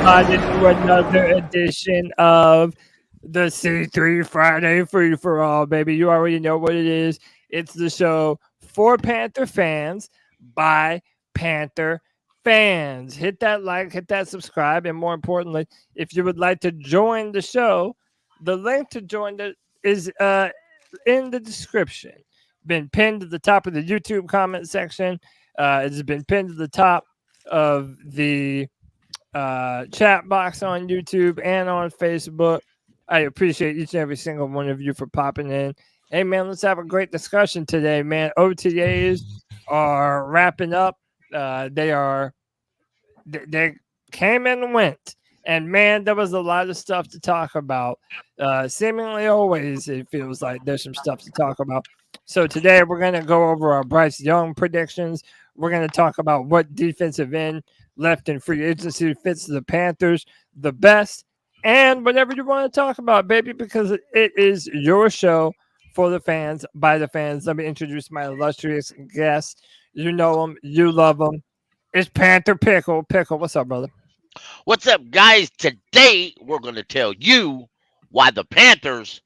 everybody, to another edition of the C3 Friday Free for All, baby. You already know what it is. It's the show for Panther fans by Panther fans. Hit that like, hit that subscribe, and more importantly, if you would like to join the show, the link to join is in the description. Been pinned to the top of the YouTube comment section. It's been pinned to the top of the chat box on YouTube and on Facebook. I appreciate each and every single one of you for popping in. Hey, man, let's have a great discussion today, man. OTAs are wrapping up. They came and went. And, man, there was a lot of stuff to talk about. Seemingly always it feels like there's some stuff to talk about. So today we're going to go over our Bryce Young predictions. We're going to talk about what defensive end left in free agency fits the Panthers the best, and whatever you want to talk about, baby, because it is your show for the fans, by the fans. Let me introduce my illustrious guests. You know them, you love them. It's Panther Pickle. Pickle, what's up, brother? What's up, guys? Today, we're going to tell you why the Panthers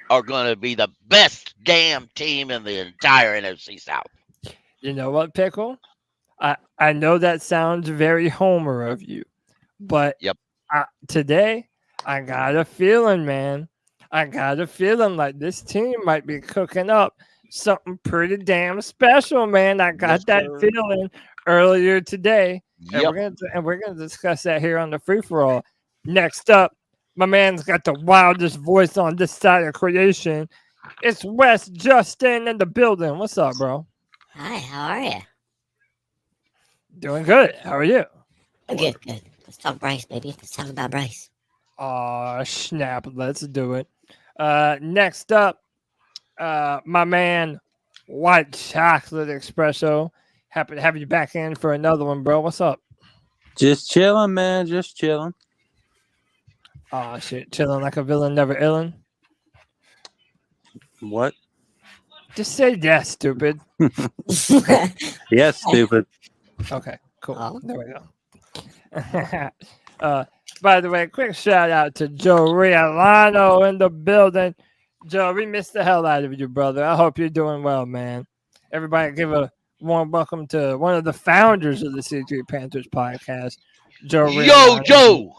are going to be the best damn team in the entire NFC South. You know what, Pickle? I know that sounds very Homer of you, but Yep. Today, I got a feeling, man. I got a feeling like this team might be cooking up something pretty damn special, man. I got that feeling earlier today. Yep. And we're gonna discuss that here on the free for all. Next up, my man's got the wildest voice on this side of creation. It's Wes Justin in the building. What's up, bro? Hi, how are you? Doing good. How are you? Good. Let's talk Bryce, baby. Let's talk about Bryce. Oh, snap. Let's do it. Next up, my man, White Chocolate Espresso. Happy to have you back in for another one, bro. What's up? Just chilling, man. Just chilling. Oh, shit. Chilling like a villain, never illin'. What? Just say yes, stupid. Yes, stupid. Okay, cool. Oh. There we go. By the way, quick shout out to Joe Riolano in the building. Joe, we missed the hell out of you, brother. I hope you're doing well, man. Everybody give a warm welcome to one of the founders of the C3 Panthers Podcast, Joe Riolano.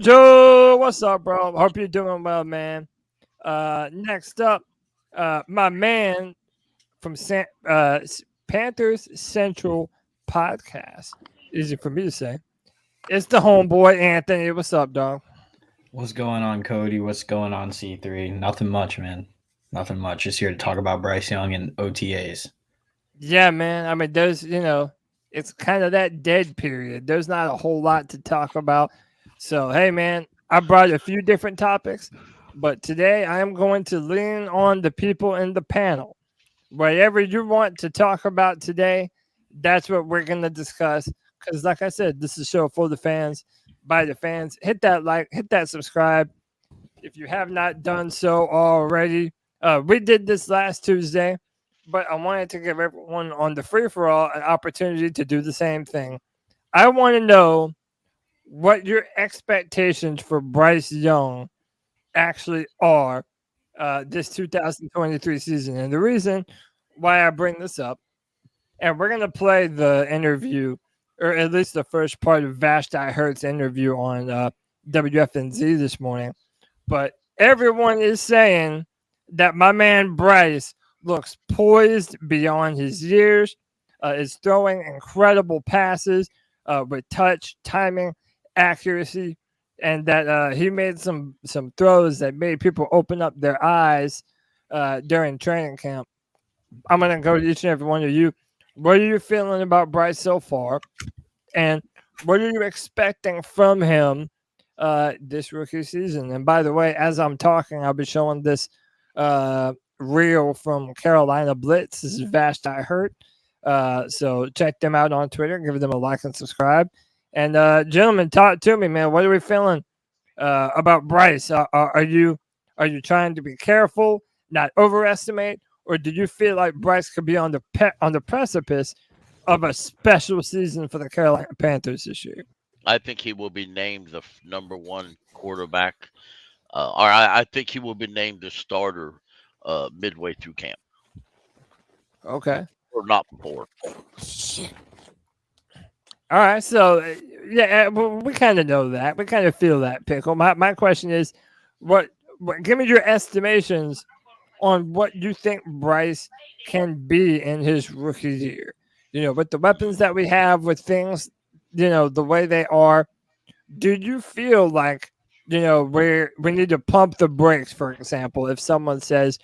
Joe, what's up, bro? Hope you're doing well, man. Next up, my man from Panthers Central Podcast. Easy for me to say. It's the homeboy Anthony. What's up, dog? What's going on, Cody? What's going on, C3? Nothing much, man. Nothing much. Just here to talk about Bryce Young and OTAs. Yeah, man. I mean, there's, it's kind of that dead period. There's not a whole lot to talk about. So, hey, man, I brought a few different topics, but today I am going to lean on the people in the panel. Whatever you want to talk about today, that's what we're going to discuss. Because like I said, this is a show for the fans, by the fans. Hit that like, hit that subscribe. If you have not done so already, we did this last Tuesday, but I wanted to give everyone on the free-for-all an opportunity to do the same thing. I want to know what your expectations for Bryce Young actually are this 2023 season. And the reason why I bring this up, and we're going to play the interview, or at least the first part of Vashti Hurt's interview on WFNZ this morning. But everyone is saying that my man Bryce looks poised beyond his years, is throwing incredible passes with touch, timing, accuracy, and that he made some throws that made people open up their eyes during training camp. I'm going to go to each and every one of you. What are you feeling about Bryce so far? And what are you expecting from him this rookie season? And by the way, as I'm talking, I'll be showing this reel from Carolina Blitz. This is Vashti Hurt. So check them out on Twitter. Give them a like and subscribe. And gentlemen, talk to me, man. What are we feeling about Bryce? Are you trying to be careful, not overestimate, or do you feel like Bryce could be on the precipice of a special season for the Carolina Panthers this year? I think he will be named the number one quarterback, or I think he will be named the starter midway through camp, Okay. or not before. Shit. All right. So yeah, well, we kind of know that. We kind of feel that, Pickle. My question is, what? Give me your estimations on what you think Bryce can be in his rookie year. With the weapons that we have, with things, the way they are. Do you feel like we need to pump the brakes? For example, if someone says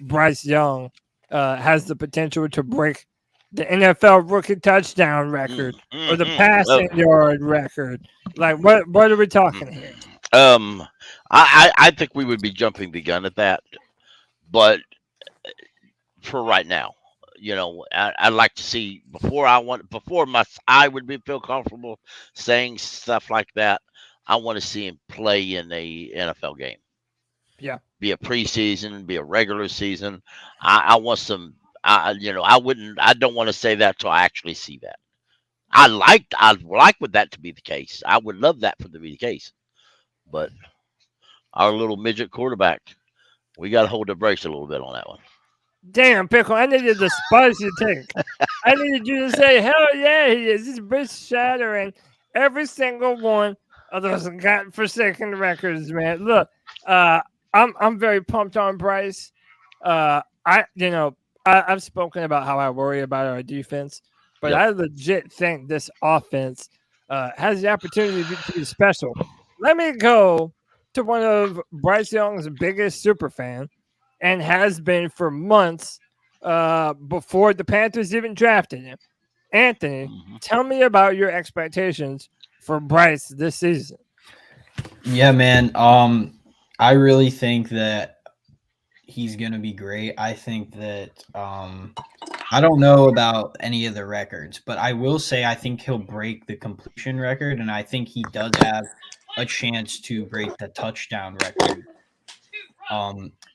Bryce Young has the potential to break the NFL rookie touchdown record or the passing yard record, like what are we talking here? I think we would be jumping the gun at that, but for right now, I'd like to see before I would feel comfortable saying stuff like that. I want to see him play in a NFL game. Yeah, be a preseason, be a regular season. I want some. I don't want to say that till I actually see that. I'd like with that to be the case. I would love that for to be the case, but our little midget quarterback, we got to hold the brakes a little bit on that one. Damn, Pickle, I needed the spicy take. I needed you to say, hell yeah, he is. He's bitch shattering every single one of those godforsaken records, man. Look, I'm very pumped on Bryce. I've spoken about how I worry about our defense, but I legit think this offense has the opportunity to be special. Let me go to one of Bryce Young's biggest super fan, and has been for months before the Panthers even drafted him. Anthony, tell me about your expectations for Bryce this season. Yeah, man. I really think that he's going to be great. I think that I don't know about any of the records, but I will say I think he'll break the completion record, and I think he does have a chance to break the touchdown record.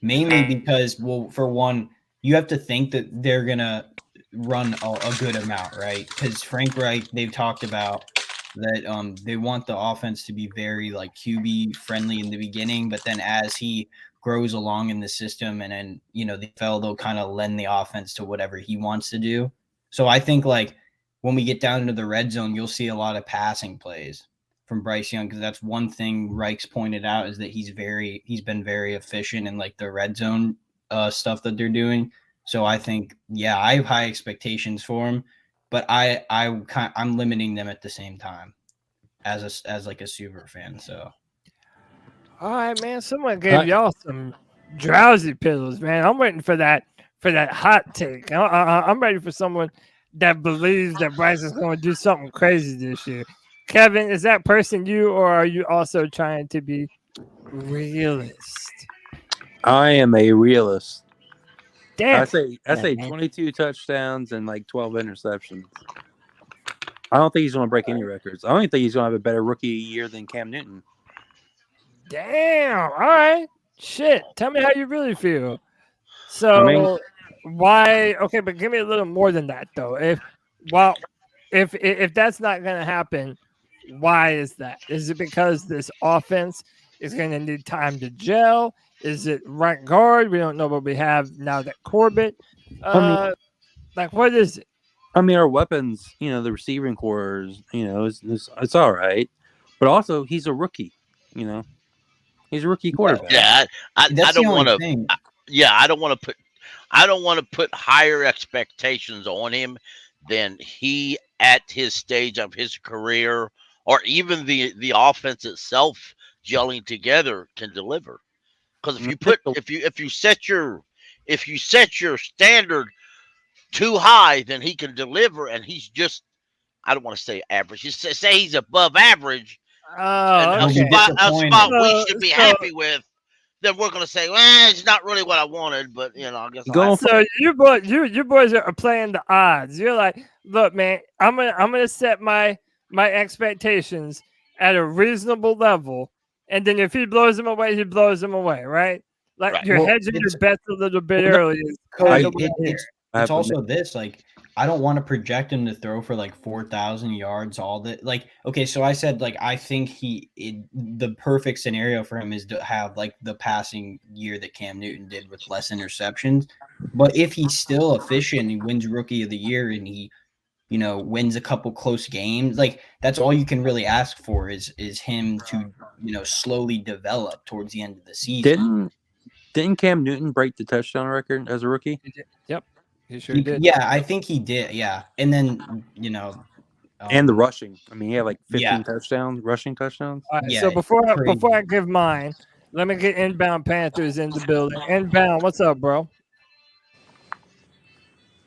Mainly because, well, for one, you have to think that they're gonna run a good amount, right? Because Frank Reich, they've talked about that they want the offense to be very like QB friendly in the beginning, but then as he grows along in the system, and then they'll kind of lend the offense to whatever he wants to do. So I think like when we get down into the red zone, you'll see a lot of passing plays from Bryce Young, because that's one thing Reich's pointed out is that he's been very efficient in like the red zone stuff that they're doing. So I think, I have high expectations for him, but I'm limiting them at the same time as like a super fan. So, all right, man. Someone gave y'all some drowsy pillows, man. I'm waiting for that hot take. I'm ready for someone that believes that Bryce is going to do something crazy this year. Kevin, is that person you, or are you also trying to be realist? I am a realist. Damn. I say 22 touchdowns and like 12 interceptions. I don't think he's going to break any records. I don't think he's going to have a better rookie year than Cam Newton. Damn. All right. Shit. Tell me how you really feel. So why? Okay, but give me a little more than that though. If that's not going to happen, why is that? Is it because this offense is going to need time to gel? Is it right guard? We don't know what we have now that Corbett. What is it? I mean, our weapons, the receiving core is, it's all right. But also, he's a rookie, He's a rookie quarterback. Yeah, I don't want to. I don't want to put higher expectations on him than he at his stage of his career, or even the offense itself gelling together can deliver. Because if you set your standard too high, then he can deliver, and he's just, I don't want to say average. Just say he's above average. Oh, okay. A spot we should be happy with. Then we're gonna say, well, it's not really what I wanted, but I guess. So you boys are playing the odds. You're like, look, man, I'm gonna set my expectations at a reasonable level, and then if he blows them away, he blows them away, right? Like you're hedging your bets a little bit early. it's also this, like, I don't want to project him to throw for like 4,000 yards. Okay, so I said, like, I think the perfect scenario for him is to have like the passing year that Cam Newton did with less interceptions. But if he's still efficient, he wins Rookie of the Year, and he, wins a couple close games, like, that's all you can really ask for is him to, slowly develop towards the end of the season. Didn't Cam Newton break the touchdown record as a rookie? Yep. He sure did. Yeah, I think he did. Yeah. And then, and the rushing. I mean, he had like 15 rushing touchdowns. All right, so before I give mine, let me get Inbound Panthers in the building. Inbound, what's up, bro?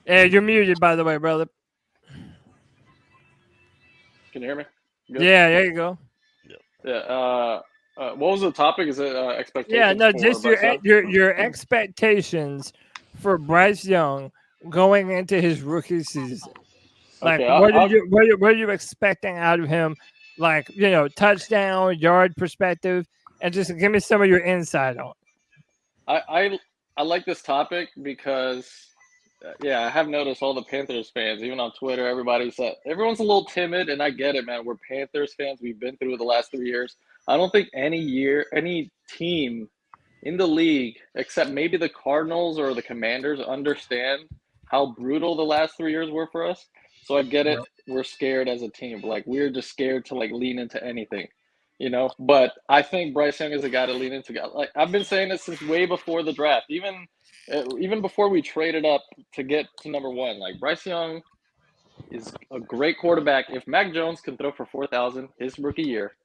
Hey, you're muted, by the way, brother. Can you hear me? Good? Yeah, there you go. Yeah. What was the topic? Is it expectations? Yeah, no, just your expectations for Bryce Young going into his rookie season. Like, okay, what are you expecting out of him? Like, touchdown, yard perspective, and just give me some of your insight on it. I like this topic because, I have noticed all the Panthers fans, even on Twitter, everyone's a little timid, and I get it, man. We're Panthers fans. We've been through the last 3 years. I don't think any team in the league, except maybe the Cardinals or the Commanders, understand how brutal the last 3 years were for us. So I get it. We're scared as a team. Like, we're just scared to, like, lean into anything, But I think Bryce Young is a guy to lean into. Like, I've been saying this since way before the draft, even before we traded up to get to number one. Like, Bryce Young is a great quarterback. If Mac Jones can throw for 4,000 his rookie year,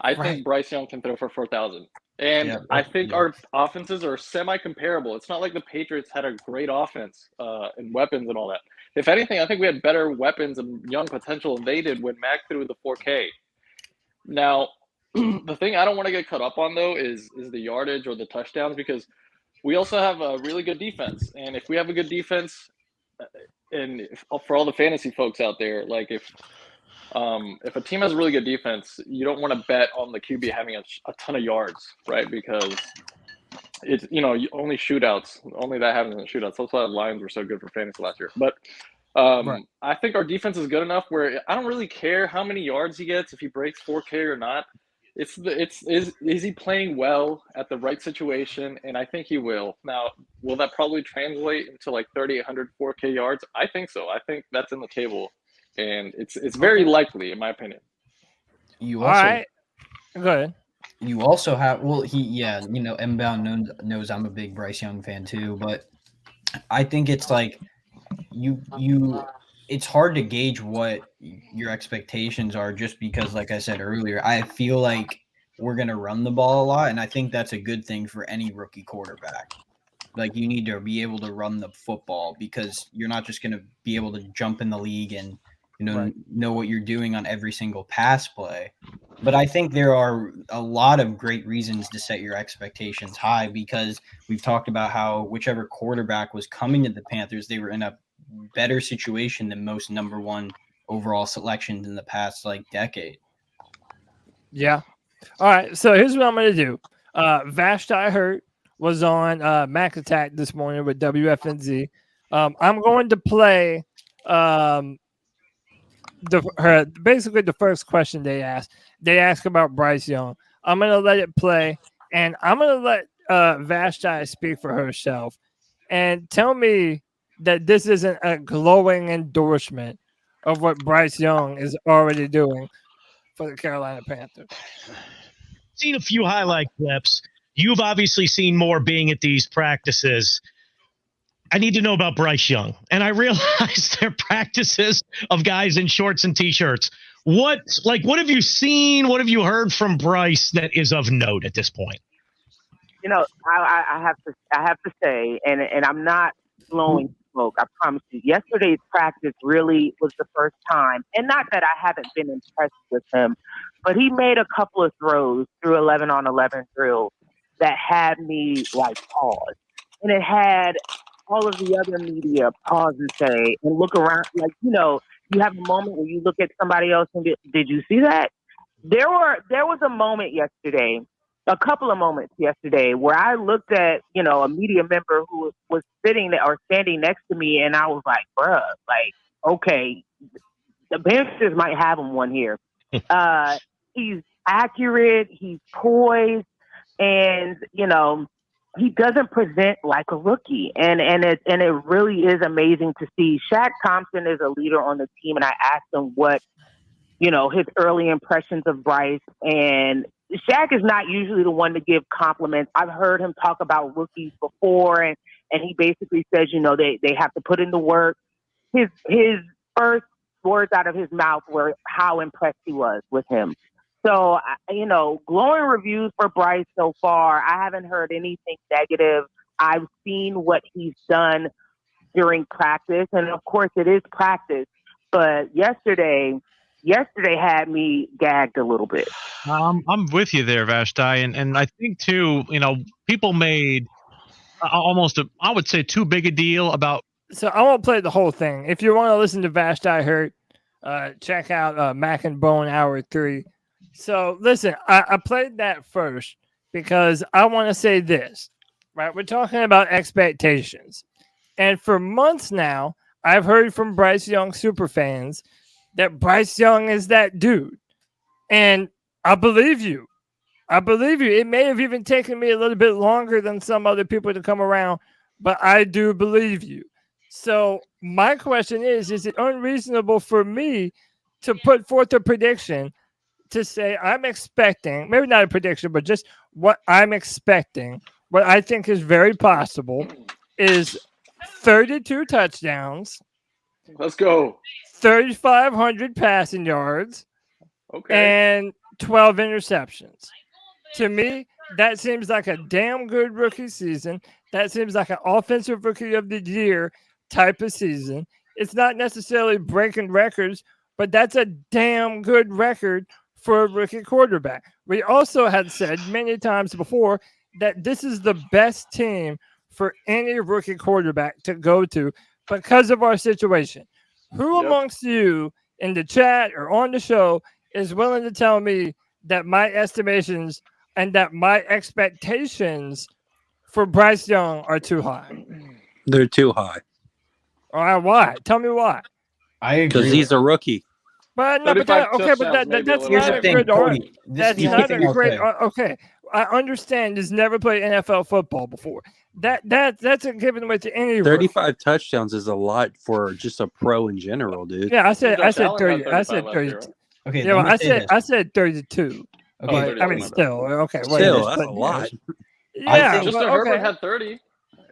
I think Bryce Young can throw for 4,000. And I think our offenses are semi-comparable. It's not like the Patriots had a great offense and weapons and all that. If anything, I think we had better weapons and young potential than they did when Mac threw the 4K. Now, the thing I don't want to get caught up on, though, is the yardage or the touchdowns, because we also have a really good defense. And if we have a good defense, and for all the fantasy folks out there, like, if a team has a really good defense, you don't want to bet on the QB having a ton of yards, right? Because it's, only shootouts, only that happens in shootouts. That's why the Lions were so good for fantasy last year. But I think our defense is good enough where I don't really care how many yards he gets, if he breaks 4K or not. Is he playing well at the right situation? And I think he will. Now, will that probably translate into like 3,800 4K yards? I think so. I think that's in the table. And it's very likely, in my opinion. All right. Go ahead. You also have, Inbound knows I'm a big Bryce Young fan too, but I think it's like it's hard to gauge what your expectations are, just because, like I said earlier, I feel like we're going to run the ball a lot, and I think that's a good thing for any rookie quarterback. Like, you need to be able to run the football, because you're not just going to be able to jump in the league and know what you're doing on every single pass play. But I think there are a lot of great reasons to set your expectations high, because we've talked about how whichever quarterback was coming to the Panthers, they were in a better situation than most number one overall selections in the past decade. Yeah. All right. So here's what I'm going to do. Vashti Hurt was on Mac Attack this morning with WFNZ. I'm going to play basically the first question they asked. They asked about Bryce Young. I'm going to let it play, and I'm going to let Vashti speak for herself and tell me that this isn't a glowing endorsement of what Bryce Young is already doing for the Carolina Panthers. Seen a few highlight clips. You've obviously seen more being at these practices. I need to know about Bryce Young. And I realize they're practices of guys in shorts and T-shirts. What have you seen? What have you heard from Bryce that is of note at this point? I have to say, and I'm not blowing smoke, I promise you. Yesterday's practice really was the first time, and not that I haven't been impressed with him, but he made a couple of throws through 11-on-11 drills that had me pause. And it had all of the other media pause and say, and look around, you have a moment where you look at somebody else and did you see that? There was a moment yesterday a couple of moments yesterday where I looked at, a media member who was sitting there or standing next to me, and I was like, bruh, like, okay, the Panthers might have him one here. He's accurate, he's poised, and, he doesn't present like a rookie. And it really is amazing to see. Shaq Thompson is a leader on the team, and I asked him what, his early impressions of Bryce, and Shaq is not usually the one to give compliments. I've heard him talk about rookies before, and he basically says, they have to put in the work. His first words out of his mouth were how impressed he was with him. So, glowing reviews for Bryce so far. I haven't heard anything negative. I've seen what he's done during practice, and of course it is practice, but yesterday had me gagged a little bit. I'm with you there, Vashti, and I think too, people made almost I would say too big a deal about. So I won't play the whole thing. If you want to listen to Vashti Hurt, check out Mac and Bone Hour 3. So listen, I played that first because I want to say this, right? We're talking about expectations, and for months now, I've heard from Bryce Young superfans that Bryce Young is that dude. And I believe you. It may have even taken me a little bit longer than some other people to come around, but I do believe you. So my question is it unreasonable for me to put forth a prediction to say I'm expecting, maybe not a prediction, but just what I'm expecting, what I think is very possible is 32 touchdowns. Let's go. 3,500 passing yards, and 12 interceptions. To me, that seems like a damn good rookie season. That seems like an offensive rookie of the year type of season. It's not necessarily breaking records, but that's a damn good record for a rookie quarterback. We also had said many times before that this is the best team for any rookie quarterback to go to because of our situation. Who amongst you in the chat or on the show is willing to tell me that my estimations and that my expectations for Bryce Young are too high? They're too high. All right, why? Tell me why. I agree. Because he's a rookie. But no, but that's not a good argument. That's not a great. Okay, I understand. He's never played NFL football before. That's a given with any. 35 touchdowns is a lot for just a pro in general, dude. Yeah, I said 30. I said 30. Okay, yeah, well, I said 32. Okay, but, I mean, still okay. Still, that's a lot. Yeah, Justin Herbert had 30.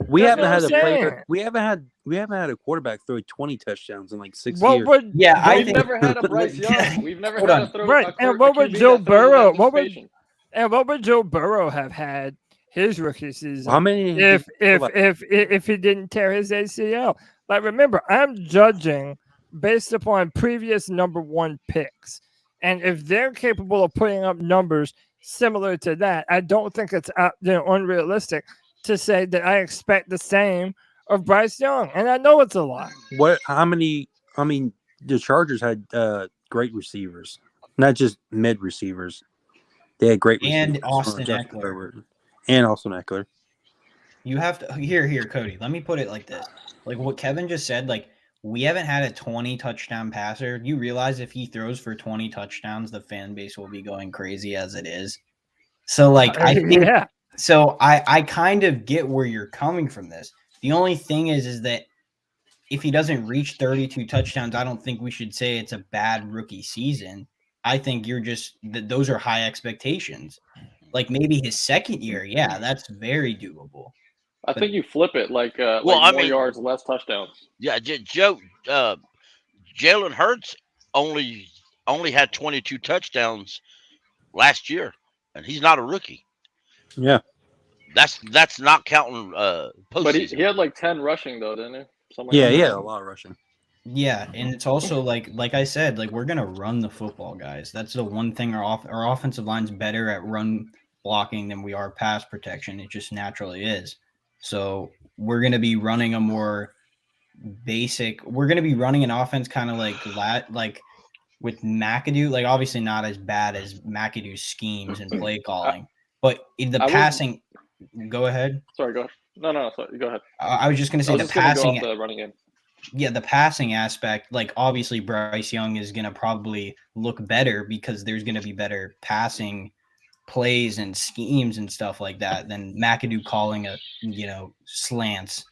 We haven't had a player. We haven't had a quarterback throw 20 touchdowns in like 6 years. We've never had a Bryce Young. We've never had a throw. Right, and what would Joe Burrow? What would Joe Burrow have had his rookie season? How many? If he didn't tear his ACL? Like, remember, I'm judging based upon previous number one picks, and if they're capable of putting up numbers similar to that, I don't think it's unrealistic to say that I expect the same of Bryce Young, and I know it's a lot. How many? I mean, the Chargers had great receivers, not just mid receivers. They had great receivers. And Austin Eckler. And Austin Eckler. You have to here, Cody. Let me put it like this: like what Kevin just said. Like, we haven't had a 20 touchdown passer. You realize if he throws for 20 touchdowns, the fan base will be going crazy as it is. So, like, I think. Yeah. So I kind of get where you're coming from this. The only thing is that if he doesn't reach 32 touchdowns, I don't think we should say it's a bad rookie season. I think those are high expectations. Like maybe his second year, yeah, that's very doable. I think you flip it more yards, less touchdowns. Yeah, Joe, Jalen Hurts only had 22 touchdowns last year, and he's not a rookie. Yeah, that's not counting postseason. But he had like 10 rushing though, didn't he? He had a lot of rushing. Yeah, and it's also like I said, like we're gonna run the football, guys. That's the one thing our offensive line's better at run blocking than we are pass protection. It just naturally is. So we're gonna be running a more basic. We're gonna be running an offense kind of like with McAdoo, like obviously not as bad as McAdoo's schemes and play calling. But in the passing, go ahead. Sorry, go ahead. No, sorry, go ahead. I was just going to say the passing. Go off the running in. Yeah, the passing aspect, like obviously Bryce Young is going to probably look better because there's going to be better passing plays and schemes and stuff like that than McAdoo calling slants,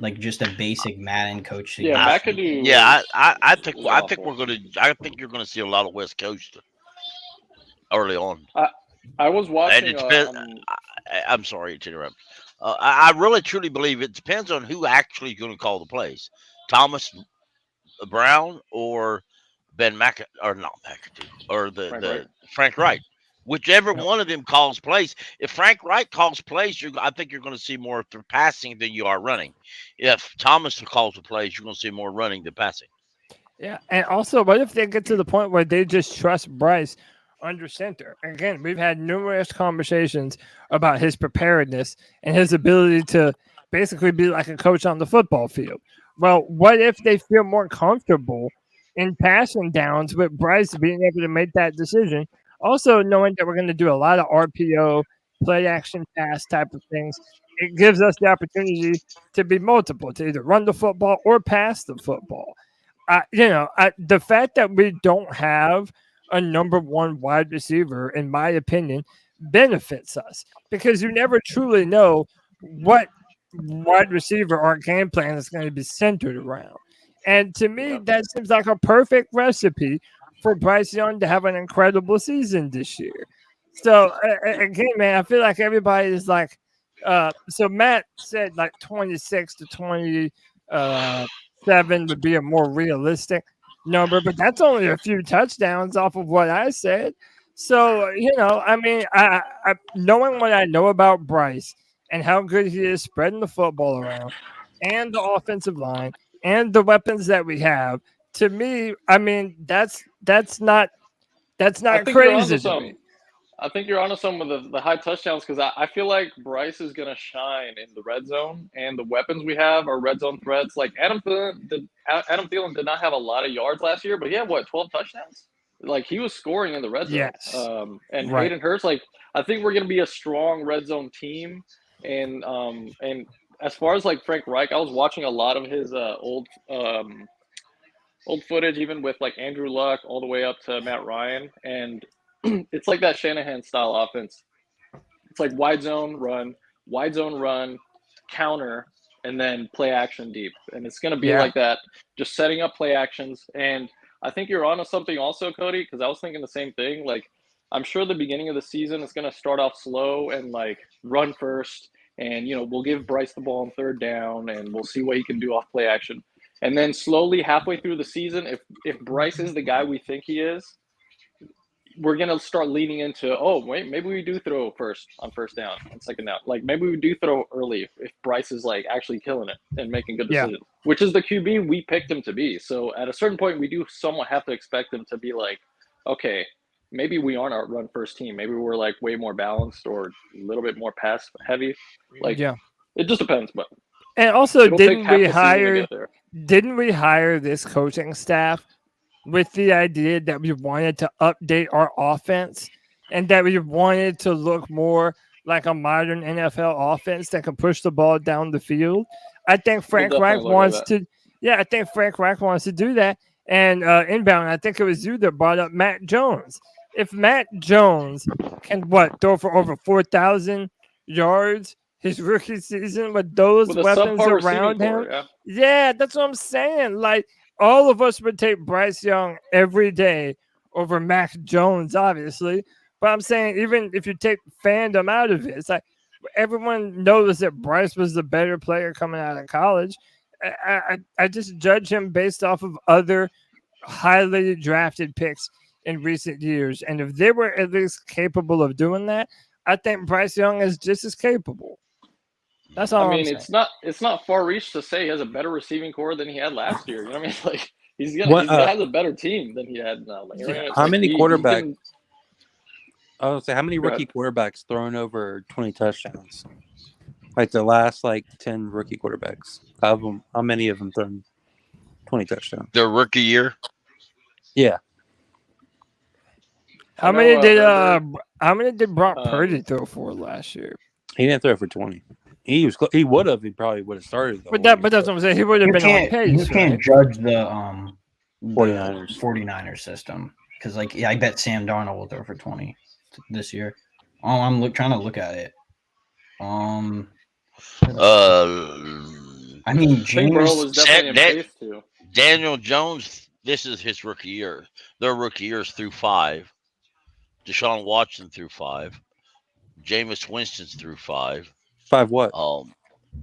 like just a basic Madden coach. Yeah, McAdoo. Yeah, I think you're gonna see a lot of West Coast early on. I was watching. I'm sorry to interrupt. I really truly believe it depends on who actually is going to call the plays. Thomas Brown or Ben McAdoo, or not McAdoo, or the Frank Wright. Whichever one of them calls plays. If Frank Wright calls plays, I think you're going to see more through passing than you are running. If Thomas calls the plays, you're going to see more running than passing. Yeah, and also, what if they get to the point where they just trust Bryce under center? Again, we've had numerous conversations about his preparedness and his ability to basically be like a coach on the football field. Well, what if they feel more comfortable in passing downs with Bryce being able to make that decision? Also, knowing that we're going to do a lot of RPO, play action pass type of things, it gives us the opportunity to be multiple, to either run the football or pass the football. The fact that we don't have a number one wide receiver, in my opinion, benefits us because you never truly know what wide receiver or game plan is going to be centered around. And to me, that seems like a perfect recipe for Bryce Young to have an incredible season this year. So again, man, I feel like everybody is like, so Matt said like 26 to 27 would be a more realistic number, but that's only a few touchdowns off of what I said. So, I mean, I knowing what I know about Bryce and how good he is spreading the football around and the offensive line and the weapons that we have, to me, I mean, that's not crazy to me. I think you're onto some of the high touchdowns because I feel like Bryce is going to shine in the red zone, and the weapons we have are red zone threats. Like Adam Thielen did not have a lot of yards last year, but he had 12 touchdowns? Like he was scoring in the red zone. Yes. And Hayden Hurst, like I think we're going to be a strong red zone team. And as far as like Frank Reich, I was watching a lot of his old footage, even with like Andrew Luck all the way up to Matt Ryan, and it's like that Shanahan style offense. It's like wide zone run, counter, and then play action deep. And it's going to be like that, just setting up play actions. And I think you're onto something also, Cody, because I was thinking the same thing. Like, I'm sure the beginning of the season is going to start off slow and like run first. And, we'll give Bryce the ball on third down and we'll see what he can do off play action. And then slowly halfway through the season, if Bryce is the guy we think he is, we're going to start leaning into, maybe we do throw first on first down and second down. Like maybe we do throw early if Bryce is like actually killing it and making good decisions, which is the QB we picked him to be. So at a certain point, we do somewhat have to expect him to be like, okay, maybe we aren't our run first team. Maybe we're like way more balanced or a little bit more pass heavy. Like, it just depends. But and also, didn't we hire this coaching staff with the idea that we wanted to update our offense and that we wanted to look more like a modern NFL offense that can push the ball down the field? I think Frank Reich wants to. Yeah, I think Frank Reich wants to do that. And inbound, I think it was you that brought up Matt Jones. If Matt Jones can throw for over 4,000 yards his rookie season with those weapons around him, that's what I'm saying. Like, all of us would take Bryce Young every day over Mac Jones, obviously. But I'm saying, even if you take fandom out of it, it's like everyone knows that Bryce was the better player coming out of college. I just judge him based off of other highly drafted picks in recent years. And if they were at least capable of doing that, I think Bryce Young is just as capable. That's all I'm saying. It's not far reach to say he has a better receiving core than he had last year. You know what I mean? Like he has a better team than he had now. Like, how many quarterbacks? I was say how many rookie quarterbacks thrown over 20 touchdowns? Like the last 10 rookie quarterbacks. How many of them thrown 20 touchdowns? Their rookie year? Yeah. How many did How many did Brock Purdy throw for last year? He didn't throw for 20. He would have. He probably would have started. But that's what I'm saying. He would have been on pace. You can't judge the 49ers system because, like, I bet Sam Darnold will throw for 20 this year. I'm trying to look at it. I mean, James was definitely in pace too. Daniel Jones. This is his rookie year. Their rookie years through 5. Deshaun Watson through 5. Jameis Winston's through 5. 5 what?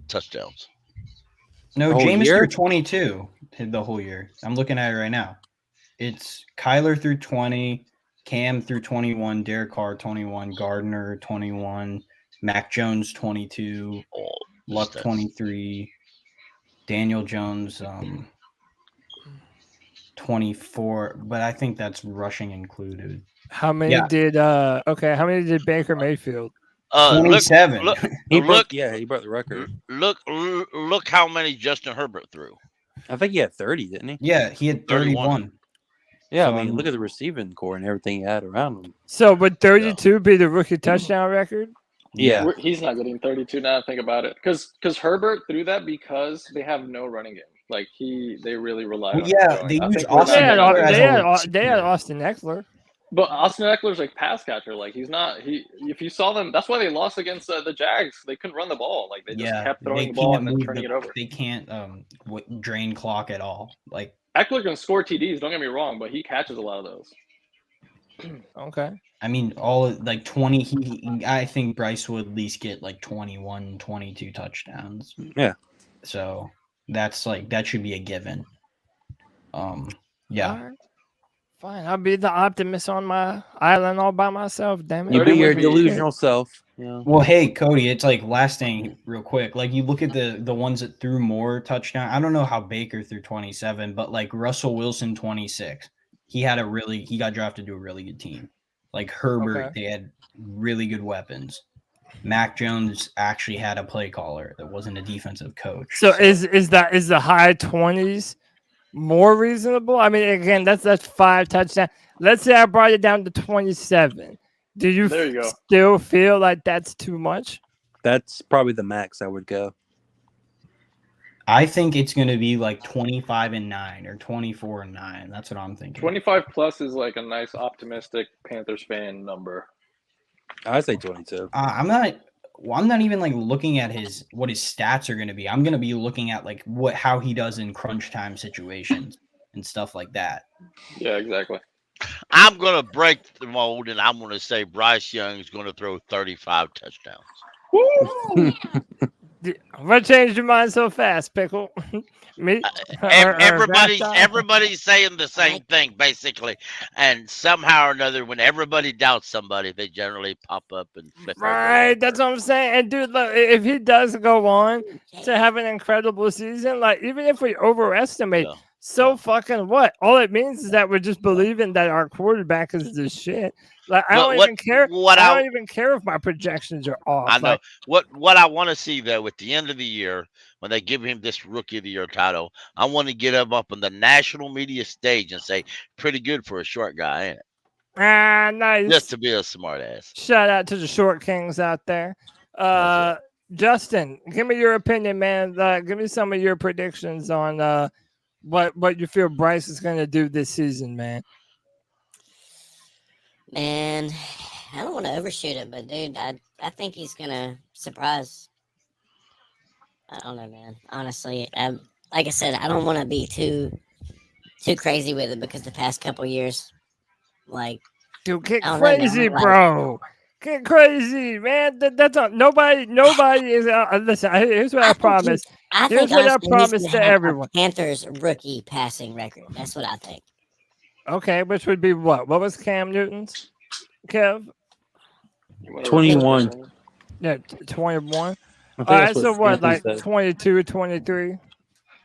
Touchdowns. No, Jameis threw 22 the whole year. I'm looking at it right now. It's Kyler through 20, Cam through 21, Derek Carr 21, Gardner 21, Mac Jones 22, Luck 23, Daniel Jones 24, but I think that's rushing included. How many did how many did Baker Mayfield? 27. He broke the record. Look how many Justin Herbert threw. I think he had 30, didn't he? Yeah, he had 31. Yeah, so, I mean, look at the receiving core and everything he had around him. So would 32 be the rookie touchdown record? Yeah. He's not getting 32 now. Think about it. Because Herbert threw that because they have no running game. Like, they really rely on they use Austin Eckler. They had Austin Eckler. But Austin Eckler's like pass catcher. Like, he's not. If you saw them, that's why they lost against the Jags. They couldn't run the ball. Like, they just kept throwing the ball and then turning it over. They can't drain clock at all. Like, Eckler can score TDs. Don't get me wrong, but he catches a lot of those. Okay. I mean, 20. I think Bryce would at least get like 21, 22 touchdowns. Yeah. So that should be a given. Yeah. Right. Fine, I'll be the optimist on my island all by myself. Damn it! You be your delusional self. Yeah. Well, hey, Cody, it's like last thing, real quick. Like, you look at the ones that threw more touchdown. I don't know how Baker threw 27, but like Russell Wilson 26. He got drafted to a really good team. Like Herbert, They had really good weapons. Mac Jones actually had a play caller that wasn't a defensive coach. So is the high 20s more reasonable? I mean, again, that's 5 touchdowns. Let's say I brought it down to 27. Do you still feel like that's too much? That's probably the max I would go. I think it's going to be like 25-9 or 24-9. That's what I'm thinking. 25 plus is like a nice optimistic Panthers fan number. I say 22. I'm not even like looking at what his stats are going to be. I'm going to be looking at like how he does in crunch time situations and stuff like that. Yeah, exactly. I'm going to break the mold and I'm going to say Bryce Young is going to throw 35 touchdowns. Woo! What changed your mind so fast, Pickle? Me? Everybody's saying the same thing, basically. And somehow or another, when everybody doubts somebody, they generally pop up and flip. Right, that's what I'm saying. And dude, look, if he does go on to have an incredible season, like even if we overestimate, so fucking what? All it means is that we're just believing that our quarterback is the shit. Like I don't even care. I don't even care if my projections are off. I know like, what I want to see though at the end of the year when they give him this Rookie of the Year title. I want to get him up on the national media stage and say, "Pretty good for a short guy, ain't it?" Nice. Just to be a smart ass. Shout out to the short kings out there. Justin, give me your opinion, man. Give me some of your predictions on what you feel Bryce is going to do this season, man. Man, I don't want to overshoot it, but dude, I think he's gonna surprise. I don't know, man. Honestly, like I said, I don't want to be too crazy with it because the past couple years, like, dude, get crazy, bro. Get crazy, man. That's not nobody is. Listen, here's what I promise. Here's what I promise to everyone. Panthers rookie passing record. That's what I think. Okay, which would be what? What was Cam Newton's? Kev? 21. Yeah, 21. All right, so what, like 22, 23?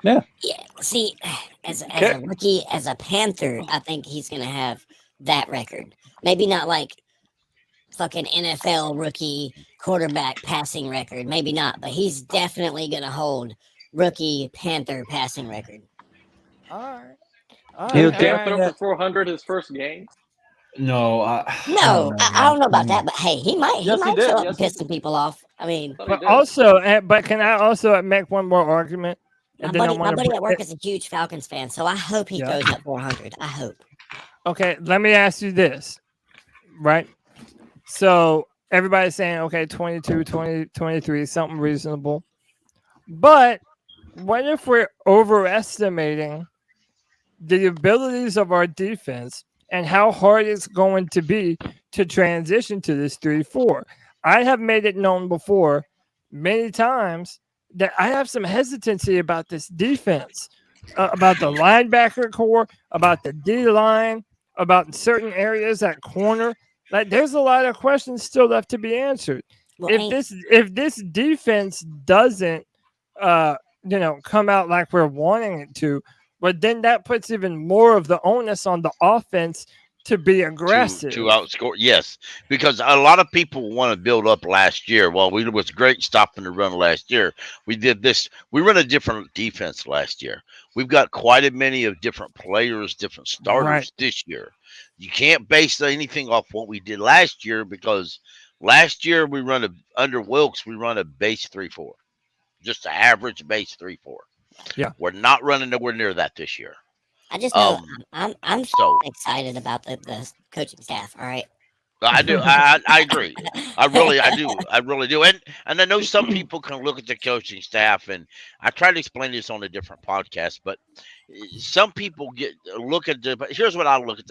Yeah. Yeah. See, as a rookie, as a Panther, I think he's gonna have that record. Maybe not like fucking NFL rookie quarterback passing record. Maybe not, but he's definitely gonna hold rookie Panther passing record. All right. He'll throw for 400 his first game. No, I don't know about that, but hey, he might Yes, he show did. up Yes, and he piss some people off. I mean, thought he But did. also, but can I also make one more argument? my And then I buddy want at work to. is a huge Falcons fan, so I hope he throws up 400. I hope. Okay, let me ask you this, right? So everybody's saying, okay, 22, 20, 23, something reasonable. But what if we're overestimating the abilities of our defense and how hard it's going to be to transition to this 3-4? I have made it known before many times that I have some hesitancy about this defense, about the linebacker core, about the D line, about certain areas at corner. Like, there's a lot of questions still left to be answered. Well, If this defense doesn't come out like we're wanting it to, but then that puts even more of the onus on the offense to be aggressive, to outscore. Yes, because a lot of people want to build up last year. Well, we was great stopping the run last year. We did this. We run a different defense last year. We've got quite a many of different players, different starters this year. You can't base anything off what we did last year, because last year we under Wilkes, we run a base 3-4, just an average base 3-4. Yeah, we're not running nowhere near that this year. I just know I'm so excited about the coaching staff. All right. I do. I agree. I really do. And I know some people can look at the coaching staff, and I try to explain this on a different podcast, but some people but here's what I look at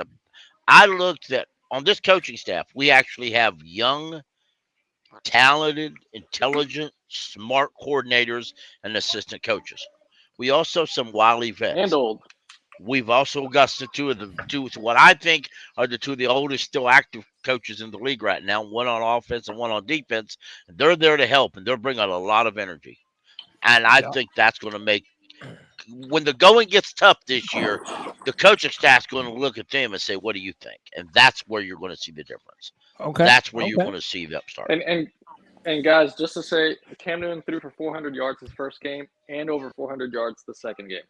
I looked at on this coaching staff. We actually have young, talented, intelligent, smart coordinators and assistant coaches. We also have some wily vets. And old. We've also got what I think are the two of the oldest still active coaches in the league right now, one on offense and one on defense. They're there to help, and they're bringing a lot of energy. And I think that's going to make, when the going gets tough this year, the coaching staff's going to look at them and say, what do you think? And that's where you're going to see the difference. Okay. That's where you're going to see the upstart. And guys, just to say, Cam Newton threw for 400 yards his first game and over 400 yards the second game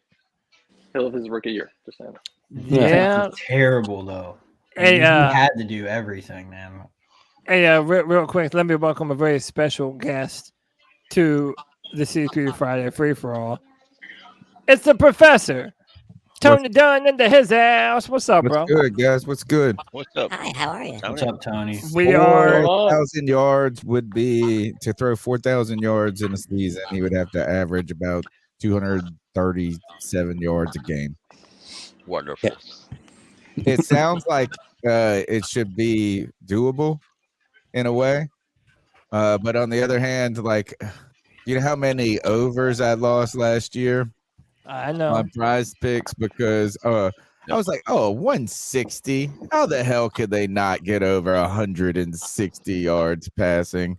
of his rookie year. Just saying. Yeah. Terrible though. Hey, he had to do everything, man. Hey, real quick, let me welcome a very special guest to the C3 Friday Free for All. It's the professor, Tony Dunn, into his house. What's up, bro? What's good, guys? What's good? What's up? Hi, how are you? What's up, Tony? We are 4,000 yards would be to throw 4,000 yards in a season. He would have to average about 237 yards a game. Wonderful. It sounds like it should be doable in a way, but on the other hand, like, you know how many overs I lost last year? I know. On prize picks, because I was like, 160. How the hell could they not get over 160 yards passing?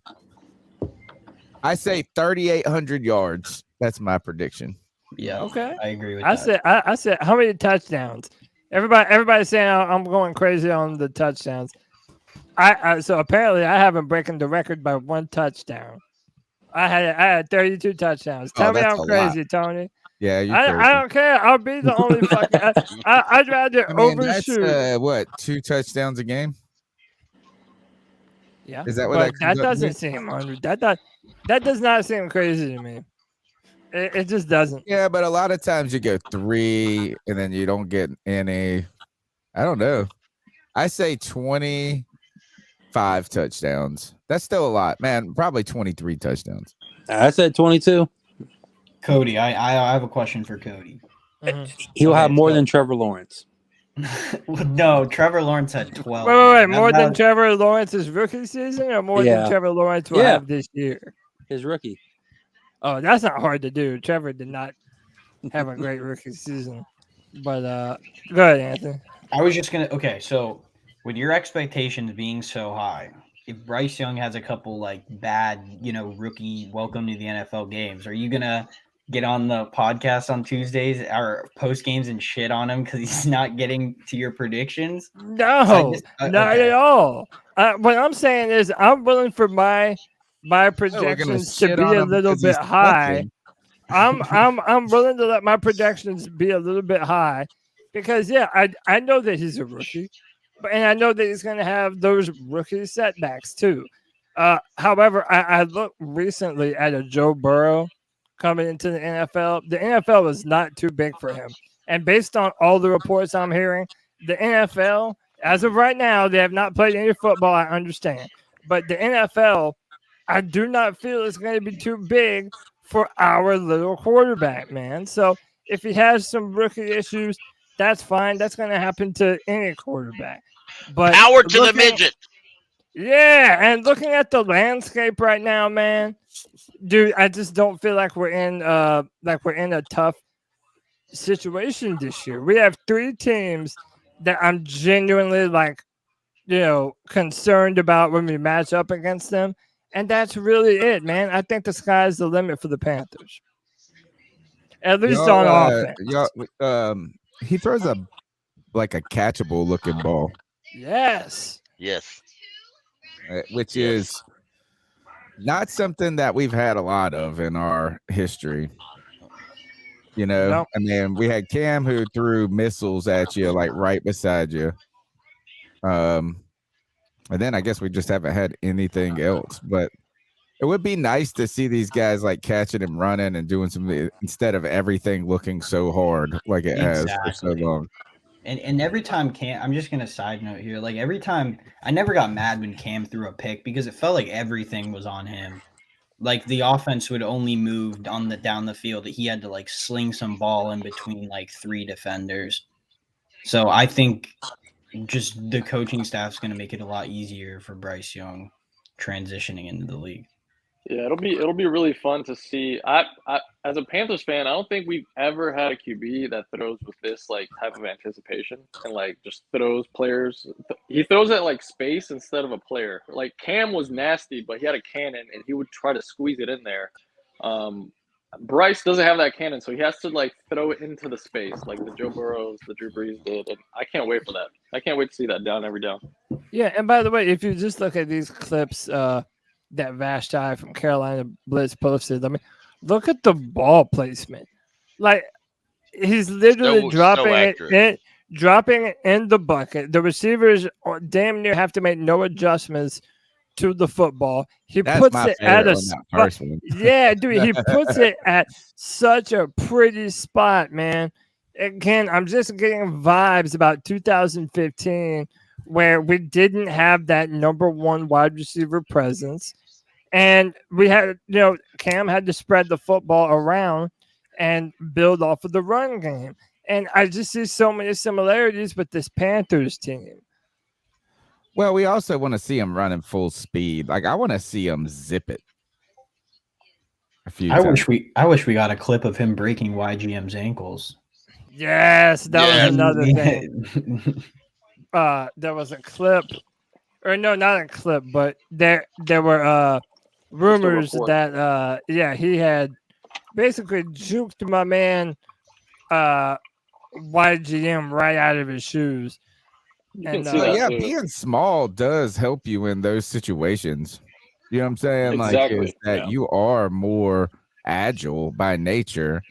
I say 3,800 yards. That's my prediction. Yeah. Okay. I agree with that. I said how many touchdowns? Everybody's saying I'm going crazy on the touchdowns. So apparently I haven't broken the record by one touchdown. I had 32 touchdowns. Tell me I'm crazy, Tony. Yeah, I don't care. I'll be the only fucking. I'd rather overshoot. That's, what, 2 touchdowns a game? Yeah. Is that what that doesn't seem that does not seem crazy to me. It just doesn't. Yeah, but a lot of times you go 3 and then you don't get any. I don't know. I say 25 touchdowns. That's still a lot, man. Probably 23 touchdowns. I said 22. Cody, I have a question for Cody. He'll have more than Trevor Lawrence. No, Trevor Lawrence had 12. Wait. More than Trevor Lawrence's rookie season, or more than Trevor Lawrence will have this year? His rookie. Oh, that's not hard to do. Trevor did not have a great rookie season. But go ahead, Anthony. I was just gonna. Okay, so with your expectations being so high, if Bryce Young has a couple like bad, rookie welcome to the NFL games, are you gonna get on the podcast on Tuesdays or post games and shit on him because he's not getting to your predictions? No, not at all. What I'm saying is I'm willing for my projections to be a little bit high. I'm willing to let my projections be a little bit high because I know that he's a rookie. and I know that he's going to have those rookie setbacks too. However, I looked recently at a Joe Burrow coming into the NFL. The NFL was not too big for him. And based on all the reports I'm hearing, the NFL, as of right now, they have not played any football, I understand. But the NFL, I do not feel it's going to be too big for our little quarterback, man. So if he has some rookie issues, that's fine. That's going to happen to any quarterback. But power to the midget. Yeah, and looking at the landscape right now, man, dude, I just don't feel like we're in a tough situation this year. We have 3 teams that I'm genuinely concerned about when we match up against them, and that's really it, man. I think the sky's the limit for the Panthers, at least on offense. He throws a catchable looking ball. Yes. Which is not something that we've had a lot of in our history. I mean, we had Cam who threw missiles at you, right beside you. And then I guess we just haven't had anything else. But it would be nice to see these guys catching and running and doing something instead of everything looking so hard like it has for so long. And every time Cam, I'm just gonna side note here. Every time, I never got mad when Cam threw a pick because it felt like everything was on him. The offense would only move down the field that he had to sling some ball in between 3 defenders. So I think just the coaching staff is gonna make it a lot easier for Bryce Young transitioning into the league. Yeah, it'll be really fun to see. I as a Panthers fan, I don't think we've ever had a QB that throws with this type of anticipation and just throws players. He throws at space instead of a player. Cam was nasty, but he had a cannon and he would try to squeeze it in there. Bryce doesn't have that cannon, so he has to throw it into the space like the Joe Burrows, the Drew Brees did. And I can't wait for that. I can't wait to see that down every down. Yeah, and by the way, if you just look at these clips, that Vashti from Carolina Blitz posted. I mean, look at the ball placement. He's literally dropping it in the bucket. The receivers damn near have to make no adjustments to the football. He puts it at a spot. Yeah, dude, he puts it at such a pretty spot, man. Again, I'm just getting vibes about 2015 where we didn't have that number 1 wide receiver presence. And we had, Cam had to spread the football around and build off of the run game. And I just see so many similarities with this Panthers team. Well, we also want to see him running full speed. I want to see him zip it. I wish we got a clip of him breaking YGM's ankles. Yes, that was another thing. There was a clip, or no, not a clip, but there were rumors that he had basically juked my man YGM right out of his shoes. And being small does help you in those situations. You know what I'm saying? Exactly. You are more agile by nature.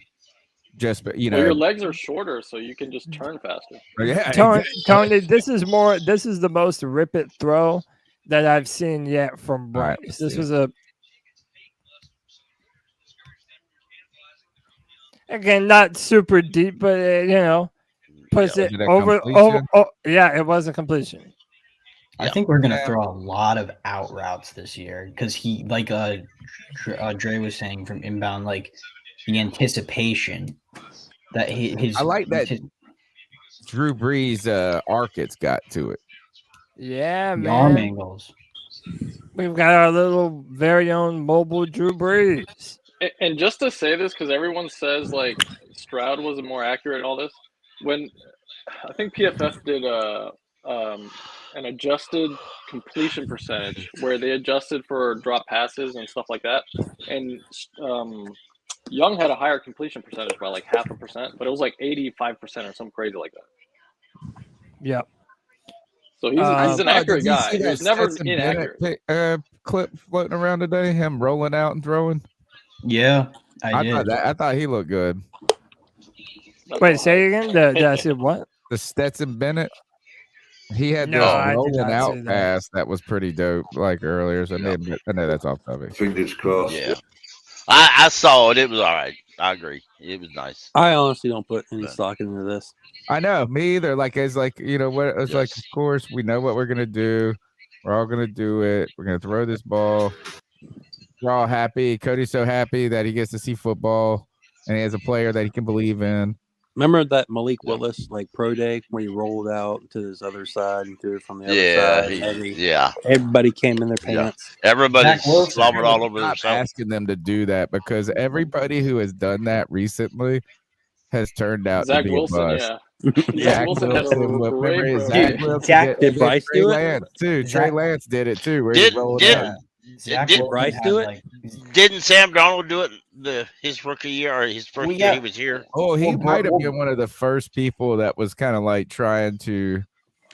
Your legs are shorter, so you can just turn faster. Yeah, Tony, this is the most rip it throw that I've seen yet from Bryce. Right, this was again not super deep, but puts it over. Yeah, it was a completion. I think we're gonna throw a lot of out routes this year because he, Dre was saying from inbound, the anticipation that his. I like that Drew Brees arc it's got to it. Yeah, man. Arm angles. We've got our little very own mobile Drew Brees. And just to say this, because everyone says Stroud was more accurate in all this. When I think PFF did an adjusted completion percentage where they adjusted for drop passes and stuff like that, and Young had a higher completion percentage by 0.5%, but it was 85% or something crazy like that. Yep. So he's an accurate guy. He's never inaccurate. Clip floating around today, him rolling out and throwing. Yeah, I thought he looked good. Wait, say it again. Did I see what? The Stetson Bennett. He had No, this I did rolling not out see that. pass that was pretty dope, like earlier. So Yeah. I know that's off topic. Fingers crossed. Yeah. I saw it. It was all right. I agree. It was nice. I honestly don't put any stock into this. I know, me either. Like it's like what it's like. Yes. Of course, we know what we're gonna do. We're all gonna do it. We're gonna throw this ball. We're all happy. Cody's so happy that he gets to see football, and he has a player that he can believe in. Remember that Malik Willis like pro day where he rolled out to his other side and threw it from the other side? Everybody came in their pants. Everybody slobbered all over Stop themselves. asking them to do that because everybody who has done that recently has turned out Zach to be Wilson, a bust. yeah. Zach Wilson had a Wilson, great remember pro Zach day. Wilson Did Bryce Trey do it? Lance too. Trey Lance did it too. Where he rolled out. Did Bryce do it? Didn't Sam Darnold do it his rookie year or his first year he was here? Oh, he might have been one of the first people that was kind of like trying to.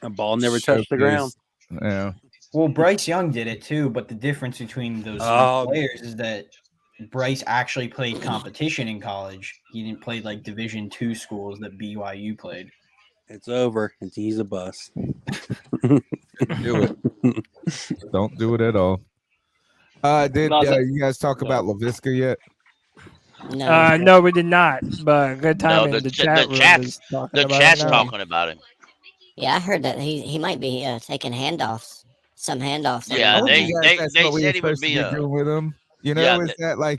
A ball never touched the ground. Yeah. Well, Bryce Young did it too, but the difference between those two players is that Bryce actually played competition in college. He didn't play like Division II schools that BYU played. It's over. He's a bust. Do it. Don't do it at all. Did you guys talk about Laviska yet? No, we did not. But good timing. No, the chat's talking about him. Yeah, I heard that he might be taking handoffs. Some handoffs. Yeah, they said he would be doing with him. You know, Yeah,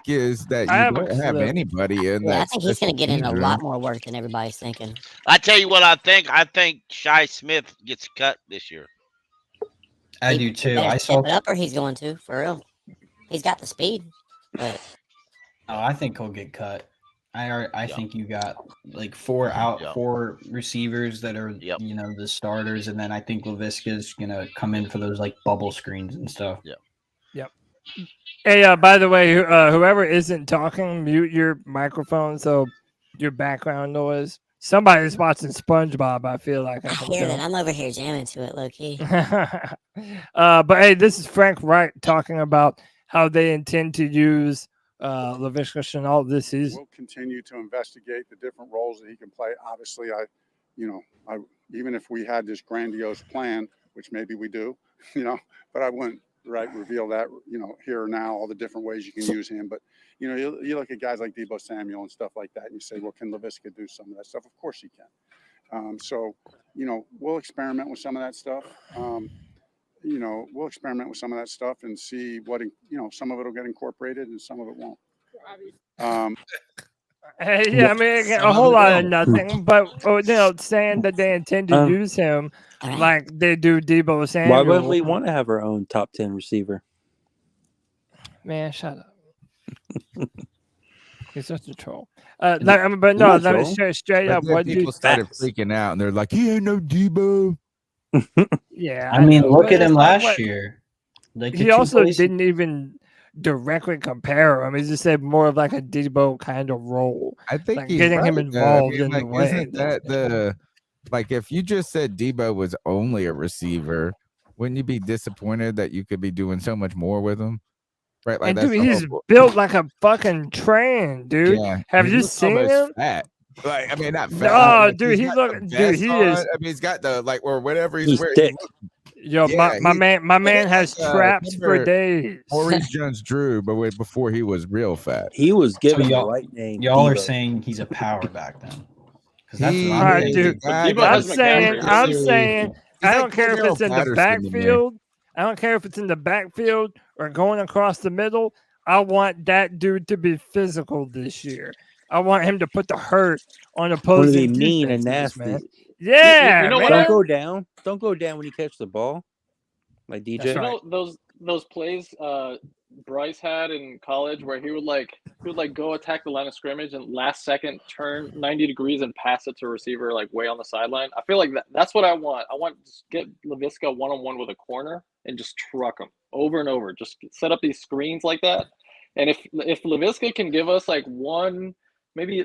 is that you don't have anybody in Yeah, I that? think he's going to get in a lot more work than everybody's thinking. I tell you what I think. I think Shi Smith gets cut this year. I do too. I I saw saw. it up, or he's going to for real. He's got the speed, but Oh, I think he'll get cut. I think you got like four receivers that are the starters, and then I think Laviska's gonna come in for those like bubble screens and stuff. Yeah. Yep. Hey, by the way, whoever isn't talking, mute your microphone so your background noise. Somebody's watching SpongeBob. I feel like I hear that. I'm over here jamming to it, low key. But hey, this is Frank Wright talking about how they intend to use Laviska Shenault this season. We'll continue to investigate the different roles that he can play. Obviously, even if we had this grandiose plan, which maybe we do, but I wouldn't reveal that, here or now, all the different ways you can use him. But, you look at guys like Deebo Samuel and stuff like that, and you say, well, can Laviska do some of that stuff? Of course he can. So, we'll experiment with some of that stuff. We'll experiment with some of that stuff and see what, some of it will get incorporated and some of it won't. Hey, I mean, a whole lot of nothing, but saying that they intend to use him like they do Deebo Samuel. Why wouldn't we want to have our own top 10 receiver? Man, shut up. He's such a troll. But no, let me straight up. What people started freaking out, and they're like, "He ain't no Deebo." Yeah, I mean, look at him last year. Like he also didn't even directly compare him. He just said more of like a Deebo kind of role. I think like getting him involved in the way. Isn't that if you just said Deebo was only a receiver, wouldn't you be disappointed that you could be doing so much more with him? Right, like and dude, he's built like a fucking train, dude. Yeah. Have you seen him? Fat. Like, I mean, not fat. No, like, dude, he is. I mean, he's got the or whatever he's wearing. Thick. Yo, my man has traps for days. Maurice Jones-Drew, but before he was real fat, he was given the right name. Y'all are saying he's a power back then. That's what I'm saying. I'm saying. I don't care if it's in the backfield. I don't care if it's in the backfield or going across the middle. I want that dude to be physical this year. I want him to put the hurt on opposing. To be mean and nasty. Man. Yeah, don't go down. Don't go down when you catch the ball, like DJ. You know those plays Bryce had in college where he would go attack the line of scrimmage and last second turn 90 degrees and pass it to a receiver like way on the sideline. I feel like that's what I want. I want to get Laviska one-on-one with a corner and just truck him over and over. Just set up these screens like that. And if Laviska can give us like one, maybe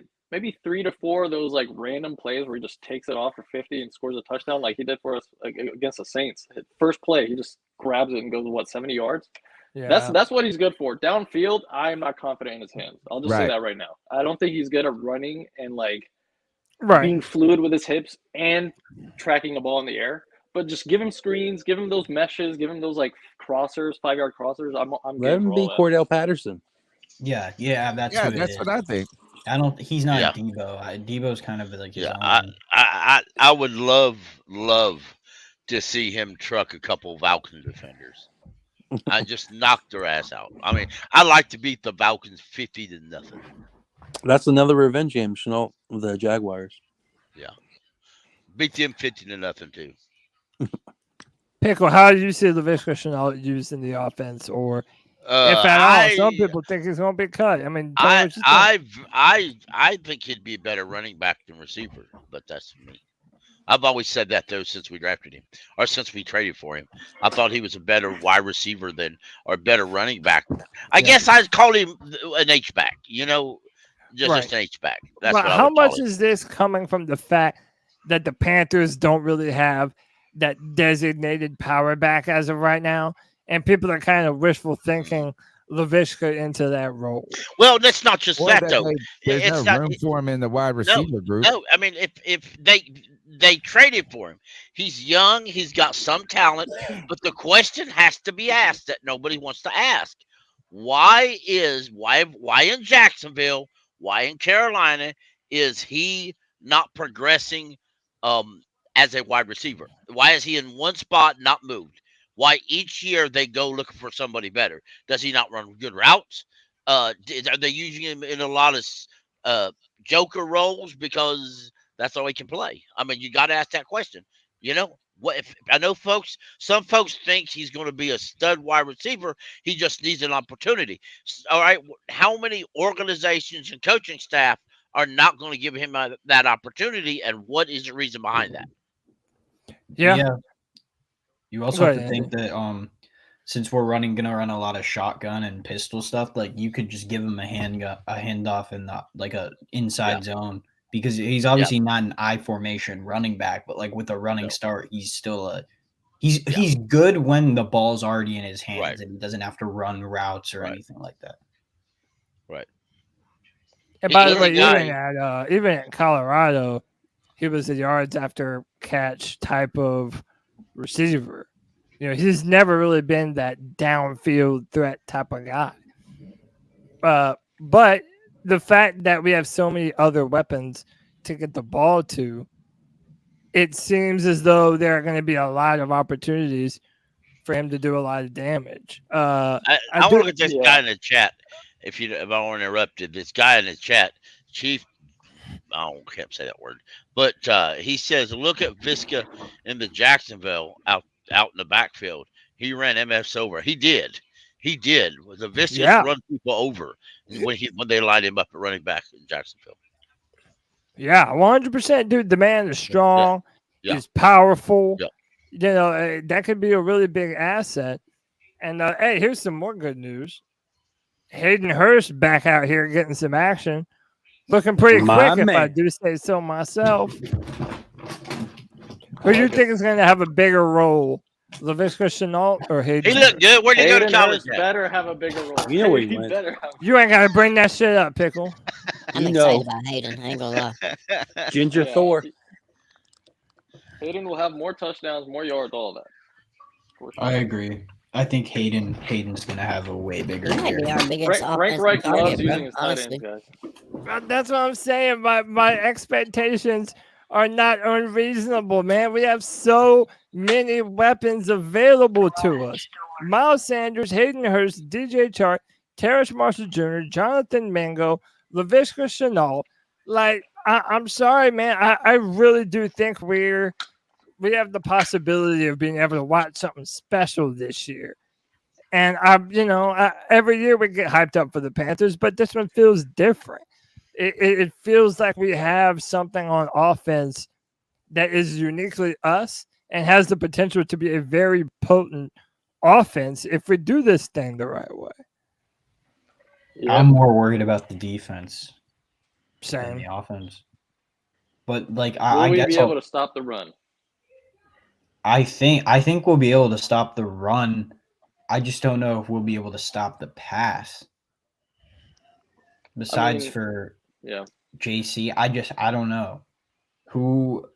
3 to 4 of those like random plays where he just takes it off for 50 and scores a touchdown like he did for us against the Saints. First play, he just grabs it and goes 70 yards. Yeah. That's what he's good for. Downfield, I'm not confident in his hands. I'll just say that right now. I don't think he's good at running and being fluid with his hips and tracking the ball in the air. but just give him screens, give him those meshes, give him those like crossers, 5-yard crossers. I'm Let him be Cordell Patterson. Yeah, that's what I think. He's not Yeah. Debo. Debo's kind of like his own. I would love to see him truck a couple Falcon defenders. I just knocked their ass out. I mean, I like to beat the Falcons 50-0. That's another revenge game, Shenault, with the Jaguars. Yeah. Beat them 50-0 too. Pickle, how do you see Laviska Shenault used in the offense, or if at all? Some people think he's going to be cut. I mean, I think he'd be a better running back than receiver, but that's me. I've always said that though since we drafted him, or since we traded for him. I thought he was a better wide receiver or better running back. I guess I'd call him an H back. Just an H back. That's what how much is this coming from the fact that the Panthers don't really have that designated power back as of right now, and people are kind of wishful thinking Laviska into that role? Well, that's not just that though. There's no room for him in the wide receiver group. No, I mean if they traded for him, he's young, he's got some talent, but the question has to be asked that nobody wants to ask: why in Jacksonville, why in Carolina is he not progressing as a wide receiver? Why is he in one spot, not moved? Why each year they go looking for somebody better? Does he not run good routes? Are they using him in a lot of joker roles because that's all he can play? I mean, you got to ask that question. What if I know some folks think he's going to be a stud wide receiver. He just needs an opportunity. All right. How many organizations and coaching staff are not going to give him that opportunity? And what is the reason behind that? Yeah. You also have to think that since we're gonna run a lot of shotgun and pistol stuff, like you could just give him a handoff in like a inside zone, because he's obviously not an I formation running back, but like with a running start, he's still he's good when the ball's already in his hands and he doesn't have to run routes or anything like that. Right. And by the way, even at Colorado, he was a yards after catch type of receiver. He's never really been that downfield threat type of guy. But the fact that we have so many other weapons to get the ball to, it seems as though there are going to be a lot of opportunities for him to do a lot of damage. I want to look at this guy in the chat. If I want to interrupt it, this guy in the chat, Chief, I can't say that word, but he says, look at Viska in the Jacksonville out in the backfield. He ran MFs over. He did. The Viscas run people over when they lined him up at running back in Jacksonville. Yeah, 100%, dude. The man is strong. Yeah. He's powerful. Yeah. That could be a really big asset. And hey, here's some more good news. Hayden Hurst back out here getting some action. Looking pretty quick, if I do say so myself. Who do you think is going to have a bigger role, Laviska Shenault or Hayden? He looked good. Where'd he go to college? Better have a bigger role. You know where he went. You ain't got to bring that shit up, Pickle. I'm excited about Hayden. I ain't gonna lie. Ginger Thor. Hayden will have more touchdowns, more yards, all of that. Sure. I agree. I think Hayden's gonna have a way bigger year. Frank Reich loves using his tight ends, guys. That's what I'm saying. My expectations are not unreasonable, man. We have so many weapons available to us. Miles Sanders, Hayden Hurst, DJ Chark, Terrace Marshall Jr., Jonathan Mingo, Laviska Shenault. Like, I'm sorry, man. I really do think we have the possibility of being able to watch something special this year. And every year we get hyped up for the Panthers, but this one feels different. It feels like we have something on offense that is uniquely us and has the potential to be a very potent offense if we do this thing the right way. I'm more worried about the defense than the offense. But like, will we be able to stop the run? I think we'll be able to stop the run. I just don't know if we'll be able to stop the pass. Besides for JC, I don't know who.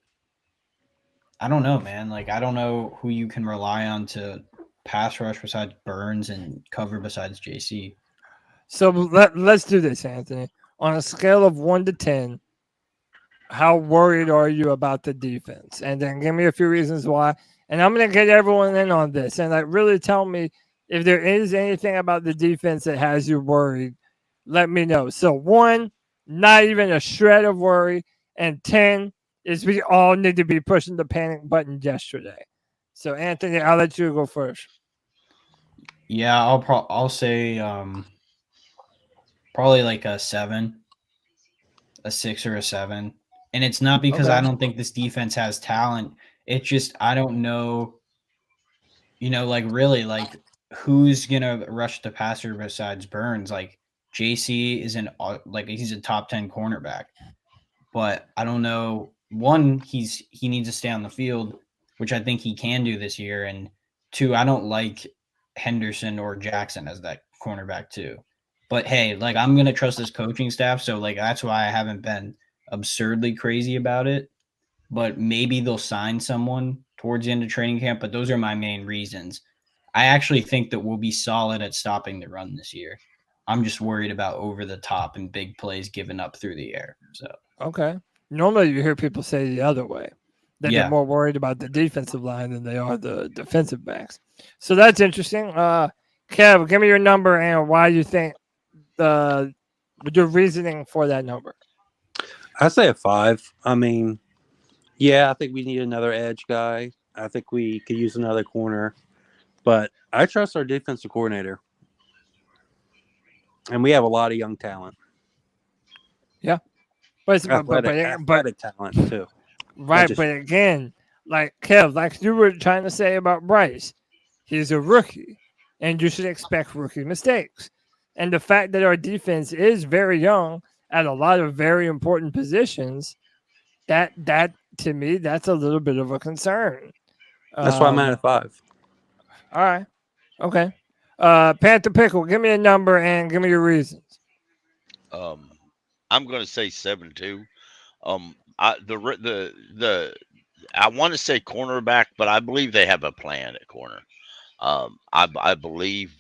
I don't know, man. Like, I don't know who you can rely on to pass rush besides Burns and cover besides JC. So let's do this, Anthony. On a scale of 1 to 10, how worried are you about the defense? And then give me a few reasons why. And I'm going to get everyone in on this. And like, really tell me if there is anything about the defense that has you worried. Let me know. So 1, not even a shred of worry. And 10 is we all need to be pushing the panic button yesterday. So Anthony, I'll let you go first. Yeah, I'll say probably like a 7, a 6 or a 7. And it's not because I don't think this defense has talent. It's just I don't know, like really like who's gonna rush the passer besides Burns. Like JC is he's a top 10 cornerback, but I don't know. One, he needs to stay on the field, which I think he can do this year, and 2, I don't like Henderson or Jackson as that cornerback too. But hey, like I'm gonna trust this coaching staff, so like that's why I haven't been absurdly crazy about it. But maybe they'll sign someone towards the end of training camp. But those are my main reasons. I actually think that we'll be solid at stopping the run this year. I'm just worried about over the top and big plays given up through the air. So okay. Normally you hear people say the other way. That they're more worried about the defensive line than they are the defensive backs. So that's interesting. Kev, give me your number and why you think your reasoning for that number. I say a 5. I mean, yeah, I think we need another edge guy. I think we could use another corner, but I trust our defensive coordinator, and we have a lot of young talent. Yeah, but athletic talent too. Right, but again, like Kev, like you were trying to say about Bryce, he's a rookie, and you should expect rookie mistakes. And the fact that our defense is very young at a lot of very important positions, that to me, that's a little bit of a concern. That's why I'm at a 5. All right. Okay. Panther Pickle, give me a number and give me your reasons. I'm going to say 7 too. I want to say cornerback, but I believe they have a plan at corner. I believe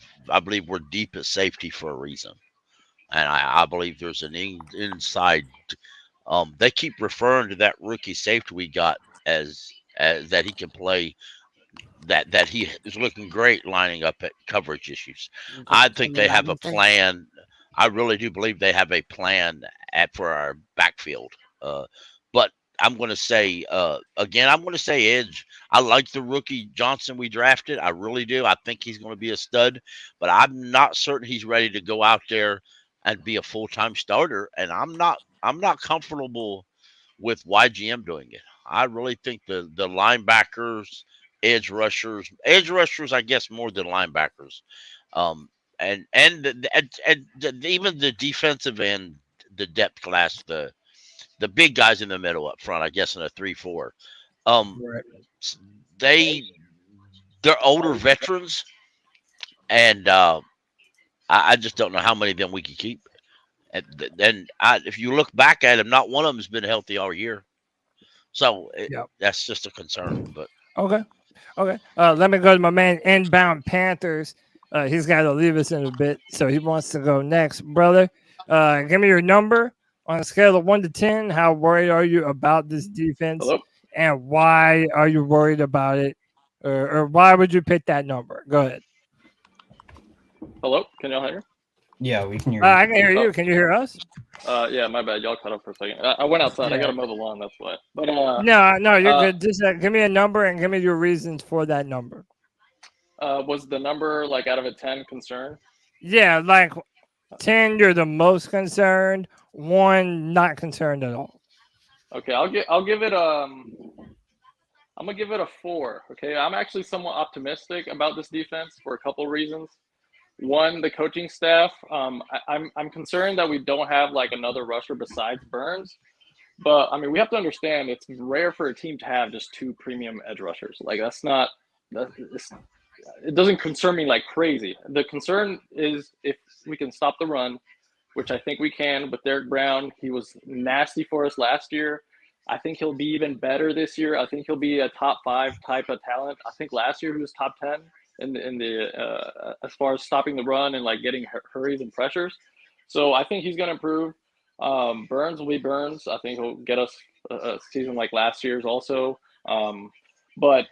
we're deep at safety for a reason, and I believe there's an inside. They keep referring to that rookie safety we got as that he can play. That he is looking great lining up at coverage issues. I think they have a plan. I really do believe they have a plan for our backfield. But I'm going to say, again, I'm going to say edge. I like the rookie Johnson we drafted. I really do. I think he's going to be a stud, but I'm not certain he's ready to go out there and be a full-time starter. And I'm not comfortable with YGM doing it. I really think the linebackers, edge rushers, I guess more than linebackers. And even the defensive end, the depth class, the big guys in the middle up front, I guess in a 3-4. They're older veterans, and I just don't know how many of them we can keep. And then if you look back at them, not one of them has been healthy all year. So that's just a concern. But okay. Let me go to my man Inbound Panthers. He's got to leave us in a bit, so he wants to go next, brother. Give me your number on a scale of 1 to 10. How worried are you about this defense? Hello? And why are you worried about it? Or why would you pick that number? Go ahead. Hello? Can y'all hear me? Yeah, we can hear you. I can hear you. Can you hear us? Yeah, my bad. Y'all cut off for a second. I went outside. I got to mow the lawn. That's why. But no, you're good. Just give me a number and give me your reasons for that number. Was the number like out of a 10 concern? Yeah, like 10, you're the most concerned. 1, not concerned at all. Okay, I'll give it I'm gonna give it a 4. Okay, I'm actually somewhat optimistic about this defense for a couple reasons. One, the coaching staff. I'm concerned that we don't have like another rusher besides Burns. But I mean, we have to understand it's rare for a team to have just 2 premium edge rushers. Like it doesn't concern me like crazy. The concern is if we can stop the run, which I think we can with Derek Brown. He was nasty for us last year. I think he'll be even better this year. I think he'll be a top 5 type of talent. I think last year he was top 10 in the as far as stopping the run and like getting hurries and pressures. So I think he's going to improve. Burns will be Burns. I think he'll get us a season like last year's also. But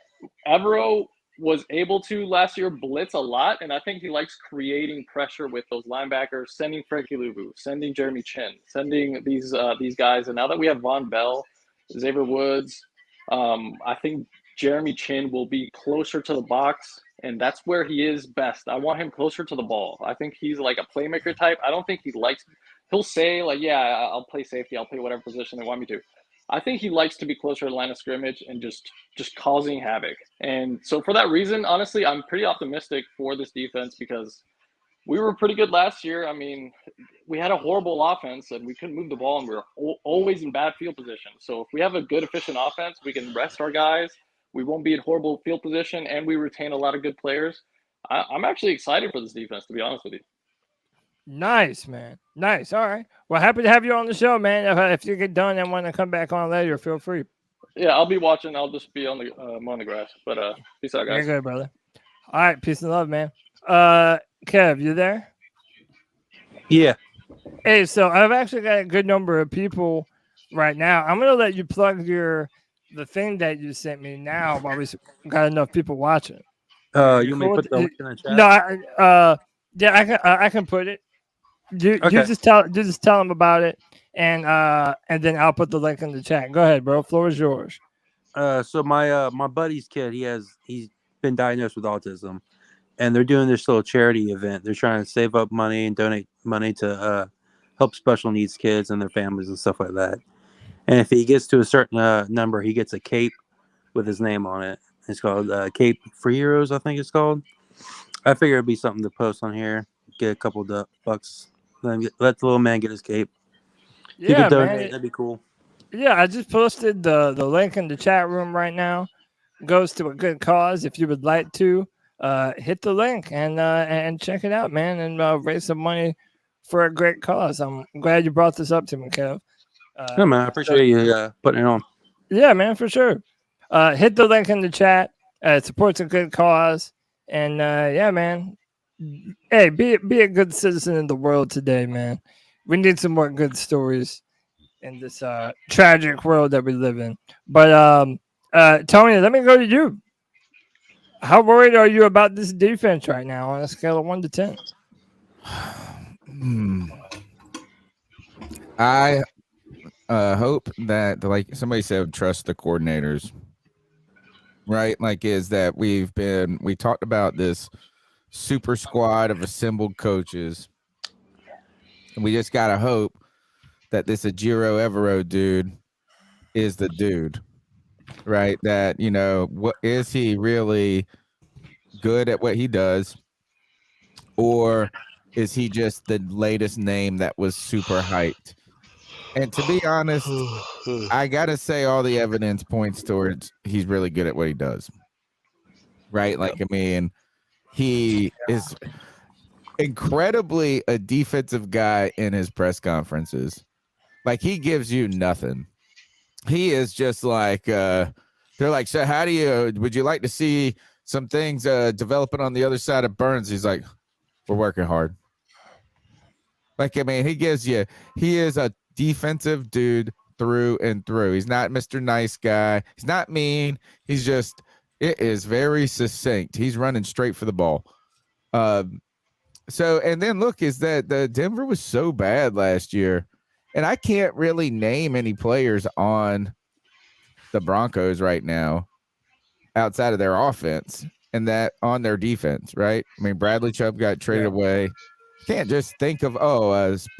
Evero was able to last year blitz a lot, and I think he likes creating pressure with those linebackers, sending Frankie Luvu, sending Jeremy Chin, sending these guys. And now that we have Von Bell, Xavier Woods, I think Jeremy Chin will be closer to the box, and that's where he is best. I want him closer to the ball. I think he's like a playmaker type. I don't think he'll say like, yeah, I'll play safety, I'll play whatever position they want me to. I think he likes to be closer to the line of scrimmage and just causing havoc. And so for that reason, honestly, I'm pretty optimistic for this defense because we were pretty good last year. I mean, we had a horrible offense and we couldn't move the ball and we were always in bad field position. So if we have a good, efficient offense, we can rest our guys. We won't be in horrible field position and we retain a lot of good players. I'm actually excited for this defense, to be honest with you. Nice, man. Nice. All right. Well, happy to have you on the show, man. If you get done and want to come back on later, feel free. Yeah, I'll be watching. I'll just be on the grass. But peace out, guys. Very good, brother. All right. Peace and love, man. Kev, you there? Yeah. Hey, so I've actually got a good number of people right now. I'm gonna let you plug the thing that you sent me now while we got enough people watching. You may put the link in the chat. No, yeah, I can put it. You just tell them about it, and then I'll put the link in the chat. Go ahead, bro. Floor is yours. So my buddy's kid, he's been diagnosed with autism, and they're doing this little charity event. They're trying to save up money and donate money to help special needs kids and their families and stuff like that. And if he gets to a certain number, he gets a cape with his name on it. It's called Cape for Heroes, I think it's called. I figure it'd be something to post on here. Get a couple of bucks. Let the little man get his cape. Yeah, you could donate, man. that'd be cool. Yeah, I just posted the link in the chat room right now. Goes to a good cause. If you would like to, hit the link and check it out, man, and raise some money for a great cause. I'm glad you brought this up to me, Kev. Yeah, man, I appreciate you putting it on. Yeah, man, for sure. Hit the link in the chat. It supports a good cause. And yeah, man. Hey, be a good citizen in the world today, man. We need some more good stories in this tragic world that we live in. But Tony, let me go to you. How worried are you about this defense right now on a scale of 1 to 10? I hope that, like somebody said, trust the coordinators. Right? Like, is that we talked about this super squad of assembled coaches. And we just got to hope that this Ejiro Evero dude is the dude, right? That, what is he really good at what he does? Or is he just the latest name that was super hyped? And to be honest, I got to say all the evidence points towards he's really good at what he does. Right? Like, I mean, he is incredibly a defensive guy in his press conferences. Like, he gives you nothing. He is just like, they're like, so would you like to see some things developing on the other side of Burns? He's like, we're working hard. Like, I mean, he is a defensive dude through and through. He's not Mr. Nice Guy. He's not mean. He's just, it is very succinct. He's running straight for the ball. So, and then look, is that the Denver was so bad last year, and I can't really name any players on the Broncos right now outside of their offense and that on their defense, right? I mean, Bradley Chubb got traded away. Can't just think of,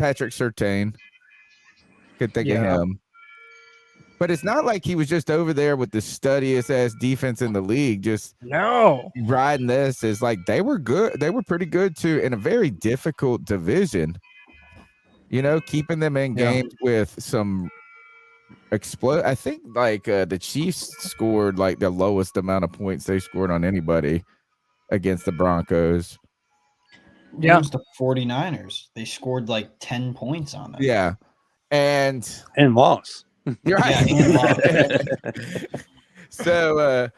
Patrick Surtain. Could think of him. But it's not like he was just over there with the studdiest ass defense in the league, just riding this. Is like they were good. They were pretty good too in a very difficult division. Keeping them in games with some explode. I think like the Chiefs scored like the lowest amount of points they scored on anybody against the Broncos. Yeah, it was the 49ers. They scored like 10 points on them. Yeah. And lost. You're right. Yeah,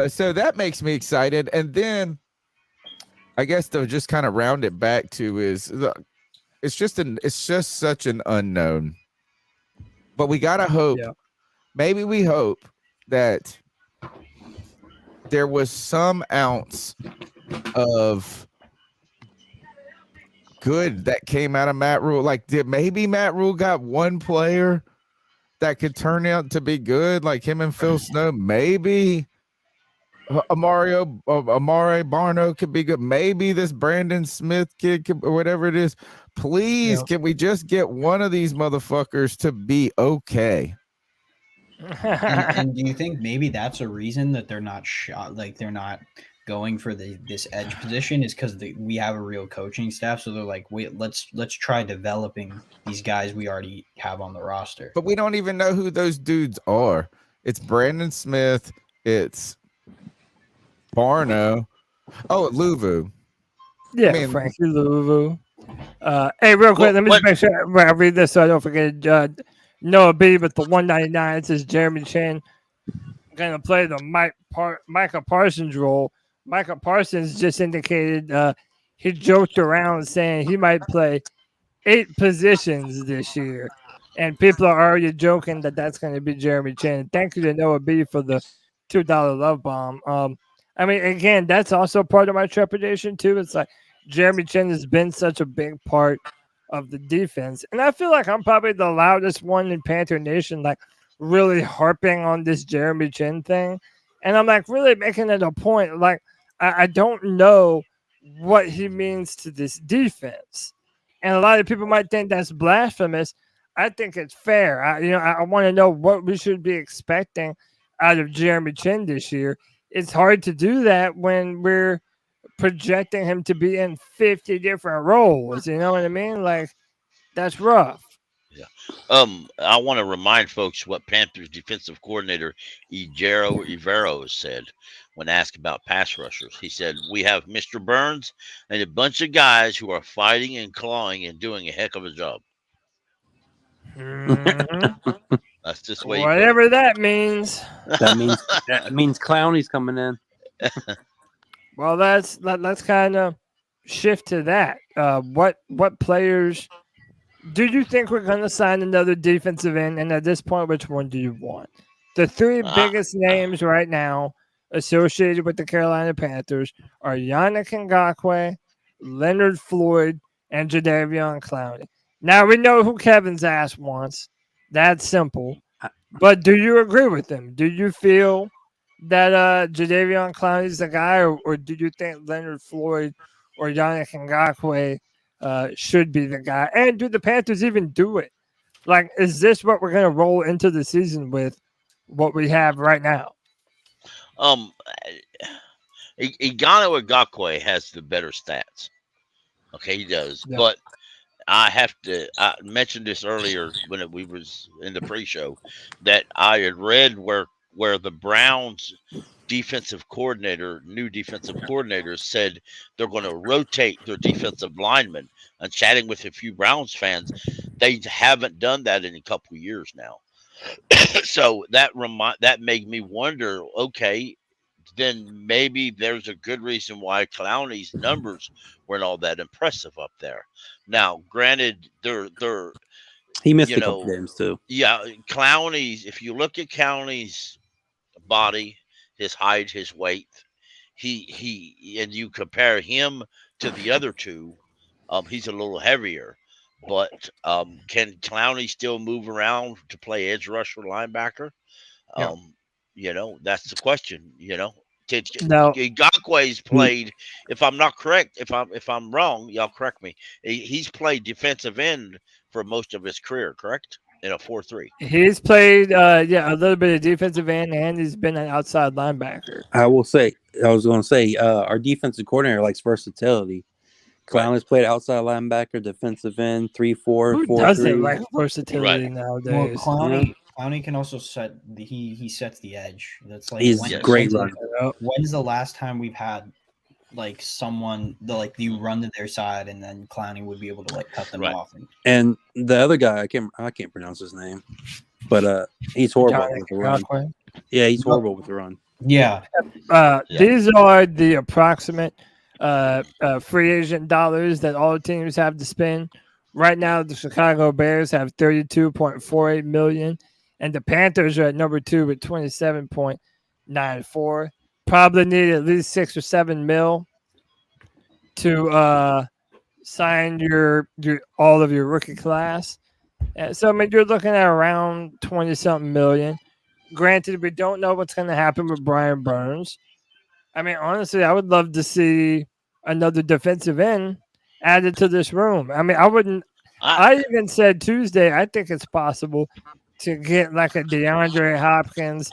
so that makes me excited. And then I guess to just kind of round it back to it's just such an unknown. But we gotta hope. Yeah. Maybe we hope that there was some ounce of good that came out of Matt Rule. Like, did maybe Matt Rule got one player that could turn out to be good, like him and Phil Snow? Maybe Amare Barno could be good. Maybe this Brandon Smith kid could, or whatever it is. Please, can we just get one of these motherfuckers to be okay? and do you think maybe that's a reason that they're not shot, like they're not going for this edge position, is because we have a real coaching staff, so they're like, wait, let's try developing these guys we already have on the roster. But we don't even know who those dudes are. It's Brandon Smith. It's Barno. Oh, Luvu. Yeah, Frankie Luvu. Hey, real quick, let me just make sure I read this so I don't forget. Noah B with the 199. It says Jeremy Chin going to play the Micah Parsons role. Micah Parsons just indicated he joked around saying he might play 8 positions this year. And people are already joking that that's going to be Jeremy Chin. Thank you to Noah B for the $2 love bomb. I mean, again, that's also part of my trepidation, too. It's like Jeremy Chin has been such a big part of the defense. And I feel like I'm probably the loudest one in Panther Nation, like really harping on this Jeremy Chin thing. And I'm like really making it a point. Like, I don't know what he means to this defense. And a lot of people might think that's blasphemous. I think it's fair. I want to know what we should be expecting out of Jeremy Chin this year. It's hard to do that when we're projecting him to be in 50 different roles. You know what I mean? Like, that's rough. Yeah. I want to remind folks what Panthers defensive coordinator Ivero said when asked about pass rushers. He said, "We have Mr. Burns and a bunch of guys who are fighting and clawing and doing a heck of a job." Mm-hmm. That's just way whatever that means. That means Clowney's coming in. Well, let's kind of shift to that. What players do you think we're going to sign another defensive end? And at this point, which one do you want? The 3 biggest names right now associated with the Carolina Panthers are Yannick Ngakoue, Leonard Floyd, and Jadeveon Clowney. Now, we know who Kevin's ass wants. That's simple. But do you agree with him? Do you feel that Jadeveon Clowney is the guy, or do you think Leonard Floyd or Yannick Ngakoue should be the guy? And do the Panthers even do it? Like, is this what we're going to roll into the season with, what we have right now? Igano Ngakoue has the better stats. Okay, he does. Yeah. But I mentioned this earlier when we was in the pre-show that I had read where the Browns new defensive coordinator said they're going to rotate their defensive linemen. And chatting with a few Browns fans, they haven't done that in a couple of years now. So that made me wonder, okay, then maybe there's a good reason why Clowney's numbers weren't all that impressive up there. Now, granted, he missed a couple games too. Yeah, Clowney's. If you look at Clowney's body, his height, his weight, he and you compare him to the other two, he's a little heavier. But can Clowney still move around to play edge rusher linebacker? Yeah. That's the question. No. Ngakoue's played. If I'm not correct, if I'm wrong, y'all correct me. He's played defensive end for most of his career, correct? In a 4-3. He's played, a little bit of defensive end, and he's been an outside linebacker. I was going to say, our defensive coordinator likes versatility. Clowney's played outside linebacker, defensive end, 3-4, 4-3. Who doesn't like versatility nowadays? Well, Clowney can also he sets the edge. That's like he's great runner. When's the last time we've had like someone you run to their side and then Clowney would be able to cut them off? And the other guy, I can't pronounce his name. but he's horrible with the run. Yeah, he's horrible with the run. Yeah. These are the approximate free agent dollars that all teams have to spend. Right now, the Chicago Bears have $32.48 million, and the Panthers are at number 2 with $27.94. Probably need at least 6 or 7 mil to sign your all of your rookie class. So I mean, you're looking at around 20-something million. Granted, we don't know what's going to happen with Brian Burns. I mean, honestly, I would love to see another defensive end added to this room. I mean, I even said Tuesday, I think it's possible to get like a DeAndre Hopkins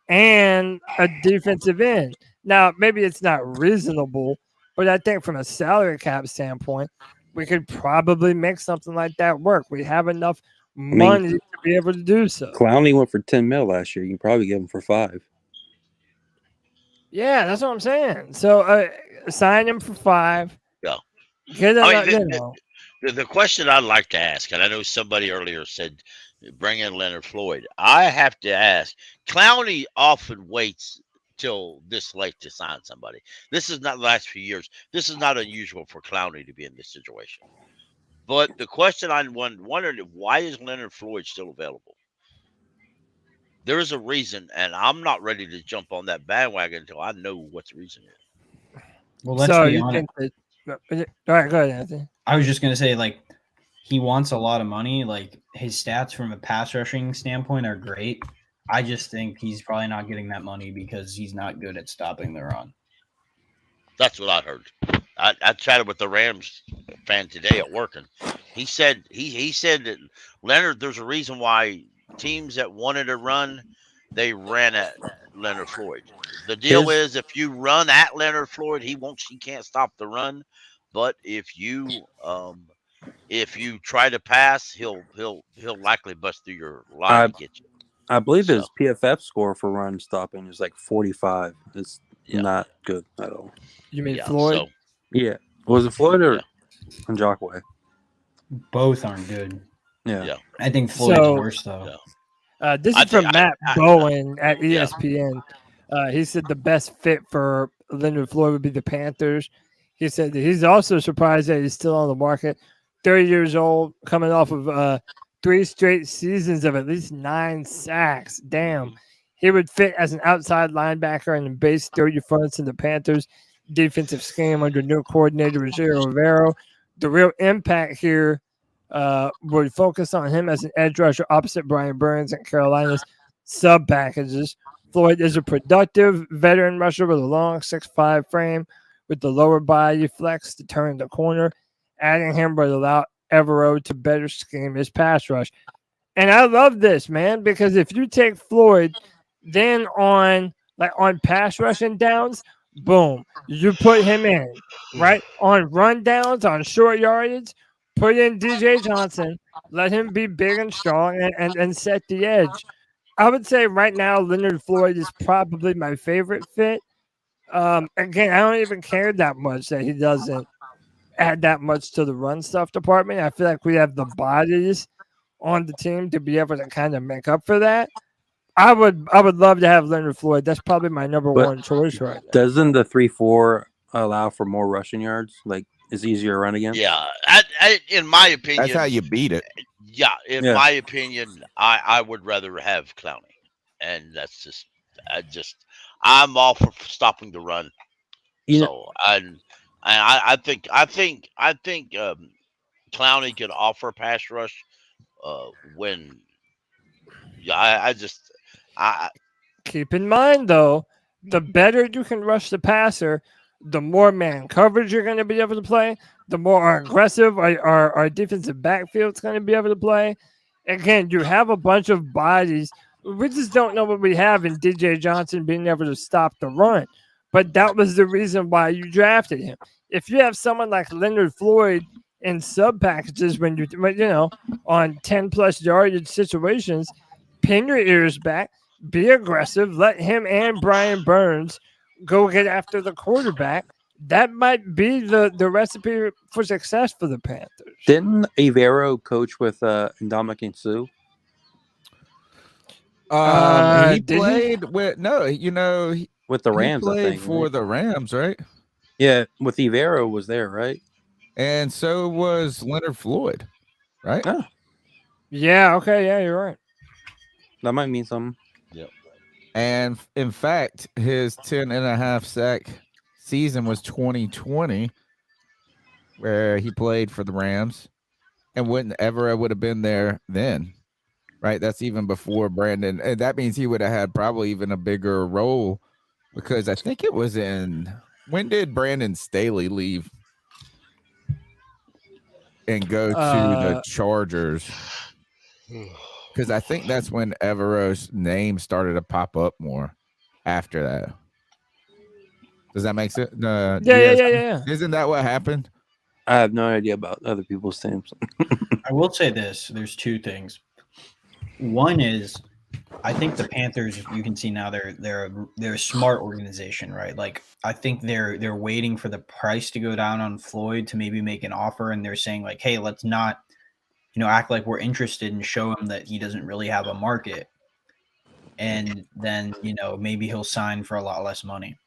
and a defensive end. Now, maybe it's not reasonable, but I think from a salary cap standpoint, we could probably make something like that work. We have enough money to be able to do so. Clowney went for 10 mil last year. You can probably get him for 5. Yeah, that's what I'm saying. So sign him for 5. Yeah. The question I'd like to ask, and I know somebody earlier said bring in Leonard Floyd. I have to ask, Clowney often waits till this late to sign somebody. This is not the last few years. This is not unusual for Clowney to be in this situation. But the question I wondered, why is Leonard Floyd still available? There is a reason, and I'm not ready to jump on that bandwagon until I know what the reason is. Well, let's be honest. All right, go ahead, Anthony. I was just going to say, like, he wants a lot of money. Like, his stats from a pass rushing standpoint are great. I just think he's probably not getting that money because he's not good at stopping the run. That's what I heard. I chatted with the Rams fan today at work, and he said that Leonard, there's a reason why teams that wanted to run, they ran at Leonard Floyd. The deal is if you run at Leonard Floyd, he can't stop the run. But if you try to pass, he'll likely bust through your line to get you. I believe his PFF score for run stopping is like 45. It's not good at all. You mean Floyd? Yeah. Was it Floyd or Njoku? Both aren't good. Yeah. I think Floyd's worse, though. This is from Matt Bowen at ESPN. He said the best fit for Leonard Floyd would be the Panthers. He said that he's also surprised that he's still on the market. 30 years old, coming off of 3 straight seasons of at least 9 sacks. Damn. He would fit as an outside linebacker and base 30 fronts in the Panthers' defensive scheme under new coordinator Rogelio Rivera. The real impact here would focus on him as an edge rusher opposite Brian Burns and Carolina's sub packages. Floyd is a productive veteran rusher with a long 6'5" frame with the lower body flex to turn the corner. Adding him would allow Evero to better scheme his pass rush. And I love this, man, because if you take Floyd, then on pass rushing downs, boom, you put him in, right? On run downs, on short yardage, put in DJ Johnson, let him be big and strong and set the edge. I would say right now Leonard Floyd is probably my favorite fit. Again, I don't even care that much that he doesn't add that much to the run stuff department. I feel like we have the bodies on the team to be able to kind of make up for that. I would love to have Leonard Floyd. That's probably my number one choice right now. Doesn't the 3-4 allow for more rushing yards? Like, it's easier to run again? Yeah. In my opinion. That's how you beat it. Yeah. In my opinion, I would rather have Clowney. And that's I'm all for stopping the run. I think Clowney could offer pass rush when keep in mind though, the better you can rush the passer, the more man coverage you're going to be able to play, the more aggressive our defensive backfield's going to be able to play. Again, you have a bunch of bodies. We just don't know what we have in DJ Johnson being able to stop the run. But that was the reason why you drafted him. If you have someone like Leonard Floyd in sub packages when you on 10+ yardage situations, pin your ears back, be aggressive, let him and Brian Burns go get after the quarterback. That might be the recipe for success for the Panthers. Didn't Evero coach with Ndamukong Suh? He played with with the Rams. He played I think for the Rams, right? Yeah, with Evero was there, right? And so was Leonard Floyd, right? Oh. Yeah. Okay. Yeah, you're right. That might mean something. Yep. And in fact, his 10.5 sack season was 2020, where he played for the Rams, and Evero would have been there then, right? That's even before Brandon, and that means he would have had probably even a bigger role, because I think it was when did Brandon Staley leave and go to the Chargers? Because I think that's when Evero's name started to pop up more after that. Does that make sense? Yeah. Isn't that what happened? I have no idea about other people's teams. I will say this: there's two things. One is, I think the Panthers, you can see now they're a smart organization, right? Like, I think they're waiting for the price to go down on Floyd to maybe make an offer, and they're saying like, hey, let's not, act like we're interested and show him that he doesn't really have a market, and then maybe he'll sign for a lot less money.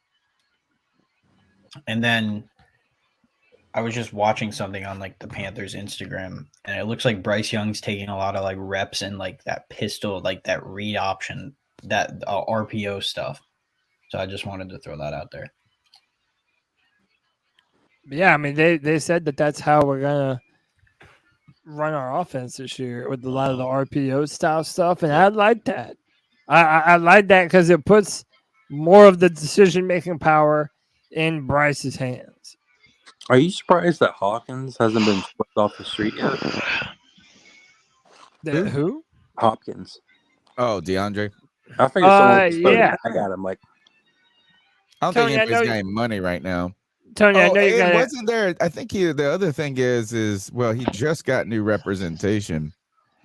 And then I was just watching something on like the Panthers Instagram, and it looks like Bryce Young's taking a lot of like reps and like that pistol, like that read option, that RPO stuff. So I just wanted to throw that out there. Yeah, I mean they said that's how we're gonna run our offense this year, with a lot of the RPO style stuff, and I like that. I like that because it puts more of the decision making power in Bryce's hands. Are you surprised that Hawkins hasn't been swept off the street yet? Who? Hopkins. Oh, DeAndre. I figured someone was yeah. I got him. Like, I don't Tony, think anybody's getting money right now. Tony, I know you got. Wasn't there? I think the other thing is well, he just got new representation.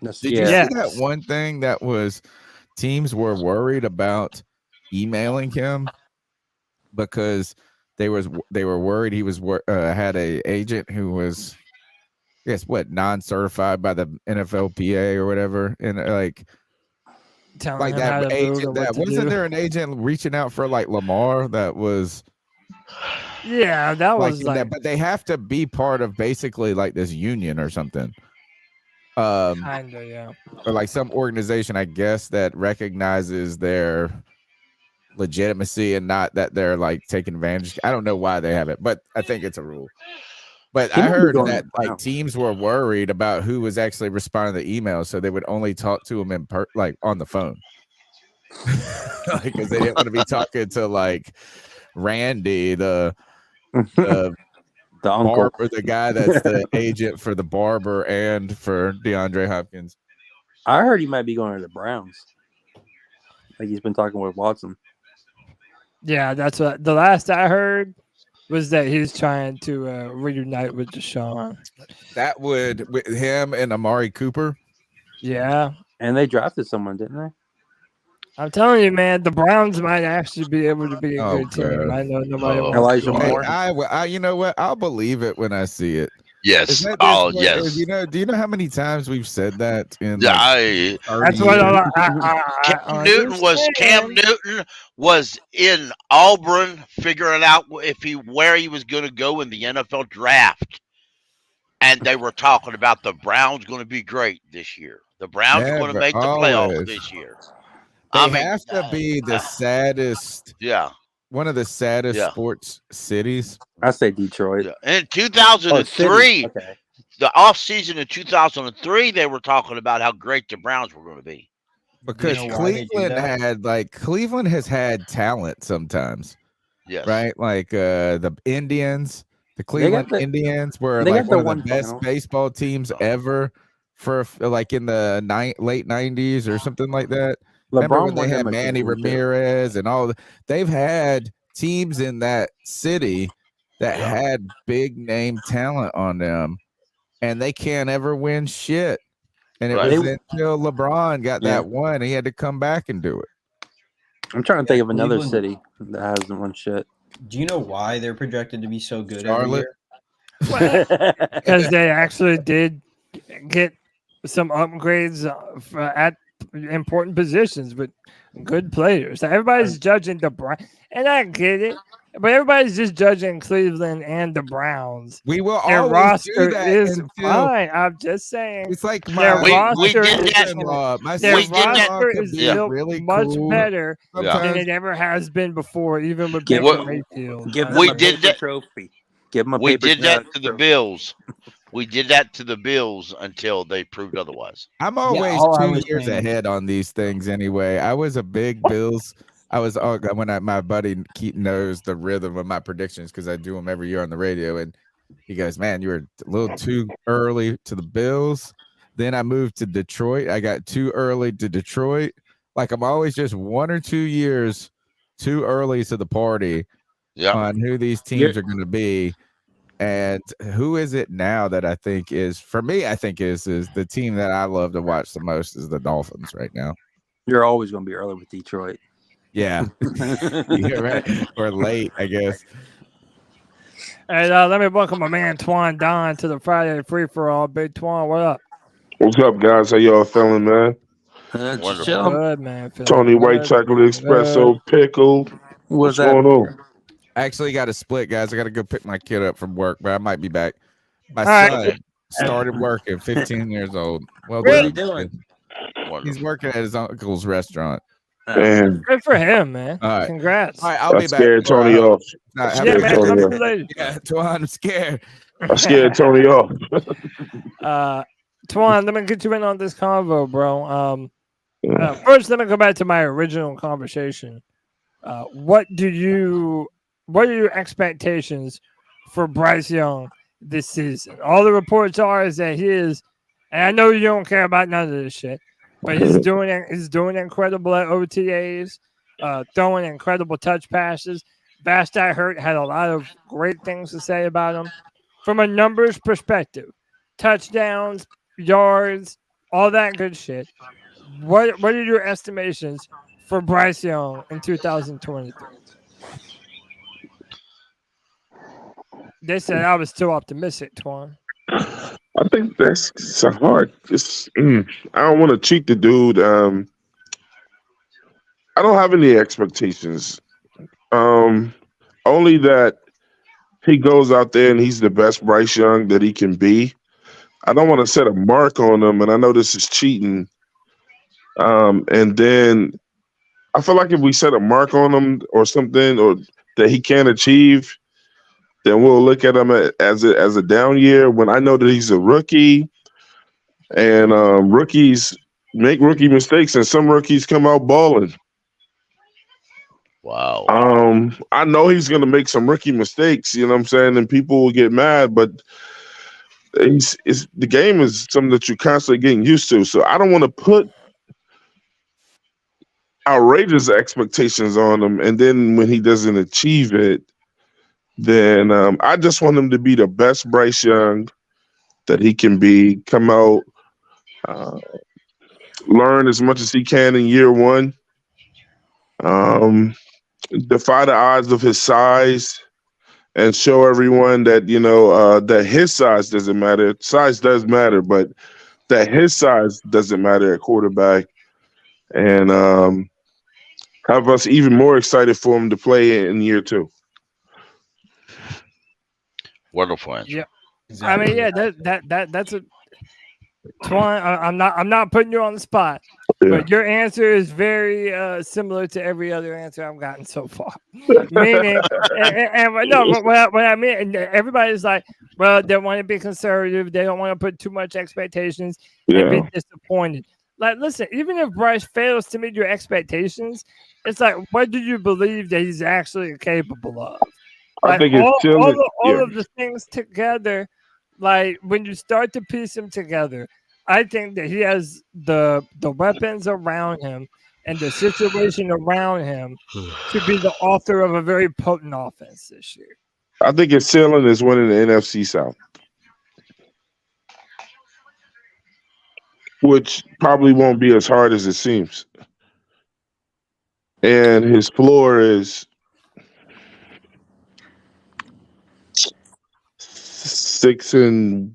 Did you see that one thing that was teams were worried about emailing him because they were worried he was had a agent who was, I guess, non-certified by the NFLPA or whatever, and like that agent that wasn't there an agent reaching out for like Lamar that was. Yeah, that was that, but they have to be part of basically like this union or something. Kinda, yeah. Or like some organization, I guess, that recognizes their legitimacy and not that they're like taking advantage. I don't know why they have it, but I think it's a rule. But I heard that like teams were worried about who was actually responding to emails, so they would only talk to them like on the phone, because they didn't want to be talking to like Randy, the barber, the guy that's the agent for the barber and for DeAndre Hopkins. I heard he might be going to the Browns. Like he's been talking with Watson. Yeah, that's what the last I heard was, that he's trying to reunite with Deshaun. That would with him and Amari Cooper. Yeah, and they drafted someone, didn't they? I'm telling you, man, the Browns might actually be able to be a good team. I know nobody wants Elijah Moore. I you know what? I'll believe it when I see it. Yes. Yes. Do you know how many times we've said that? That's what Cam Newton was in Auburn figuring out where he was going to go in the NFL draft, and they were talking about the Browns going to be great this year. The Browns are going to make the playoffs this year. They have to be the saddest. Yeah. One of the saddest sports cities. I say Detroit. Yeah. In 2003, the offseason in 2003, they were talking about how great the Browns were going to be. Because Cleveland has had talent sometimes. Yes. Right? Like the Indians, the Cleveland Indians were like one of the best baseball teams ever for like in the late 90s or something like that. Remember when they had Manny Ramirez and all? They've had teams in that city that had big name talent on them, and they can't ever win shit. And it was until LeBron got that one, he had to come back and do it. I'm trying to think of another city that hasn't won shit. Do you know why they're projected to be so good Charlotte? every year? Because they actually did get some upgrades important positions, but good players. So everybody's judging the Browns, and I get it, but everybody's just judging Cleveland and the Browns. We will Their always roster do that is until fine. I'm just saying. it's like their my We roster did is that. my their We did that. sister-in-law roster could is be built really much cool. better than Sometimes it ever has been before, even with Give Baker What- Mayfield. Give them We a did paper that- trophy. Give them a We paper did that to the trophy. Bills. We did that to the Bills until they proved otherwise. I'm always all I 2 was years saying- ahead on these things anyway. I was a big Bills. I was my buddy Keaton knows the rhythm of my predictions because I do them every year on the radio, and he goes, "Man, you were a little too early to the Bills." Then I moved to Detroit. I got too early to Detroit. Like I'm always just 1 or 2 years too early to the party on who these teams are going to be. And who is it now that I think is, for me, I think is the team that I love to watch the most is the Dolphins right now. You're always going to be early with Detroit. Yeah. Yeah, right. Or late, I guess. And let me welcome my man Twan Don to the Friday Free for All. Big Twan, what up? What's up, guys? How y'all feeling, man? Wonderful. Good, man. Feeling Tony White good. Chocolate Espresso Pickle. What's that? going on? I actually got a split, guys. I got to go pick my kid up from work, but I might be back. My All son right. started working, 15 years old. Well, Really? done. He's working at his uncle's restaurant. Man, Good for him, man. All right. Congrats. All right, I'll I be back. scared Tony off. Nah, I have Yeah, a scared man. good Tony Come off. to later. Yeah, Twan, I'm scared. I scared Tony off. Twan, let me get you in on this convo, bro. First, let me go back to my original conversation. What are your expectations for Bryce Young this season? All the reports are is that he is, and I know you don't care about none of this shit, but he's doing incredible at OTAs, throwing incredible touch passes. Vast I heard had a lot of great things to say about him from a numbers perspective, touchdowns, yards, all that good shit. What are your estimations for Bryce Young in 2023? They said I was too optimistic, Twan. I think that's so hard. I don't want to cheat the dude. I don't have any expectations. Only that he goes out there and he's the best Bryce Young that he can be. I don't want to set a mark on him, and I know this is cheating. And then I feel like if we set a mark on him or something, or that he can't achieve, then we'll look at him as a down year. When I know that he's a rookie, and rookies make rookie mistakes, and some rookies come out balling. Wow. I know he's going to make some rookie mistakes, you know what I'm saying, and people will get mad, but the game is something that you're constantly getting used to. So I don't want to put outrageous expectations on him, and then when he doesn't achieve it, then I just want him to be the best Bryce Young that he can be. Come out, learn as much as he can in year one. Defy the odds of his size, and show everyone that that his size doesn't matter. Size does matter, but that his size doesn't matter at quarterback, and have us even more excited for him to play in year two. Wonderful answer. Yeah, exactly. I mean, yeah, that's a Twan. I'm not putting you on the spot, but your answer is very similar to every other answer I've gotten so far. Meaning, what I mean, everybody's like, well, they want to be conservative. They don't want to put too much expectations and be disappointed. Like, listen, even if Bryce fails to meet your expectations, it's like, what do you believe that he's actually capable of? Like, I think it's all of the things together. Like, when you start to piece them together, I think that he has the weapons around him and the situation around him to be the author of a very potent offense this year. I think his ceiling is winning the NFC South, which probably won't be as hard as it seems. And his floor is 6-11.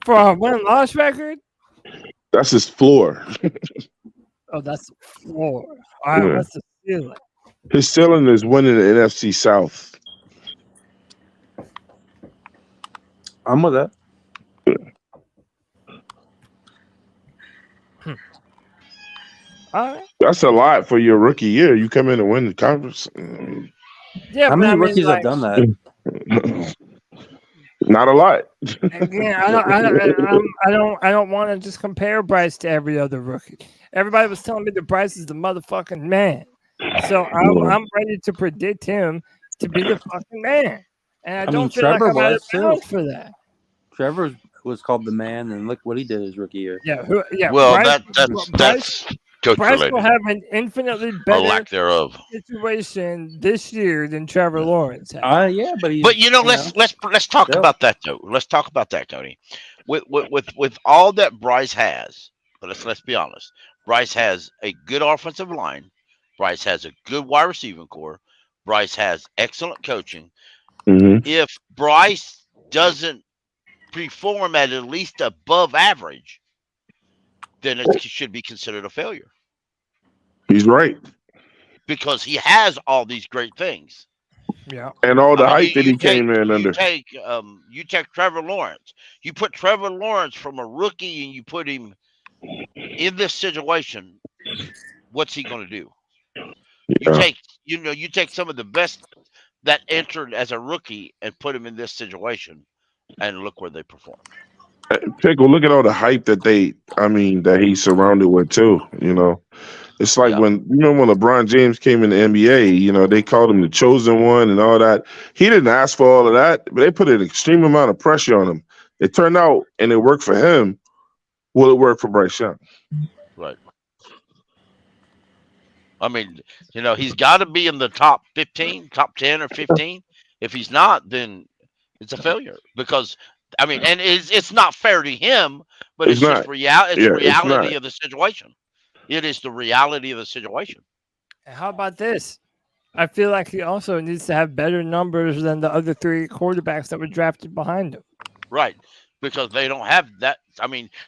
For a win-loss record? That's his floor. Oh, that's the floor. All right, Yeah. what's the ceiling? His ceiling is winning the NFC South. I'm with that. All right. That's a lot for your rookie year. You come in and win the conference. Yeah, How but many I mean, rookies like, have done that? Not a lot. again, I don't want to just compare Bryce to every other rookie. Everybody was telling me that Bryce is the motherfucking man, so I'm ready to predict him to be the fucking man, and I don't feel like Trevor I'm out of was too. bounds for that. Trevor was called the man, and look what he did his rookie year. Yeah, yeah. Well, Bryce, that's coach Bryce related, will have an infinitely or better lack thereof. situation this year than Trevor Lawrence had. Yeah, but let's talk about that though. Let's talk about that, Cody. With all that Bryce has, but let's be honest. Bryce has a good offensive line. Bryce has a good wide receiving core. Bryce has excellent coaching. Mm-hmm. If Bryce doesn't perform at least above average, then it should be considered a failure. He's right. Because he has all these great things. Yeah. And all the hype that he came in under. You take Trevor Lawrence. You put Trevor Lawrence from a rookie and you put him in this situation, what's he going to do? Yeah. You take some of the best that entered as a rookie and put him in this situation, and look where they perform. Pickle, look at all the hype that that he's surrounded with too. It's like when LeBron James came in the NBA, they called him the chosen one and all that. He didn't ask for all of that, but they put an extreme amount of pressure on him. It turned out, and it worked for him. Will it work for Bryce Young? Right. I mean, he's got to be in the top 15, top 10 or 15. If he's not, then it's a failure because, and it's not fair to him, but it's just reality. It's the reality of the situation. It is the reality of the situation. And how about this? I feel like he also needs to have better numbers than the other three quarterbacks that were drafted behind him. Right. Because they don't have that.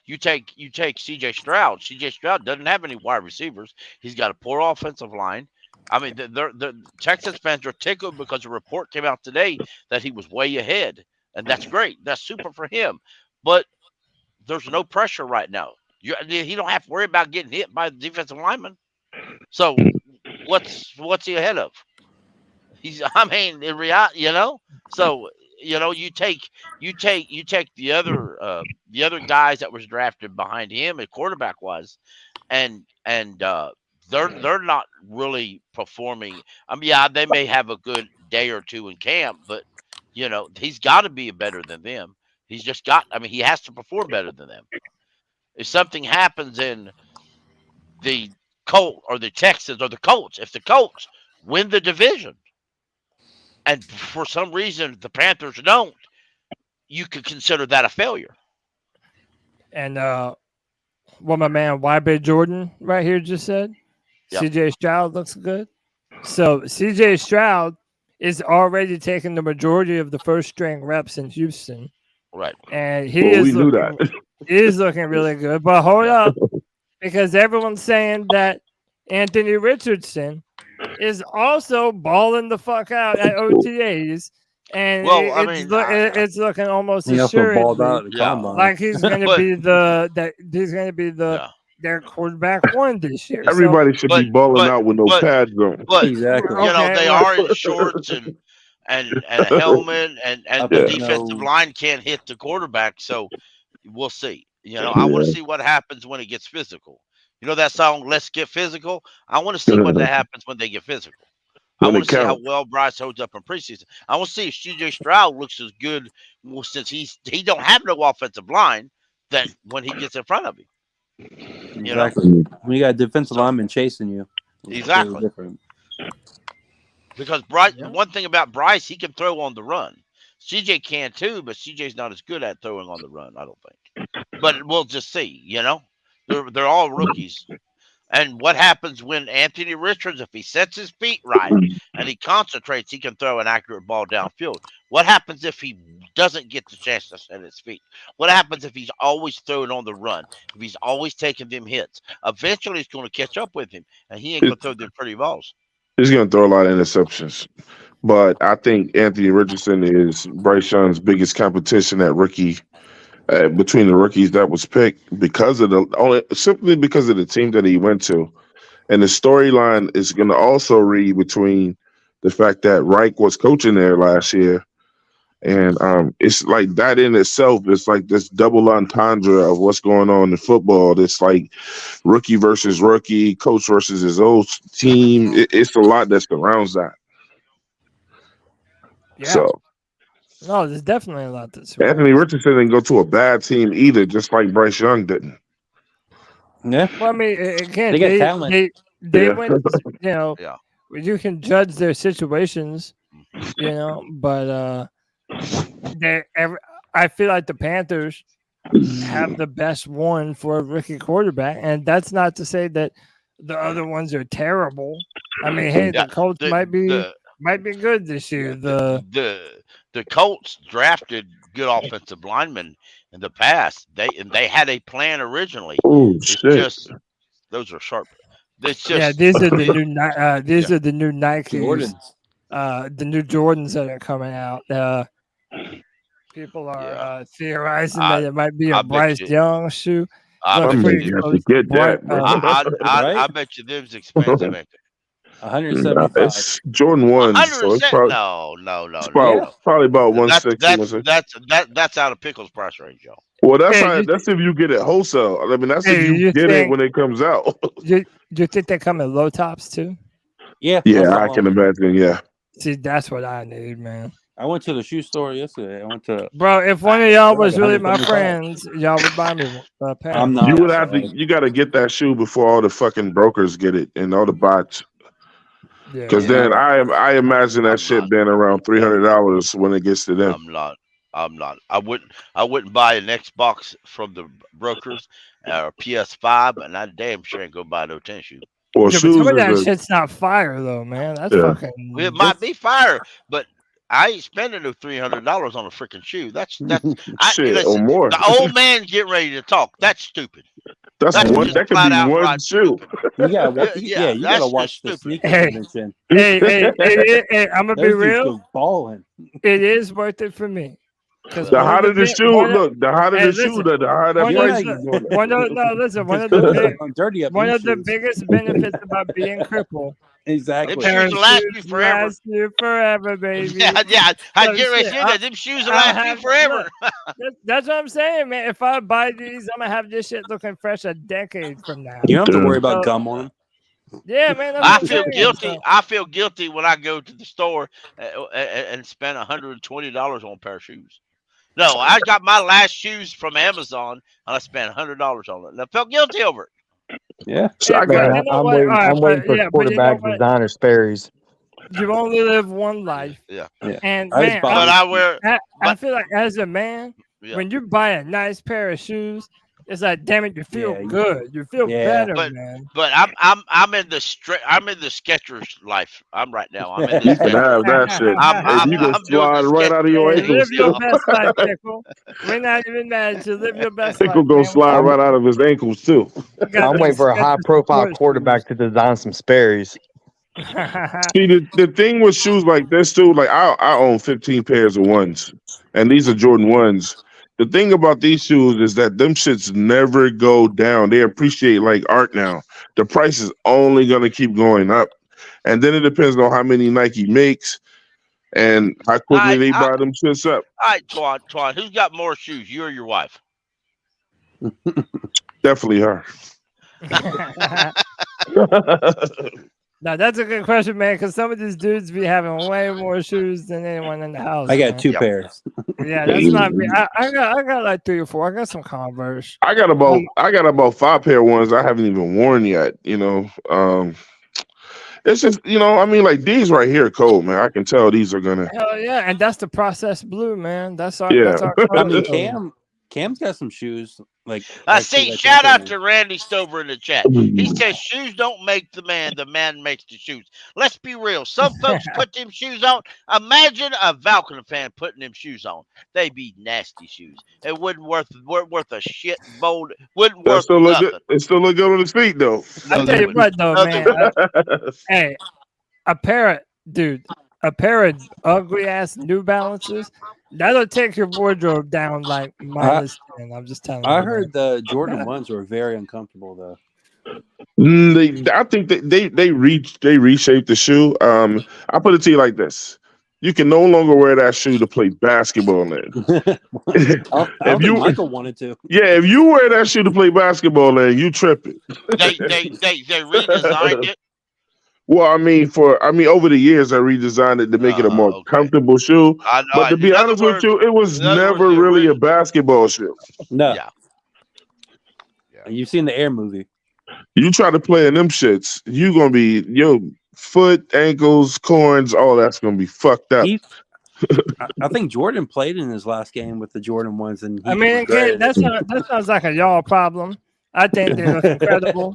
You take CJ Stroud. CJ Stroud doesn't have any wide receivers. He's got a poor offensive line. The Texas fans are tickled because a report came out today that he was way ahead. And that's great. That's super for him. But there's no pressure right now. He don't have to worry about getting hit by the defensive lineman. So what's he ahead of? In reality, So you take the other guys that was drafted behind him at quarterback wise, and they're not really performing. They may have a good day or two in camp, but he's got to be better than them. He's just got. He has to perform better than them. If something happens in the Colts or the Texans or the Colts, if the Colts win the division, and for some reason the Panthers don't, you could consider that a failure. And what my man YB Jordan right here just said, CJ Stroud looks good. So CJ Stroud is already taking the majority of the first string reps in Houston. Right. And he is looking really good. But hold up, because everyone's saying that Anthony Richardson is also balling the fuck out at OTAs, and it's looking almost assuredly like he's going to be their quarterback one this year. Everybody should be balling out with no pads on. But exactly, they are in shorts and a helmet, and the defensive line can't hit the quarterback. So we'll see. I want to see what happens when it gets physical. That song, Let's Get Physical? I want to see what that happens when they get physical. I want to see how well Bryce holds up in preseason. I want to see if CJ Stroud looks as good since he don't have no offensive line that when he gets in front of him. Exactly. When you got a defensive lineman chasing you. Exactly. Because Bryce, one thing about Bryce, he can throw on the run. CJ can too, but CJ's not as good at throwing on the run, I don't think. But we'll just see, They're all rookies. And what happens when Anthony Richards, if he sets his feet right and he concentrates, he can throw an accurate ball downfield. What happens if he doesn't get the chance to set his feet? What happens if he's always throwing on the run? If he's always taking them hits? Eventually, he's going to catch up with him, and he ain't going to throw them pretty balls. He's going to throw a lot of interceptions. But I think Anthony Richardson is Bryce Young's biggest competition at rookie. Between the rookies that was picked simply because of the team that he went to. And the storyline is going to also read between the fact that Reich was coaching there last year. And it's like that in itself is like this double entendre of what's going on in football. It's like rookie versus rookie, coach versus his old team. It's a lot that surrounds that. Yeah. So. No, there's definitely a lot that's Anthony Richardson didn't go to a bad team either, just like Bryce Young didn't. Yeah. Well, I mean, again, they get talent. They went, you can judge their situations, but I feel like the Panthers have the best one for a rookie quarterback, and that's not to say that the other ones are terrible. I mean, hey, the Colts might be good this year. The Colts drafted good offensive linemen in the past. They had a plan originally. Oh shit! Those are sharp. These are the new are the new Nikes, the new Jordans that are coming out. People are theorizing that it might be a Bryce Young shoe. I bet you them's expensive. 175. It's Jordan 1. So it's probably, probably about 160. That's out of Pickle's price range, y'all. Well, that's if you get it wholesale. I mean, that's if you get it when it comes out. Do you think they come in low tops too? Yeah. Yeah, I can imagine. Yeah. See, that's what I need, man. I went to the shoe store yesterday. Bro, if one of y'all was really my friends, y'all would buy me a pair. I'm not. You would have to. You got to get that shoe before all the fucking brokers get it and all the bots. Because then I imagine that shit being around $300 when it gets to them. I'm not. I wouldn't buy an Xbox from the brokers or PS5, and I damn sure ain't go buy no tennis shoes. Well, shoes some of that shit's not fire though, man. That's fucking. It might be fire, but I ain't spending no $300 on a freaking shoe. That's shit or more. The old man's getting ready to talk. That's stupid. That could be one shoe. You gotta watch the sneaker convention. Hey, I'm gonna be real. Balling. It is worth it for me. The hotter the shoe, the hotter the shoe, the higher the price is going. One of the biggest benefits about being crippled. Exactly. Them shoes will last you forever. Last you forever, baby. Yeah. I get right here. Them shoes will last you forever. That's what I'm saying, man. If I buy these, I'm gonna have this shit looking fresh a decade from now. You don't have to worry about gum on them. Yeah, man. I feel guilty. So. I feel guilty when I go to the store and spend $120 on a pair of shoes. No, I got my last shoes from Amazon and I spent $100 on it. And I felt guilty over it. Yeah. So I'm waiting for quarterback designer Sperry's. You only live one life. Yeah. And man, I feel like as a man, when you buy a nice pair of shoes, it's like, damn it, you feel good. You feel better, man. But I'm in the Skechers life. I'm right now. I'm in you can have that shit. You can slide right out of your ankles. Live your best life, Pickle. We're not even mad to live your best life. Pickle gonna slide right out of his ankles too. I'm waiting for a high-profile quarterback to design some Sperry's. See, the thing with shoes like this too, like I own 15 pairs of ones, and these are Jordan 1s. The thing about these shoes is that them shits never go down. They appreciate like art now. The price is only going to keep going up. And then it depends on how many Nike makes and how quickly they buy them shits up. All right, Twan, who's got more shoes, you or your wife? Definitely her. Now that's a good question, man. Because some of these dudes be having way more shoes than anyone in the house. I got 2 pairs. Yeah, that's not me. I got like 3 or 4. I got some Converse. I got about 5 pair of ones I haven't even worn yet. It's just I mean, like these right here, cold man. I can tell these are gonna. Hell yeah, and that's the processed blue, man. That's our. Yeah. That's our I mean, Cam's got some shoes. Shout out to Randy Stover in the chat. He says shoes don't make the man makes the shoes. Let's be real. Some folks put them shoes on. Imagine a Falcon fan putting them shoes on. They'd be nasty shoes. It wouldn't worth a shit bold. Wouldn't worth nothing. It still look good on his feet though. I tell you what though, man. Hey, a pair of ugly ass New Balances, that'll take your wardrobe down like -10. I'm just telling you. I heard the Jordan ones were very uncomfortable though. I think they reshaped the shoe. I put it to you like this: you can no longer wear that shoe to play basketball in. If Michael wanted to, if you wear that shoe to play basketball in, you tripping. They redesigned it. Well, I mean, over the years, I redesigned it to make it a more comfortable shoe. But to be honest with you, it was never really a basketball shoe. No. Yeah. You've seen the Air movie. You try to play in them shits, you gonna be your foot, ankles, corns, all that's gonna be fucked up. I think Jordan played in his last game with the Jordan ones, and that sounds like a y'all problem. I think they look incredible,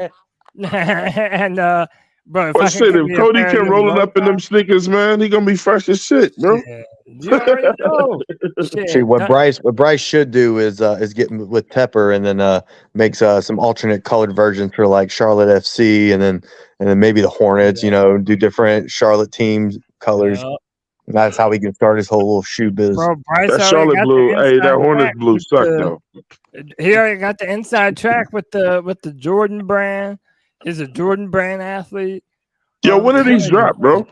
and. Bro, if Cody can roll it up in them sneakers, man, he gonna be fresh as shit, bro. Yeah. You already know. See, what Bryce should do is get with Tepper and then makes some alternate colored versions for like Charlotte FC and then maybe the Hornets. Do different Charlotte teams colors. Yeah. That's how he can start his whole little shoe business. Bro, Bryce that Charlotte blue, that Hornets blue suck though. He already got the inside track with the Jordan brand. Is a Jordan brand athlete. Yo, when did these drop, bro?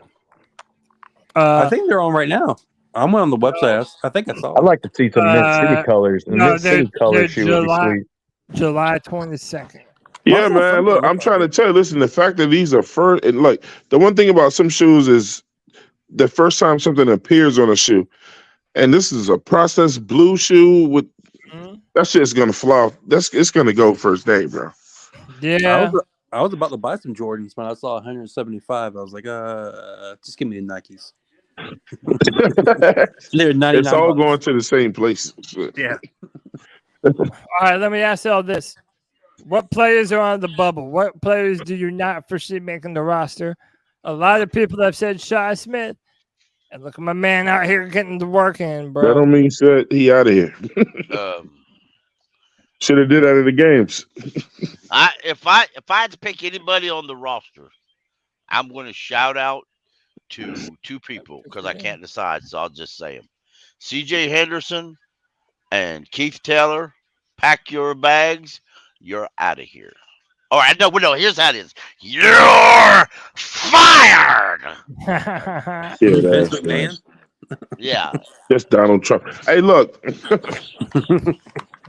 I think they're on right now. I went on the website. I think I saw. I'd like to see some Mint City colors. The Mint City color shoe would be sweet. July 22nd. Yeah, man. Look, I'm trying to tell you. Listen, the fact that these are first, and like the one thing about some shoes is the first time something appears on a shoe, and this is a processed blue shoe with that shit's gonna fly. It's gonna go first day, bro. Yeah. I was about to buy some Jordans when I saw 175. I was like, just give me the Nikes. They're 99. It's all going to the same place. Yeah. All right, let me ask you all this. What players are on the bubble? What players do you not foresee making the roster? A lot of people have said Shi Smith. And look at my man out here getting the work in, bro. That don't mean he out of here. Should have did out of the games. If I had to pick anybody on the roster, I'm going to shout out to two people because I can't decide, so I'll just say them. C.J. Henderson and Keith Taylor, pack your bags. You're out of here. All right, no, here's how it is. You're fired. Yeah. That's Donald Trump. Hey, look.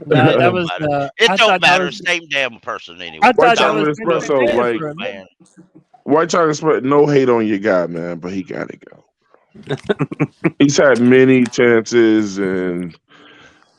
That was. It don't matter. Same damn person anyway. White chocolate espresso, like white chocolate espresso. No hate on your guy, man, but he gotta go. He's had many chances, and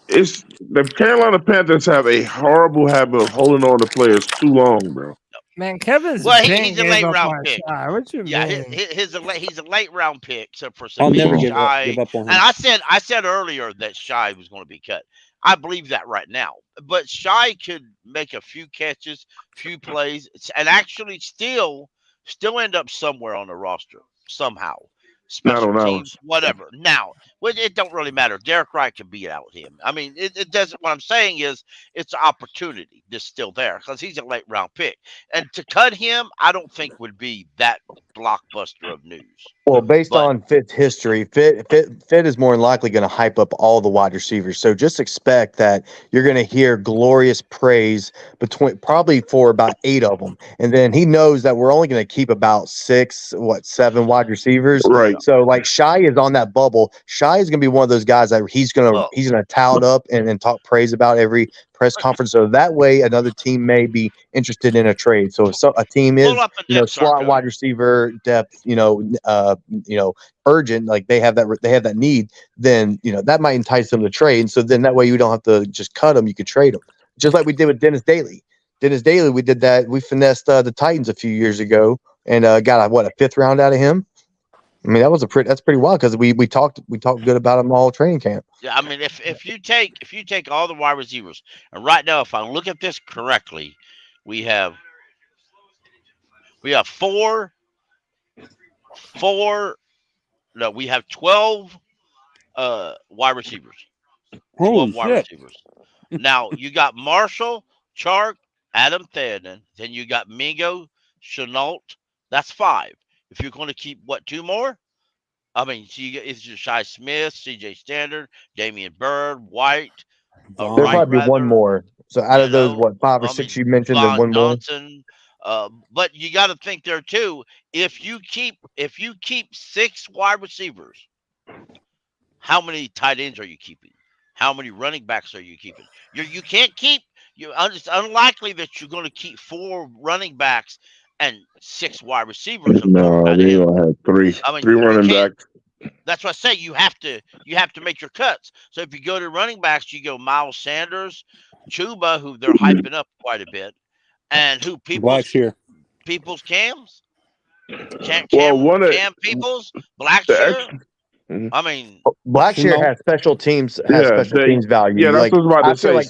it's the Carolina Panthers have a horrible habit of holding on to players too long, bro. Man, Kevin's he's a late round pick. What you mean? He's a late round pick. So for some I'll never give Shi, up on him. and I said earlier that Shi was going to be cut. I believe that right now. But Shi could make a few catches, few plays, and actually still end up somewhere on the roster somehow. Special teams, whatever. Now, it don't really matter. Derek Wright can beat out him. I mean, it doesn't. What I'm saying is, it's an opportunity that's still there because he's a late round pick, and to cut him, I don't think would be that blockbuster of news. Well, based on Fitt's history, Fitt is more than likely going to hype up all the wide receivers. So just expect that you're going to hear glorious praise probably for about 8 of them, and then he knows that we're only going to keep about 7 wide receivers. Right. So like Shi is on that bubble. Shi is going to be one of those guys that he's going to tout up and talk praise about every press conference. So that way another team may be interested in a trade. So if a team is slot wide receiver depth, urgent, like they have that need, then that might entice them to trade. And so then that way you don't have to just cut them. You could trade them, just like we did with Dennis Daly. We did that. We finessed the Titans a few years ago and got a 5th round out of him. I mean, that's pretty wild because we talked good about him all training camp. Yeah, I mean, if you take all the wide receivers, and right now, if I look at this correctly, we have four. No, we have 12 wide receivers. 12 wide receivers. Now you got Marshall, Chark, Adam Thielen. Then you got Mingo, Shenault. That's 5. If you're going to keep 2 more? I mean, it's just Shi Smith, C.J. Standard, Damian Byrd, White. There'll probably be one more. So out of those, 5 or 6 you mentioned, then one Johnson, but you got to think there too. If you keep 6 wide receivers, how many tight ends are you keeping? How many running backs are you keeping? You can't keep. It's unlikely that you're going to keep 4 running backs and 6 wide receivers. No, they gonna have 3. I mean, 3 running backs. That's what I say. You have to make your cuts. So if you go to running backs, you go Miles Sanders, Chuba, who they're hyping up quite a bit, and who People's Cams, Cam Peoples, Blackshear. I mean, Blackshear has special teams value. Yeah, that's what I was about to say. Like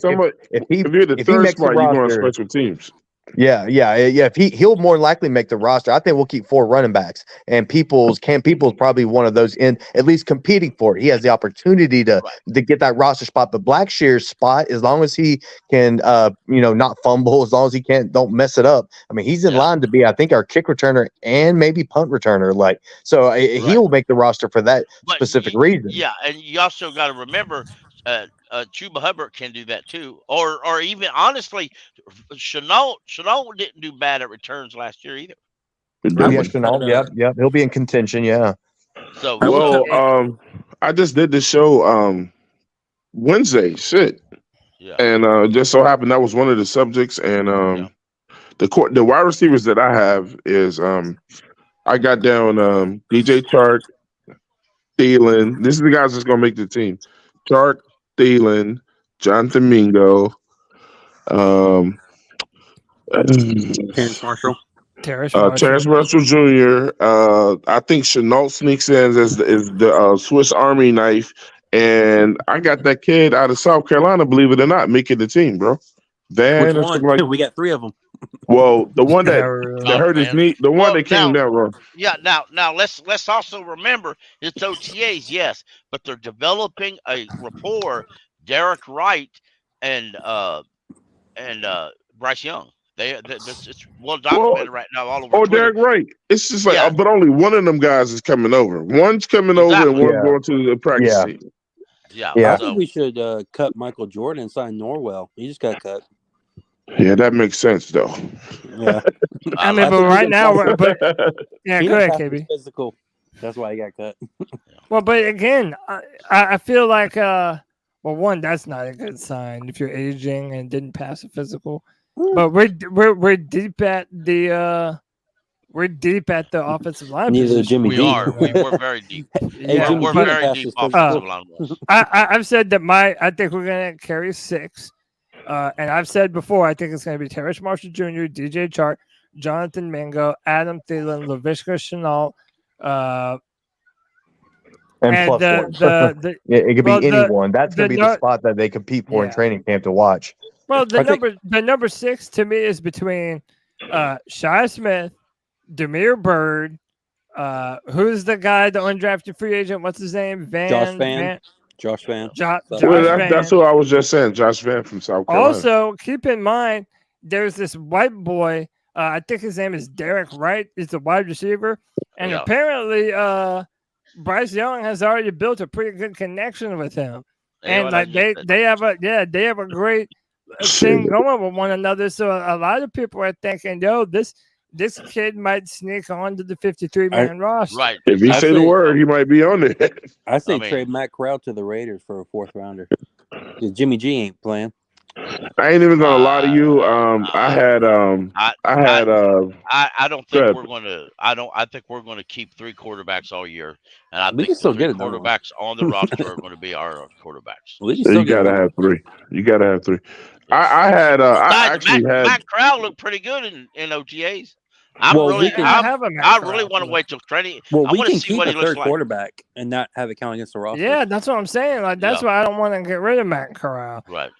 if you're the third spot, you're going special teams. Yeah. If he'll more likely make the roster. I think we'll keep 4 running backs, and Cam Peoples probably one of those in at least competing for it. He has the opportunity to get that roster spot. But Blackshear's spot, as long as he can, not fumble, as long as he don't mess it up. I mean, he's in line to be, I think, our kick returner and maybe punt returner. He will make the roster for that specific reason. Yeah, and you also got to remember. Chuba Hubbard can do that too, or even honestly, Shenault didn't do bad at returns last year either. Shenault, yep, he'll be in contention. Yeah. So I just did the show Wednesday. Shit. Yeah. And just so happened that was one of the subjects, and the wide receivers that I have is I got down DJ Chark, Thielen. This is the guys that's gonna make the team. Chark, Thielen, Jonathan Mingo, Terrence Marshall Jr. I think Shenault sneaks in as the Swiss Army knife, and I got that kid out of South Carolina, believe it or not, making the team, bro. Which one? We got 3 of them. Well, the one that hurt his knee, the one that came down wrong. Yeah, now let's also remember it's OTAs, yes, but they're developing a rapport. Derek Wright and Bryce Young. It's well documented right now all over. Oh, Derek Wright. It's just like, but only one of them guys is coming over. One's coming over and one's going to the practice team. Yeah. I think we should cut Michael Jordan and sign Norwell. He just got cut. Yeah, that makes sense though. Yeah. I mean, but right now, go ahead, KB. Physical. That's why he got cut. Well, but again, I feel like, one, that's not a good sign if you're aging and didn't pass a physical. But we're deep at the offensive line. Neither Jimmy D. We're very deep. We're very deep offensive line. I've said that I think we're gonna carry 6. And I've said before, I think it's going to be Terrence Marshall Jr., DJ Chark, Jonathan Mingo, Adam Thielen, Laviska Shenault, and plus one. It could be anyone. That's going to be the spot that they compete for in training camp to watch. Well, the number 6 to me is between Shi Smith, Damian Byrd, who's the guy, the undrafted free agent? What's his name? Josh Van. That's who I was just saying. Josh Van from South Carolina. Also, keep in mind, there's this white boy. I think his name is Derek Wright. He's a wide receiver, and apparently, Bryce Young has already built a pretty good connection with him. And they have a great thing going with one another. So a lot of people are thinking, this kid might sneak onto the 53-man roster. Right. If he say the word, he might be on there. I say trade Matt Corral to the Raiders for a 4th rounder. Jimmy G ain't playing. I ain't even gonna lie to you. I don't think we're gonna. I think we're gonna keep 3 quarterbacks all year, and I think still 3 quarterbacks on the roster are going to be our quarterbacks. You gotta have 3. I actually had Matt Corral looked pretty good in OTAs. I really want to wait till training. Well, I we want to can see keep what a he looks third like. quarterback and not have it count against the roster. Yeah, that's what I'm saying. Like that's why I don't want to get rid of Matt Corral. Right.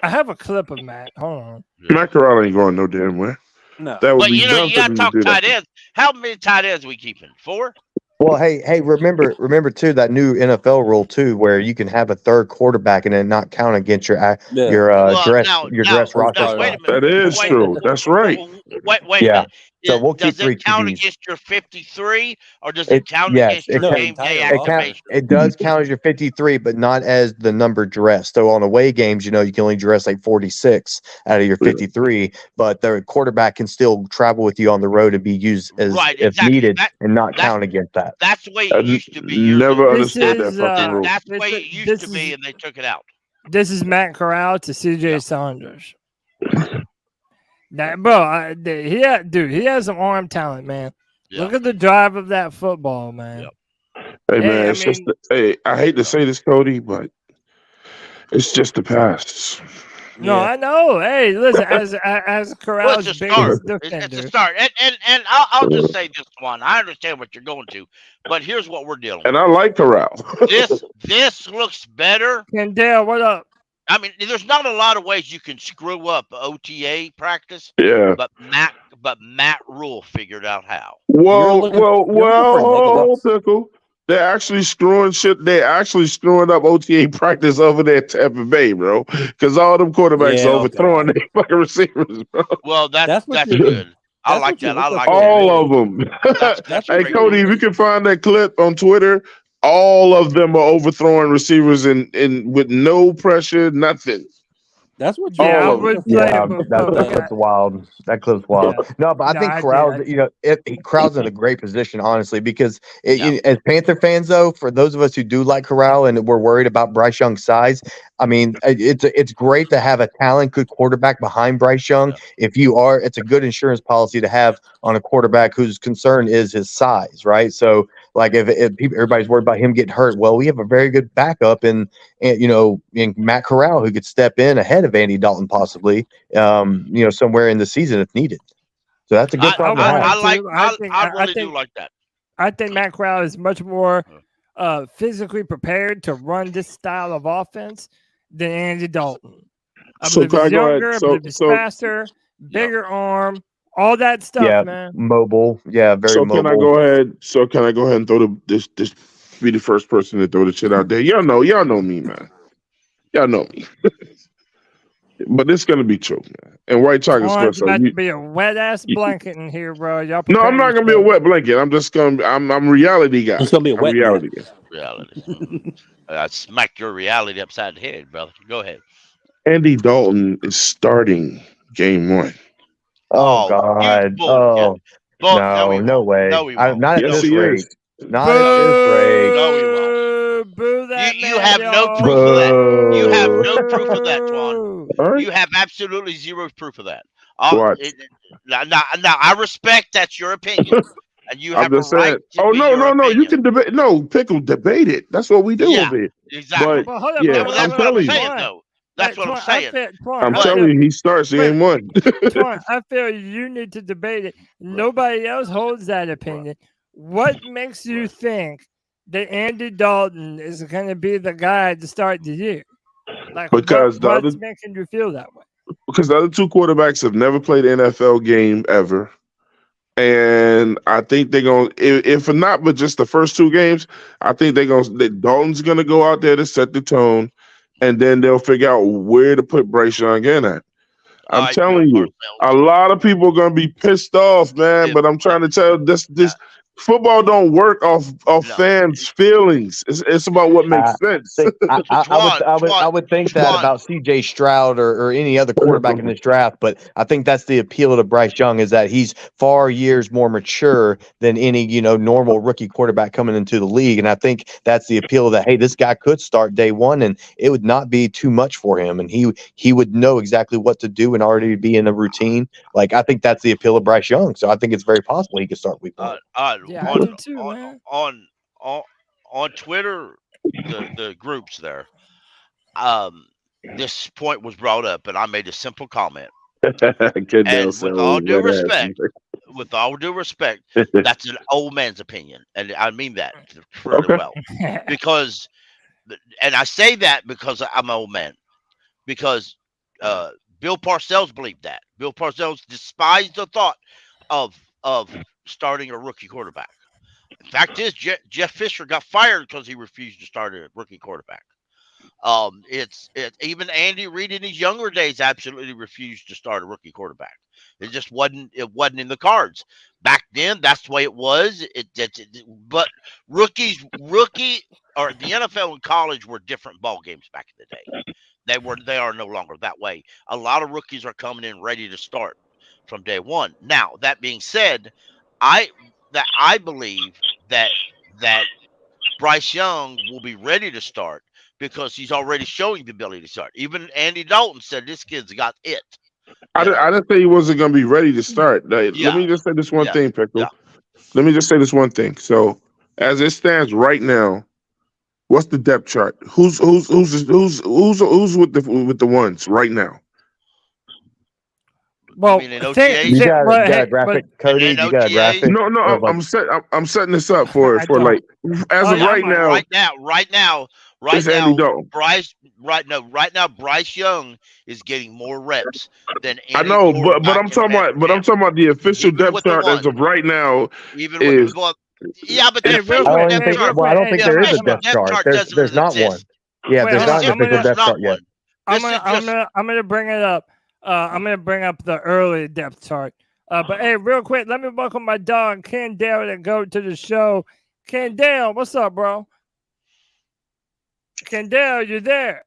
I have a clip of Matt. Hold on. Matt Corral ain't going no damn where. No. That would But be you dumb got to talk to do tight that. ends. How many tight ends we keeping? 4? Well, hey, remember too that new NFL rule too, where you can have a third quarterback and then not count against your dress roster. Wait a minute. That is true. That's right. Wait a minute. So we'll keep Does it count QBs. against your 53, or does it count against your game day activation? It does count as your 53, but not as the number dressed. So on away games, you can only dress like 46 out of your 53, but the quarterback can still travel with you on the road and be used as if needed and not count against that. That's the way it used to be. Never understood that fucking rule. That's the way it used to be, and they took it out. This is Matt Corral to CJ Saunders. That bro, he has some arm talent, man. Yeah. Look at the drive of that football, man. Hey man, I hate to say this, Cody, but it's just the past. No, I know. Hey, listen, as Corral's biggest defender, it's a start. And I'll just say this one. I understand what you're going to, but here's what we're dealing with. And I like Corral. This looks better. Kendall, what up? I mean, there's not a lot of ways you can screw up OTA practice. Yeah. But Matt Rule figured out how. Well, Pickle. They're actually screwing shit. They're actually screwing up OTA practice over there at Tampa Bay, bro. Because all them quarterbacks are overthrowing their fucking receivers, bro. Well, that's good. I like that. I like all of them. Hey, Cody, if you can find that clip on Twitter, all of them are overthrowing receivers and with no pressure, nothing. That's what. That's wild. That clip's wild. Yeah. No, but I think Corral's, Corral's in a great position, honestly, because as Panther fans, though, for those of us who do like Corral and we're worried about Bryce Young's size, I mean, it's great to have a talented quarterback behind Bryce Young. If you are, it's a good insurance policy to have on a quarterback whose concern is his size, right? So, like, if everybody's worried about him getting hurt, well, we have a very good backup in Matt Corral who could step in ahead of Andy Dalton possibly, somewhere in the season if needed. So that's a good problem. I really do like that. I think Matt Corral is much more physically prepared to run this style of offense than Andy Dalton. I believe he's younger, I believe he's faster, bigger arm, all that stuff, man. Mobile, very mobile. Can I go ahead and throw this be the first person to throw the shit out there? Y'all know me, man. Y'all know me. But it's gonna be true, man. And White Chocolate It's about to be a wet ass blanket in here, bro. Y'all no, I'm not gonna be a wet blanket. I'm just I'm a reality guy. It's gonna be a wet reality guy. Reality. I smacked your reality upside the head, brother. Go ahead. Andy Dalton is starting game 1. Oh God! No way! No, not at this rate. Not at this rate. No, he won't. Boo that you have no proof of that. You have no proof of that, Twan. Right. You have absolutely zero proof of that. Now, I respect that's your opinion, and you have a right. No! You can debate. No, Pickle, debate it. That's what we do over here. Exactly. But, that's what I'm saying, though. That's what I'm saying. I'm telling you, he starts game 1. I feel you need to debate it. Nobody else holds that opinion. What makes you think that Andy Dalton is going to be the guy to start the year? Like, what's making you feel that way? Because the other two quarterbacks have never played an NFL game ever. And I think they're going to, if not, but just the first 2 games, I think Dalton's going to go out there to set the tone. And then they'll figure out where to put Bryce Young in at. I'm telling you, a lot of people are going to be pissed off, man. But I'm trying to tell this football don't work off fans' feelings. It's about what makes sense. I would think that about C.J. Stroud or any other quarterback in this draft, but I think that's the appeal to Bryce Young is that he's far years more mature than any normal rookie quarterback coming into the league, and I think that's the appeal that hey, this guy could start day 1 and it would not be too much for him, and he would know exactly what to do and already be in the routine. Like I think that's the appeal of Bryce Young, so I think it's very possible he could start week 1. Yeah, I do too, man. On Twitter, the groups there, this point was brought up, and I made a simple comment. And with all due respect, with all due respect, that's an old man's opinion, and I mean that really well. Because, and I say that because I'm an old man. Because Bill Parcells believed that. Bill Parcells despised the thought of starting a rookie quarterback. The fact is, Jeff Fisher got fired because he refused to start a rookie quarterback. Even Andy Reid in his younger days absolutely refused to start a rookie quarterback. It just wasn't in the cards back then. That's the way it was. But rookie or the NFL and college were different ball games back in the day. They are no longer that way. A lot of rookies are coming in ready to start from day one. Now, that being said, I believe that Bryce Young will be ready to start because he's already showing the ability to start. Even Andy Dalton said this kid's got it. I didn't say he wasn't going to be ready to start. Let me just say this one thing, Pickle. Yeah. Let me just say this one thing. So, as it stands right now, what's the depth chart? Who's with the ones right now? Well, you got a graphic, Cody. You got a graphic. No. I'm setting this up for like as of right now. Right now, Andy Dalton. Bryce Young is getting more reps than any I know, but I'm talking about the official depth chart as of right now. Even with yeah, but I don't think there is a depth chart. There's not one. Yeah, there's not an official depth chart yet. I'm gonna bring it up. I'm gonna bring up the early depth chart. But hey, real quick, let me welcome my dog Kendall to go to the show. Kendall, what's up, bro? Kendall, you there?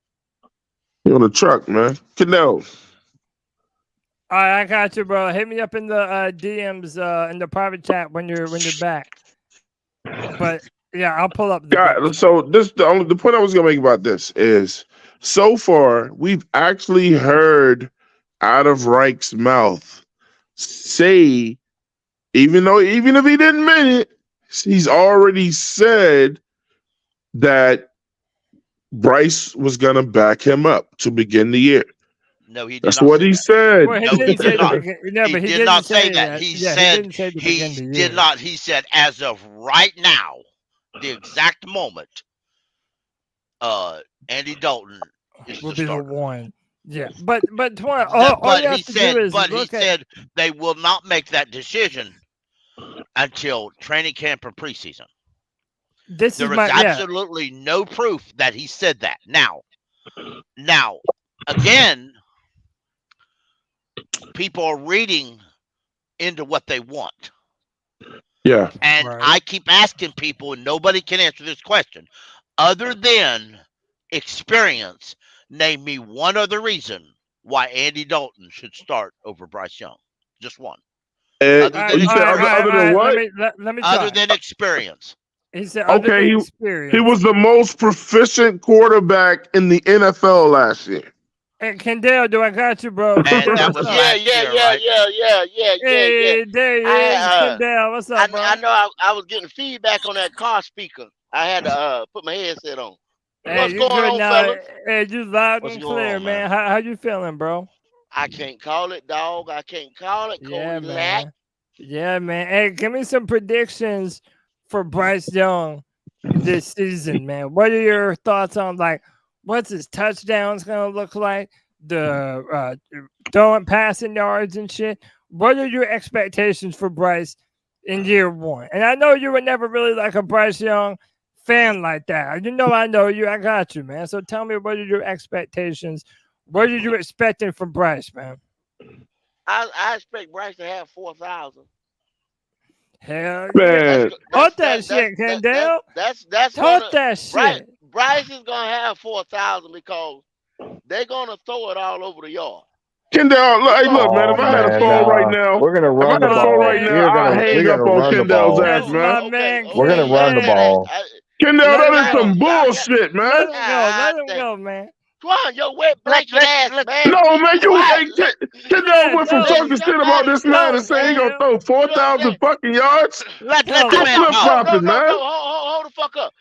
You on the truck, man? Kendall. All right, I got you, bro. Hit me up in the DMs in the private chat when you're back. But yeah, I'll pull up. So the point I was gonna make about this is, so far we've actually heard out of Reich's mouth say, even if he didn't mean it, he's already said that Bryce was gonna back him up to begin the year. No, he did. That's what he said. He did not say that. He did not. He said, as of right now, the exact moment, Andy Dalton will be the one. Yeah, but he said they will not make that decision until training camp or preseason. There is absolutely no proof that he said that. Now, again, people are reading into what they want. Yeah. And I keep asking people, and nobody can answer this question. Other than experience, name me one other reason why Andy Dalton should start over Bryce Young. Just one. Other than what? Let me other than experience. He said, he was the most proficient quarterback in the NFL last year. Hey, Kendall, do I got you, bro? And that was yeah. Hey, there he is, Kendall. What's up, bro? I know I was getting feedback on that car speaker. I had to put my headset on. What's going on, fellas? Hey, you loud and clear, man. How you feeling, bro? I can't call it, dog. I can't call it. Yeah, man. Yeah, man. Hey, give me some predictions for Bryce Young this season, man. What are your thoughts on, like, what's his touchdowns going to look like? The throwing passing yards and shit. What are your expectations for Bryce in year one? And I know you were never really like a Bryce Young fan like that. You know I know you. I got you, man. So tell me, what are your expectations? What are you expecting from Bryce, man? I expect Bryce to have 4,000. Hell yeah. Talk that shit, Kendall. That's talk that shit. Bryce is gonna have 4,000 because they're gonna throw it all over the yard. Kendall, look, man. If I had a phone right now, we're gonna run the ball right now. I'll hang up on Kendall's ass, man. We're gonna run the ball. Kendall, that is some bullshit, man. Let him go, man. Come on, your wet blanket ass, man. No, man, Kendall went from talking shit about this man and saying he gonna throw 4,000 fucking yards. Let the man flip-flopping, man. Hold the fuck up.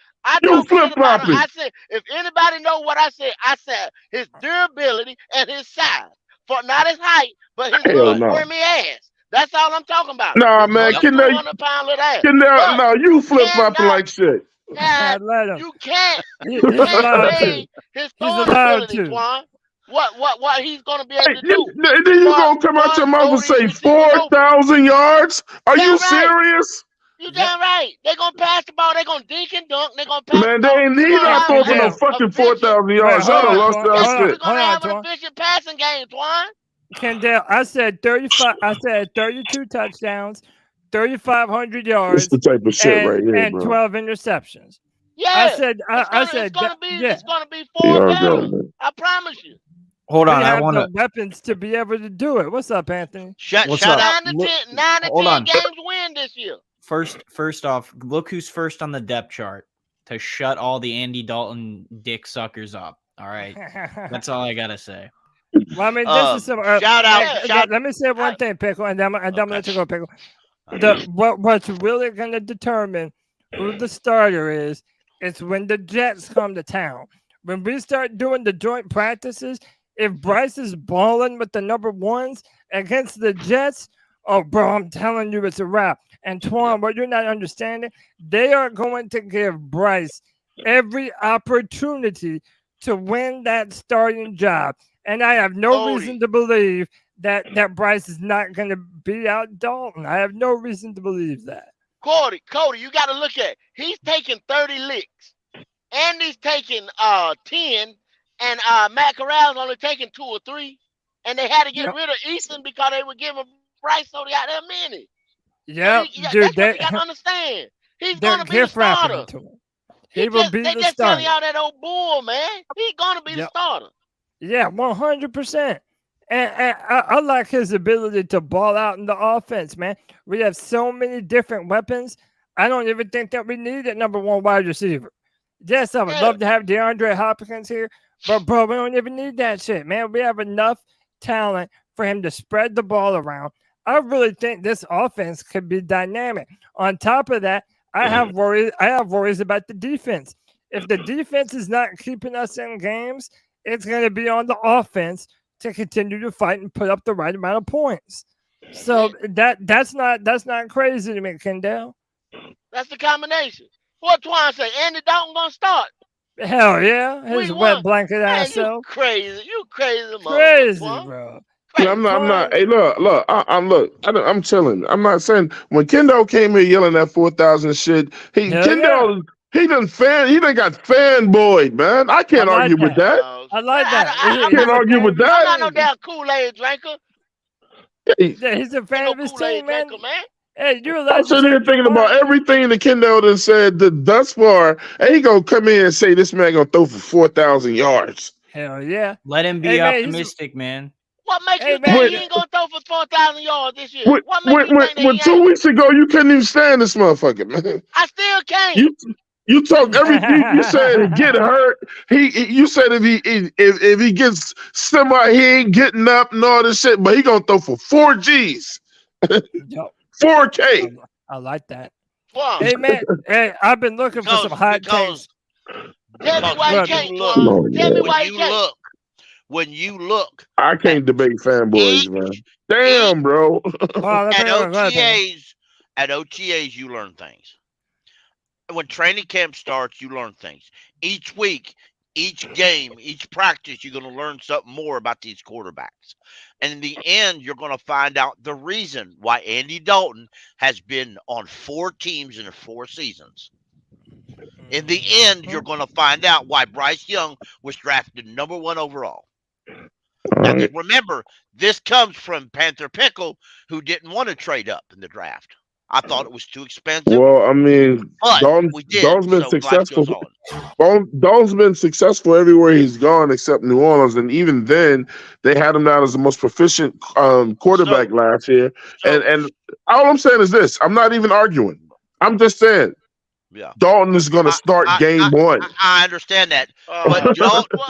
You flip-flopping. I said, if anybody know what I said his durability and his size. For not his height, but his wormy ass. That's all I'm talking about. Nah, man, Kendall, 200 pounds of that. Kendall, no, you flip flopping like shit. God, let him. you can't. He's allowed to. His He's throwing allowed ability, to. Twan. What he's gonna be able to do? Then you gonna come out your mouth and say 4,000 yards? Are you serious? You damn right. They're gonna pass the ball. They're gonna dink and dunk. They're gonna pass Man, the ball. he's not throwing for no fucking 4,000 yards. I done lost that We're shit. gonna have an efficient passing game, Twan. Kendall, I said 35. I said 32 touchdowns, 3,500 yards. This the type of shit right here, and bro. 12 interceptions. Yeah, it's gonna be 4 down. I promise you. Hold on, we I have want the to. weapons to be able to do it. What's up, Anthony? What's up? 9 to 10 games win this year. First off, look who's first on the depth chart to shut all the Andy Dalton dick suckers up. All right, that's all I gotta say. Well, I mean, this is some. Shout out. Let me say one thing, Pickle, and then I'm gonna let you go, Pickle. What's really gonna determine who the starter is when the Jets come to town. When we start doing the joint practices, if Bryce is balling with the number ones against the Jets, oh, bro, I'm telling you, it's a wrap. And Twan, what you're not understanding, they are going to give Bryce every opportunity to win that starting job. And I have no reason to believe that Bryce is not going to beat out Dalton. I have no reason to believe that. Cody, you got to look at. He's taking 30 licks. Andy's taking 10, and Matt Corral's only taking 2 or 3. And they had to get rid of Easton because they were giving Bryce so they got that many. Yeah, so dude, that's what you got to understand. He's going to be the starter. He will be they the just starter. telling y'all that old bull, man. He's going to be the starter. Yeah, 100%. And I like his ability to ball out in the offense, man. We have so many different weapons. I don't even think that we need a number 1 wide receiver. Yes, I would love to have DeAndre Hopkins here, but, bro, we don't even need that shit, man. We have enough talent for him to spread the ball around. I really think this offense could be dynamic. On top of that, I have worries about the defense. If the defense is not keeping us in games, it's going to be on the offense to continue to fight and put up the right amount of points. So that's not crazy to me, Kendall. That's the combination. What Twan say? Andy Dalton gonna start? Hell yeah, his wet blanket ass self. You crazy, crazy, bro. I'm not. Hey, look. I'm chilling. I'm not saying when Kendall came here yelling that 4,000 shit. He done got fanboyed, man. I can't argue with that. I like that. I can't argue with that. I'm not no damn Kool-Aid drinker. Yeah, he's a fan of his team, man. Hey, I'm sitting here thinking about everything that Kendall done said thus far, and he gonna come in and say this man gonna throw for 4,000 yards. Hell yeah. Let him be optimistic, man. What makes you think he ain't gonna throw for 4,000 yards this year? What makes you think when 2 weeks ago you couldn't even stand this motherfucker, man. I still can't. You talk everything. You said get hurt. You said if he gets somebody, he ain't getting up and all this shit, but he gonna throw for 4 G's. 4K. I like that. Wow. Hey man, hey, I've been looking for some hot takes. Tell me why you can't. Tell me why you can't. When you look, I can't debate fanboys, man. Damn, bro. At OTAs, you learn things. When training camp starts, you learn things. Each week, each game, each practice, you're going to learn something more about these quarterbacks. And in the end, you're going to find out the reason why Andy Dalton has been on 4 teams in 4 seasons. In the end, you're going to find out why Bryce Young was drafted number 1 overall. Now, remember, this comes from Panther Pickle, who didn't want to trade up in the draft. I thought it was too expensive. Well, I mean, Dalton's been successful. Dalton's been successful everywhere he's gone except New Orleans, and even then, they had him down as the most proficient quarterback last year. And all I'm saying is this: I'm not even arguing. I'm just saying, Dalton is going to start game 1. I understand that, but Dalton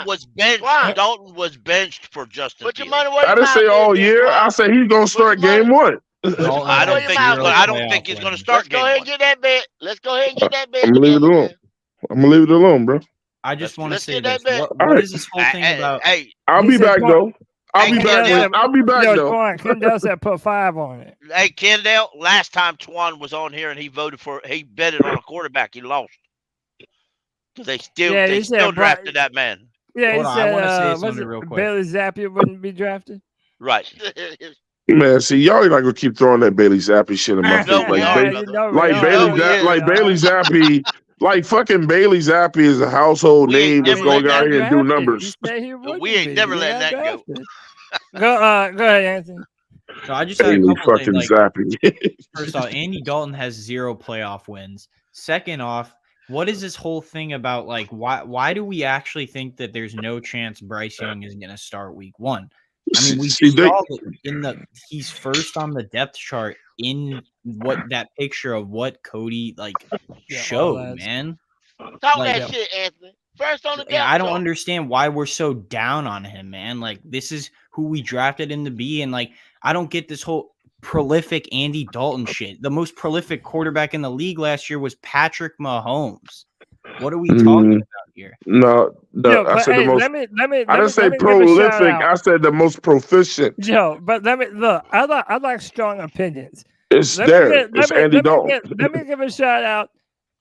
was benched. Dalton was benched for Justin. Put your money where I didn't say all year. I said he's going to start game 1. I don't think he's going to start. Let's go ahead and get that bet. Let's go ahead and get that bet. I'm gonna leave it alone. I'm gonna leave it alone, bro. I just want to say this. What What is this whole thing about? Hey, I'll be back though. I'll be back Yo, though. Twan, Kendall said put 5 on it. Hey, Kendall, last time Twan was on here and he betted on a quarterback, he lost. Because they still drafted that man. Yeah, Hold he on, said, I want to say something real quick. Bailey Zappi wouldn't be drafted. Right. Man, see, y'all ain't not gonna keep throwing that Bailey Zappi shit in my face. Like Bailey Zappi, like fucking Bailey Zappi is a household name that's going out here and do numbers. We ain't never letting that go. Go ahead, Anthony. So I just had a Bailey couple fucking things. Like, Zappi. first off, Andy Dalton has 0 playoff wins. Second off, what is this whole thing about? Like, why do we actually think that there's no chance Bryce Young is going to start week 1? I mean, we saw that he's first on the depth chart in that picture of what Cody showed, man. Talk that shit, Anthony. First on the depth chart. I don't understand why we're so down on him, man. Like, this is who we drafted him to be, and I don't get this whole prolific Andy Dalton shit. The most prolific quarterback in the league last year was Patrick Mahomes. What are we talking about here? No, I said the most. I didn't say prolific. I said the most proficient. Joe, but let me look. I like strong opinions. It's Andy Dalton. Let me give a shout out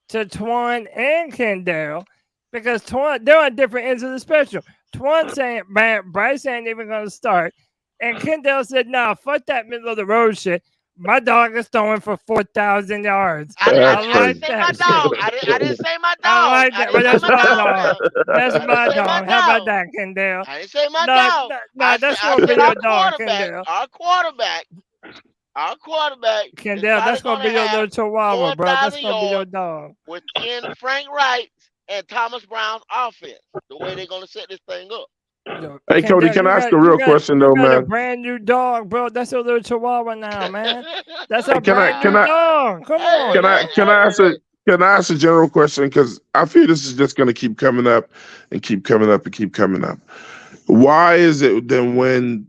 to Twan and Kendall because they're on different ends of the spectrum. Twan saying, man, Bryce ain't even going to start. And Kendall said, nah, fuck that middle of the road shit. My dog is throwing for 4,000 yards. I didn't say my dog. I didn't say my dog. I like that, but that's my dog. That's my dog. How about that, Kendall? I didn't say my dog. No, that's going to be your dog, Kendall. Our quarterback. Kendall, that's going to be your little chihuahua, bro. That's going to be your dog. Within Frank Wright and Thomas Brown's offense, the way they're going to set this thing up. Hey, Cody, can I ask a real question though, man? A brand new dog, bro. That's a little chihuahua now, man. That's a brand new dog. Come on. Can I ask a general question? Because I feel this is just going to keep coming up and keep coming up and keep coming up. Why is it then when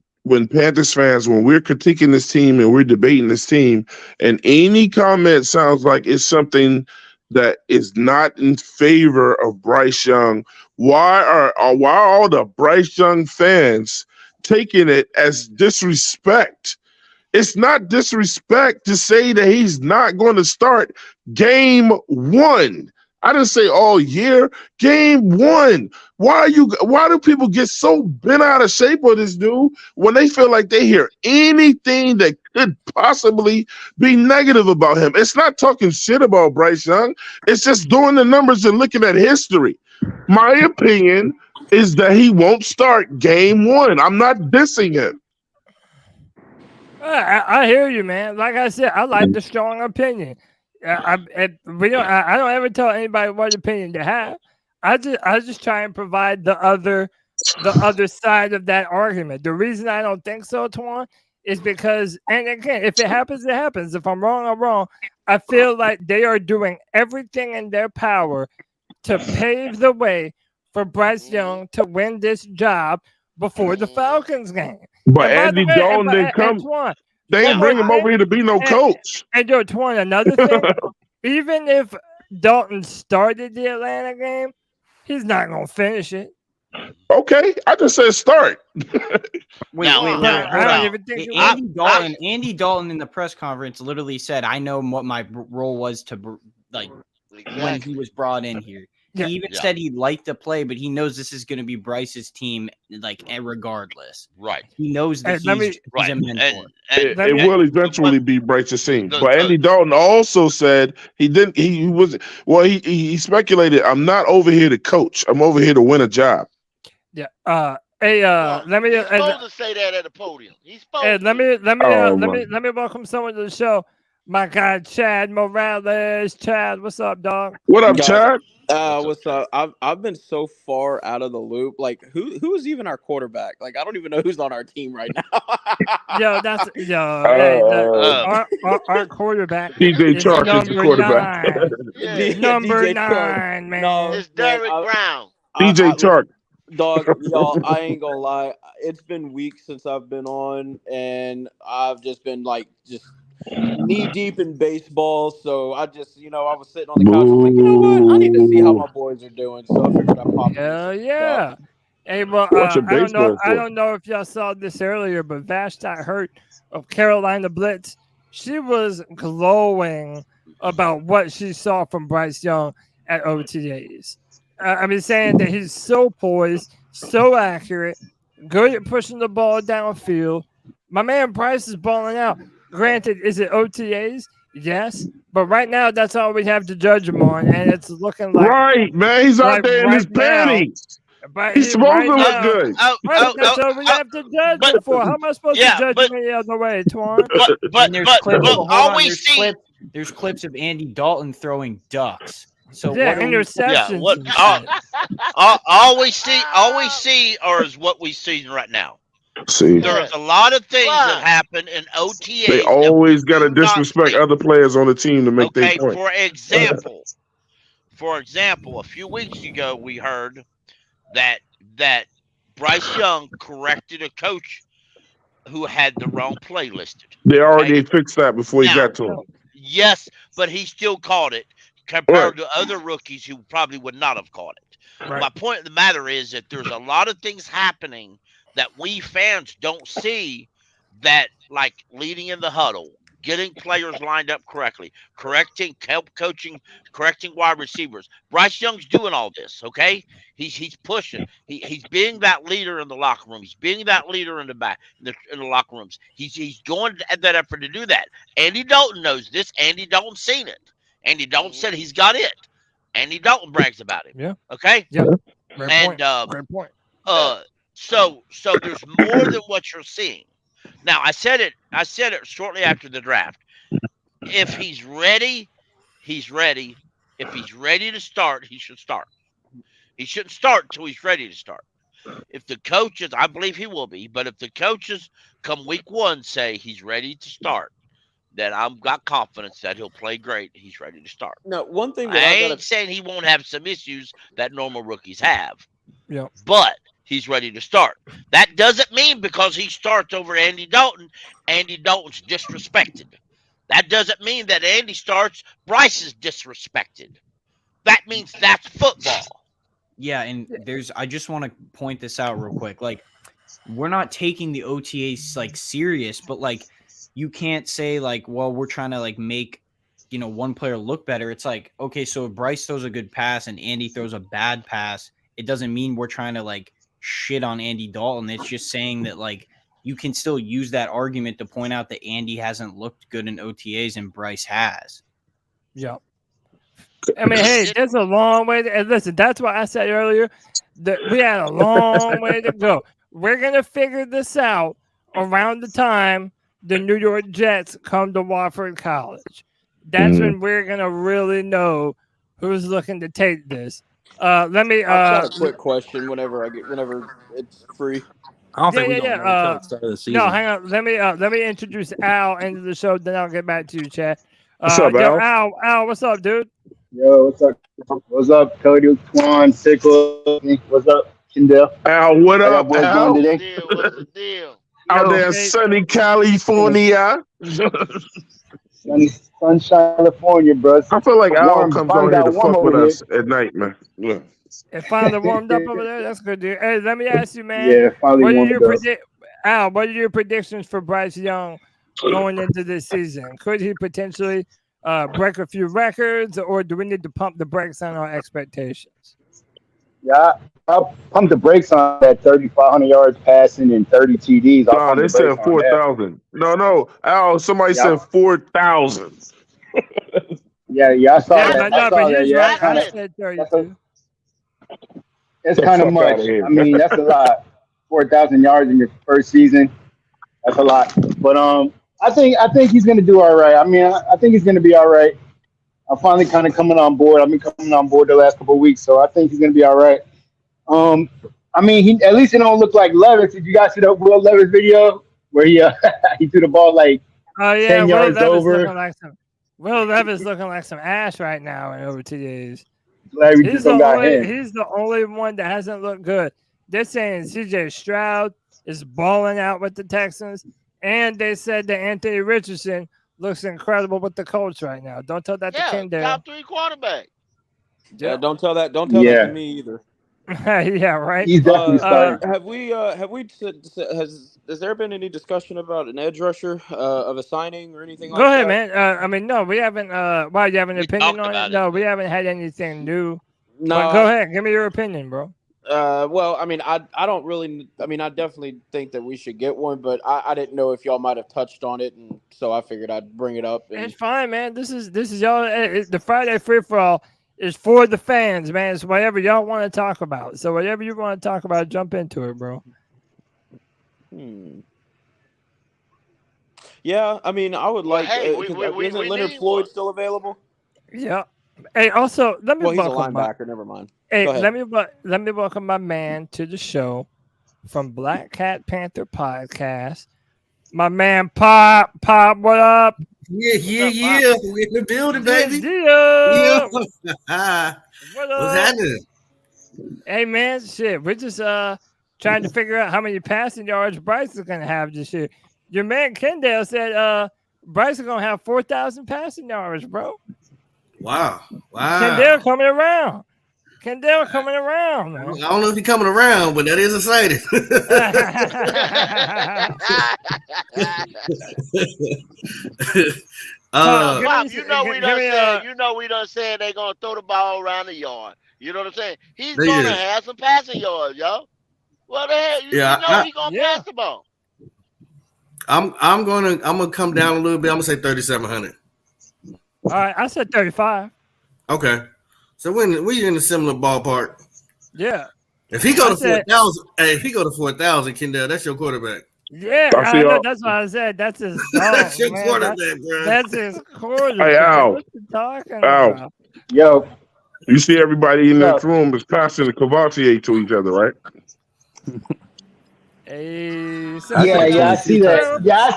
Panthers fans, when we're critiquing this team and we're debating this team, and any comment sounds like it's something that is not in favor of Bryce Young, why are all the Bryce Young fans taking it as disrespect? It's not disrespect to say that he's not going to start game 1. I didn't say all year. Game 1. Why do people get so bent out of shape with this dude when they feel like they hear anything that could possibly be negative about him? It's not talking shit about Bryce Young. It's just doing the numbers and looking at history. My opinion is that he won't start game 1. I'm not dissing him. I hear you, man. Like I said, I like the strong opinion. I don't ever tell anybody what opinion to have. I just try and provide the other side of that argument. The reason I don't think so, Twan, is because, and again, if it happens, it happens. If I'm wrong, I'm wrong. I feel like they are doing everything in their power to pave the way for Bryce Young to win this job before the Falcons game. But Andy Dalton didn't come. They ain't bring him over here to be no coach. And yo, Twan, another thing, even if Dalton started the Atlanta game, he's not going to finish it. Okay, I just said start. I don't even think Andy Dalton in the press conference literally said, "I know what my role was to when he was brought in here." He even said he liked to play, but he knows this is going to be Bryce's team, regardless. Right. He knows that he's a mentor. It will eventually be Bryce's team. But Andy Dalton also said he speculated, I'm not over here to coach. I'm over here to win a job. Yeah. Let me. He's supposed to say that at the podium. He's supposed. Let me welcome someone to the show. My guy Chad Morales. Chad, what's up, dog? What up, Chad? What's up? I've been so far out of the loop. Like, who is even our quarterback? Like, I don't even know who's on our team right now. Our quarterback. DJ Chark is the quarterback. Number 9, man. No, it's Derek Brown. DJ Chark. Dog, y'all, I ain't gonna lie. It's been weeks since I've been on, and I've just been knee deep in baseball. So I just, I was sitting on the couch. I was like, you know what? I need to see how my boys are doing. So I figured I'd pop in. Yeah. Hey, well, I don't know if y'all saw this earlier, but Vashti Hurt of Carolina Blitz, she was glowing about what she saw from Bryce Young at OTAs. I mean, saying that he's so poised, so accurate, good at pushing the ball downfield. My man Bryce is balling out. Granted, is it OTAs? Yes, but right now that's all we have to judge him on, and it's looking like right, man. He's out there in his panties. But He's supposed to look good. That's all we have to judge him for. How am I supposed to judge him any other way, Twan? There's clips of Andy Dalton throwing ducks. So interceptions. All we see is what we see right now. See, there's a lot of things that happen in OTA. They always got to disrespect other players on the team to make their point. For example, a few weeks ago we heard that Bryce Young corrected a coach who had the wrong play listed. They already fixed that before he got to him. Yes, but he still caught it compared to other rookies who probably would not have caught it. Right. My point of the matter is that there's a lot of things happening that we fans don't see, that like leading in the huddle, getting players lined up correctly, coaching, correcting wide receivers. Bryce Young's doing all this, okay? He's pushing. He's being that leader in the locker room. He's being that leader in the locker rooms. He's going at that effort to do that. Andy Dalton knows this. Andy Dalton's seen it. Andy Dalton said he's got it. Andy Dalton brags about it. Yeah. Okay. Yeah. Great point. So there's more than what you're seeing. Now, I said it shortly after the draft. If he's ready, he's ready. If he's ready to start, he should start. He shouldn't start until he's ready to start. If the coaches, I believe he will be, but if the coaches come week one say he's ready to start, then I've got confidence that he'll play great. He's ready to start. No, one thing I ain't saying he won't have some issues that normal rookies have. Yeah. But he's ready to start. That doesn't mean because he starts over Andy Dalton's disrespected. That doesn't mean that Andy starts, Bryce is disrespected. That means that's football. Yeah, and I just want to point this out real quick. Like, we're not taking the OTAs like serious, but like you can't say like, well, we're trying to like make, one player look better. It's like, okay, so if Bryce throws a good pass and Andy throws a bad pass, it doesn't mean we're trying to like shit on Andy Dalton. It's just saying that like you can still use that argument to point out that Andy hasn't looked good in OTAs and Bryce has. Yeah. I mean, hey, there's a long way and listen, that's why I said earlier that we had a long way to go. We're gonna figure this out around the time the New York Jets come to Wofford College. That's when we're gonna really know who's looking to take this. Let me. I'll try a quick question whenever it's free. I don't think we don't know until the start of the season. No, hang on. Let me introduce Al into the show. Then I'll get back to you, Chad. What's up, Al? Al, what's up, dude? Yo, what's up? What's up, Cody, Twan, Sickle? What's up, Kendall? Al, what up, Al? What's the deal? Out there in sunny California. Sunshine, California, bro. I feel like Al comes on here to fuck with us at night, man. Yeah. It finally warmed up over there. That's good, dude. Hey, let me ask you, man. Yeah, finally warmed up. Al, what are your predictions for Bryce Young going into this season? Could he potentially break a few records, or do we need to pump the brakes on our expectations? Yeah, I'll pump the brakes on that 3,500 yards passing and 30 TDs. No, they said 4,000. No, Al, somebody said 4,000. Yeah, I saw that. I said 32. It's kind of much. I mean, that's a lot. 4,000 yards in your first season. That's a lot. But I think he's going to do all right. I mean, I think he's going to be all right. I'm finally kind of coming on board. I've been coming on board the last couple of weeks, so I think he's going to be all right. I mean, at least he don't look like Levis. Did you guys see the Will Levis video where he he threw the ball like 10 yards over? Will Levis looking like some ass right now in OTAs. He's the only one that hasn't looked good. They're saying CJ Stroud is balling out with the Texans, and they said that Anthony Richardson looks incredible with the Colts right now. Don't tell that to Kendall. Top 3 quarterback. Yeah, don't tell that to me either. Yeah, right. He's definitely starting. Has there been any discussion about an edge rusher of a signing or anything Go like ahead, that? man. I mean, no, we haven't. Why, you have an opinion on it? No, we haven't had anything new. No, but go ahead, give me your opinion, bro. Well, I mean, I don't really. I mean, I definitely think that we should get one, but I didn't know if y'all might have touched on it, and so I figured I'd bring it up. And... It's fine, man. This is y'all. The Friday free for all is for the fans, man. It's whatever y'all want to talk about. So whatever you want to talk about, jump into it, bro. Yeah, I mean, I would like. Isn't Leonard Floyd still available? Yeah. Hey, also, let me. Well, he's a linebacker. Never mind. Hey, let me welcome my man to the show from Black Cat Panther Podcast. My man Pop, what up? Yeah. We're in the building, baby. Yeah. What's happening? Hey, man, shit. We're just trying to figure out how many passing yards Bryce is gonna have this year. Your man Kendall said Bryce is gonna have 4,000 passing yards, bro. Wow. Kendall coming around. Man. I don't know if he's coming around, but that is exciting. We done said they're gonna throw the ball around the yard. You know what I'm saying? He's gonna have some passing yards, yo. What the hell? He's gonna pass the ball. I'm gonna come down a little bit. I'm gonna say 3,700. All right, I said 35. Okay, so we're in a similar ballpark. Yeah. If he go to 4,000, Kendall, that's your quarterback. Yeah, I know, that's what I said. That's his dog, That's your man. quarterback, bro. That's his quarterback. Hey, Al. What you talking Al. about? Yo. You see everybody in this room is passing the Cavalier to each other, right? Hey, yeah, I see that. Yeah,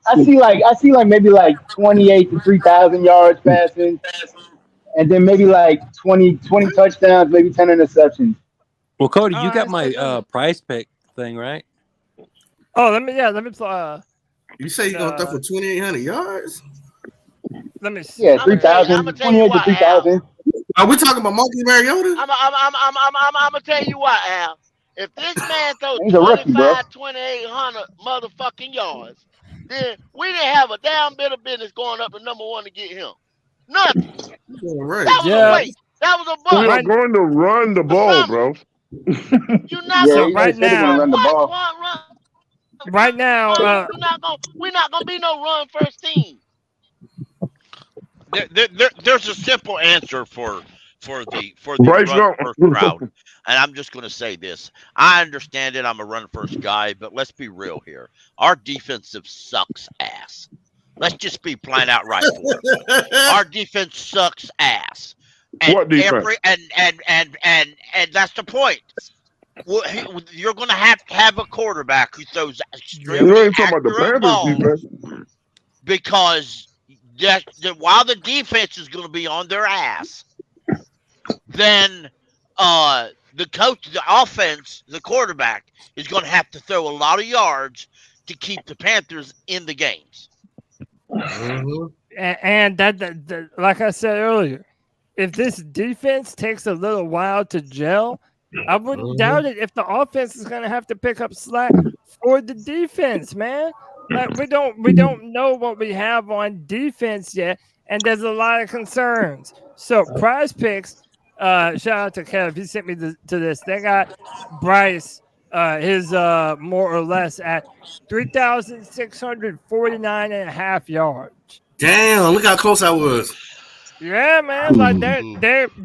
I see like maybe like 28 to 3,000 yards passing, and then maybe like 20 touchdowns, maybe 10 interceptions. Well, Cody, you got my price pick thing, right? Oh, let me. You say you're gonna throw for 2,800 yards? Let me see. Yeah, 3,000, 28 to 3,000. Are we talking about Marcus Mariota? I'm gonna tell you what, Al. If this man throws 2,800 motherfucking yards, then we didn't have a damn bit of business going up to number one to get him. Nothing. Right. That was a waste. That was a bust. We are going to run the ball, bro. You're not right now. Run the ball. Right now, we're not gonna be no run first team. There's a simple answer for the Bryce run first crowd, and I'm just going to say this. I understand it. I'm a run first guy, but let's be real here. Our defensive sucks ass. Let's just be plain out right for it. Our defense sucks ass. And what defense? And that's the point. You're going to have a quarterback who throws extremely accurate balls because while the defense is going to be on their ass, then the coach, the offense, the quarterback is going to have to throw a lot of yards to keep the Panthers in the games. Mm-hmm. And that, like I said earlier, if this defense takes a little while to gel, I wouldn't doubt it if the offense is going to have to pick up slack for the defense, man. Like we don't know what we have on defense yet, and there's a lot of concerns. So Prize Picks, shout out to Kev, he sent me to this. They got Bryce, his more or less at 3,649.5 yards. Damn, look how close I was. Yeah, man. Like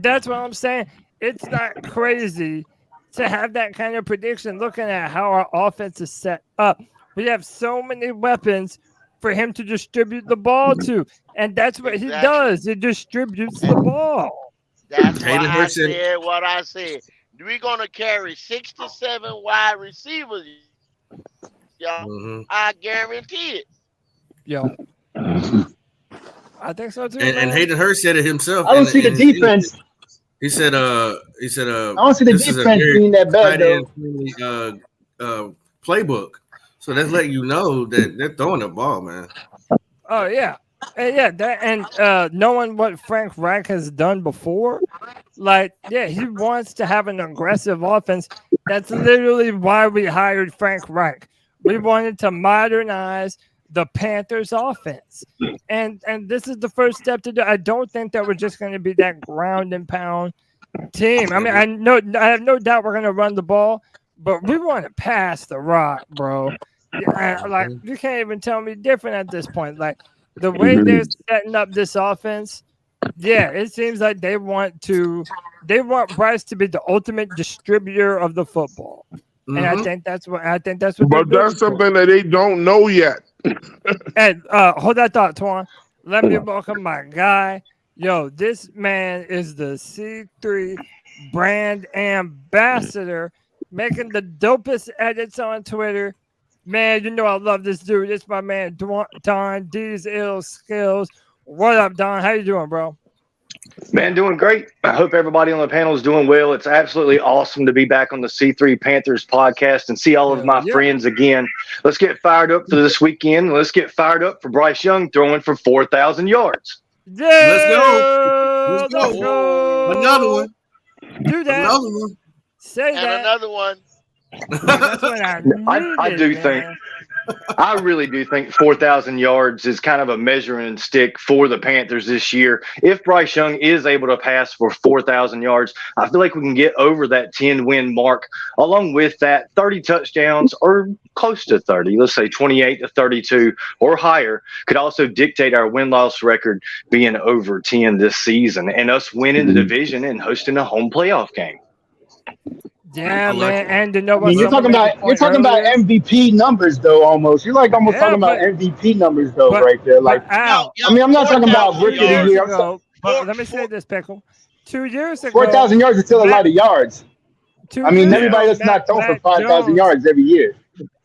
that's what I'm saying. It's not crazy to have that kind of prediction looking at how our offense is set up. We have so many weapons for him to distribute the ball to, and that's what he does. He distributes the ball. That's why I said what I said. We're going to carry 6 to 7 wide receivers, y'all. I guarantee it. Yo. I think so too. And Hayden Hurst said it himself. I don't see the defense. He said, I don't see the defense being that bad, playbook. So that's letting you know that they're throwing the ball, man. Oh yeah, Knowing what Frank Reich has done before, he wants to have an aggressive offense. That's literally why we hired Frank Reich. We wanted to modernize the Panthers offense. And this is the first step to do. I don't think that we're just going to be that ground and pound team. I mean, I have no doubt we're going to run the ball, but we want to pass the rock, bro. You can't even tell me different at this point. Like, the way they're setting up this offense, it seems like they want Bryce to be the ultimate distributor of the football. And I think that's what But that's something that they don't know yet. And hold that thought, Twan. Let me welcome my guy. Yo, this man is the C3 brand ambassador, making the dopest edits on Twitter. Man, you know I love this dude. It's my man, Don D's Ill Skills. What up, Don? How you doing, bro? Man, doing great. I hope everybody on the panel is doing well. It's absolutely awesome to be back on the C3 Panthers podcast and see all of my friends again. Let's get fired up for this weekend. Let's get fired up for Bryce Young throwing for 4,000 yards. Yeah, Let's go. Another one. Do that. Another one. Say that. Another one. That's what I do think. I really do think 4,000 yards is kind of a measuring stick for the Panthers this year. If Bryce Young is able to pass for 4,000 yards, I feel like we can get over that 10-win mark. Along with that, 30 touchdowns or close to 30, let's say 28 to 32 or higher, could also dictate our win-loss record being over 10 this season and us winning the division and hosting a home playoff game. Yeah, man, and to know what you're talking about MVP numbers though. Almost, you're like almost talking about MVP numbers though, right there. Like, Al, I mean, I'm not talking about rookie of the year. But let me say this, Pickle. 2 years ago, 4,000 yards is still a lot of yards. I mean, everybody that's not throwing for 5,000 yards every year.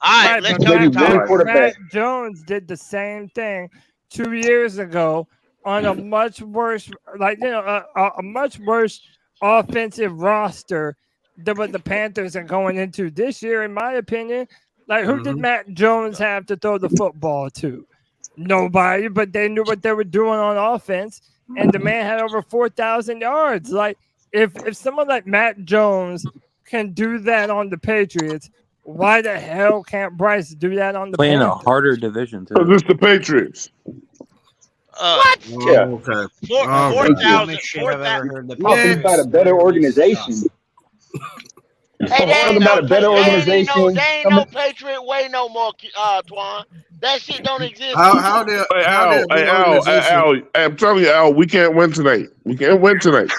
All right, let's go. Matt Jones did the same thing 2 years ago on a much worse, a much worse offensive roster than what the Panthers are going into this year, in my opinion. Like, who did Matt Jones have to throw the football to? Nobody, but they knew what they were doing on offense, and the man had over 4,000 yards. Like, if someone like Matt Jones can do that on the Patriots, why the hell can't Bryce do that on the Panthers? Panthers? A harder division, too. Because it's the Patriots. What? Yeah. Okay. 4,000. Talking about a better organization. Hey, there ain't about a better organization. There ain't no Patriot way no more, Twan. That shit don't exist. Al, I'm telling you, Al, we can't win tonight. We can't win tonight.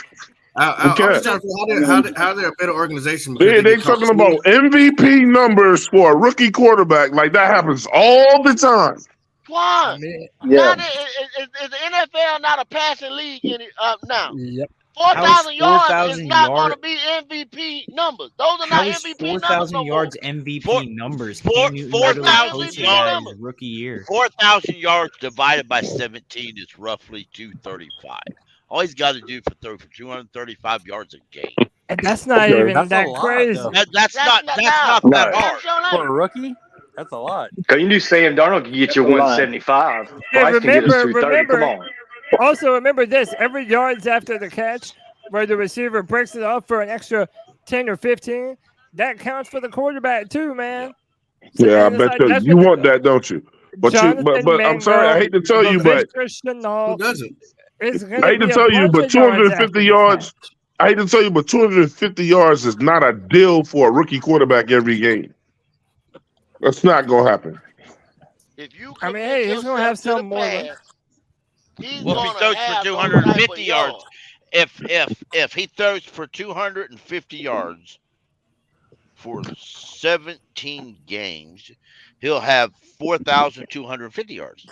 I'm just trying to figure out how they're a better organization. They're talking about MVP numbers for a rookie quarterback. Like, that happens all the time. Twan, yeah. Is the NFL not a passing league now? Yep. 4,000 yards is not going to be MVP numbers. Those are not MVP numbers. 4,000 yards MVP numbers. 4,000 yards rookie year. 4,000 yards divided by 17 is roughly 235. All he's got to do throw for 235 yards a game. And that's not even that crazy. That's not that hard for a rookie. That's a lot. Because you knew Sam Darnold can get you 175. Bryce can get us 230. Come on. Also, remember this: every yards after the catch, where the receiver breaks it off for an extra 10 or 15, that counts for the quarterback too, man. So, yeah, I bet you want that, don't you? But I'm sorry, I hate to tell you, but who doesn't? I hate to tell you, but 250 yards. I hate to tell you, but 250 yards is not a deal for a rookie quarterback every game. That's not gonna happen. If you, I mean, hey, he's gonna have some more. Well, if he throws for 250 yards, if he throws for 250 yards for 17 games, he'll have 4,250 yards.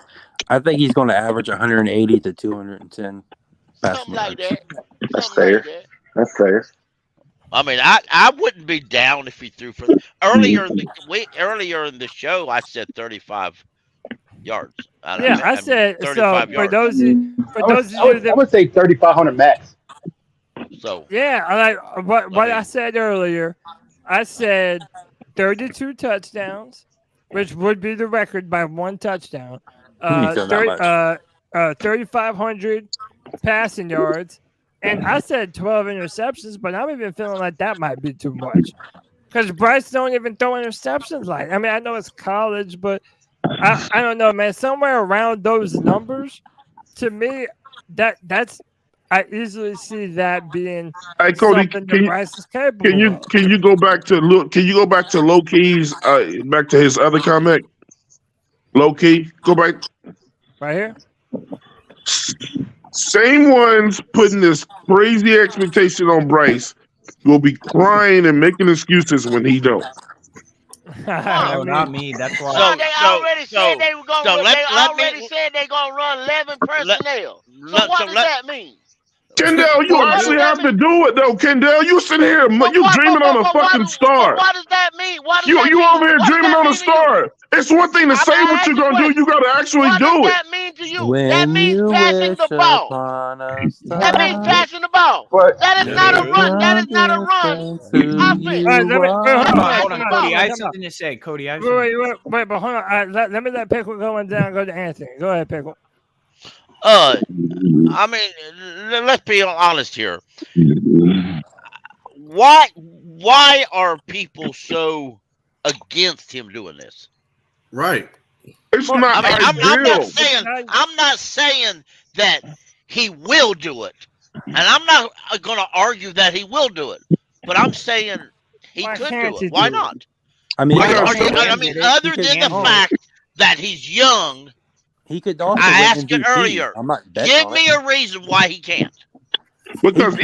I think he's going to average 180 to 210. Something like that. That's fair. That's fair. I mean, I wouldn't be down if he threw for earlier in the show. I said 35 yards. I said 35 so. Yards. I would say 3,500 max. So yeah, what I said earlier, I said 32 touchdowns, which would be the record by one touchdown. 3,500 passing yards, and I said 12 interceptions, but I'm even feeling like that might be too much because Bryce don't even throw interceptions. I mean, I know it's college, but I don't know, man. Somewhere around those numbers, to me, that's I easily see that being Hey, Cody, something that Bryce is capable of. Can you go back to Low Key's back to his other comment? Low Key, go back right here. Same ones putting this crazy expectation on Bryce will be crying and making excuses when he don't. No, not me. That's why. So they already said they were going. They already said they're going to run 11 personnel. So what does that mean? Kendall, you actually have to do it though. Kendall, you sitting here, you dreaming on a fucking star. What does that mean? You over here dreaming on a star. It's one thing to say what you're gonna do. You gotta actually do it. What does that mean to you? That means passing the ball. That means passing the ball. That is not a run. That is not a run. Hold on, Cody. I have something to say. Cody, I have wait, but hold on. Let me let Pickle go and then go to Anthony. Go ahead, Pickle. I mean, let's be honest here. Why are people so against him doing this? Right. It's not. I'm not saying that he will do it, and I'm not going to argue that he will do it. But I'm saying he could do it. Why not? I mean, other than the fact that he's young. He could also. I asked it earlier. I'm not Give me a reason why he can't. Because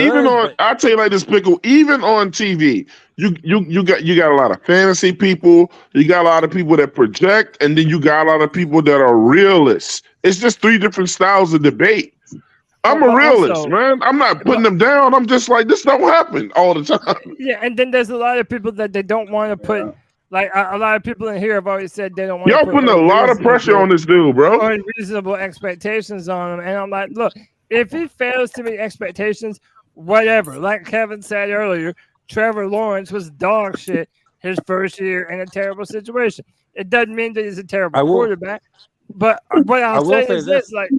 I'll tell you like this, Pickle. Even on TV, you got a lot of fantasy people. You got a lot of people that project, and then you got a lot of people that are realists. It's just three different styles of debate. I'm a realist, man. I'm not putting them down. I'm just like, this don't happen all the time. Yeah, and then there's a lot of people that they don't want to put. Like a lot of people in here have always said they don't want. Y'all putting a lot of pressure on this dude, bro. Unreasonable expectations on him, and I'm like, look, if he fails to meet expectations, whatever. Like Kevin said earlier, Trevor Lawrence was dog shit his first year in a terrible situation. It doesn't mean that he's a terrible quarterback, but what I'll say is this: like,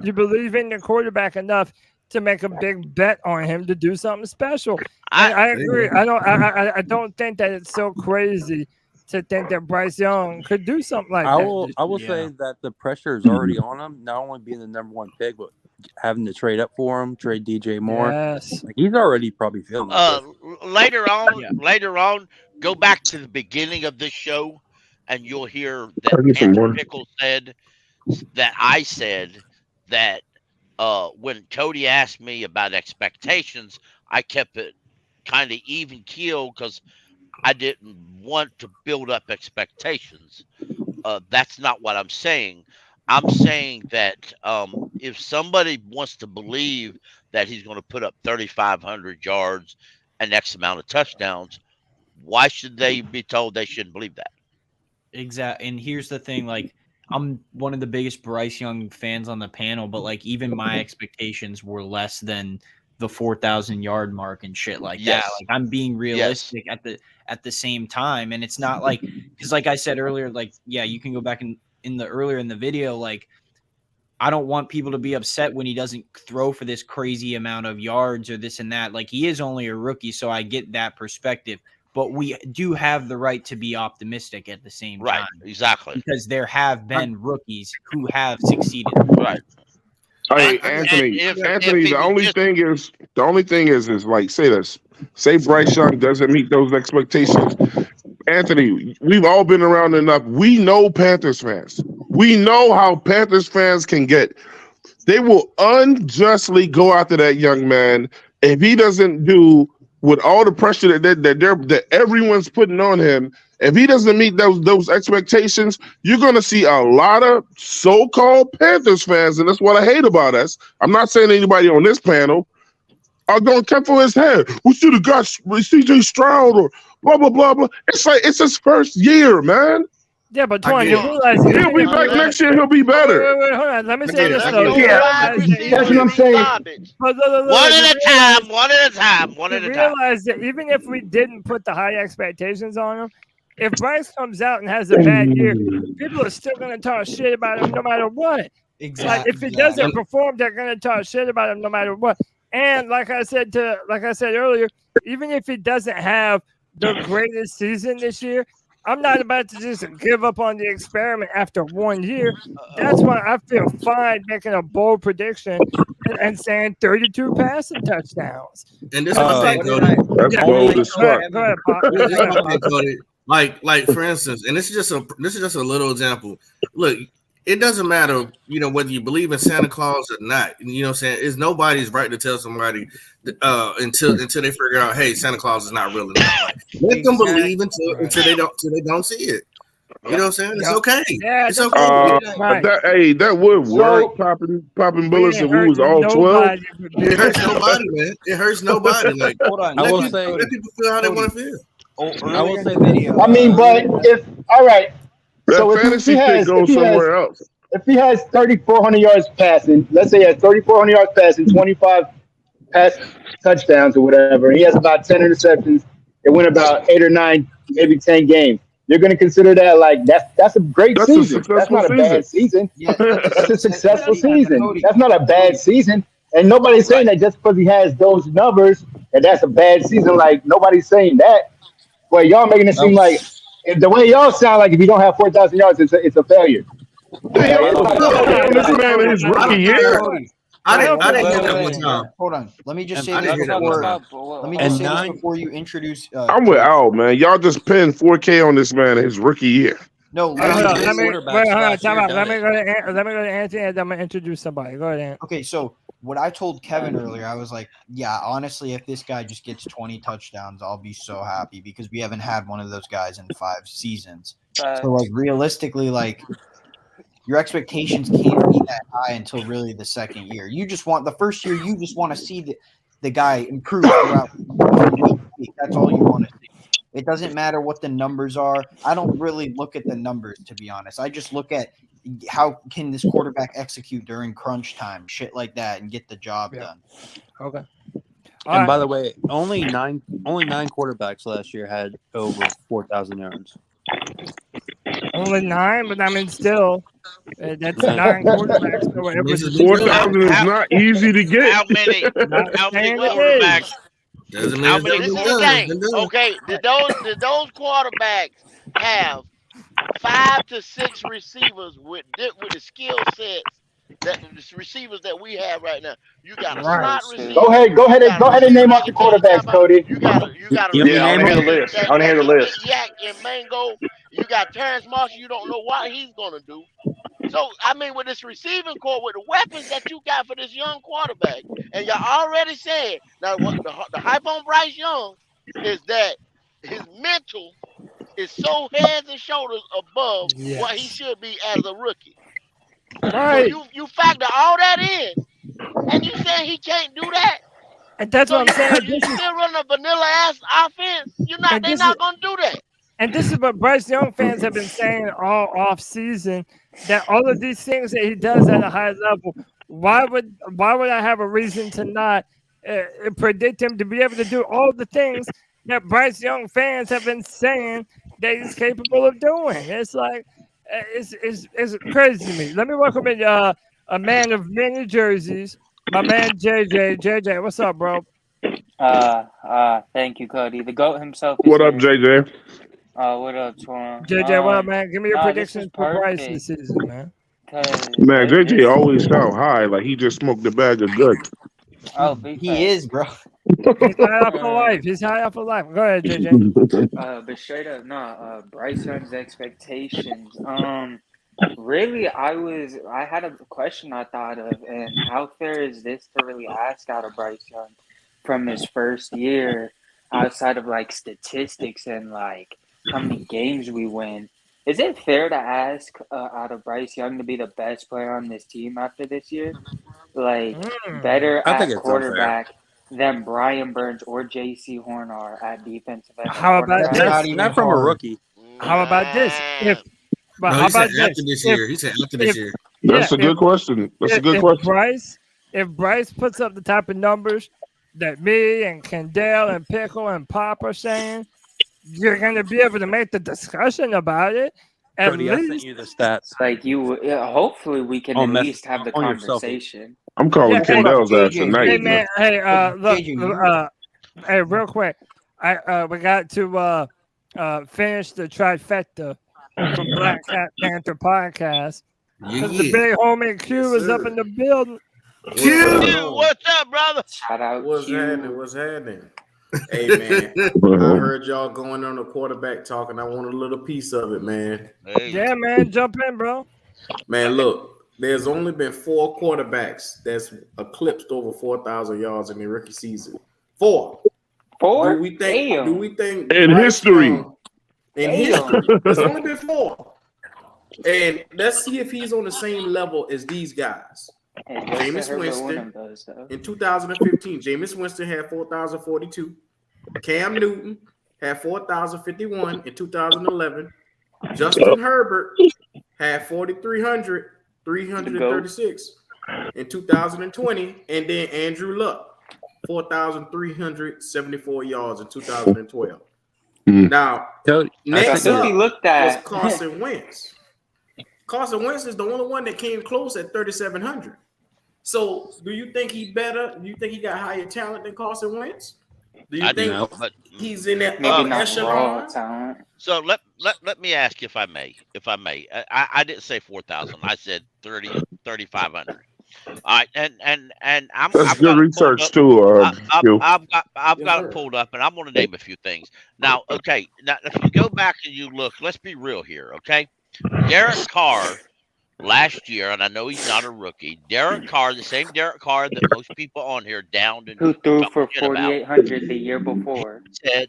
you believe in the quarterback enough to make a big bet on him to do something special. I agree. I don't think that it's so crazy to think that Bryce Young could do something like that. I will say that the pressure is already on him, not only being the number one pick, but having to trade up for him, trade DJ Moore. Yes. Like, he's already probably feeling it. Later on, go back to the beginning of this show, and you'll hear that Andrew Pickle said that I said that when Cody asked me about expectations, I kept it kind of even keel because I didn't want to build up expectations. That's not what I'm saying. I'm saying that if somebody wants to believe that he's going to put up 3,500 yards and X amount of touchdowns, why should they be told they shouldn't believe that? Exactly. And here's the thing, like, I'm one of the biggest Bryce Young fans on the panel, but like even my expectations were less than the 4,000 yard mark and shit like that. Like, I'm being realistic at the same time, and it's not like, because like I said earlier, like, yeah, you can go back in the video, like, I don't want people to be upset when he doesn't throw for this crazy amount of yards or this and that. Like, he is only a rookie, so I get that perspective. But we do have the right to be optimistic at the same time. Right, exactly. Because there have been rookies who have succeeded. Right. Hey, Anthony, the only thing is like, say this. Say Bryce Young doesn't meet those expectations. Anthony, we've all been around enough. We know Panthers fans. We know how Panthers fans can get. They will unjustly go after that young man if he doesn't do with all the pressure that everyone's putting on him. If he doesn't meet those expectations, you're going to see a lot of so-called Panthers fans, and that's what I hate about us. I'm not saying anybody on this panel are going to come for his head. We should have got C.J. Stroud or blah, blah, blah, blah. It's like, it's his first year, man. Yeah, but Twan, you realize he'll be back next year. He'll be better. Wait, hold on. Let me say this though. That's what I'm saying. One at a time. You realize that even if we didn't put the high expectations on him, if Bryce comes out and has a bad year, people are still going to talk shit about him no matter what. Exactly. Like if he doesn't perform, they're gonna talk shit about him no matter what. And like I said earlier, even if he doesn't have the greatest season this year, I'm not about to just give up on the experiment after 1 year. That's why I feel fine making a bold prediction and saying 32 passing touchdowns. And this is my thing, Cody. That's bold as fuck. Go ahead, Pop. This is my thing, Cody. Like for instance, and this is just a little example. Look, it doesn't matter, whether you believe in Santa Claus or not. You know what I'm saying? It's nobody's right to tell somebody until they figure out, hey, Santa Claus is not real or not. Like, let them believe until they don't see it. You know what I'm saying? It's okay. Yeah, it's okay. That would work. Popping bullets if we was all 12. It hurts nobody, man. It hurts nobody. Like, hold on. I will say, let people feel how they want to feel. I will say video. I mean, but if all right. That So if fantasy he shit has, goes somewhere else. If he has 3,400 yards passing, let's say he has 3,400 yards passing, 25 pass touchdowns or whatever, and he has about 10 interceptions, it went about 8 or 9, maybe 10 games. You're going to consider that like that's a great season. That's not a bad season. Yeah, That's a successful season. That's not a bad season. And nobody's saying that just because he has those numbers and that's a bad season. Like nobody's saying that. But y'all making it seem like the way y'all sound like if you don't have 4,000 yards, it's a failure. This man in his rookie year. I didn't get that one time. Hold on. Let me just say this before you introduce. I'm with Al, man. Y'all just pinned 4K on this man in his rookie year. No, let me go to Anthony and I'm gonna introduce somebody. Go ahead, Anthony. Okay, so what I told Kevin earlier, I was like, yeah, honestly, if this guy just gets 20 touchdowns, I'll be so happy because we haven't had one of those guys in 5 seasons. So like realistically, like your expectations can't be that high until really the second year. You just want the first year, you just want to see the guy improve throughout the week. That's all you want to see. It doesn't matter what the numbers are. I don't really look at the numbers, to be honest. I just look at how can this quarterback execute during crunch time, shit like that, and get the job done. Okay. And by the way, only nine quarterbacks last year had over 4,000 yards. Only 9, but I mean, still, that's 9 quarterbacks. 4,000 is not easy to get. How many quarterbacks? How many? This is the thing. Okay, did those quarterbacks have 5 to 6 receivers with the skill sets that the receivers that we have right now? You got a slot receiver. Go ahead and name off the quarterbacks, Cody. You got a yeah, I want to hear the list. I want to hear the list. Yak and Mango. You got Terrence Marshall. You don't know what he's gonna do. So I mean, with this receiving core, with the weapons that you got for this young quarterback, and y'all already said now what the hype on Bryce Young is that his mental is so heads and shoulders above what he should be as a rookie. Right. So you factor all that in, and you saying he can't do that. And that's what I'm saying. You still running a vanilla ass offense. They're not gonna do that. And this is what Bryce Young fans have been saying all off season, that all of these things that he does at a high level, why would I have a reason to not predict him to be able to do all the things that Bryce Young fans have been saying that he's capable of doing? It's like it's crazy to me. Let me welcome in a man of many jerseys, my man JJ. JJ, what's up, bro? Thank you, Cody. The GOAT himself. What up, JJ? What up, Twan? JJ, what up, man? Give me your predictions for Bryce this season, man. Man, JJ always sound high, like he just smoked a bag of good. Oh, he is, bro. He's high off of life. He's high off of life. Go ahead, JJ. But straight up, Bryce Young's expectations. Really, I had a question I thought of, and how fair is this to really ask out of Bryce Young from his first year, outside of like statistics and like how many games we win? Is it fair to ask out of Bryce Young to be the best player on this team after this year? Like, better at quarterback than Brian Burns or J.C. Horn are at defensive end. How about this? Not from a rookie. How about this? He said after this year. That's a good question. That's a good question. If Bryce puts up the type of numbers that me and Kendall and Pickle and Pop are saying, you're going to be able to make the discussion about it. Cody, I sent you the stats. Like hopefully we can at least have the conversation. I'm calling Kendall's ass tonight. Hey man, hey, look, hey, real quick, we got to finish the trifecta from Black Panther Podcast. The big homie Q is up in the building. Q, what's up, brother? Shout out What's Q. happening? What's happening? Hey man, I heard y'all going on the quarterback talk, and I want a little piece of it, man. Hey. Yeah, man, jump in, bro. Man, look, there's only been 4 quarterbacks that's eclipsed over 4,000 yards in their rookie season. 4. Do we think in history? In history, there's only been 4. And let's see if he's on the same level as these guys. Jameis Winston in 2015. Jameis Winston had 4,042. Cam Newton had 4,051 in 2011. Justin Herbert had 4,300, 336 in 2020, and then Andrew Luck 4,374 yards in 2012. Now, next up was Carson Wentz. Carson Wentz is the only one that came close at 3,700. So, do you think he better? Do you think he got higher talent than Carson Wentz? Do you think he's in that echelon? So let me ask you if I may. I didn't say 4,000. I said 3,500. All right, and I'm that's good research too. I've got it pulled up, and I'm going to name a few things. Now, okay, now if you go back and you look, let's be real here, okay? Derek Carr last year, and I know he's not a rookie. Derek Carr, the same Derek Carr that most people on here downed and who threw for 4,800 the year before.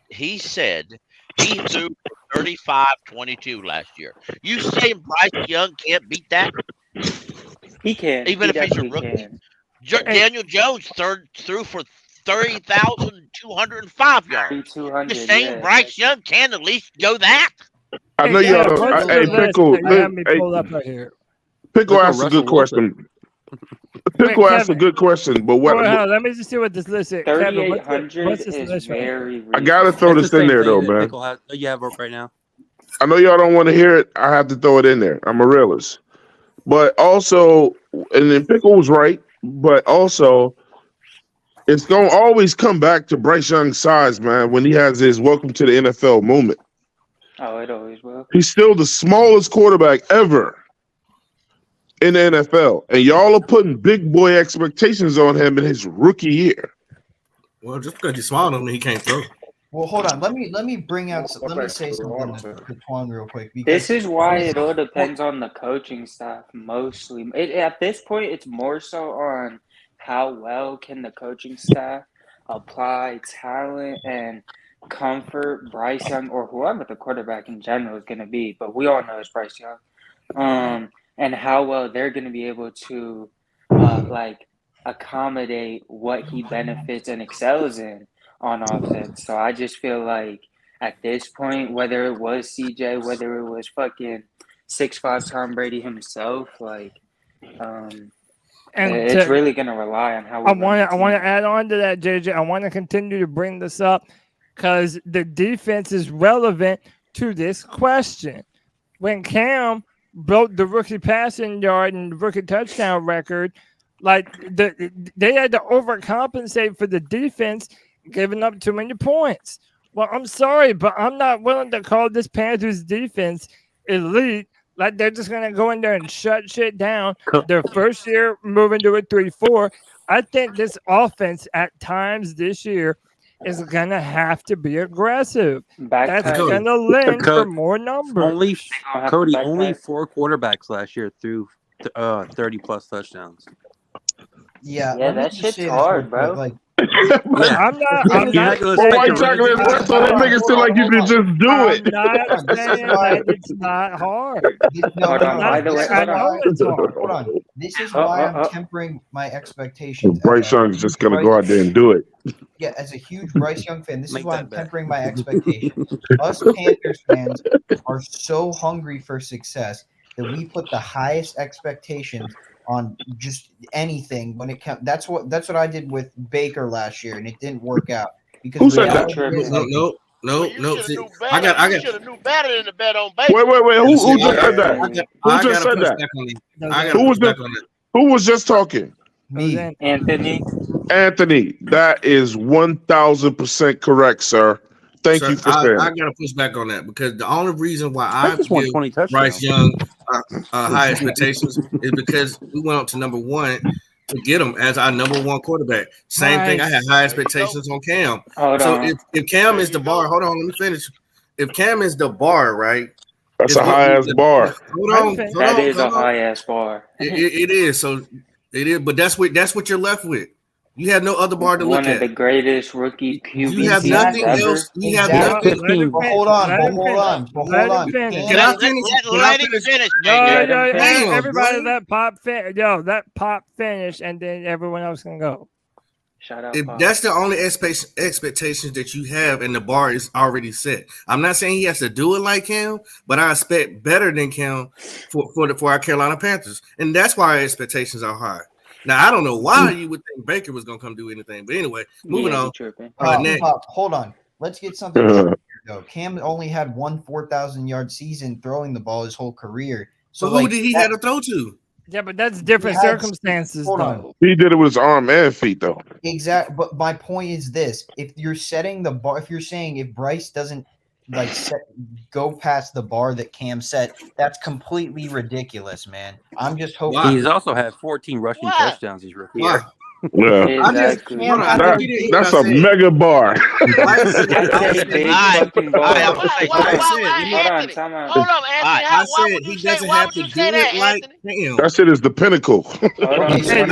He said he threw for 35-22 last year. You say Bryce Young can't beat that? He can, even if he's a rookie. Daniel Jones threw for 30,205 yards. You're saying Bryce Young can at least go that? I know y'all don't. Hey, Pickle. Pickle asked a good question. Pickle asked a good question, but what? Let me just see what this list is. 3,800 is very. I gotta throw this in there though, man. You have it right now. I know y'all don't want to hear it. I have to throw it in there. I'm a realist, but also, and then Pickle was right, but also, it's gonna always come back to Bryce Young's size, man. When he has his welcome to the NFL moment. Oh, it always will. He's still the smallest quarterback ever in the NFL, and y'all are putting big boy expectations on him in his rookie year. Well, just because he's small doesn't mean he can't throw. Well, hold on. Let me bring out. Let me say something to Twan real quick. Because this is why it all depends on the coaching staff mostly. At this point, it's more so on how well can the coaching staff apply talent and comfort Bryce Young or whoever the quarterback in general is going to be, but we all know it's Bryce Young, and how well they're going to be able to accommodate what he benefits and excels in on offense. So I just feel like at this point, whether it was CJ, whether it was fucking 6'5" Tom Brady himself, it's really going to rely on how. I want to add on to that, JJ. I want to continue to bring this up, because the defense is relevant to this question. When Cam broke the rookie passing yard and the rookie touchdown record, they had to overcompensate for the defense giving up too many points. Well, I'm sorry, but I'm not willing to call this Panthers defense elite. Like, they're just going to go in there and shut shit down. Their first year moving to a 3-4. I think this offense at times this year is going to have to be aggressive. That's going to lend for more numbers. Only 4 quarterbacks last year threw 30-plus touchdowns. Yeah, that shit's hard, bro. I'm not white chocolate espresso, that make it seem like you can just do it. I'm not saying that it's not hard. By the way, I know it's hard. Hold on. This is why I'm tempering my expectations. Bryce Young's just going to go out there and do it. Yeah, as a huge Bryce Young fan, this is why I'm tempering my expectations. Us Panthers fans are so hungry for success that we put the highest expectations on just anything when it comes. That's what I did with Baker last year, and it didn't work out because who said that? No. You See, should have knew better than to bet on Baker. Wait. Who just said that? I Who just said that? Who was just talking? Me, Anthony. Anthony, that is 1,000% correct, sir. Thank you for saying. I got to push back on that because the only reason why I just won 20 touchdowns. Bryce Young high expectations is because we went up to number one to get him as our number one quarterback. Same thing. I had high expectations on Cam. If Cam is the bar, hold on, let me finish. If Cam is the bar, right? That's a high ass bar. That is a high ass bar. It is. So it is, but that's what you're left with. You have no other bar to look at. One of the greatest rookie QBs. You have nothing else. You have nothing. Hold on. Can I finish? Let him finish. Everybody, let Pop finish. Let Pop finish, and then everyone else can go. Shout out. If that's the only expectations that you have, and the bar is already set. I'm not saying he has to do it like Cam, but I expect better than Cam for our Carolina Panthers, and that's why our expectations are high. Now I don't know why you would think Baker was gonna come do anything, but anyway, moving on. Hold on. Let's get something here, though. Cam only had one 4,000-yard season throwing the ball his whole career. So who did he have to throw to? Yeah, but that's different circumstances. Hold on. He did it with his arm and feet, though. Exactly. But my point is this: if you're setting the bar, if you're saying if Bryce doesn't go past the bar that Cam set, that's completely ridiculous, man. I'm just hoping. He's also had 14 rushing touchdowns his rookie year. Yeah. That's a mega bar. Hold on, Anthony. I said he doesn't have to do it like Cam. That shit is the pinnacle. Why would you say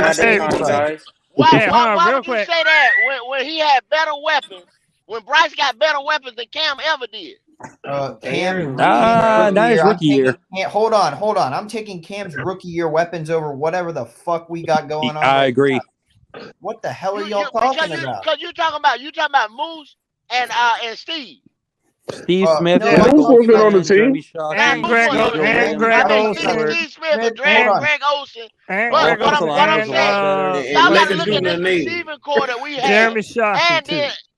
that when he had better weapons? When Bryce got better weapons than Cam ever did. Cam, not his rookie year. Hold on. I'm taking Cam's rookie year weapons over whatever the fuck we got going on. I agree. What the hell are y'all talking about? Because you talking about Moose and Steve. Steve Smith. Who's working on the team? And Greg Olsen. Steve Smith and Greg Olsen. But what I'm saying, y'all got to look at the receiving core that we had. Jeremy Shaw.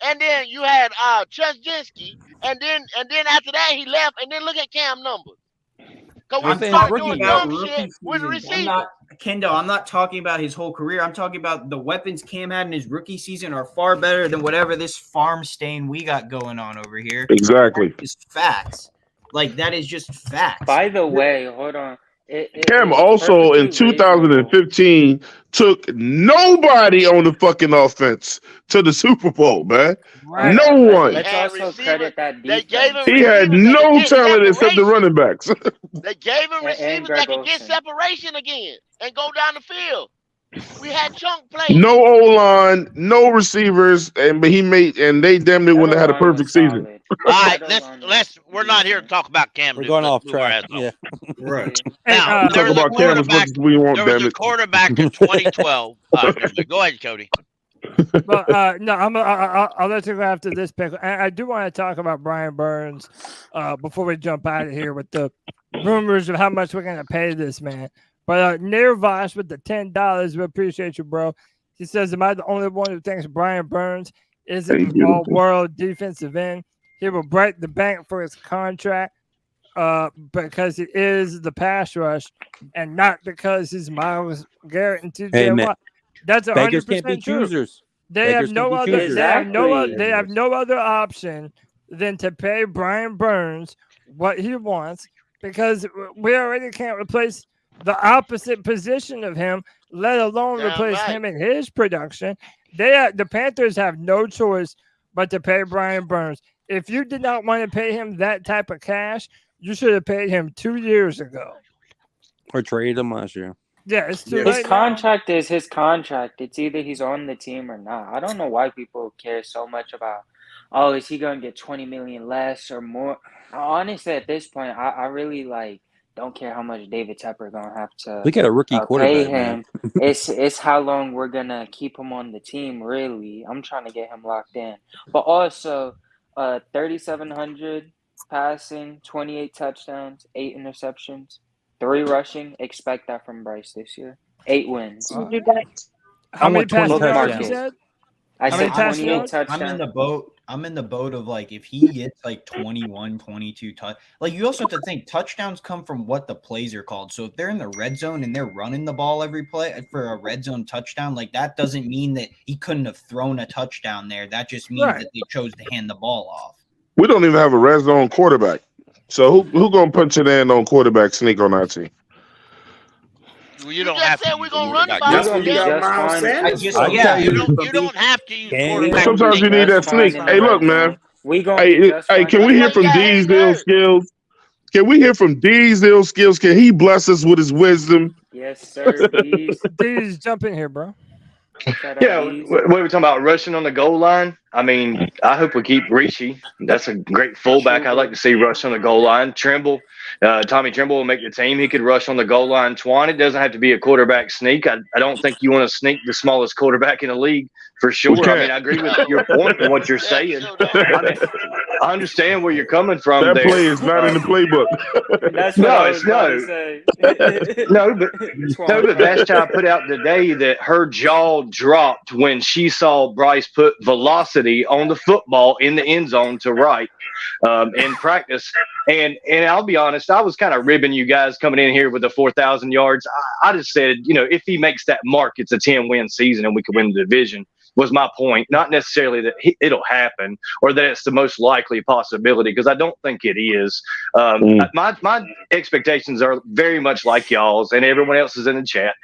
And then you had Chesjinsky, and then after that he left, and then look at Cam numbers. Because we started doing dumb shit with the receivers. Kendo, I'm not talking about his whole career. I'm talking about the weapons Cam had in his rookie season are far better than whatever this farm stain we got going on over here. Exactly. It's facts. Like, that is just facts. By the way, hold on. Cam also in 2015 took nobody on the fucking offense to the Super Bowl, man. Right. No one. Let's also credit that defense. He had no talent except the running backs. They gave him receivers that could get separation again and go down the field. We had chunk plays. No O-line, no receivers, but they damn near wouldn't have had a perfect season. All right, we're not here to talk about Cam. We're going off track. Yeah. Right. Now, Talk about Cam as much as we want, there was damn a it. quarterback in 2012. Go ahead, Cody. But no, I'll let you go after this pick. I do want to talk about Brian Burns before we jump out of here with the rumors of how much we're going to pay this man. But Nirvash with the $10, we appreciate you, bro. He says, am I the only one who thinks Brian Burns isn't an all-world defensive end? He will break the bank for his contract because he is the pass rush and not because he's Myles Garrett and TJ Watt. That's 100% true. They have no other option than to pay Brian Burns what he wants because we already can't replace the opposite position of him, let alone replace him in his production. The Panthers have no choice but to pay Brian Burns. If you did not want to pay him that type of cash, you should have paid him 2 years ago. Or traded him last year. Yeah, it's too his late. Contract is his contract. It's either he's on the team or not. I don't know why people care so much about, is he going to get $20 million less or more? Honestly, at this point, I really don't care how much David Tepper gonna have to look at a rookie quarterback. Pay him. It's how long we're gonna keep him on the team. Really, I'm trying to get him locked in. But also, 3,700 passing, 28 touchdowns, 8 interceptions, 3 rushing. Expect that from Bryce this year. 8 wins. How many passing yards you said? I said 28 touchdowns. I'm in the boat of like if he gets like 21, 22 like you also have to think touchdowns come from what the plays are called. So if they're in the red zone and they're running the ball every play for a red zone touchdown, like that doesn't mean that he couldn't have thrown a touchdown there. That just means that they chose to hand the ball off. We don't even have a red zone quarterback. So who gonna punch it in on quarterback sneak on our team? Well, you don't have to. We're gonna run That's what you got Miles Sanders. You don't have to use quarterback. Sometimes you need that sneak. Hey, look, man. Hey, can we hear from D's ill skills? Can we hear from D's ill skills? Can he bless us with his wisdom? Yes, sir. D's, jump in here, bro. Yeah, what are we talking about? Rushing on the goal line? I mean, I hope we keep Ricci. That's a great fullback. I'd like to see rush on the goal line. Trimble, Tommy Trimble will make the team. He could rush on the goal line. Twan, it doesn't have to be a quarterback sneak. I don't think you want to sneak the smallest quarterback in the league for sure. I mean, I agree with your point and what you're saying. I understand where you're coming from. That there. play is not in the playbook. But Vashti put out today that her jaw dropped when she saw Bryce put velocity on the football in the end zone to right in practice. And I'll be honest, I was kind of ribbing you guys coming in here with the 4,000 yards. I just said, if he makes that mark, it's a 10-win season and we could win the division. Was my point. Not necessarily that it'll happen or that it's the most likely possibility, because I don't think it is. My expectations are very much like y'all's and everyone else's in the chat.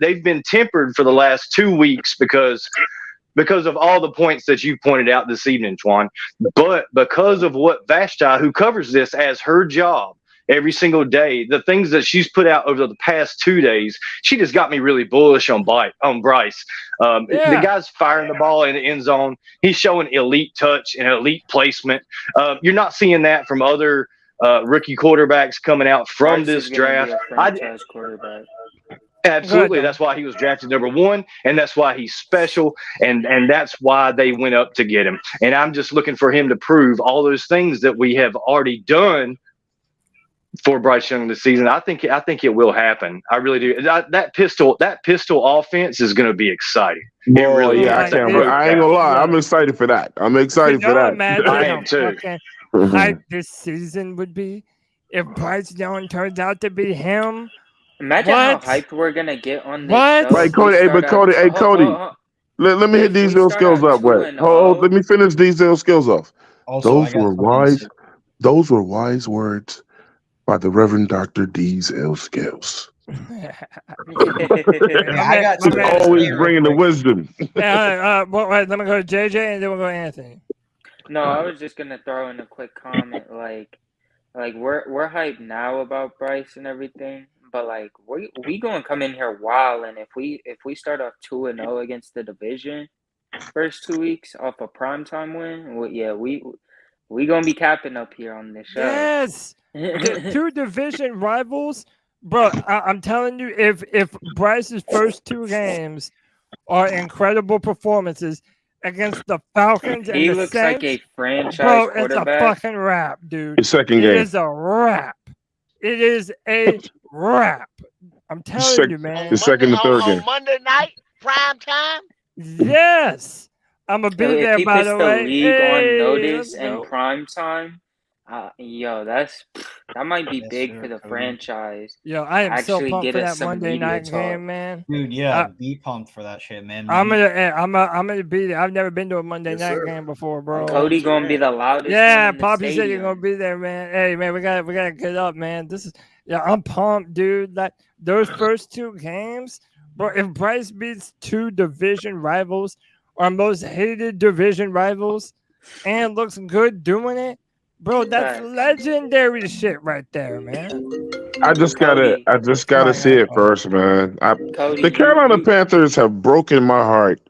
They've been tempered for the last 2 weeks because of all the points that you pointed out this evening, Twan. But because of what Vashti, who covers this as her job every single day, the things that she's put out over the past 2 days, she just got me really bullish on Bryce. The guy's firing the ball in the end zone. He's showing elite touch and elite placement. You're not seeing that from other rookie quarterbacks coming out from this draft. Absolutely. That's why he was drafted number 1, and that's why he's special, and that's why they went up to get him. And I'm just looking for him to prove all those things that we have already done for Bryce Young this season. I think it will happen. I really do. That pistol offense is going to be exciting. It really is. I ain't gonna lie. I'm excited for that. I'm excited for that. I am too. Hype this season would be if Bryce Young turns out to be him. Imagine how hyped we're gonna get on this. What? Right, Cody. Cody. Let me hit these little skills up. Wait. Let me finish these little skills off. Those were wise words by the Reverend Dr. D's L Skills. I got always bringing the wisdom. Wait, let me go to JJ and then we'll go to Anthony. No, I was just gonna throw in a quick comment, like we're hyped now about Bryce and everything, but like we gonna come in here wild, and if we start off 2-0 against the division first 2 weeks off a primetime win, we gonna be capping up here on this show. Yes. The 2 division rivals, bro. I'm telling you, if Bryce's first 2 games are incredible performances against the Falcons and he the looks Saints, like a franchise quarterback. It's a fucking wrap, dude. His second game. It is a wrap. It is a wrap. I'm telling you, man. The second and third game. On Monday night, prime time. Yes, I'm a big there. By the way, league on notice and prime time. That might be big for the franchise. Yo, I am so pumped for that Monday night game, man. Dude, yeah, be pumped for that shit, man. I'm gonna be there. I've never been to a Monday night game before, bro. Cody gonna be the loudest. Yeah, Poppy said you're gonna be there, man. Hey, man, we gotta get up, man. I'm pumped, dude. Like those first 2 games, bro. If Bryce beats 2 division rivals, our most hated division rivals, and looks good doing it. Bro, that's legendary shit right there, man. I just gotta see it first, man. The Carolina Panthers have broken my heart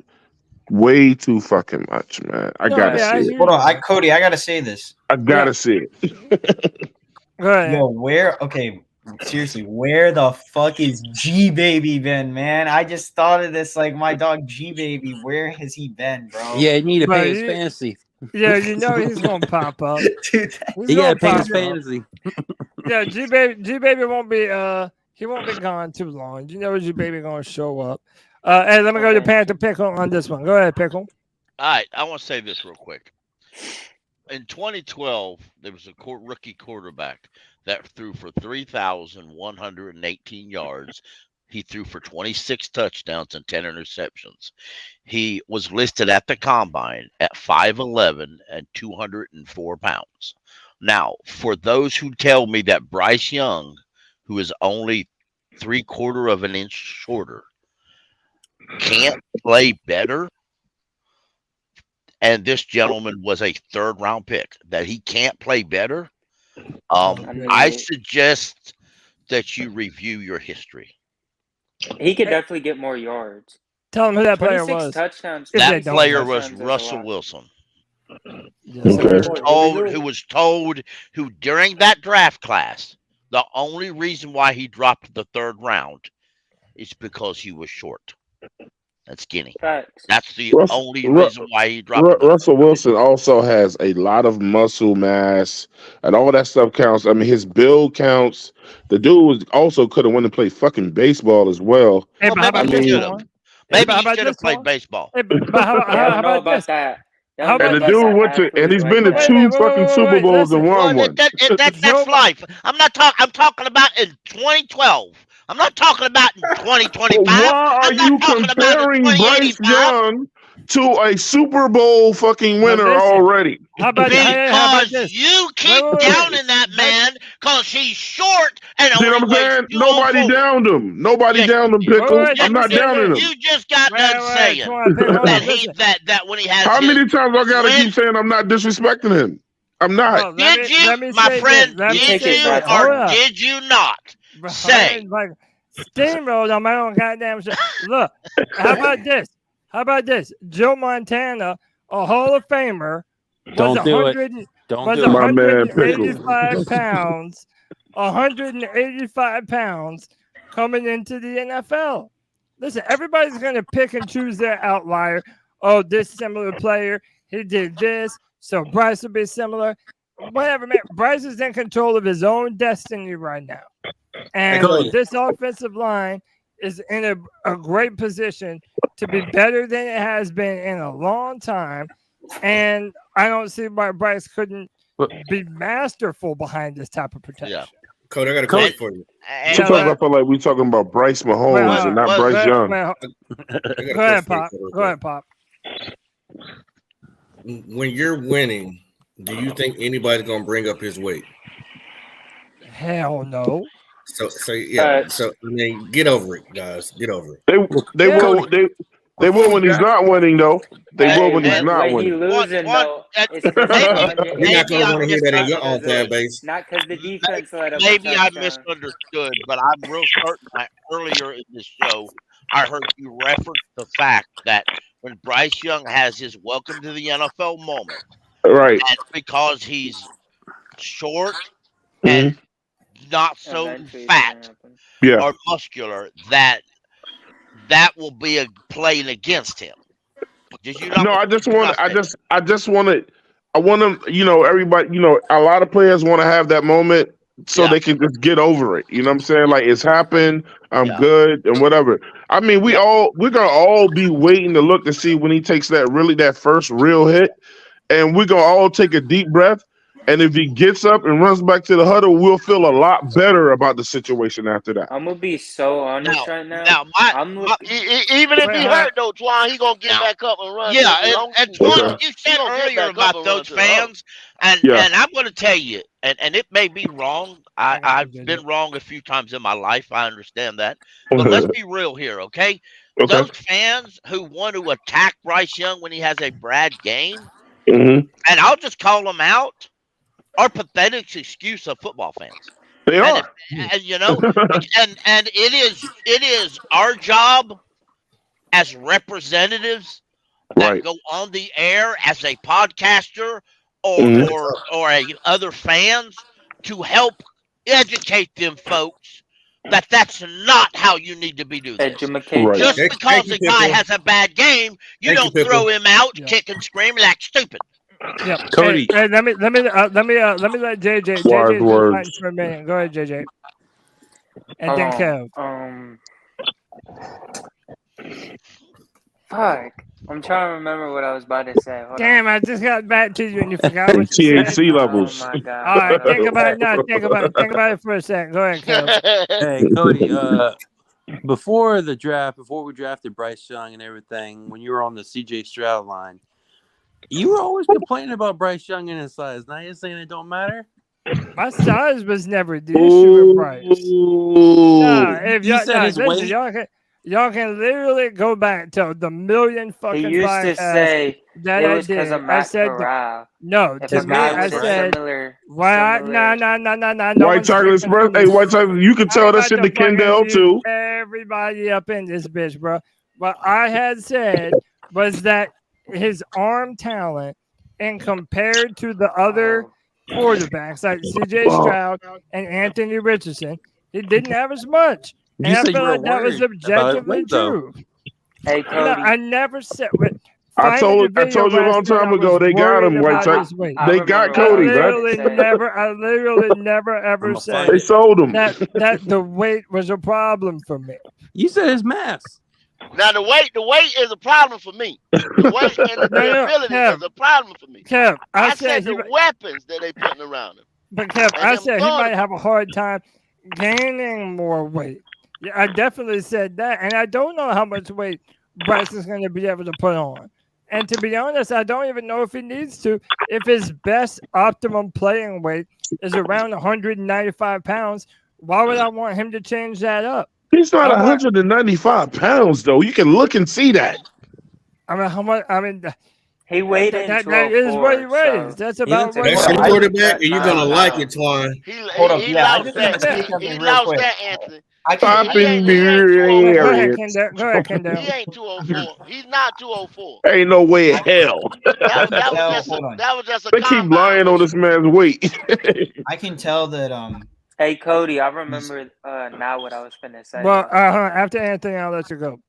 way too fucking much, man. I gotta see it. Hold on, Cody, I gotta say this. I gotta see it. Go ahead. Yo, seriously, where the fuck is G Baby been, man? I just thought of this, like my dog G Baby. Where has he been, bro? Yeah, you need to pay his fantasy. Yeah, you know he's gonna pop up. Dude, he gotta pay his fantasy. Yeah, G Baby won't be he won't be gone too long. You know G Baby gonna show up. Hey, let me go to Panther Pickle on this one. Go ahead, Pickle. All right, I want to say this real quick. In 2012, there was a rookie quarterback that threw for 3,118 yards. He threw for 26 touchdowns and 10 interceptions. He was listed at the combine at 5'11" and 204 pounds. Now, for those who tell me that Bryce Young, who is only 3/4 of an inch shorter, can't play better, and this gentleman was a 3rd-round pick, that he can't play better, I suggest that you review your history. He could definitely get more yards. Tell him who that player was. Touchdowns. That player was Russell Wilson. Okay. Who was told during that draft class, the only reason why he dropped the 3rd round is because he was short and skinny. That's the only reason why he dropped. Russell Wilson also has a lot of muscle mass, and all that stuff counts. I mean, his build counts. The dude also could have went and played fucking baseball as well. Hey, but how about Maybe this he one? Maybe he should have played baseball. Hey, but how about this? That. How And about the dude went to, and he's been to Wait, 2 wait, fucking wait, Super wait, Bowls and won one. That's life. I'm talking about in 2012. I'm not talking about in 2025. Why are you comparing Bryce Young to a Super Bowl fucking winner already? How about because this? you keep downing that man because he's short and See what I'm saying? Nobody downed him. Nobody downed him, Pickle. I'm not downing him. You just got done saying that when he has. How many times I gotta keep saying I'm not disrespecting him? I'm not. Did you, my friend? Did you or did you not say? Like steamrolled on my own goddamn show. Look, how about this? How about this? Joe Montana, a Hall of Famer, Don't do it. Don't do it. My man, Pickle. 185 pounds. 185 pounds coming into the NFL. Listen, everybody's going to pick and choose their outlier. Oh, this similar player, he did this, so Bryce will be similar. Whatever, man. Bryce is in control of his own destiny right now. And this offensive line is in a great position to be better than it has been in a long time. And I don't see why Bryce couldn't be masterful behind this type of protection. Yeah. Cody, I got a question for you. Sometimes I feel like we're talking about Bryce Mahomes and not Bryce Young. Go ahead, Pop. Go ahead, Pop. When you're winning, do you think anybody's gonna bring up his weight? Hell no. So yeah. So I mean, get over it, guys. Get over it. They will when he's not winning, though. They will when he's not winning. You're not going to want to hear that in your own fan base. Not because the defense let him. Maybe I misunderstood, but I'm real certain that earlier in the show, I heard you reference the fact that when Bryce Young has his welcome to the NFL moment, right? That's because he's short and not so fat or muscular that will be a playing against him. Did you not? No, I want him, everybody, a lot of players want to have that moment so they can just get over it. You know what I'm saying? Like, it's happened. I'm good and whatever. I mean, we're gonna all be waiting to look to see when he takes that first real hit, and we're gonna all take a deep breath. And if he gets up and runs back to the huddle, we'll feel a lot better about the situation after that. I'm gonna be so honest right now. Even if he hurt though, Twan, he gonna get back up and run. Yeah, and Twan, you said earlier about those fans, and I'm gonna tell you, and it may be wrong. I've been wrong a few times in my life. I understand that, but let's be real here, okay? Those fans who want to attack Bryce Young when he has a bad game, and I'll just call them out, are pathetic excuse of football fans. They are, and it is our job as representatives that go on the air as a podcaster or a other fans to help educate them folks that that's not how you need to be doing this. Just because the guy has a bad game, you don't throw him out, kick and scream like stupid. Yeah, Cody. Hey, let me let JJ. JJ for a minute. Go ahead, JJ. And then Kev. Fuck. I'm trying to remember what I was about to say. Hold Damn, I just got back to you and you forgot what you said. THC levels. Oh my god. All right, think about it now. Think about it for a second. Go ahead, Kev. Hey, Cody. Before the draft, before we drafted Bryce Young and everything, when you were on the CJ Stroud line, you were always complaining about Bryce Young and his size. Now you're saying it don't matter? My size was never the issue with Bryce. Nah, if You y'all, said his listen, weight? y'all can literally go back to the million fucking He used to say that it I was because did. of I Matt said Corral. no. If To a me, guy I was a said similar. why? No. No White chocolate express. Hey, white chocolate. You can tell that shit to Kendall too. Everybody up in this bitch, bro. What I had said was that his arm talent, and compared to the other quarterbacks like C.J. Stroud and Anthony Richardson, he didn't have as much. And I feel like that was objectively true. Hey, No, Cody. I never said. I told you a long time ago they got him, white chocolate. They got Cody, I man. literally never ever said They sold him. that the weight was a problem for me. You said his mass. Now the weight is a problem for me. The weight and the ability is a problem for me. Kev, I said the weapons that they putting around him. But Kev, And I them said he guard- might have a hard time gaining more weight. Yeah, I definitely said that, and I don't know how much weight Bryce is going to be able to put on. And to be honest, I don't even know if he needs to. If his best optimum playing weight is around 195 pounds, why would I want him to change that up? He's not 195 pounds though. You can look and see that. I mean, how much? I mean, he weighed in that is what he weighs. That's about what That's your quarterback, and you're gonna like it, Twan. Hold up, He yeah, I lost just want to say that. something He real lost quick. that, Anthony. Go ahead, Kendall. He ain't 204. He's not 204. Ain't no way in hell. That was just a They keep combine. lying on this man's weight. I can tell that Hey, Cody, I remember now what I was finna say. Well, after Anthony, I'll let you go.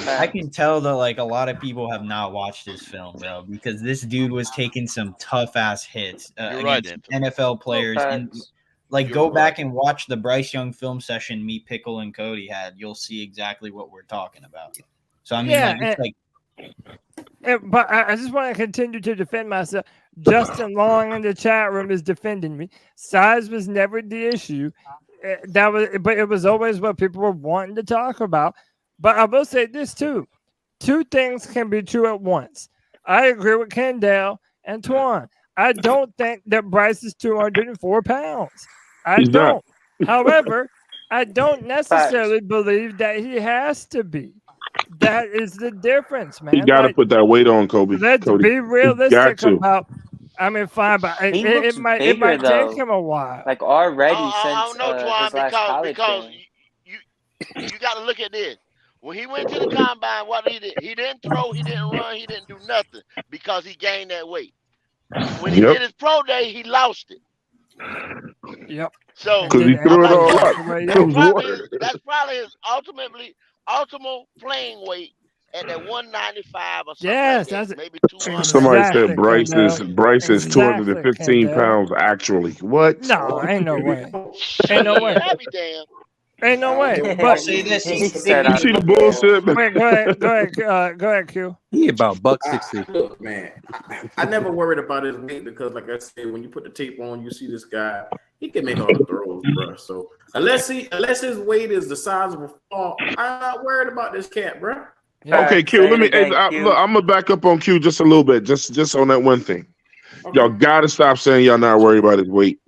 I can tell that like a lot of people have not watched this film, bro, because this dude was taking some tough ass hits against NFL players. And like, go back and watch the Bryce Young film session me, Pickle, and Cody had. You'll see exactly what we're talking about. So I mean, but I just want to continue to defend myself. Justin Long in the chat room is defending me. Size was never the issue. But it was always what people were wanting to talk about. But I will say this too: two things can be true at once. I agree with Kendall and Twan. I don't think that Bryce is 204 pounds. I don't. However, I don't necessarily believe that he has to be. That is the difference, man. You got to put that weight on, Kobe. Let's Cody. be realistic Got to. about. I mean, fine, but He it looks might bigger, take though. him a while. Like already I since don't know, Twan, his last college because game. you got to look at this. When he went to the combine, what he did? He didn't throw, he didn't run, he didn't do nothing because he gained that weight. When he did his pro day, he lost it. Yep. So because he threw it all up. that's probably his optimal playing weight at that 195 or something. Yes, like that. Maybe 200. Somebody said Bryce is 215 pounds actually. What? No, ain't no way. Ain't no way. Ain't no way. But say this. You see the bullshit? Wait, go ahead, Q. He about $160. Look, man, I never worried about his weight because, like I said, when you put the tape on, you see this guy. He can make all the throws, bro. So unless his weight is the size of a fall, I'm not worried about this cat, bro. Okay, Q. Let me. Look, I'm gonna back up on Q just a little bit, just on that one thing. Okay. Y'all gotta stop saying y'all not worried about his weight.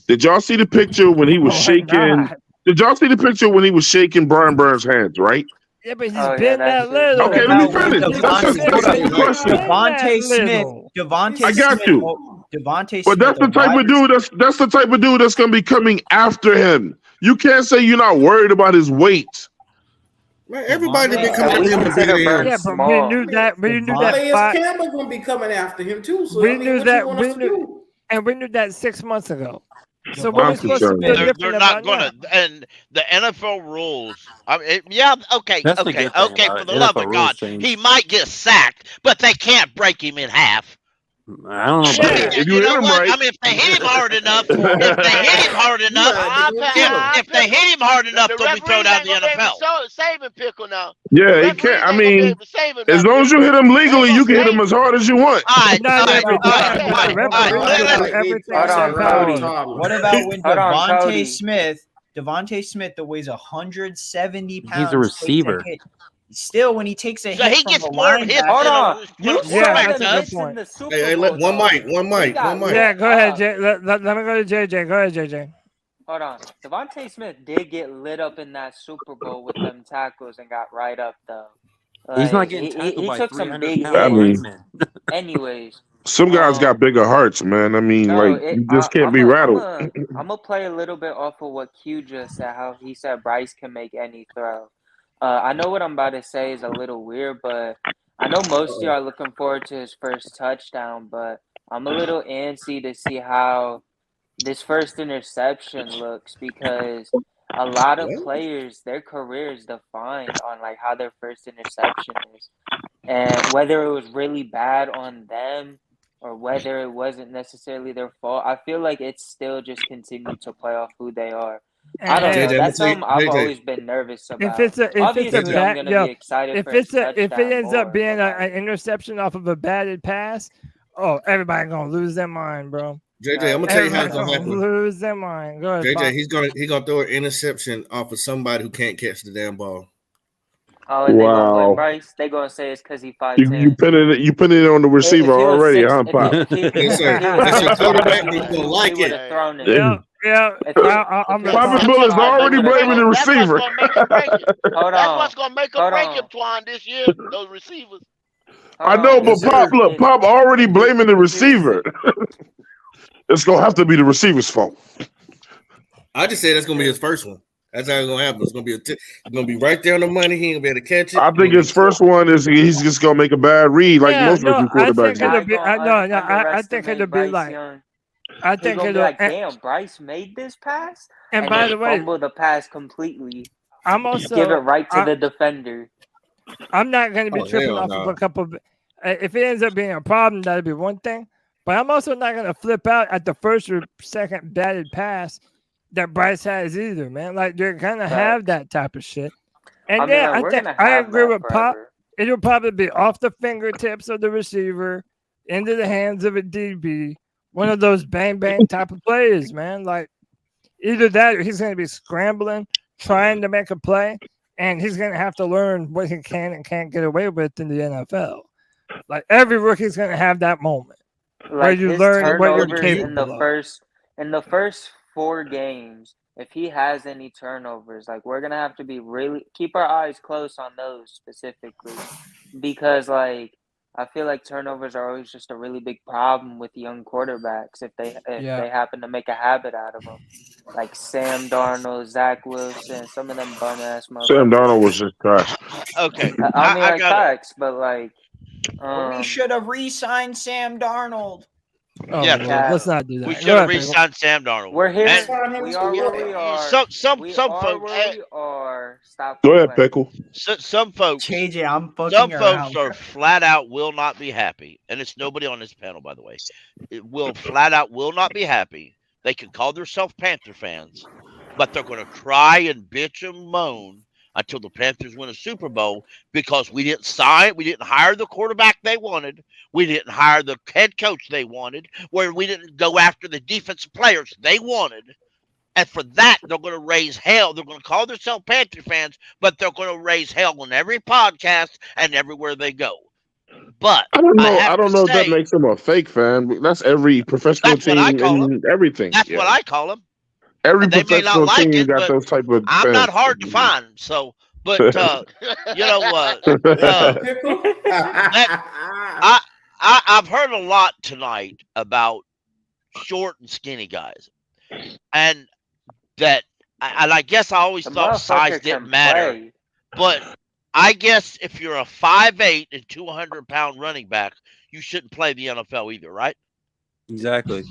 Did y'all see the picture when he was shaking? Did y'all see the picture when he was shaking Brian Burns' hands? Right. Yeah, but he's been that little. Okay, let me finish. Devontae Smith. I got you. Devontae Smith. But that's the type of dude. That's the type of dude that's gonna be coming after him. You can't say you're not worried about his weight. Man, everybody been coming after him to be there. Yeah, but we knew that. We knew that. Campbell gonna be coming after him too. So we knew that. We knew that 6 months ago. So what are we supposed to be different they're not gonna, and the NFL rules. I mean, okay. For the love of God, he might get sacked, but they can't break him in half. I don't know. Yeah, if you know what? Right. I mean, if they hit him hard enough, if they hit him hard enough, they'll be thrown out of the NFL. Saving pickle now. Yeah, he can't. I mean, as long as you hit him legally, you can hit him as hard as you want. What about when Devontae Smith that weighs 170 pounds? He's a receiver. Still, when he takes a so hit he from gets the more hits. Hold on. Hey, one mic. Yeah, go ahead, Jay. Let me go to JJ. Go ahead, JJ. Hold on. Devontae Smith did get lit up in that Super Bowl with them tackles and got right up, though. He's not getting tackled he by took some 300 big pounds. hits. Anyways. Some guys got bigger hearts, man. I mean, you just can't be rattled. I'm going to play a little bit off of what Q just said, how he said Bryce can make any throw. I know what I'm about to say is a little weird, but I know most of you are looking forward to his first touchdown, but I'm a little antsy to see how this first interception looks because a lot of players, their career is defined on like how their first interception is. And whether it was really bad on them or whether it wasn't necessarily their fault, I feel like it's still just continued to play off who they are. I don't know. That's something I've always been nervous about. If it ends more, up being an interception off of a batted pass, everybody gonna lose their mind, bro. JJ, I'm gonna tell you how it's gonna happen. Lose their mind. Go ahead, JJ, Bob. he's gonna throw an interception off of somebody who can't catch the damn ball. Oh, and they gonna blame Bryce. They gonna say it's because he 5'10". You put it on the receiver already, huh, Pop? Yes, sir. That's your quarterback. He's gonna like it. Yeah. Bobby Bullett's already blaming the receiver. That's what's gonna make him break him, Twan, this year. Those receivers. I know, but Pop already blaming the receiver. It's gonna have to be the receiver's fault. I just said that's gonna be his first one. That's how it's gonna happen. It's gonna be right there on the money. He ain't gonna be able to catch it. I think his first one is he's just gonna make a bad read, like most rookie quarterbacks. I think it'll be like. I think it'll be like, damn, Bryce made this pass, and by the way, fumble the pass completely. I'm also give it right to the defender. I'm not going to be tripping off of a couple. If it ends up being a problem, that'd be one thing. But I'm also not going to flip out at the first or second batted pass that Bryce has either, man. Like, they're going to have that type of shit. And I agree with Pop. It'll probably be off the fingertips of the receiver into the hands of a DB. One of those bang type of plays, man. Like, either that or he's going to be scrambling, trying to make a play, and he's going to have to learn what he can and can't get away with in the NFL. Like, every rookie's going to have that moment. Where you learn what you're capable of. In the first 4 games, if he has any turnovers, like, we're gonna have to be really keep our eyes close on those specifically, because like I feel like turnovers are always just a really big problem with young quarterbacks if they happen to make a habit out of them, like Sam Darnold, Zach Wilson, some of them bum ass motherfuckers. Sam Darnold was just trash. Okay, I mean facts, but like. We should have re-signed Sam Darnold. Let's not do that. We should have re-signed Sam Darnold. We're here. We are where we are. Some folks. Stop. Go ahead, Pickle. Some folks. JJ, I'm fucking Some around. folks are flat out will not be happy, and it's nobody on this panel, by the way. It will flat out will not be happy. They can call themselves Panther fans, but they're going to cry and bitch and moan until the Panthers win a Super Bowl because we didn't hire the quarterback they wanted. We didn't hire the head coach they wanted, where we didn't go after the defensive players they wanted. And for that, they're going to raise hell. They're going to call themselves Panther fans, but they're going to raise hell on every podcast and everywhere they go. But I don't know if that makes them a fake fan. That's every professional team and everything. That's what I call them. Every professional team got those type of I'm fans. not hard to find, so but you know what? I've heard a lot tonight about short and skinny guys, and I guess I always thought size didn't matter, but I guess if you're a 5'8" and 200-pound running back, you shouldn't play the NFL either, right? Exactly.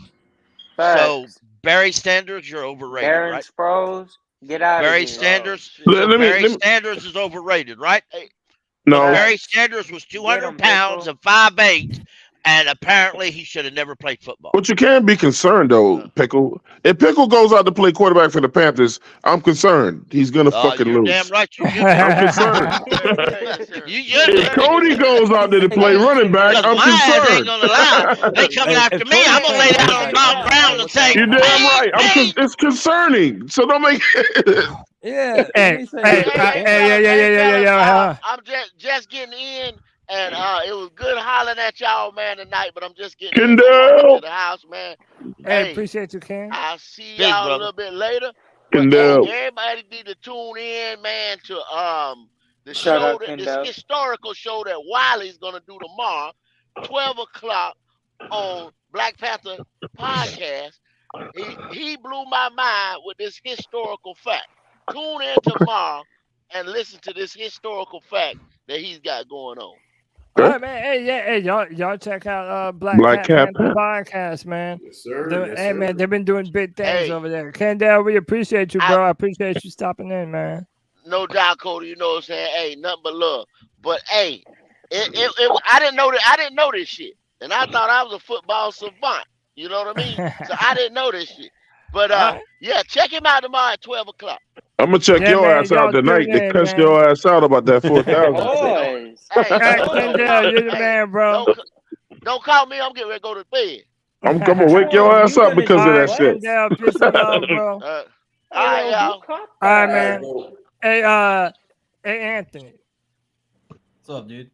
So Barry Sanders, you're overrated, right? Sproles, get out Barry of here. Sanders. Sanders is overrated, right? No. Barry Sanders was 200 pounds and 5'8", And apparently, he should have never played football. But you can be concerned, though, Pickle. If Pickle goes out to play quarterback for the Panthers, I'm concerned. He's going to fucking you're lose. damn right you should be. I'm concerned. If Cody goes out there to play running back, I'm concerned. Ain't gonna lie. They coming after me. I'm going to lay down on Bob Brown and say, you're damn right. It's concerning. So don't make Yeah. I'm just getting in. And it was good hollering at y'all, man, tonight. But I'm just getting to the house, man. Hey, appreciate you, Ken. I'll see y'all a little bit later. Kendall. Everybody need to tune in, man, to the Shout show, out, this Kendall. historical show that Wiley's gonna do tomorrow, 12 o'clock on Black Panther Podcast. He blew my mind with this historical fact. Tune in tomorrow and listen to this historical fact that he's got going on. All right, man. Hey, y'all check out Black Cat Panther Podcast, man. Yes, sir. Hey, man, they've been doing big things over there. Kendall, we appreciate you, bro. I appreciate you stopping in, man. No doubt, Cody. You know what I'm saying? Hey, nothing but love. But hey, I didn't know that. I didn't know this shit, and I thought I was a football savant. You know what I mean? So I didn't know this shit. But yeah, check him out tomorrow at 12 o'clock. I'm gonna check your ass out tonight to cuss your ass out about that 4,000. Kendall, you're the man, bro. Don't call me. I'm getting ready to go to bed. I'm gonna wake your ass up because of that shit. Kendall, peace and love, bro. All right, y'all. All right, man. Hey, Anthony. What's up, dude?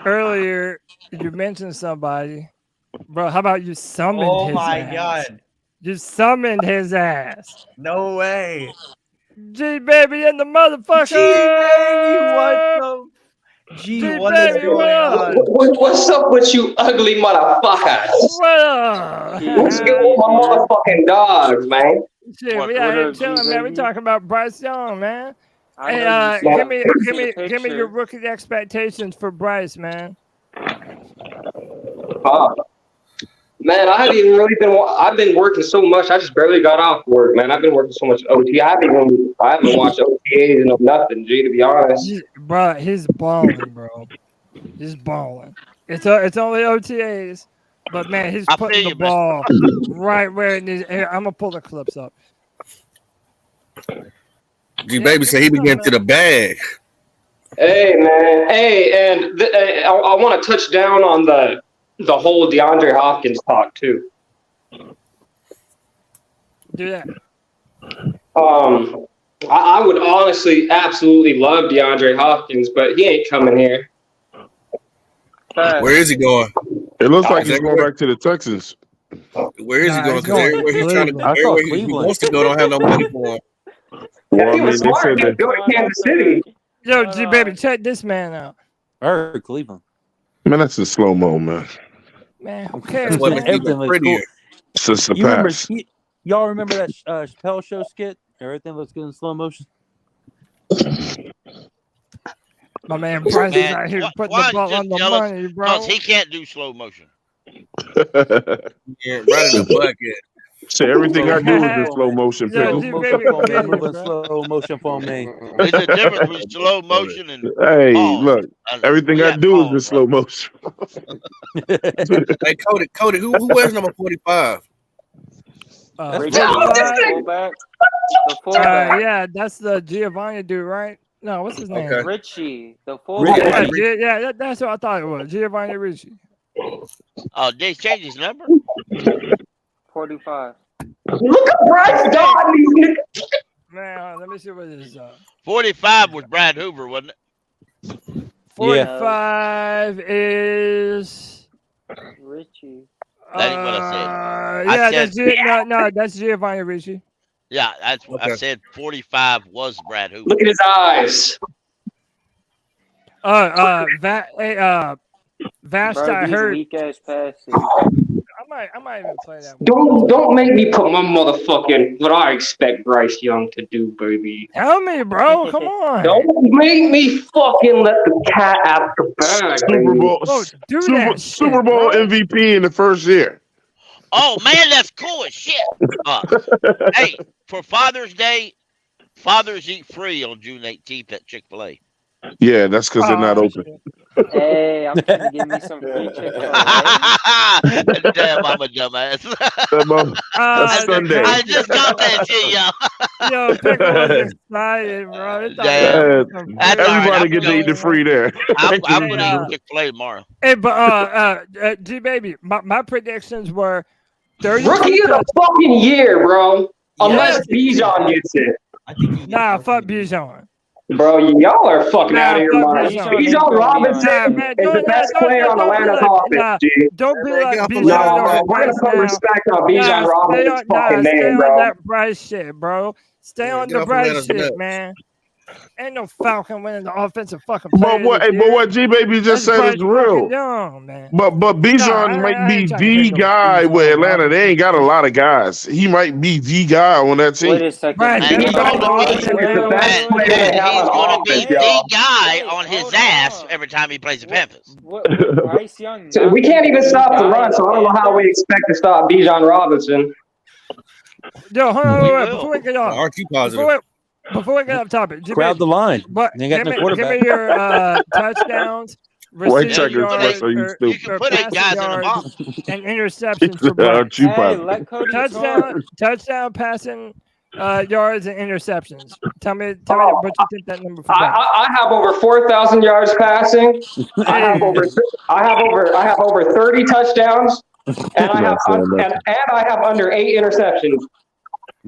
Earlier you mentioned somebody, bro. How about you summoned Oh his my ass? God. You summoned his ass. No way. G baby in the motherfucker. G baby, what the? G, what is going on? What's up with you ugly motherfuckers? What up? What's good with my motherfucking dogs, man? Shit, we out here chilling, man. We talking about Bryce Young, man. Hey, give me your rookie expectations for Bryce, man. Man, I haven't even really been. I've been working so much. I just barely got off work, man. I've been working so much OT. I haven't watched OTAs and nothing, G. To be honest, Bro, he's balling, bro. He's balling. It's only OTAs, but man, he's putting the ball right where it needs. I'm gonna pull the clips up. G baby said he be getting to the bag. hey man, hey, and I want to touch down on the whole DeAndre Hopkins talk too. Do that. I would honestly absolutely love DeAndre Hopkins, but he ain't coming here. Where is he going? It looks like he's going back to the Texans. Where is he going? Because everywhere he's trying to go, everywhere he wants to go, don't have no money for him. Well, he was smart. He'd go to Kansas City. Yo, G baby, check this man out. Or Cleveland. Man, that's a slow mo, man. Man, who cares? What makes everything looks cool. It's just a You remember, pass. y'all remember that Chappelle Show skit? Everything looks good in slow motion. My man Bryce is out here putting the ball on the money, bro. Because he can't do slow motion. Yeah, right in the bucket. So everything I do is in slow motion, Pickle. Moving slow motion for me. There's a difference between slow motion and Hey, look, everything I do is in slow motion. Hey, Cody, who wears number 45? Yeah, that's the Giovanni dude, right? No, what's his name? Richie, the Yeah, that's what I thought it was. Giovanni Richie. Oh, they changed his number? 45. Look at Bryce Dog. Man, let me see what it is. 45 was Brad Hoover, wasn't it? 45 is Richie. That ain't what Yeah, I said. that's Giovanni Richie. Yeah, that's what I said. 45 was Brad Hoover. Look at his eyes. Vast, Bro, I these heard. weak ass passes. I might even play that one. Don't make me put my motherfucking what I expect Bryce Young to do, baby. Tell me, bro. Come on. Don't make me fucking let the cat out the bag. Super Bowl MVP in the first year. Oh, man, that's cool as shit. Hey, for Father's Day, fathers eat free on June 18th at Chick-fil-A. Yeah, that's because they're not open. Hey, I'm gonna give me some free Chick-fil-A. Damn, I'm a dumbass. That's Sunday. I just got that shit, yo. Yo, Pickle was excited, bro. Damn. That's all right. Everybody get to eat the free there. I'm gonna eat Chick-fil-A tomorrow. Hey, but G baby, my predictions were 30 Rookie of the fucking year, bro. Unless Bijan gets it. Nah, fuck Bijan. Bro, y'all are fucking out of your mind. Bijan Robinson is the best player on Atlanta's offense, G. Don't be like No, Bijan. we're gonna put respect on Bijan Robinson's fucking stay name, on bro. that Bryce shit, bro. Stay on the off Bryce Atlanta's shit, nuts. man. Ain't no Falcon winning the offensive fucking But player. what G Baby just said is real. Young, man. But Bijan might be the guy with Atlanta. They ain't got a lot of guys. He might be the guy on that team. Wait a second. And he's going to be the guy on his ass every time he plays the Panthers. Bryce Young. So we can't even stop the run, so I don't know how we expect to stop Bijan Robinson. Yo, hold on, wait, before we get off. Aren't you positive? Before we get off topipic, Crowd the line. But They ain't got no give me quarterback. your touchdowns, White receiving checkers, yards, so you or stupid. Put 8 guys in the yards, box. and interceptions for Bryce. Aren't you positive? Touchdown passing yards and interceptions. Tell me what you think that number for Bryce. I have over 4,000 yards passing. I have over 30 touchdowns, and I have under 8 interceptions.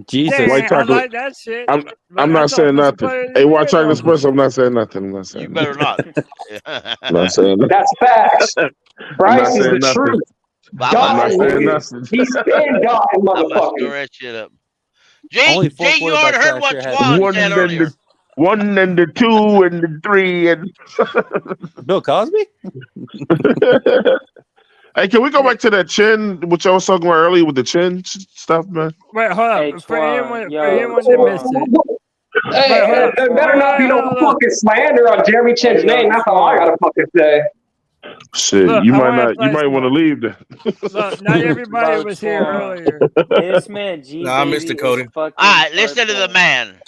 Jesus, Dang, White I chocolate. like that shit. I'm not saying nothing. Hey, White Chocolate Espresso, I'm not saying nothing. You better not. I'm not saying nothing. That's facts. Bryce is saying the nothing. truth. I'm not saying nothing. He's been God, I'm gonna motherfucker. stir that shit up. Only Jay, four you already quarterbacks heard what last year Twan One said and earlier. the 1 and the 2 and the 3 and. Bill Cosby? Hey, can we go back to that chin, which I was talking about earlier with the chin stuff, man? Wait, hold up. Hey, For anyone that missed it. Hey, there better not be no fucking slander on Jeremy Chin's name. That's all I gotta fucking say. Shit, Look, you I might wanna not. You play might want to leave then. Look, not everybody was here earlier. This man, G. Nah, I missed it, Cody. All right, listen to the man.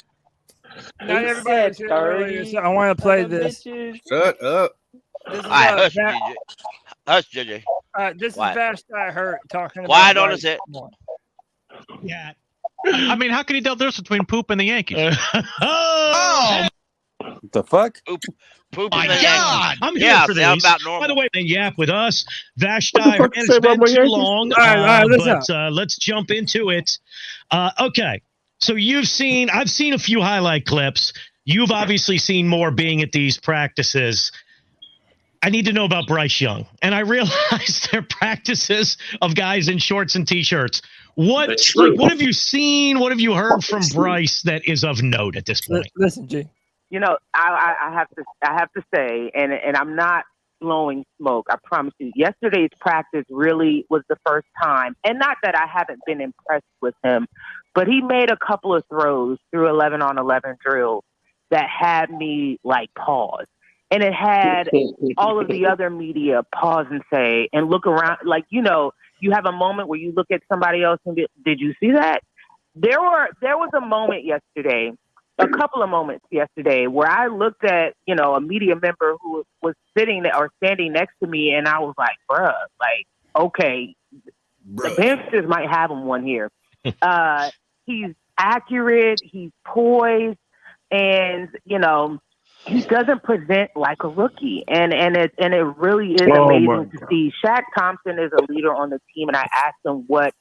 Not everybody was here earlier, so I want to play this. Shut up. This is All right, hush, Va- JJ. Hush, JJ. this is Quiet. Vashti Hurt talking about. Quiet on Bryce. his head. Yeah. I mean, how can you tell the difference between poop and the Yankees? Oh, The fuck? Poop my in the God! Yankees. I'm here Yeah, for sound this. about normal. By the way, they yap with us. Vashti, What the fuck it's say about been my too Yankees? long. All right, listen but let's jump into it. Okay, so I've seen a few highlight clips. You've obviously seen more being at these practices. I need to know about Bryce Young. And I realize they're practices of guys in shorts and T-shirts. What have you seen? What have you heard from Bryce that is of note at this point? Listen, G. You know, I have to say, and I'm not blowing smoke, I promise you. Yesterday's practice really was the first time, and not that I haven't been impressed with him, but he made a couple of throws through 11-on-11 drills that had me like pause. And it had all of the other media pause and say, and look around, like, you know, you have a moment where you look at somebody else and did you see that? There was a moment yesterday, a couple of moments yesterday where I looked at, you know, a media member who was sitting there or standing next to me, and I was like, bruh, like, okay, the Panthers might have him one here. He's accurate, he's poised, and, you know, he doesn't present like a rookie, and it really is amazing to see. Shaq Thompson is a leader on the team, and I asked him what,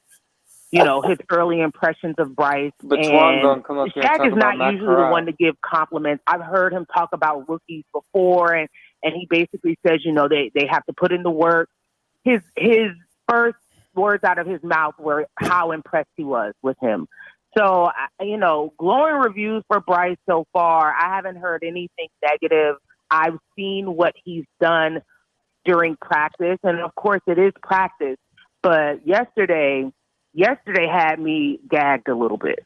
you know, his early impressions of Bryce. But and Twan gonna come up here and Shaq talk is not about Matt usually Corral. the one to give compliments. I've heard him talk about rookies before, and he basically says, you know, they have to put in the work. His first words out of his mouth were how impressed he was with him. So, you know, glowing reviews for Bryce so far. I haven't heard anything negative. I've seen what he's done during practice. And, of course, it is practice. But yesterday had me gagged a little bit.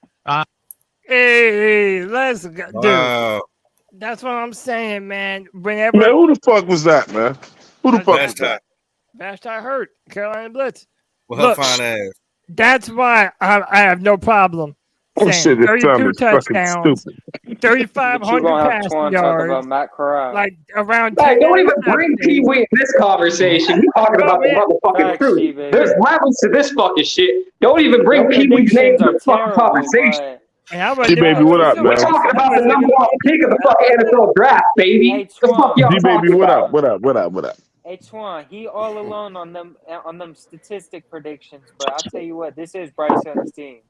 Hey, let's go. Wow. Dude, that's what I'm saying, man. Whenever Man, who the fuck was that, man? Who the fuck was that? Vashti Hurt, Carolina Blitz. Well, her Look, fine ass. that's why I have no problem shit is 32 fucking touchdowns, stupid. 3,500 passing yards, about Matt Corral. like around Hey, 10 don't even bring Pee interceptions. Wee in this conversation. We're talking about the motherfucking Facts, truth. G-Baby. There's levels to this fucking shit. Don't even bring Your Pee Wee's name predictions into are the fucking terrible, conversation. but G-Baby, what up, We're man? talking about the number one pick of the fucking NFL draft, baby. Hey, The fuck y'all G-Baby, talking what about? up? What up? What up? What up? Hey Twan, he all alone on them statistic predictions, but I'll tell you what, this is Bryce Young's team.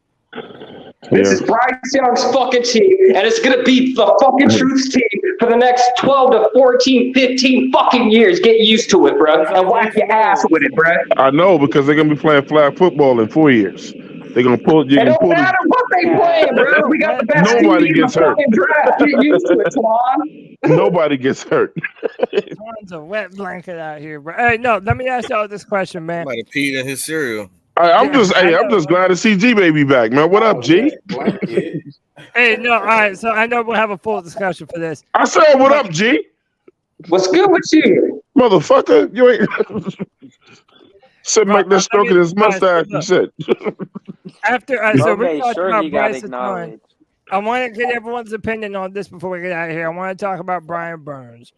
This is Bryce Young's fucking team, and it's going to be the fucking Truth's team for the next 12 to 14, 15 fucking years. Get used to it, bro, and wipe your ass with it, bro. I know, because they're gonna be playing flag football in 4 years. They're gonna pull. You It can don't pull. matter what they playing, bro. We got the best Nobody team in the gets hurt. fucking draft. Get used to it, Twan. Nobody gets hurt. Twan's a wet blanket out here, bro. Hey, no, let me ask y'all this question, man. Might have peed in his cereal. I'm just glad to see G-Baby back, man. What up, G? Hey, no, all right. So I know we'll have a full discussion for this. I said, what up, G? What's good with you? Motherfucker, you ain't sitting back there stroking his mustache and shit. After Bro so we made talked sure about he got Bryce a ton. acknowledged. I want to get everyone's opinion on this before we get out of here. I want to talk about Brian Burns.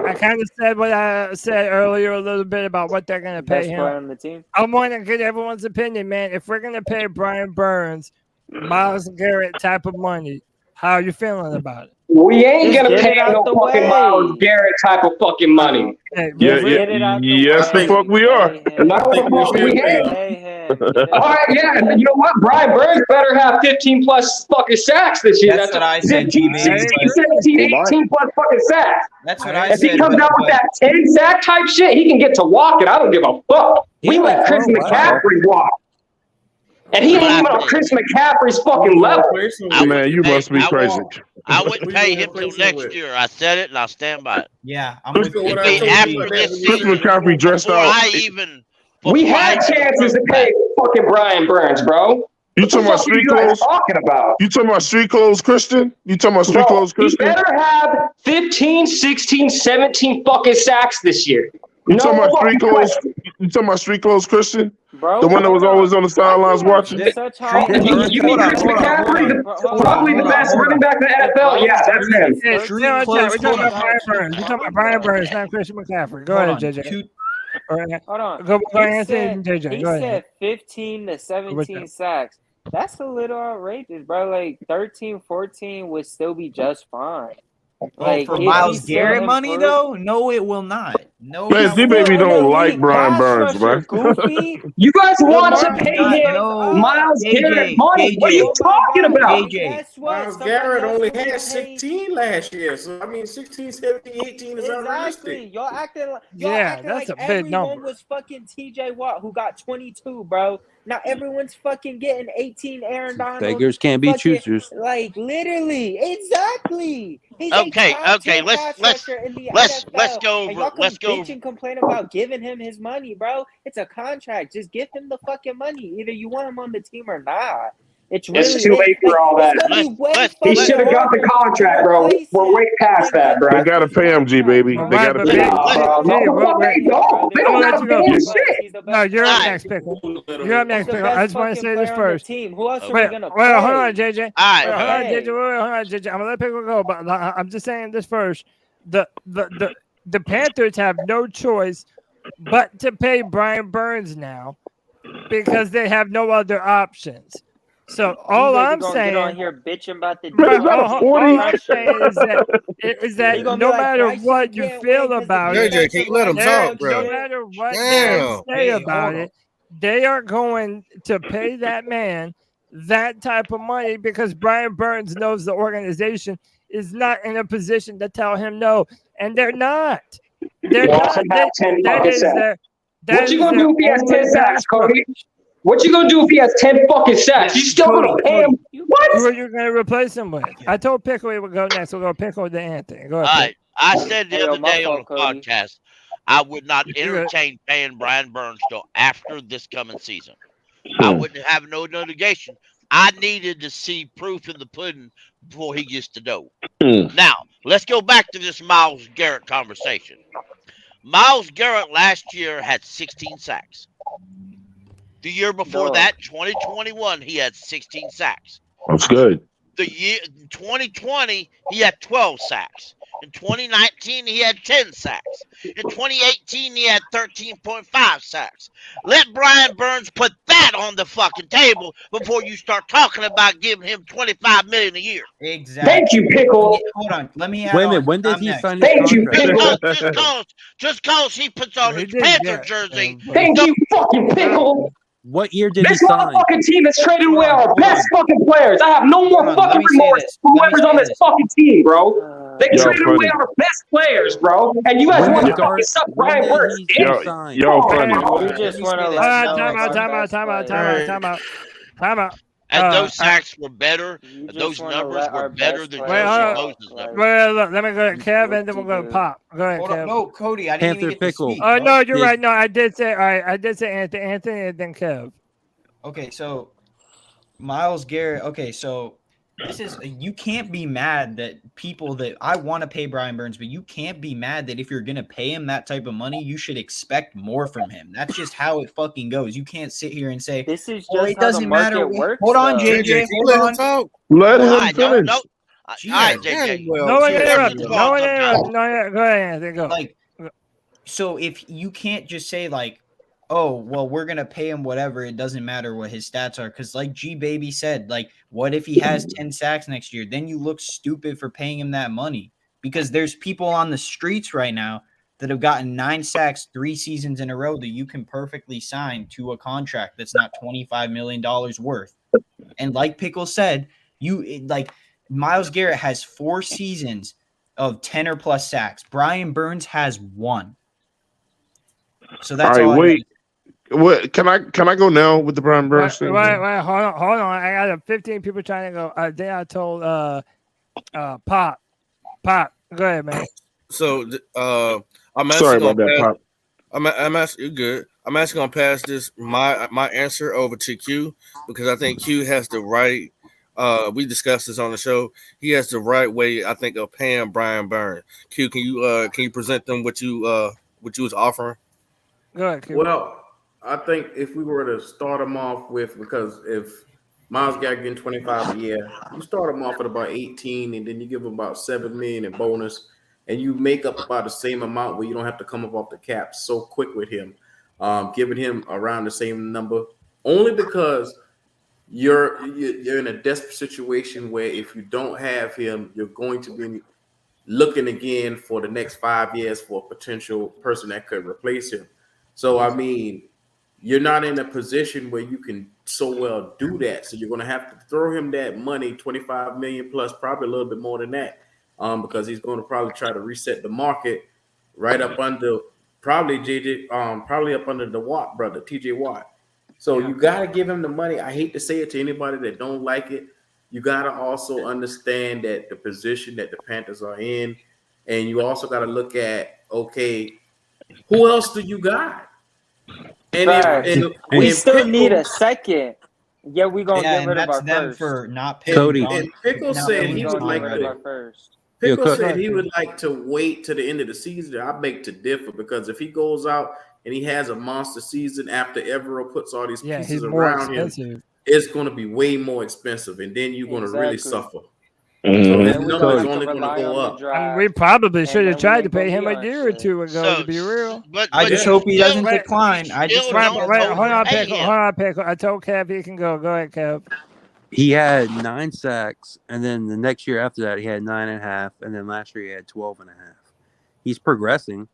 I kind of said what I said earlier a little bit about what they're going to pay Best player him. on the team. I want to get everyone's opinion, man. If we're going to pay Brian Burns Myles Garrett type of money, how are you feeling about it? We ain't Just gonna get pay it out no the fucking way. Myles Garrett type of fucking money. Hey, Yes, the fuck we are. No, the fuck we ain't. All right, yeah, and you know what? Brian Burns better have 15 plus fucking sacks this year. That's what I said, 15, G-Baby, 16, but- 17, 18 plus fucking sacks. That's what I If he said. comes out with that 10 sack type shit, he can get to walking. I don't give a fuck. We let Chris McCaffrey walk. And he ain't even on Chris McCaffrey's fucking level. Man, you must be crazy. I wouldn't pay him till next year. I said it and I'll stand by it. Yeah, I'm Chris- with you. It'd be after this Chris season. McCaffrey dressed Before out. I even. We before I had even chances to broke pay fucking Brian Burns, bro. You What the talking about fuck are street you guys clothes? talking about? You talking about street clothes, Christian? You talking about street Bro, clothes, he Christian? better have 15, 16, 17 fucking sacks this year. You No talking about street fucking clothes? question. You talking about street clothes, Christian? Bro, The one that was always on the sidelines watching? such high You mean Chris McCaffrey, probably the best running back in the NFL? Yeah, that's him. Hey, we're talking about Brian Burns. We're talking about Brian Burns, not Christian McCaffrey. Go ahead, JJ. All right. Hold on. Go He ahead, said, JJ. he Go ahead. said 15 to 17 sacks. That's a little outrageous, bro. Like 13, 14 would still be just fine. Like for if Myles he still Garrett money improved- though, no, it will not. No, Man, D-Baby don't like Brian Burns, man. Goofy. You guys want to Mark, pay him no. Myles JJ, Garrett money? What are you JJ. talking about? Guess what? Myles Garrett only had 16 last year. So, I mean, 16, 17, 18 is unrealistic. Exactly. Y'all acting like That's a big everyone number. was fucking TJ Watt who got 22, bro. Now everyone's fucking getting 18. Aaron Donald. Beggars can't be fucking- choosers. Like literally, exactly. He's Okay, a top okay, 10 let's- pass let's- rusher in the let's NFL. go And over- y'all come let's go bitch over- and complain about giving him his money, bro. It's a contract. Just give him the fucking money. Either you want him on the team or not. It's really too late for all that. He should have got the contract, bro. We're way past that, bro. They gotta pay him, G-Baby. They gotta pay him. They don't gotta pay him shit. No, you're up next, Pickle. You're up next, Pickle. I just want to say this first. Who else are we Wait, gonna hold on, pay? JJ. All right, Hold on, hey. JJ. Hold on, JJ. I'm gonna let Pickle go, but I'm just saying this first. The Panthers have no choice but to pay Brian Burns now because they have no other options. So all You I'm gonna saying, get on here bitching about the Bro, is that a all 40? I'm saying is that You gonna be no like, matter Bryce what Young you can't feel win 'cause about the it, JJ, can you let him talk, bro? no matter what Damn. they say about it, they are going to pay that man that type of money because Brian Burns knows the organization is not in a position to tell him no, and they're not. They're Watch not. him have 10 That fucking is sacks. their. What you gonna do if he has 10 sacks, Cody? Cody? What you gonna do if he has 10 fucking sacks? You still gonna pay him? Who What? are you going to replace him with? I told Pickle we would go next. We'll go Pickle to Anthony. Go All ahead. right. I said the Hey, yo, other my day on fault, the Cody. podcast, I would not You're good. entertain paying Brian Burns till after this coming season. I wouldn't have no litigation. I needed to see proof in the pudding before he gets to know. Now, let's go back to this Myles Garrett conversation. Myles Garrett last year had 16 sacks. The year before that, 2021, he had 16 sacks. That's good. The year 2020, he had 12 sacks. In 2019, he had 10 sacks. In 2018, he had 13.5 sacks. Let Brian Burns put that on the fucking table before you start talking about giving him $25 million a year. Exactly. Thank you, Pickle. Hold on. Let me add Wait a minute. on. When did I'm he next. sign his Thank you, contract? Pickle. Just cause he puts on his Panther jersey. Thank you, fucking Pickle. What year did This he sign? motherfucking team has traded away our best fucking players. I have no more fucking remorse for whoever's on this fucking team, bro. They traded away our best players, bro. And you guys want to fucking suck Brian Burns' dick? Yo, funny. You just want to time out. And those sacks were better. Those numbers were better than Josie Moses' numbers. Wait, look, let me go to Kev and then we'll go to Pop. Go ahead, Hold Kev. on. No, Cody, I didn't even get to speak. Oh, bro. no, you're right. No, I did say, all right, I did say Anthony and then Kev. Okay, so Myles Garrett. Okay, so this is, you can't be mad that people that I want to pay Brian Burns, but you can't be mad that if you're gonna pay him that type of money, you should expect more from him. That's just how it fucking goes. You can't sit here and say this is well, just it doesn't how the market matter. works. Hold on, though. JJ. Hold on. Let him finish. All right, JJ. No one interrupt. No one interrupt. No, go ahead, Anthony. Go. Like, so if you can't just say like, oh, well, we're going to pay him whatever. It doesn't matter what his stats are. Because like G-Baby said, like, what if he has 10 sacks next year? Then you look stupid for paying him that money. Because there's people on the streets right now that have gotten 9 sacks 3 seasons in a row that you can perfectly sign to a contract that's not $25 million worth. And like Pickle said, like Myles Garrett has 4 seasons of 10 or plus sacks. Brian Burns has 1. So that's all. Wait. What can I go now with the Brian Burns thing? Wait, hold on. I got 15 people trying to go. Then I told Pop. Go ahead, man. So I'm sorry about that, Pop. I'm asking you good. I'm actually gonna pass this my answer over to Q because I think Q has the right. We discussed this on the show. He has the right way, I think, of paying Brian Burns. Q, can you present them what you was offering? Go ahead, Q. Well, I think if we were to start him off with, because if Myles Garrett getting 25 a year, you start him off at about 18, and then you give him about $7 million in bonus, and you make up about the same amount where you don't have to come up off the cap so quick with him, giving him around the same number, only because you're in a desperate situation where if you don't have him, you're going to be looking again for the next 5 years for a potential person that could replace him. So, I mean, you're not in a position where you can so well do that. So you're going to have to throw him that money, $25 million plus, probably a little bit more than that, because he's going to probably try to reset the market right up under probably up under the Watt brother, TJ Watt. So you got to give him the money. I hate to say it to anybody that don't like it. You got to also understand that the position that the Panthers are in, and you also got to look at, okay, who else do you got? And we still need a second. Yeah, we gonna get rid of our first. For not paying. Cody. And Pickle said he would like to wait to the end of the season. I beg to differ because if he goes out and he has a monster season after Evero puts all these pieces around him, it's going to be way more expensive, and then you're going to really suffer. So his numbers only going to go up. We probably should have tried to pay him a year or two ago, to be real. I just hope he doesn't decline. Hold on, Pickle. I told Kev he can go. Go ahead, Kev. He had 9 sacks, and then the next year after that, he had 9.5, and then last year he had 12.5. He's progressing.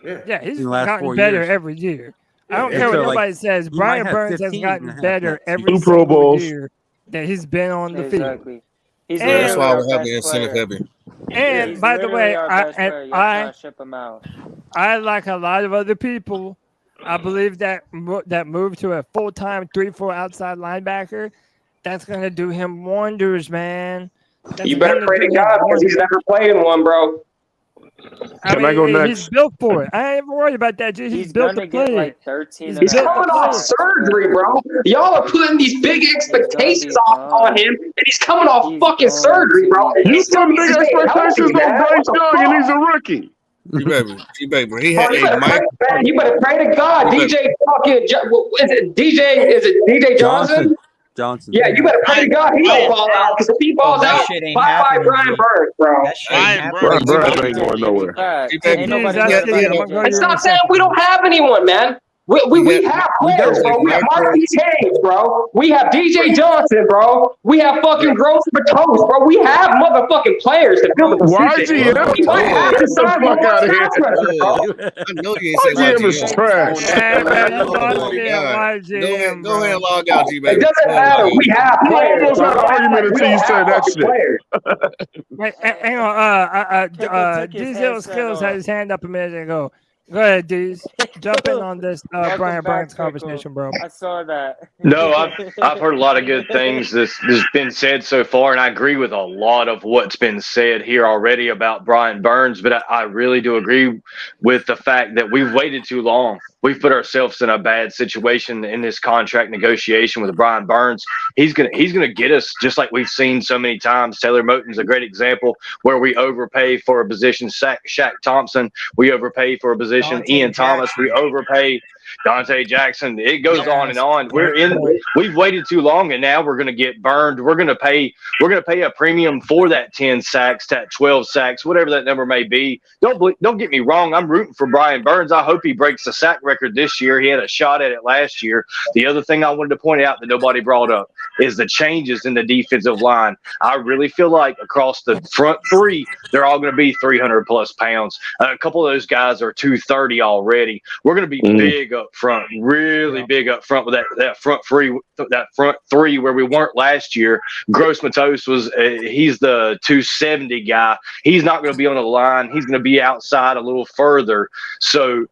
Yeah, he's gotten better every year. I don't care what nobody says. Brian Burns has gotten better every single year that he's been on the field. That's why we're having incentive heavy. And by the way, I like a lot of other people. I believe that move to a full-time 3-4 outside linebacker, that's going to do him wonders, man. You better pray to God because he's never playing one, bro. I go next? He's built for it. I ain't even worried about that. He's built to play. Like 13 he's coming off surgery, bro. Y'all are putting these big expectations on him, and he's coming off fucking surgery, bro. He's putting big expectations on Bryce Young, and he's a rookie. G-Baby. He had a mic. You better pray to God. DJ fucking, is it DJ Johnson? Johnson. Yeah, you better pray to God he don't fall out, because if he falls out, bye Brian Burns, bro. Brian Burns ain't going nowhere. And stop saying we don't have anyone, man. We have players, bro. We have Marquise Hayes, bro. We have DJ Johnson, bro. We have fucking Gross Matos, bro. We have motherfucking players to build the position. We might have to sign one more pass rusher, bro. I know you ain't saying YGM is trash. Go ahead and log out, G-Baby. It doesn't matter. We have You players. almost had an argument until you said that shit. Wait, hang on. Diesel Skills had his hand up a minute ago. Go ahead, Deez. Jump in on this Brian Burns conversation, bro. I saw that. No, I've heard a lot of good things that's been said so far, and I agree with a lot of what's been said here already about Brian Burns. But I really do agree with the fact that we've waited too long. We've put ourselves in a bad situation in this contract negotiation with Brian Burns. He's gonna get us just like we've seen so many times. Taylor Moton's a great example where we overpay for a position. Shaq Thompson, we overpay for a position. Ian Thomas, we overpay. Dante Jackson, it goes on and on. We've waited too long, and now we're going to get burned. We're going to pay a premium for that 10 sacks, that 12 sacks, whatever that number may be. Don't get me wrong. I'm rooting for Brian Burns. I hope he breaks the sack record this year. He had a shot at it last year. The other thing I wanted to point out that nobody brought up is the changes in the defensive line. I really feel like across the front three, they're all going to be 300 plus pounds. A couple of those guys are 230 already. We're going to be big up front, really big up front with that front three where we weren't last year. Gross Matos he's the 270 guy. He's not going to be on the line. He's going to be outside a little further. So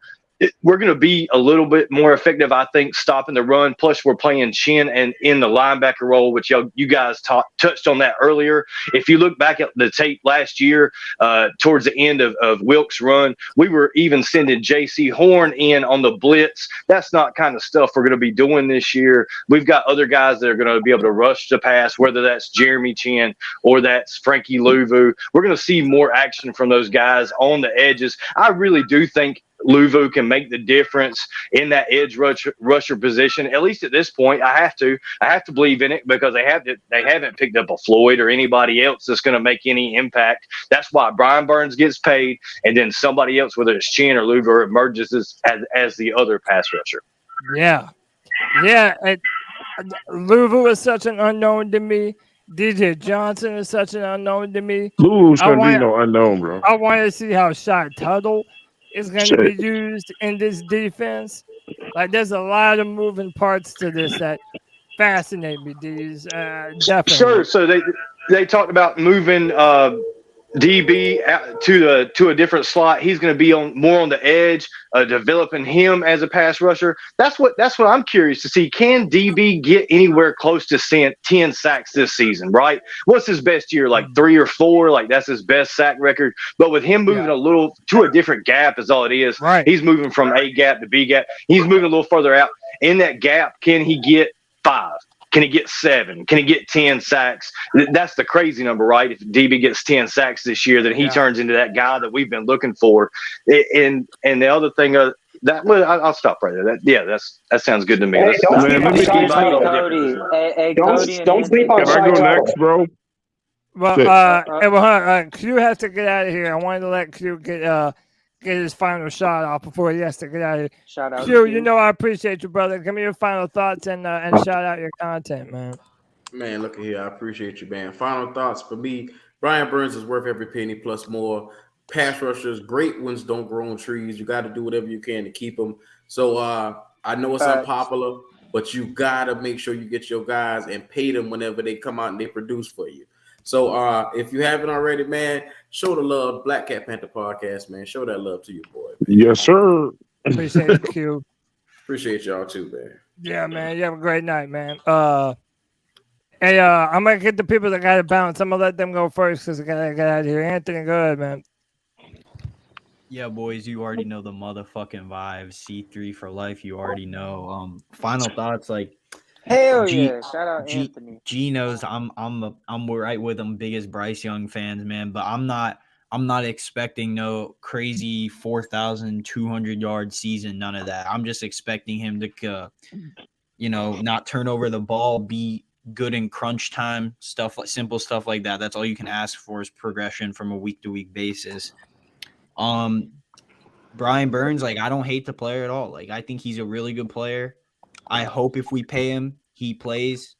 we're going to be a little bit more effective, I think, stopping the run. Plus, we're playing chin and in the linebacker role, which you guys touched on that earlier. If you look back at the tape last year, towards the end of Wilkes' run, we were even sending J.C. Horn in on the blitz. That's not kind of stuff we're going to be doing this year. We've got other guys that are going to be able to rush the pass, whether that's Jeremy Chin or that's Frankie Louvu. We're going to see more action from those guys on the edges. I really do think Louvu can make the difference in that edge rusher position. At least at this point, I have to believe in it because they haven't picked up a Floyd or anybody else that's going to make any impact. That's why Brian Burns gets paid, and then somebody else, whether it's Chin or Louvu, emerges as the other pass rusher. Yeah. Louvu is such an unknown to me. DJ Johnson is such an unknown to me. Louvu's going to be no unknown, bro. I want to see how Shot Tuttle is going to be used in this defense. Like, there's a lot of moving parts to this that fascinate me, D's. Definitely. Sure. So they talked about moving DB out to a different slot. He's going to be more on the edge, developing him as a pass rusher. That's what I'm curious to see. Can DB get anywhere close to 10 sacks this season? Right? What's his best year? Like 3 or 4? Like that's his best sack record. But with him moving a little to a different gap is all it is. Right. He's moving from A gap to B gap. He's moving a little further out. In that gap, can he get 5? Can he get 7? Can he get 10 sacks? That's the crazy number, right? If DB gets 10 sacks this year, then he turns into that guy that we've been looking for. And the other thing, I'll stop right there. That sounds good to me. Don't sleep on Can I go next, bro? Well, Q has to get out of here. I wanted to let Q get his final shot off before he has to get out of here. Shout out, Q, you know I appreciate you, brother. Give me your final thoughts and shout out your content, man. Man, look at here. I appreciate you, man. Final thoughts for me. Brian Burns is worth every penny plus more. Pass rushers, great ones don't grow on trees. You got to do whatever you can to keep them. So I know it's unpopular, but you got to make sure you get your guys and pay them whenever they come out and they produce for you. So if you haven't already, man, show the love. Black Cat Panther Podcast, man. Show that love to your boy. Man. Yes, sir. Appreciate it, Q. Appreciate y'all too, man. Yeah, man. You have a great night, man. Hey, I'm gonna get the people that got to bounce. I'm gonna let them go first because I gotta get out of here. Anthony, go ahead, man. Yeah, boys, you already know the motherfucking vibes. C3 for life, you already know. Final thoughts, like hell yeah! Shout out Anthony. G knows I'm right with him, biggest Bryce Young fans, man. But I'm not expecting no crazy 4,200 yard season, none of that. I'm just expecting him to, not turn over the ball, be good in crunch time stuff, like simple stuff like that. That's all you can ask for is progression from a week-to-week basis. Brian Burns, like I don't hate the player at all. Like I think he's a really good player. I hope if we pay him, he plays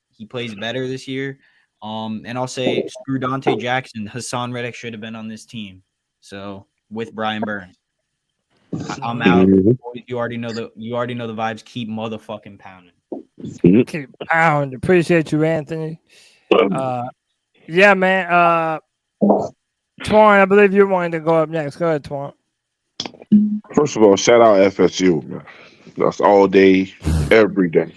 better this year. And I'll say screw Dante Jackson. Hassan Reddick should have been on this team. So with Brian Burns, I'm out. You already know the vibes. Keep motherfucking pounding. Keep pounding. Appreciate you, Anthony. Yeah, man. Twan, I believe you wanted to go up next. Go ahead, Twan. First of all, shout out FSU, man. That's all day, every day.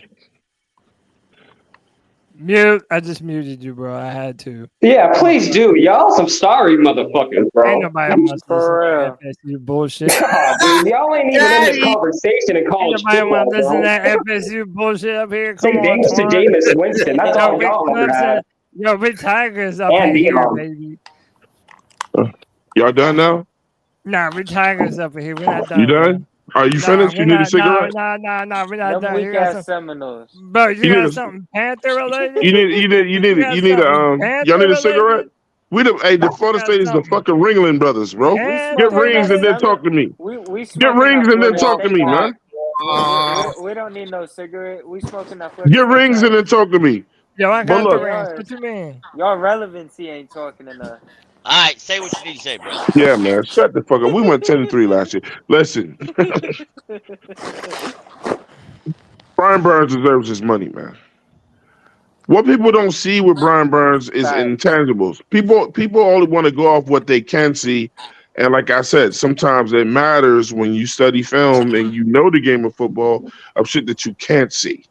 Mute. I just muted you, bro. I had to. Yeah, please do. Y'all some sorry motherfuckers, bro. Ain't nobody wants to listen to FSU bullshit. Dude, y'all ain't even in the conversation in college Ain't nobody football, want to listen to bro. that FSU bullshit up here. Say Come on, thanks to Twan. Jameis Winston. That's all y'all ever had. Yo, Big Tigers up And in here, Dion. baby. Y'all done now? Nah, Big Tigers up in here. We're not done. You done? Are you finished? You need a cigarette? Nah, we're not Them done. You weak got ass some, Seminoles. bro, you You got need a- something Panther related? You need y'all need a cigarette? The Florida State is the fucking Ringling Brothers, bro. Get rings and then talk to me. We Get rings and then talk to me, man. We don't need no cigarette. We smoking that. Get rings and then talk to me. Yo, I But got the look, rings. What you mean? Y'all relevancy ain't talking enough. All right, say what you need to say, bro. yeah, man, shut the fuck up. We went 10-3 last year. Listen, Brian Burns deserves his money, man. What people don't see with Brian Burns is intangibles. People only want to go off what they can see. And like I said, sometimes it matters when you study film and you know the game of football of shit that you can't see.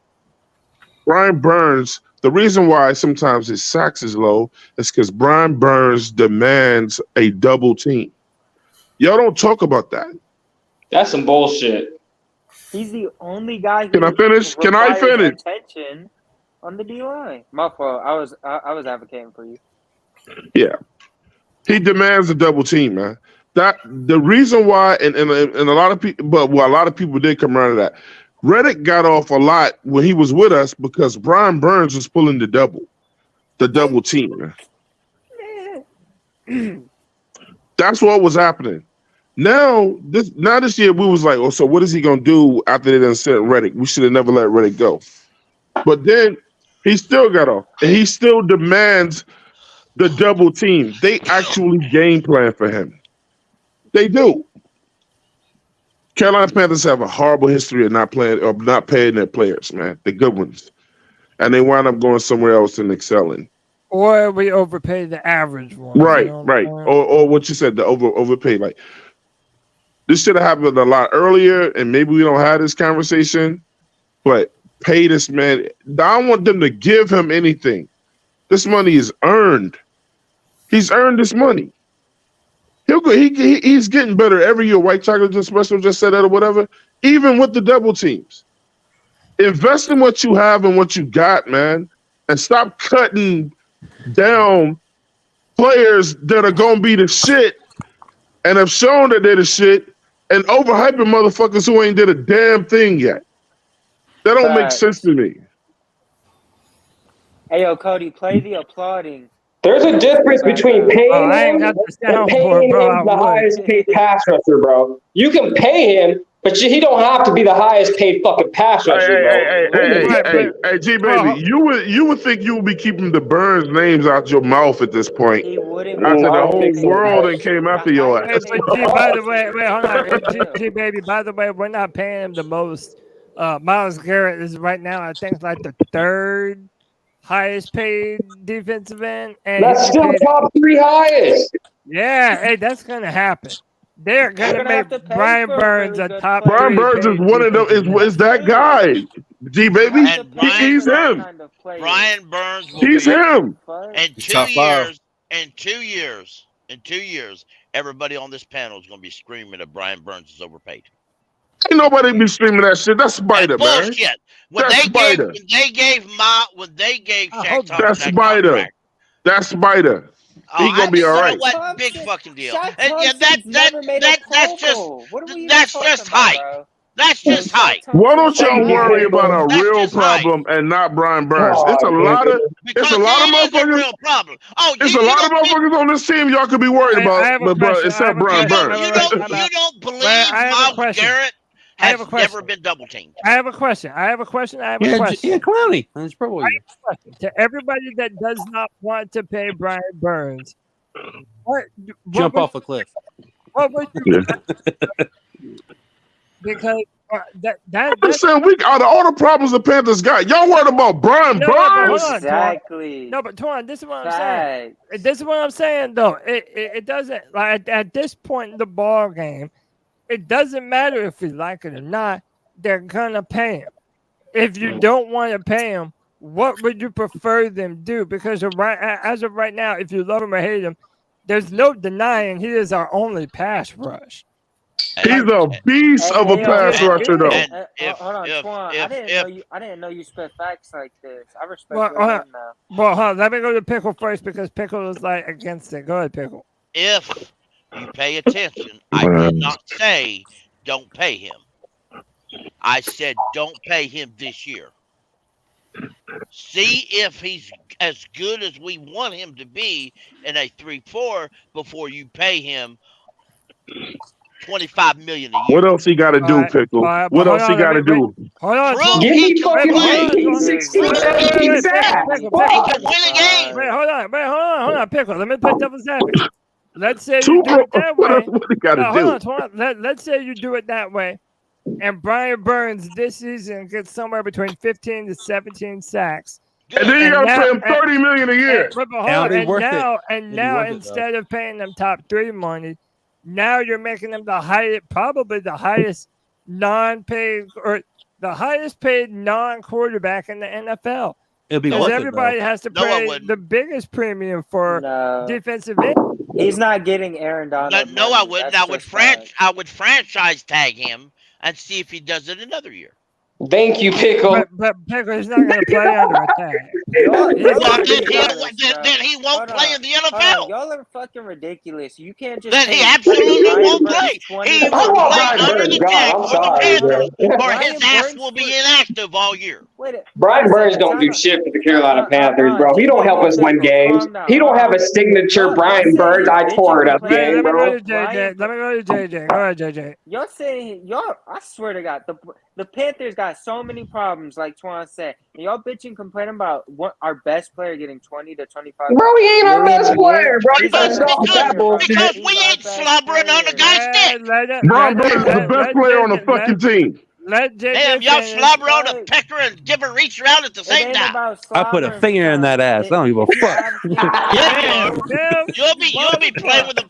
Brian Burns, the reason why sometimes his sacks is low is because Brian Burns demands a double team. Y'all don't talk about that. That's some bullshit. He's the only guy who Can I finish? Can I requires finish? attention on the D line. My fault. I was advocating for you. Yeah. He demands a double team, man. That the reason why, and a lot of people, a lot of people did come around to that. Reddick got off a lot when he was with us because Brian Burns was pulling the double team. That's what was happening. Now this year we was like, oh, so what is he gonna do after they done sent Reddick? We should have never let Reddick go. But then he still got off, and he still demands the double team. They actually game plan for him. They do. Carolina Panthers have a horrible history of not paying their players, man, the good ones, and they wind up going somewhere else and excelling. Or we overpay the average one. Right, you know right. Or what you said, the overpay. Like this should have happened a lot earlier, and maybe we don't have this conversation. But pay this man. I don't want them to give him anything. This money is earned. He's earned this money. He'll go. He's getting better every year. White Chocolate Special just said that or whatever. Even with the double teams, invest in what you have and what you got, man, and stop cutting down players that are gonna be the shit and have shown that they're the shit, and overhyping motherfuckers who ain't did a damn thing yet. That don't make sense to me. Hey, yo, Cody, play the applauding. There's a difference between paying him and paying him the highest paid pass rusher, bro. You can pay him, but he don't have to be the highest paid fucking pass rusher, bro. Hey, G baby, you would think you would be keeping the Burns names out your mouth at this point. After the whole world and came after your ass. Hey, but G, by the way, wait, hold on. G, baby, by the way, we're not paying him the most. Myles Garrett is right now, I think, like the third highest paid defensive end. And that's still top 3 highest. Yeah, hey, that's gonna happen. They're gonna make Brian Burns a top. Brian Burns is one of them. Is that guy? G baby, he's him. Brian Burns. He's him. In 2 years, everybody on this panel is gonna be screaming that Brian Burns is overpaid. Ain't nobody be screaming that shit. That's Spider, man. Bullshit. When That's they Spider. gave Shaq Thompson That's Spider. That's Spider. He gonna be all right. Big fucking deal. And yeah, that's just hype. That's just hype. Why don't y'all worry about a real problem and not Brian Burns? It's a lot of motherfuckers. Real problem. Oh, it's a lot of motherfuckers on this team y'all could be worried about, but except Brian Burns. You don't believe Myles Garrett has never been double teamed. I have a question. Yeah, Clowney. That's probably to everybody that does not want to pay Brian Burns. Jump off a cliff. What would you? Because I'm saying out of all the problems the Panthers got, y'all worried about Brian Burns? Exactly. No, but Twan, this is what I'm saying. This is what I'm saying, though. It doesn't like at this point in the ball game. It doesn't matter if you like it or not. They're gonna pay him. If you don't want to pay him, what would you prefer them do? Because as of right now, if you love him or hate him, there's no denying he is our only pass rush. He's a beast of a pass rusher, though. Hold on, Twan. I didn't know you spit facts like this. I respect Well, your name now. Well, hold on, let me go to Pickle first because Pickle is like against it. Go ahead, Pickle. If you pay attention, I did not say don't pay him. I said don't pay him this year. See if he's as good as we want him to be in a 3-4 before you pay him $25 million a year. What else he got to do, Pickle? What else he got to do? Hold on. Give me fucking 16 sacks. Wait, hold on, Pickle. Let me play devil's advocate. Let's say you do it that way. What he got to do? Let's say you do it that way, and Brian Burns this season gets somewhere between 15 to 17 sacks. And then you got to pay him $30 million a year. Now instead of paying them top 3 money, now you're making them probably the highest non-paid or the highest paid non-quarterback in the NFL. It'll be because worth everybody it, has to pay the biggest premium for defensive end. He's not getting Aaron Donald. No, I wouldn't. I would franchise tag him and see if he does it another year. Thank you, Pickle. But Pickle is not going to play under attack. Then he won't play in the NFL. Y'all are fucking ridiculous. You can't just. Then he absolutely won't play. He will play under the Jags or the Panthers, or his ass will be inactive all year. Brian Burns don't do shit for the Carolina Panthers, bro. He don't help us win games. He don't have a signature Brian Burns. I tore it up game, bro. Let me go to JJ. Go ahead, JJ. Y'all saying I swear to God, the Panthers got so many problems, like Twan said. And y'all bitching, complaining about our best player getting 20 to 25. Bro, he ain't our best player, bro. Because we ain't slobbering on the guy's dick. Brian Burns is the best player on the fucking team. Damn, y'all slobber on the pecker and give a reach around at the same time. I put a finger in that ass. I don't give a fuck. You'll be playing with the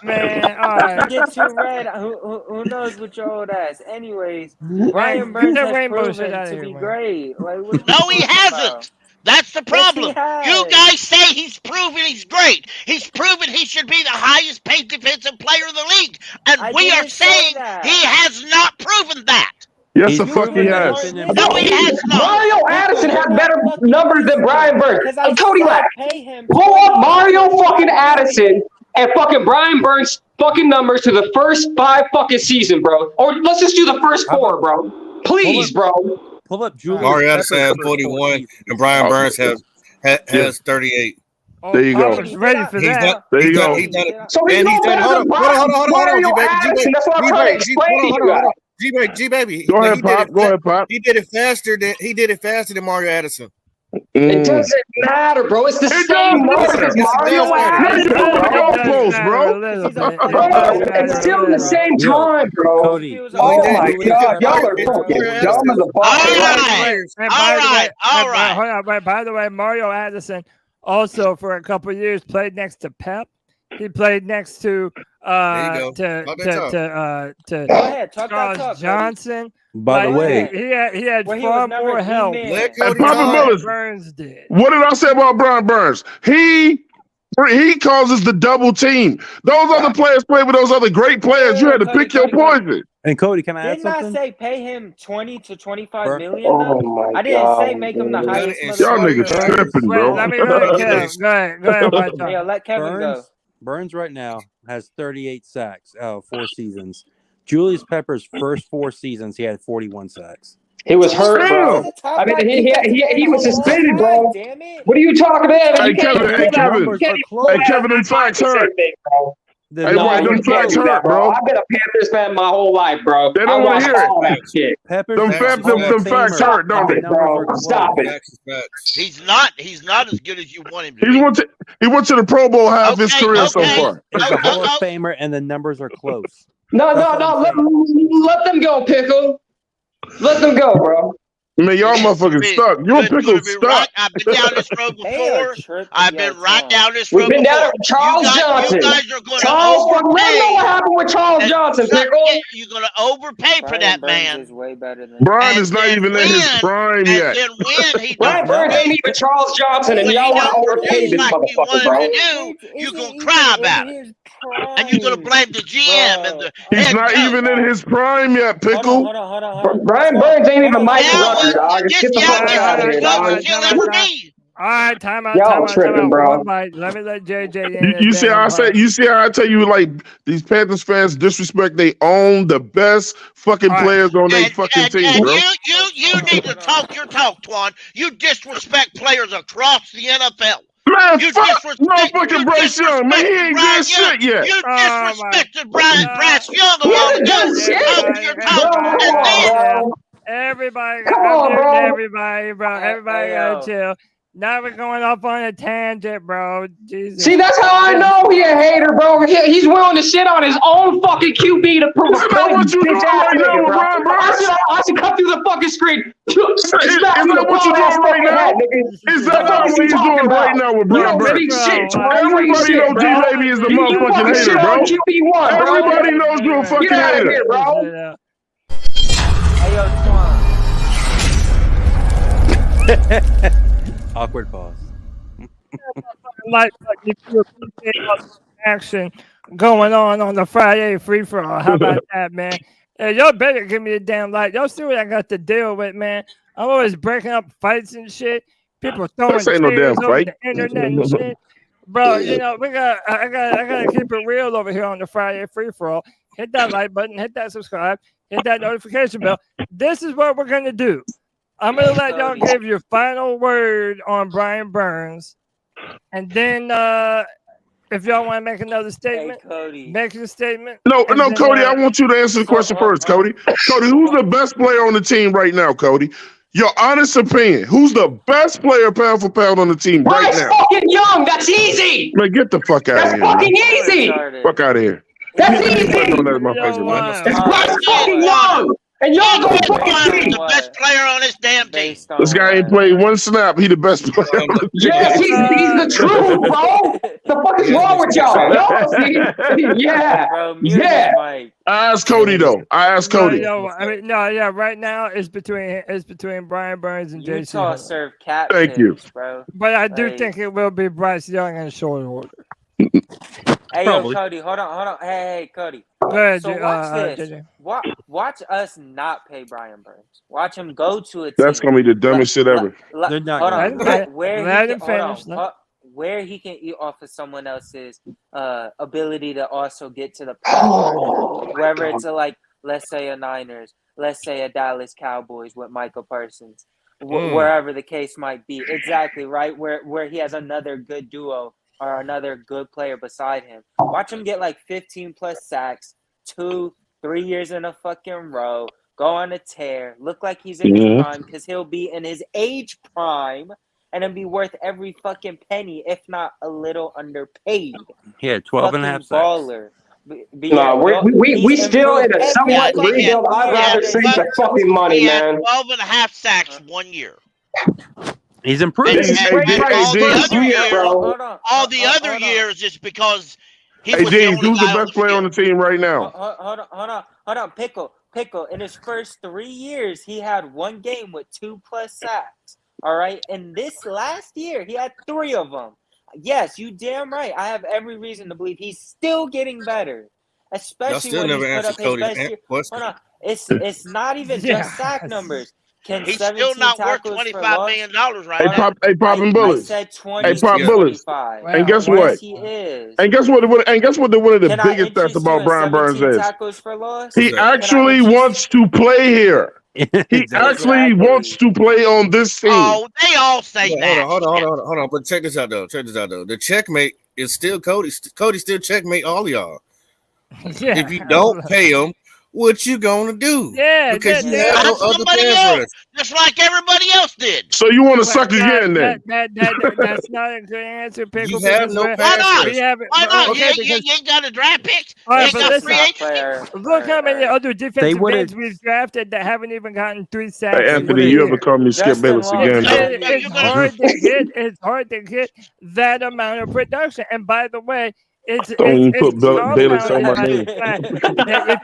man. All right, get too red. Who knows what your old ass? Anyways, Brian Burns has proven to be great. No, he hasn't. That's the problem. You guys say he's proven he's great. He's proven he should be the highest paid defensive player in the league. And we are saying he has not proven that. Yes, the fuck he has. No, he has not. Mario Addison has better numbers than Brian Burns. Cody, pull up Mario fucking Addison and fucking Brian Burns fucking numbers to the first 5 fucking season, bro. Or let's just do the first 4, bro. Please, bro. Pull up Julius. Mario Addison has 41, and Brian Burns has 38. There you go. I was ready for that. There you go. So he's no better than Mario Addison. That's what I'm trying to explain to you guys. G baby. Go ahead, Pop. He did it faster than Mario Addison. It doesn't matter, bro. It's the same numbers as Mario Addison. It's still the same time, bro. Cody. Oh my God, y'all are fucking dumb as a All right. Hold on. By the way, Mario Addison also for a couple of years played next to Pep. He played next to Charles Johnson. By the way, he had far more help. And Papa Miller's. Burns did. What did I say about Brian Burns? He causes the double team. Those other players play with those other great players. You had to pick your poison. And Cody, can I add something? Didn't I say pay him 20 to 25 million? I didn't say make him the highest. Y'all niggas tripping, bro. Let me go ahead, Kevin. Go ahead. Yeah, let Kevin go. Burns right now has 38 sacks out of 4 seasons. Julius Peppers' first 4 seasons, he had 41 sacks. He was hurt, bro. I mean, he was suspended, bro. What are you talking about? Hey, Kevin, them facts hurt. Hey, boy, them facts hurt, bro. I've been a Panthers fan my whole life, bro. They don't want to hear all that shit. Them facts hurt, don't they? Bro, stop it. He's not as good as you want him to be. He went to the Pro Bowl half his career so far. He's a Hall of Famer, and the numbers are close. No. Let them go, Pickle. Let them go, bro. Man, y'all motherfuckers stuck. You and Pickle stuck. I've been down this road before. I've been right down this road We've been down with Charles Johnson. You guys are going to Let overpay. me know what happened with Charles Johnson, Pickle. You're going to overpay for that man. Brian is not even in his prime yet. Brian Burns ain't even Charles Johnson, and y'all want to overpay this motherfucker, bro. You're going to cry about it. And you're going to blame the GM. And He's not even in his prime yet, Pickle. Hold on. Brian Burns ain't even Mike Rucker, dog. Get the fuck out of here, dog. All right, time out. Y'all tripping, bro. Let me let JJ. You see how I say? You see how I tell you? Like these Panthers fans disrespect. They own the best fucking players on their fucking team, bro. You need to talk your talk, Twan. You disrespect players across the NFL. Man, fuck motherfucking Bryce Young, man. He ain't done shit yet. You disrespected Bryce Young a while ago. Talk your talk. Everybody, come on, bro. Everybody gotta chill. Now we're going off on a tangent, bro. Jesus. See, that's how I know he a hater, bro. He's willing to shit on his own fucking QB to prove a point. What you doing right now with Brian Burns? I should cut through the fucking screen. Is that what you doing right now? Is that what he's doing right now with Brian Burns? Everybody knows D-Baby is the motherfucking hater, bro. Everybody knows you're a fucking hater. Here, bro. Hey, yo, Twan. Awkward pause. Like if you're action going on the Friday free for all. How about that, man? Hey, y'all better give me a damn light. Y'all see what I got to deal with, man. I'm always breaking up fights and shit. People throwing This ain't no damn over fight. the internet and shit. Bro, you know, I gotta keep it real over here on the Friday free for all. Hit that like button, hit that subscribe, hit that notification bell. This is what we're gonna do. I'm gonna let y'all give your final word on Brian Burns, and then if y'all want to make another statement, make a statement. No, Cody, I want you to answer the question first, Cody. Cody, who's the best player on the team right now, Cody? Your honest opinion. Who's the best player pound for pound on the team right now? Bryce fucking Young. That's easy. Man, get the fuck out of here. That's fucking man. easy. Fuck out of here. That's easy. It's Bryce fucking Young. And y'all gonna fucking see. The best player on this damn team. This guy ain't played one snap. He the best player on the team. Yes, he's the truth, bro. The fuck is wrong with y'all? No, see? Yeah. I asked Cody though. Right now it's between Brian Burns and Jason. Utah serve cat. Thank you, bro. But I do think it will be Bryce Young in short order. Hey, yo, Cody, hold on. Hey, Cody. Go ahead, so watch this. Watch us not pay Brian Burns. Watch him go to a team. That's gonna be the dumbest shit ever. They're not. Hold on. Let where he can eat off of someone else's ability to also get to the playoffs. Whether it's let's say a Niners, let's say a Dallas Cowboys with Michael Parsons, wherever the case might be. Exactly right. Where he has another good duo or another good player beside him. Watch him get 15 plus sacks, 2-3 years in a fucking row, go on a tear, look like he's in his prime because he'll be in his age prime and then be worth every fucking penny, if not a little underpaid. Yeah, 12 and a half sacks. Baller. We still in a somewhat rebuild. I'd rather see the fucking money, man. 12 and a half sacks 1 year. He's improved. All the other years is because he was James, who's the best player on the team right now? Hold on. Pickle. In his first 3 years, he had 1 game with 2+ sacks. All right. And this last year, he had 3 of them. Yes, you damn right. I have every reason to believe he's still getting better. Especially when he's put up his best year. Hold on. It's not even just sack numbers. He's still not worth $25 million right now. Hey, popping bullets. I said 20 Hey, pop bullets. 25. And guess what? Yes, he is. And guess what? And guess what? One of the Can I biggest stats interest you about in Brian Burns 17 is tackles for loss? he actually wants to play here. He actually wants to play on this team. Oh, they all say that. Hold on. But check this out though. The checkmate is still Cody. Cody still checkmate all y'all. Yeah. If you don't pay him, what you gonna do? Yeah, because you Hire have no other somebody pass else, rush. just like everybody else did. So you want to suck again then? That's not a good answer, Pickle. You have no Why pass not? rush. Why not? Okay, you ain't got a draft pick. All You right, ain't but got listen, free agency. look how many other defensive would've- ends we've drafted that haven't even gotten 3 sacks. Hey, Anthony, you ever call me Skip Bayless again, bro? It's hard to get that amount of production. And by the way, it's Don't even put Bayless compounded on my by the name. fact that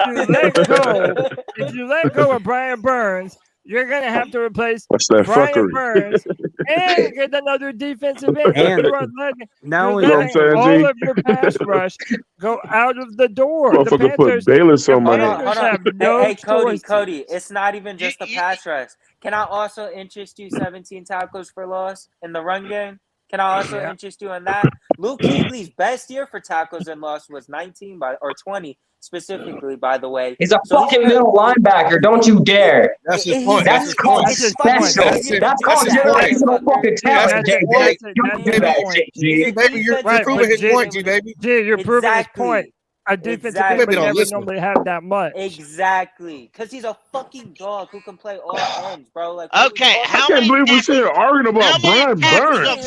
if you let go of Brian Burns, you're gonna have to replace That's that Brian fuckery. Burns and get another defensive end. And You are letting, now you're it's letting all of your pass rush go out of the door. The Motherfucker put Panthers, Bayless on my Hold name. on. have no Hey, choice. Cody, it's not even just the pass rush. Can I also interest you 17 tackles for loss in the run game? Can I also interest you in that? Luke Kuechly's best year for tackles and loss was 20 specifically, by the way. He's a fucking middle linebacker. Don't you dare. That's his point. That's called special. That's called generational fucking talent, JJ. Don't do that, JJ. Baby, you're proving his point, G baby. G, you're proving his point. A defensive end would never listen. normally have that much. Exactly. Because he's a fucking dog who can play all ends, bro. Like, Okay, I can't believe we're sitting here arguing about Brian Burns.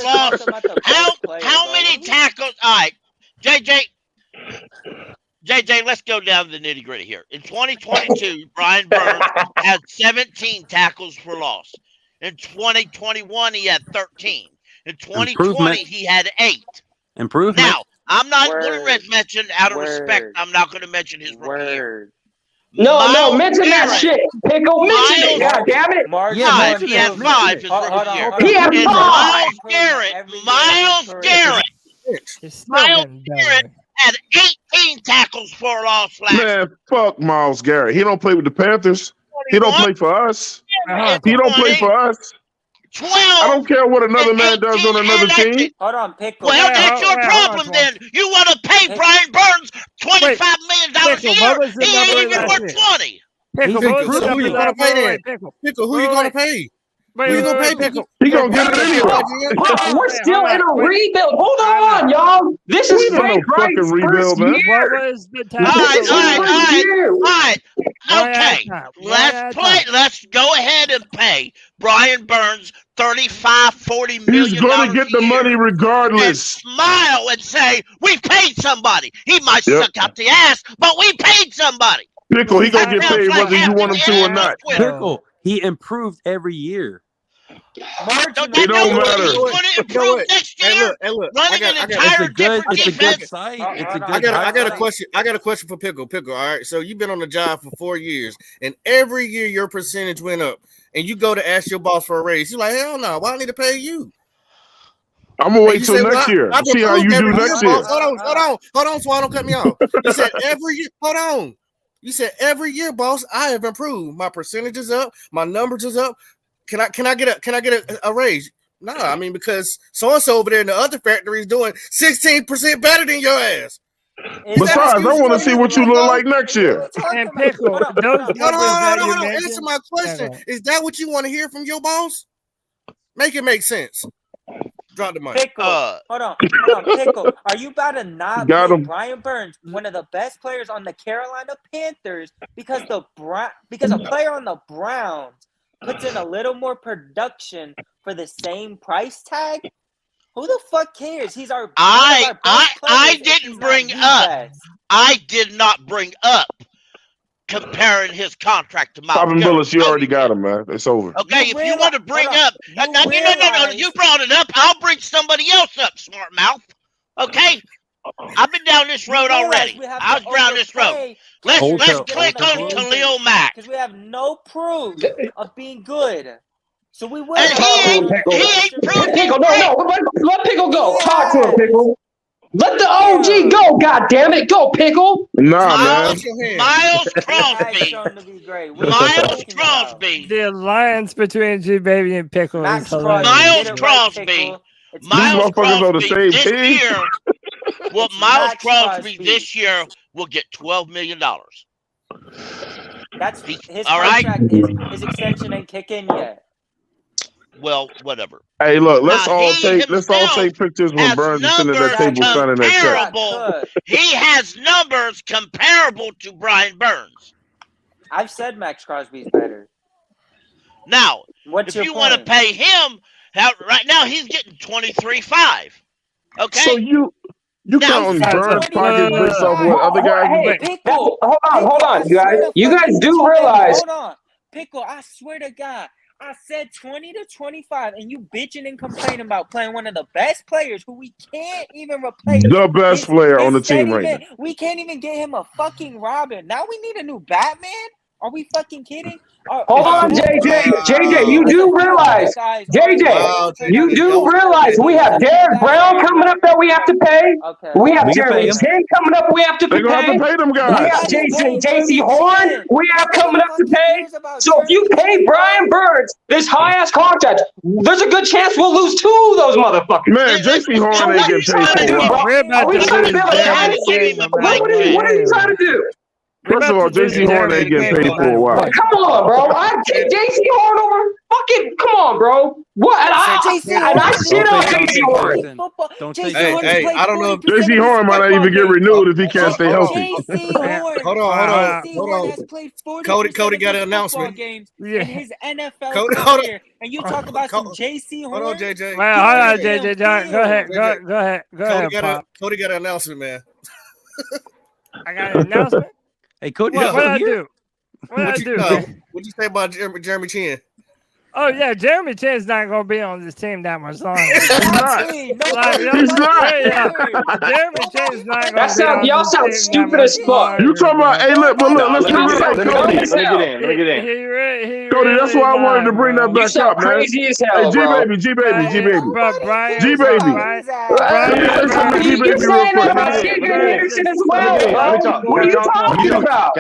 How many tackles? All right, JJ, let's go down to the nitty gritty here. In 2022, Brian Burns had 17 tackles for loss. In 2021, he had 13. In 2020, he had 8. Improvement. Now, I'm not going to mention, out of respect, I'm not going to mention his rookie year. No, mention that shit. Pickle, mention it, goddammit. Yeah, he had 5 his rookie year. He had 5. Miles Garrett had 18 tackles for loss last year. Man, fuck Myles Garrett. He don't play with the Panthers. He don't play for us. He don't play for us. 12. I don't care what another man does on another team. Hold on, Pickle. Well, that's your problem then. You want to pay Brian Burns $25 million a year. He ain't even worth 20. Pickle, who you gonna pay then? Pickle, who you gonna pay? Who you gonna pay, Pickle? He gonna get it anyway. We're still in a rebuild. Hold on, y'all. This is Frank Wright's rebuild, man. What was the All right. Okay, let's go ahead and pay Brian Burns $35-40 million. He's gonna get the money regardless. And smile and say, we paid somebody. He might suck out the ass, but we paid somebody. Pickle, he gonna get paid whether you want him to or not. Pickle, he improved every year. It don't matter. He's going to improve next year. Hey, look. Running an entire different defense. I got a question. I got a question for Pickle. All right. So you've been on the job for 4 years, and every year your percentage went up. And you go to ask your boss for a raise. You're like, hell no. Why do I need to pay you? I'm gonna wait till next year. See how you do next year. Hold on, so I don't cut me off. You said every year. Hold on. You said every year, boss, I have improved. My percentage is up. My numbers is up. Can I get a raise? No, I mean, because so and so over there in the other factory is doing 16% better than your ass. Besides, I want to see what you look like next year. And Pickle, Hold on. Answer my question. Is that what you want to hear from your boss? Make it make sense. Drop the mic. Pickle. Hold on. Pickle. Are you about to not Got make him. Brian Burns one of the best players on the Carolina Panthers because a player on the Browns puts in a little more production for the same price tag? Who the fuck cares? He's our I didn't bring up. I did not bring up comparing his contract to Miles Popping Garrett. bullets, you already got him, man. It's over. Okay, if you want to bring up, no, you brought it up. I'll bring somebody else up, smart mouth. Okay, I've been down this road already. I was down this road. Let's click on Khalil Mack because we have no proof of being good. So we will. And he ain't proved. Pickle, no. Let Pickle go. Talk to him, Pickle. Let the OG go, goddammit. Go, Pickle. Nah, man. Miles Crosby. Miles Crosby. The alliance between G Baby and Pickle is hilarious. Miles Crosby. Miles Crosby this year. Well, Miles Crosby this year will get $12 million. That's his all right. Contract, his extension ain't kick in yet. Well, whatever. Hey, look, let's all take pictures when Burns is sitting at that table signing that check. He has numbers comparable to Brian Burns. I've said Max Crosby's better. Now, What's if your you want to point? pay him, right now he's getting $23.5. Okay. So you counting Burns pockets based off what other guys Hey, hold on, you guys. You guys do realize. Hold on. Pickle, I swear to God, I said 20 to 25, and you bitching and complaining about playing one of the best players who we can't even replace. The best player on the team right now. We can't even get him a fucking Robin. Now we need a new Batman? Are we fucking kidding? Hold on, JJ, you do realize, JJ, you do realize we have Derek Brown coming up that we have to pay. We have Jeremy Chin coming up we have to pay. They're gonna have to pay them guys. We have JC Horn we have coming up to pay. So if you pay Brian Burns this high-ass contract, there's a good chance we'll lose 2 of those motherfuckers. Man, JC Horn ain't getting paid for. Are we trying to build a dynasty? What are you trying to do? First of all, JC Horn ain't getting paid for a while. Come on, bro. I take JC Horn over fucking. Come on, bro. What? And I shit on JC Horn. Hey, I don't know if JC Horn might not even get renewed if he can't stay healthy. Hold on. Cody got an announcement. In his NFL Cody, career, and you talk about some JC Horn. Hold on, JJ. Well, hold on, JJ. Go ahead. Cody got an announcement, man. I got an announcement. Hey, Cody, what I do? What you say about Jeremy Chin? Oh yeah, Jeremy Chin's not gonna be on this team that much longer. He's not. He's not. Jeremy Chin's not gonna That sound, y'all sound stupid as fuck. You talking about? Hey, look, let's be real, Cody. Let me get in. Cody, that's why I wanted to bring that back up, man. Crazy as hell, G baby. You saying that about Steven Henderson as well? What are you talking about?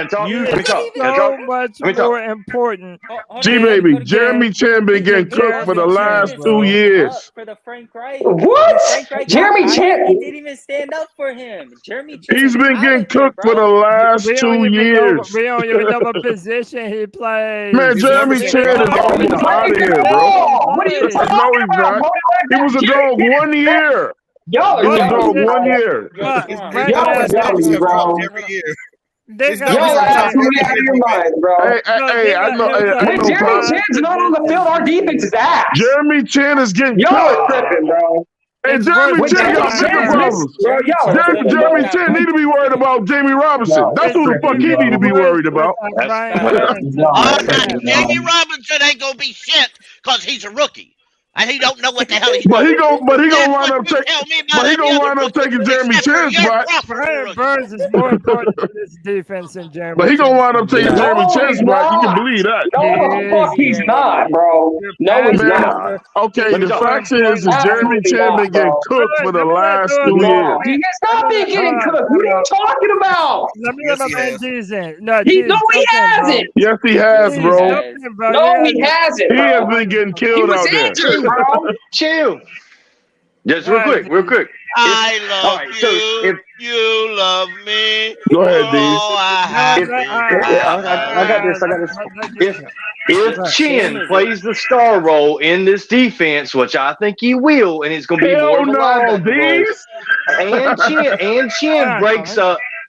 So much more important. G baby, Jeremy Chin been getting cooked for the last 2 years. For the Frank Wright. What? Jeremy Chin? He didn't even stand up for him. Jeremy Chin. He's been getting cooked for the last 2 years. We don't even know what position he plays. Man, Jeremy Chin is almost out of here, bro. What are you talking No, he's not. He was a dog 1 year. Y'all He was a dog 1 year. Every year. Y'all out of your mind, bro. Hey, I know. When Jeremy Chin's not on the field, our defense is ass. Jeremy Chin is getting Y'all are cooked. tripping, bro. Hey, Jeremy Chin got bigger problems. Jeremy Chin need to be worried about Jamie Robinson. That's who the fuck he need to be worried about. Jamie Robinson ain't gonna be shit because he's a rookie. And he don't know what the hell he's But he doing. gonna wind up taking Jeremy Chin's spot. Brian Burns is more important to this defense than Jeremy. But he gonna wind up taking Jeremy Chin's spot. You can believe that. No, the fuck he's not, bro. No, he's not. Okay, the fact is Jeremy Chin been getting cooked for the last 2 years. He has not been getting cooked. What are you talking about? Let me get my man D's No, he hasn't. Yes, he has, bro. No, he hasn't. He has been getting killed out there. Bro, chill. Just real quick. I love you. You love me. Go ahead, D. I got this. If Chin plays the star role in this defense, which I think he will, and it's going to be more of a linebacker role, and Chin breaks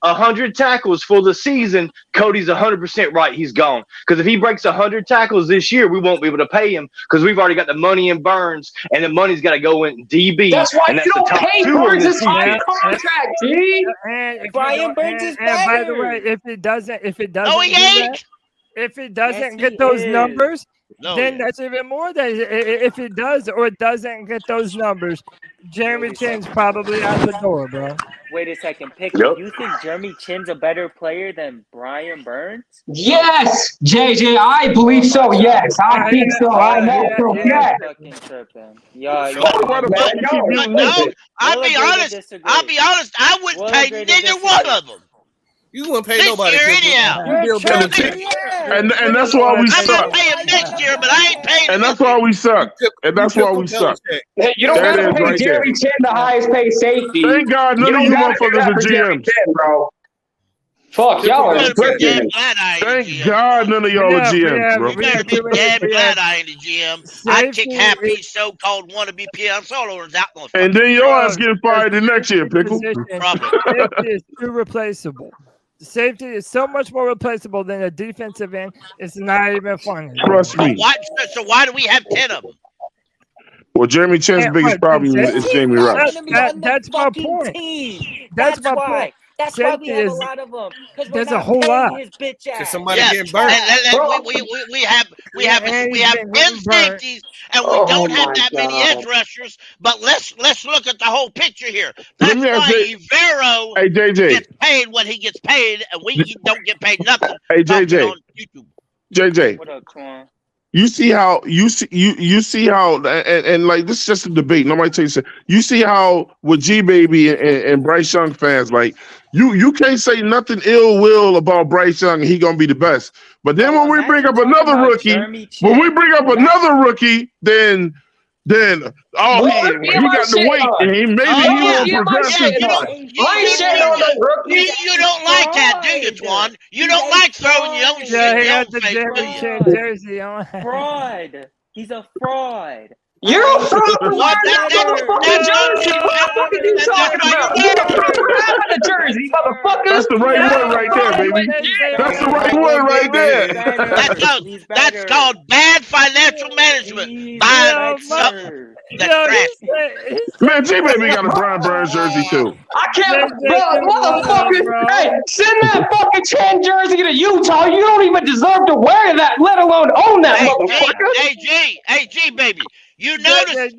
100 tackles for the season, Cody's 100% right. He's gone. Because if he breaks 100 tackles this year, we won't be able to pay him because we've already got the money in Burns, and the money's got to go in DB. That's why you don't pay Burns this high season. contract, G. Brian Burns is better. And by the way, if it doesn't No, he ain't. If it doesn't get those numbers, then that's even more that if it does or it doesn't get those numbers, Jeremy Chin's probably out the door, bro. Wait a second, Pickle. You think Jeremy Chin's a better player than Brian Burns? Yes, JJ, I believe so. Yes, I think so. I know. Yeah. Fucking tripping. Yeah. I'll be honest. I wouldn't pay neither one of them. You wouldn't pay nobody. And that's why we suck. I might pay him next year, but I ain't paying him. And that's why we suck. And that's why we suck. Hey, you don't have to pay Jeremy Chin the highest paid safety. Thank God none of you motherfuckers are GMs. Bro. Fuck, y'all are tripping. Thank God none of y'all are GMs, bro. You better be damn glad I ain't a GM. I kick half these so-called wannabe PM soloers out. And then your ass getting fired the next year, Pickle. Safety is irreplaceable. Safety is so much more replaceable than a defensive end. It's not even funny. Trust me. So why do we have 10 of them? Well, Jeremy Chin's biggest problem is Jamie Ross. That's my point. That's my point. That's why we have a lot of them. There's a whole lot. Because somebody getting burned. We have end safeties, and we don't have that many edge rushers. But let's look at the whole picture here. That's why Evero gets paid what he gets paid, and we don't get paid nothing. Hey JJ. What up, Twan? You see how and like this is just a debate. Nobody takes it. You see how with G Baby and Bryce Young fans, like you can't say nothing ill will about Bryce Young and he gonna be the best. But then when we bring up another rookie, then he got the weight and he won't progress. You don't like that, do you, Twan? You don't like throwing your own shit in your face, jersey on. Fraud. He's a fraud. You're a fraud. What? That's fucking jersey. What are you talking about? You're a fraud of the jersey, motherfucker. That's the right word right there, baby. That's the right word right there. That's called bad financial management. Man, G Baby got a Brian Burns jersey too. I can't, motherfucker. Hey, send that fucking Chin jersey to Utah. You don't even deserve to wear that, let alone own that, motherfucker. Hey, G Baby. You notice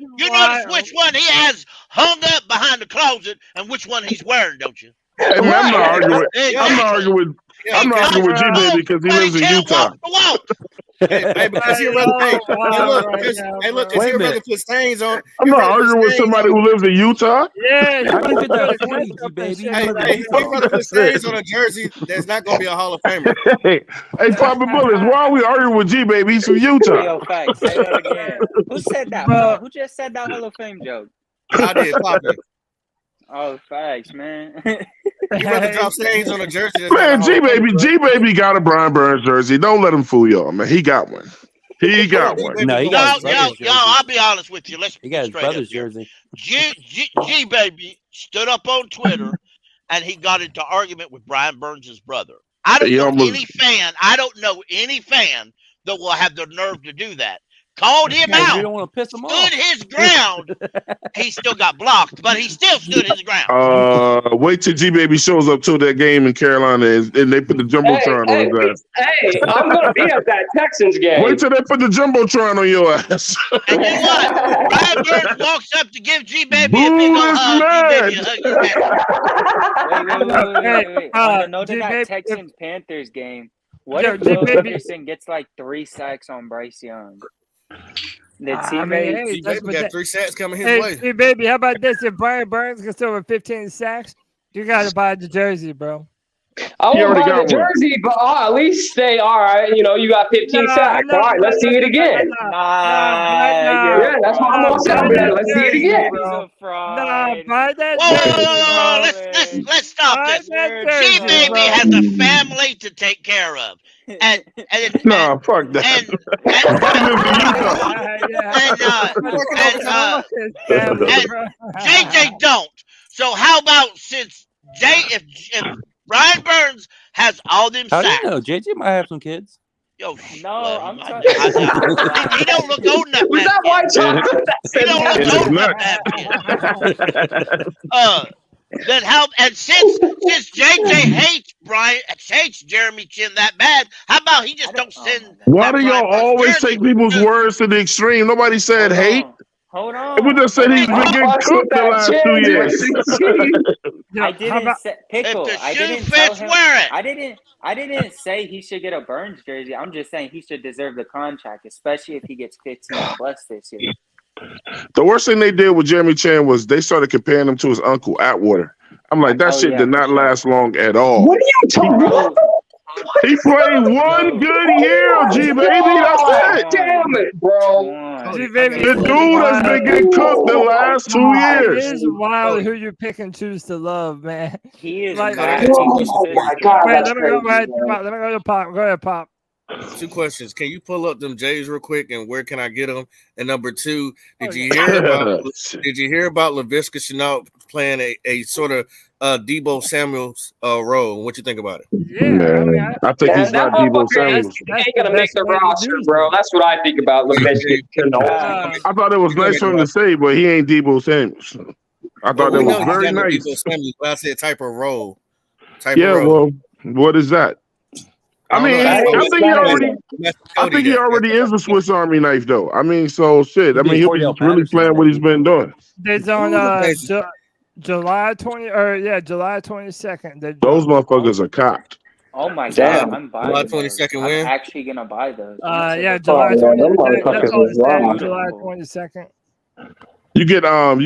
which one he has hung up behind the closet and which one he's wearing, don't you? Hey, man, I'm not arguing with G Baby because he lives in Utah. Hey, because he'd rather put stains on. I'm not arguing with somebody who lives in Utah. Yeah, he'd rather put stains on a jersey that's not going to be a Hall of Famer. Hey, Papa Bullets, why are we arguing with G Baby? He's from Utah. Yo, facts. Say that again. Who said that? Bro? Who just said that Hall of Fame joke? I did, Papa. Oh, facts, man. You rather drop stains on a jersey? Man, G Baby got a Brian Burns jersey. Don't let him fool y'all, man. He got one. No, he got yo, I'll be honest with you. He got his brother's jersey. G Baby stood up on Twitter and he got into argument with Brian Burns' brother. I don't know any fan that will have the nerve to do that. Called him out. You don't want to piss him off. Stood his ground. He still got blocked, but he still stood his ground. Wait till G Baby shows up to that game in Carolina and they put the jumbotron on his ass. Hey, I'm gonna be at that Texans game. Wait till they put the jumbotron on your ass. And you know what? Brian Burns walks up to give G Baby a big old hug. Wait. On the note of that Texans Panthers game, what if Will Anderson gets like 3 sacks on Bryce Young? G-Baby got 3 sacks coming his way. Hey, baby, how about this? If Brian Burns gets over 15 sacks, you got to buy the jersey, bro. I won't buy the jersey, but at least stay all right. You know, you got 15 sacks. All right, let's see it again. Yeah, that's what I'm gonna say. Let's see it again. Buy that. Whoa, let's stop this. G Baby has a family to take care of. Fuck that. And JJ don't. So how about since if Brian Burns has all them sacks? How do you know? JJ might have some kids. Yo, no, I'm sorry. He don't look old enough. Was that white chocolate? He don't look old enough. Then how? And since JJ hates Jeremy Chin that bad. How about he just don't send? Why do y'all always take people's words to the extreme? Nobody said hate. Hold on. We just said he's been getting cooked the last 2 years. I didn't say Pickle. I didn't tell him. I didn't say he should get a Burns jersey. I'm just saying he should deserve the contract, especially if he gets 15 plus this year. The worst thing they did with Jeremy Chan was they started comparing him to his uncle Atwater. I'm like, that shit did not last long at all. What are you talking about? He played one good year, G baby. That's it. Damn it, bro. The dude has been getting cooked the last 2 years. It is wild who you pick and choose to love, man. He is like, oh my God. Wait, let me go to Pop. Go ahead, Pop. 2 questions. Can you pull up them J's real quick, and where can I get them? And number 2, did you hear about Laviska Shenault playing a sort of Debo Samuel's role? What you think about it? Yeah, I think he's not Debo Samuels. He ain't gonna make the roster, bro. That's what I think about Laviska Shenault. I thought it was nice for him to say, but he ain't Debo Samuels. I thought that was very nice. Debo Samuels, but I said type of role. Well, what is that? I mean, I think he already is a Swiss Army knife, though. I mean, so shit. I mean, he'll be really playing what he's been doing. It's on July 22nd. Those motherfuckers are cocked. Oh my God, I'm buying. July 22nd I'm actually gonna buy those. July 22nd. July 22nd. You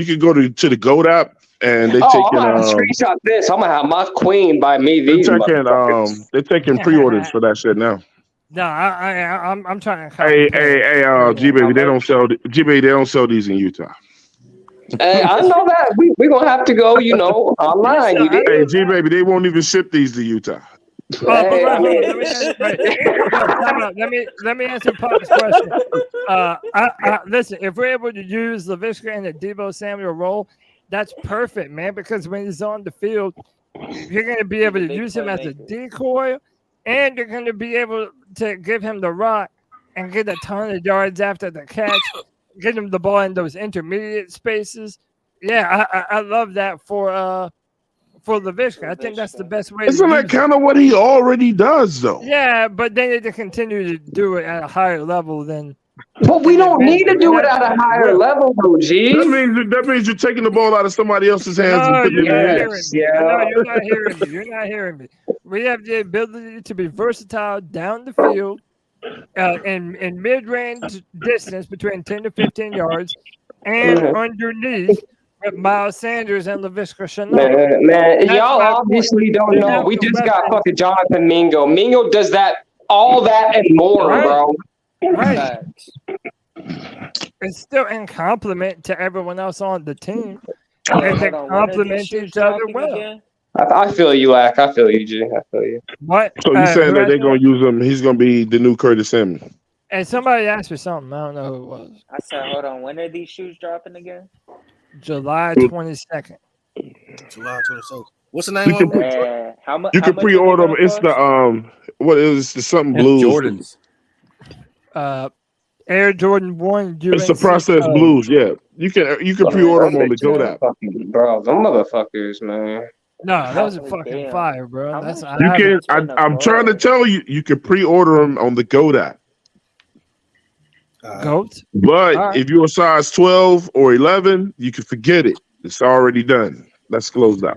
can go to the GOAT app. And they I'm gonna screenshot this. I'm gonna have my queen by me. They're taking pre-orders for that shit now. No, I'm trying to. Hey, G baby, they don't sell these in Utah. Hey, I know that we're gonna have to go, online. Hey, G baby, they won't even ship these to Utah. Let me answer Pop's question. Listen, if we're able to use Laviska in the Debo Samuel role, that's perfect, man, because when he's on the field, you're going to be able to use him as a decoy, and you're going to be able to give him the rock and get a ton of yards after the catch, get him the ball in those intermediate spaces. Yeah, I love that for Laviska. I think that's the best way. Isn't that kind of what he already does, though? Yeah, but they need to continue to do it at a higher level than. But we don't need to do it at a higher level, though, G. That means you're taking the ball out of somebody else's hands and putting it in your hands. No, you're not hearing me. You're not hearing me. We have the ability to be versatile down the field in mid-range distance between 10 to 15 yards and underneath with Miles Sanders and Laviska Shenault. Man, y'all obviously don't know. We just got fucking Jonathan Mingo. Mingo does all that and more, bro. Right. It's still in compliment to everyone else on the team. And they compliment each other well. I feel you, Lack. I feel you, G. I feel you. What? So you saying that they're going to use him, he's going to be the new Curtis Samuel. And somebody asked me something. I don't know who it was. I said, hold on. When are these shoes dropping again? July 22nd. July 22nd. What's the name of it? You can pre-order them. It's the what is the something blues? Jordans. Air Jordan 1. It's the processed blues. Yeah, you can pre-order them on the GOAT app. Bro, them motherfuckers, man. No, those are fucking fire, bro. That's you can. I'm trying to tell you, you can pre-order them on the GOAT app. GOAT. But if you're a size 12 or 11, you can forget it. It's already done. That's closed out.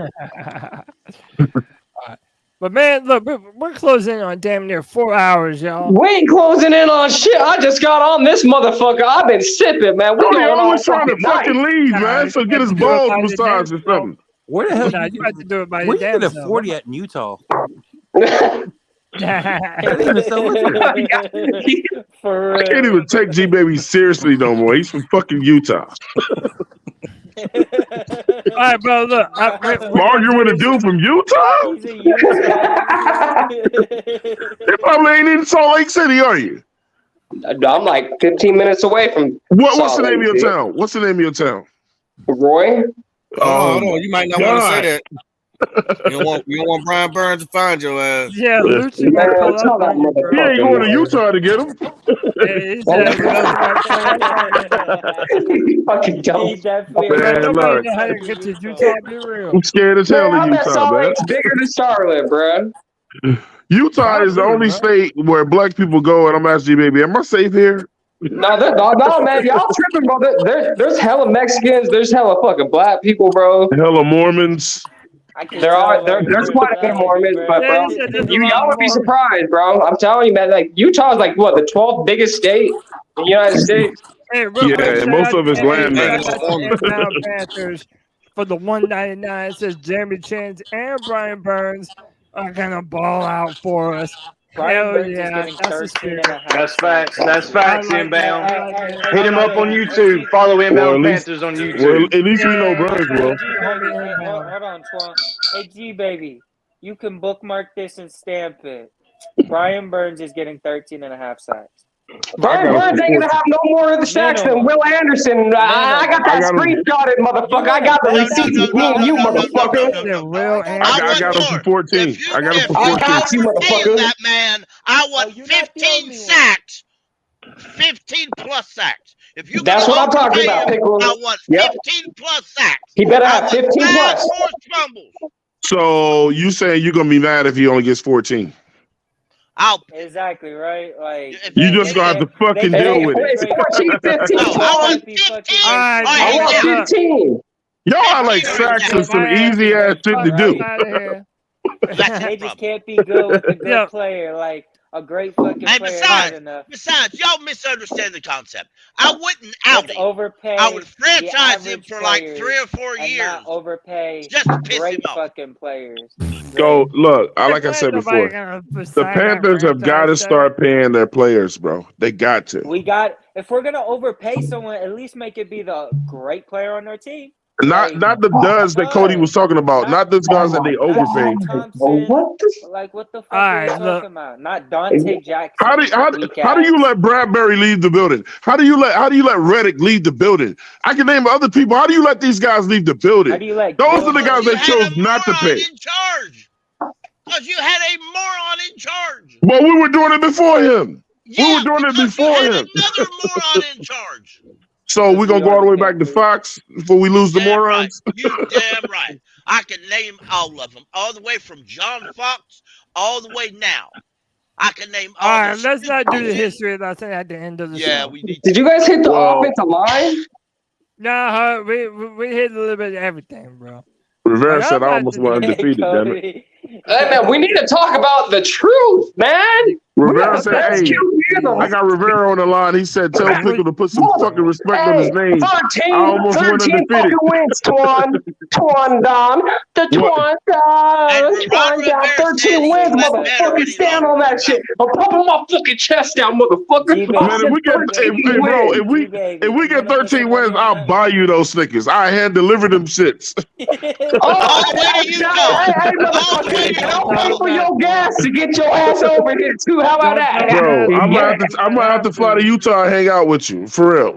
But man, look, we're closing on damn near 4 hours, y'all. We ain't closing in on shit. I just got on this motherfucker. I've been sipping, man. We always trying to fucking leave, man. So get his balls massaged or something. Where the hell? You have to do it by your Where damn you get a 40 at in Utah? I can't even take G Baby seriously no more. He's from fucking Utah. All right, bro. Look, I'm arguing with a dude from Utah. You probably ain't in Salt Lake City, are you? I'm like 15 minutes away from. What's the name of your town? What's the name of your town? Roy. Hold on. You might not want to say that. You don't want Brian Burns to find your ass. Yeah, Lucci. He ain't going to Utah to get him. Fucking dumb. I'm scared as hell in Utah, man. It's bigger than Charlotte, bro. Utah is the only state where black people go, and I'm asking you, baby, am I safe here? No, man, y'all tripping, bro. There's hella Mexicans. There's hella fucking black people, bro. Hella Mormons. There's quite a bit of Mormons, but bro, y'all would be surprised, bro. I'm telling you, man. Like Utah is like what, the 12th biggest state in the United States. Hey, Yeah, and most of it's landmass. Panthers for the 199. It says Jeremy Chins and Brian Burns are gonna ball out for us. Hell yeah, That's facts. That's facts. Inbound. Hit him up on YouTube. Follow Inbound Panthers on YouTube. Well, at least we know Burns will. Hold on, Twan. Hey, G baby, you can bookmark this and stamp it. Brian Burns is getting 13.5 sacks. Brian Burns ain't gonna have no more of the sacks than Will Anderson. I got that screenshotted, motherfucker. I got the receipts. Me and you, motherfucker. I got him for 14. I got him for 14. You, motherfucker. That man, I want 15 sacks. 15 plus sacks. If you That's what I'm talking about, Pickle. I want 15 plus sacks. He better have 15 plus. Fumbles. So you saying you're gonna be mad if he only gets 14? Exactly right. Like You just gonna have to fucking deal with it. It's 14, 15. I want 15. Y'all are like sacks and some easy ass shit to do. They just can't be good with a good player. Like a great fucking player. Besides, y'all misunderstand the concept. I wouldn't out him. Overpay. I would franchise him for like 3 or 4 and years. Not overpay just to piss great him off. fucking players. Go look. Like I said before, the Panthers have got to start paying their players, bro. They got to. If we're gonna overpay someone, at least make it be the great player on their team. Not the duds that Cody was talking about. Not those guys that they overpaid. Like what the fuck are you talking about? Not Dante Jackson. How do you let Bradbury leave the building? How do you let Reddick leave the building? I can name other people. How do you let these guys leave the building? Those are the guys they chose not to pay. Because you had a moron in charge. Well, we were doing it before him. We were doing it before him. Another moron in charge. So we're gonna go all the way back to Fox before we lose the morons. Right. You damn right. I can name all of them, all the way from John Fox, all the way now. I can name all. All right, let's not do the history lesson at the end of the show. Yeah, we need. Did you guys hit the offensive line? No, we hit a little bit of everything, bro. Rivera said I almost went undefeated, damn it. Hey man, we need to talk about the truth, man. Rivera said, "Hey, I got Rivera on the line. He said, tell Pickle to put some fucking respect on his name." 13 I almost went fucking undefeated. wins, Twan Don. The Twan Don. 13 wins, motherfucker. Stand on that shit. I'm pumping my fucking chest down, motherfucker. Man, if we get 13 wins, I'll buy you those Snickers. I hand deliver them shits. Hey, motherfucker. Don't pay for your gas to get your ass over here, too. How about that? Bro, I'm gonna have to fly to Utah and hang out with you, for real.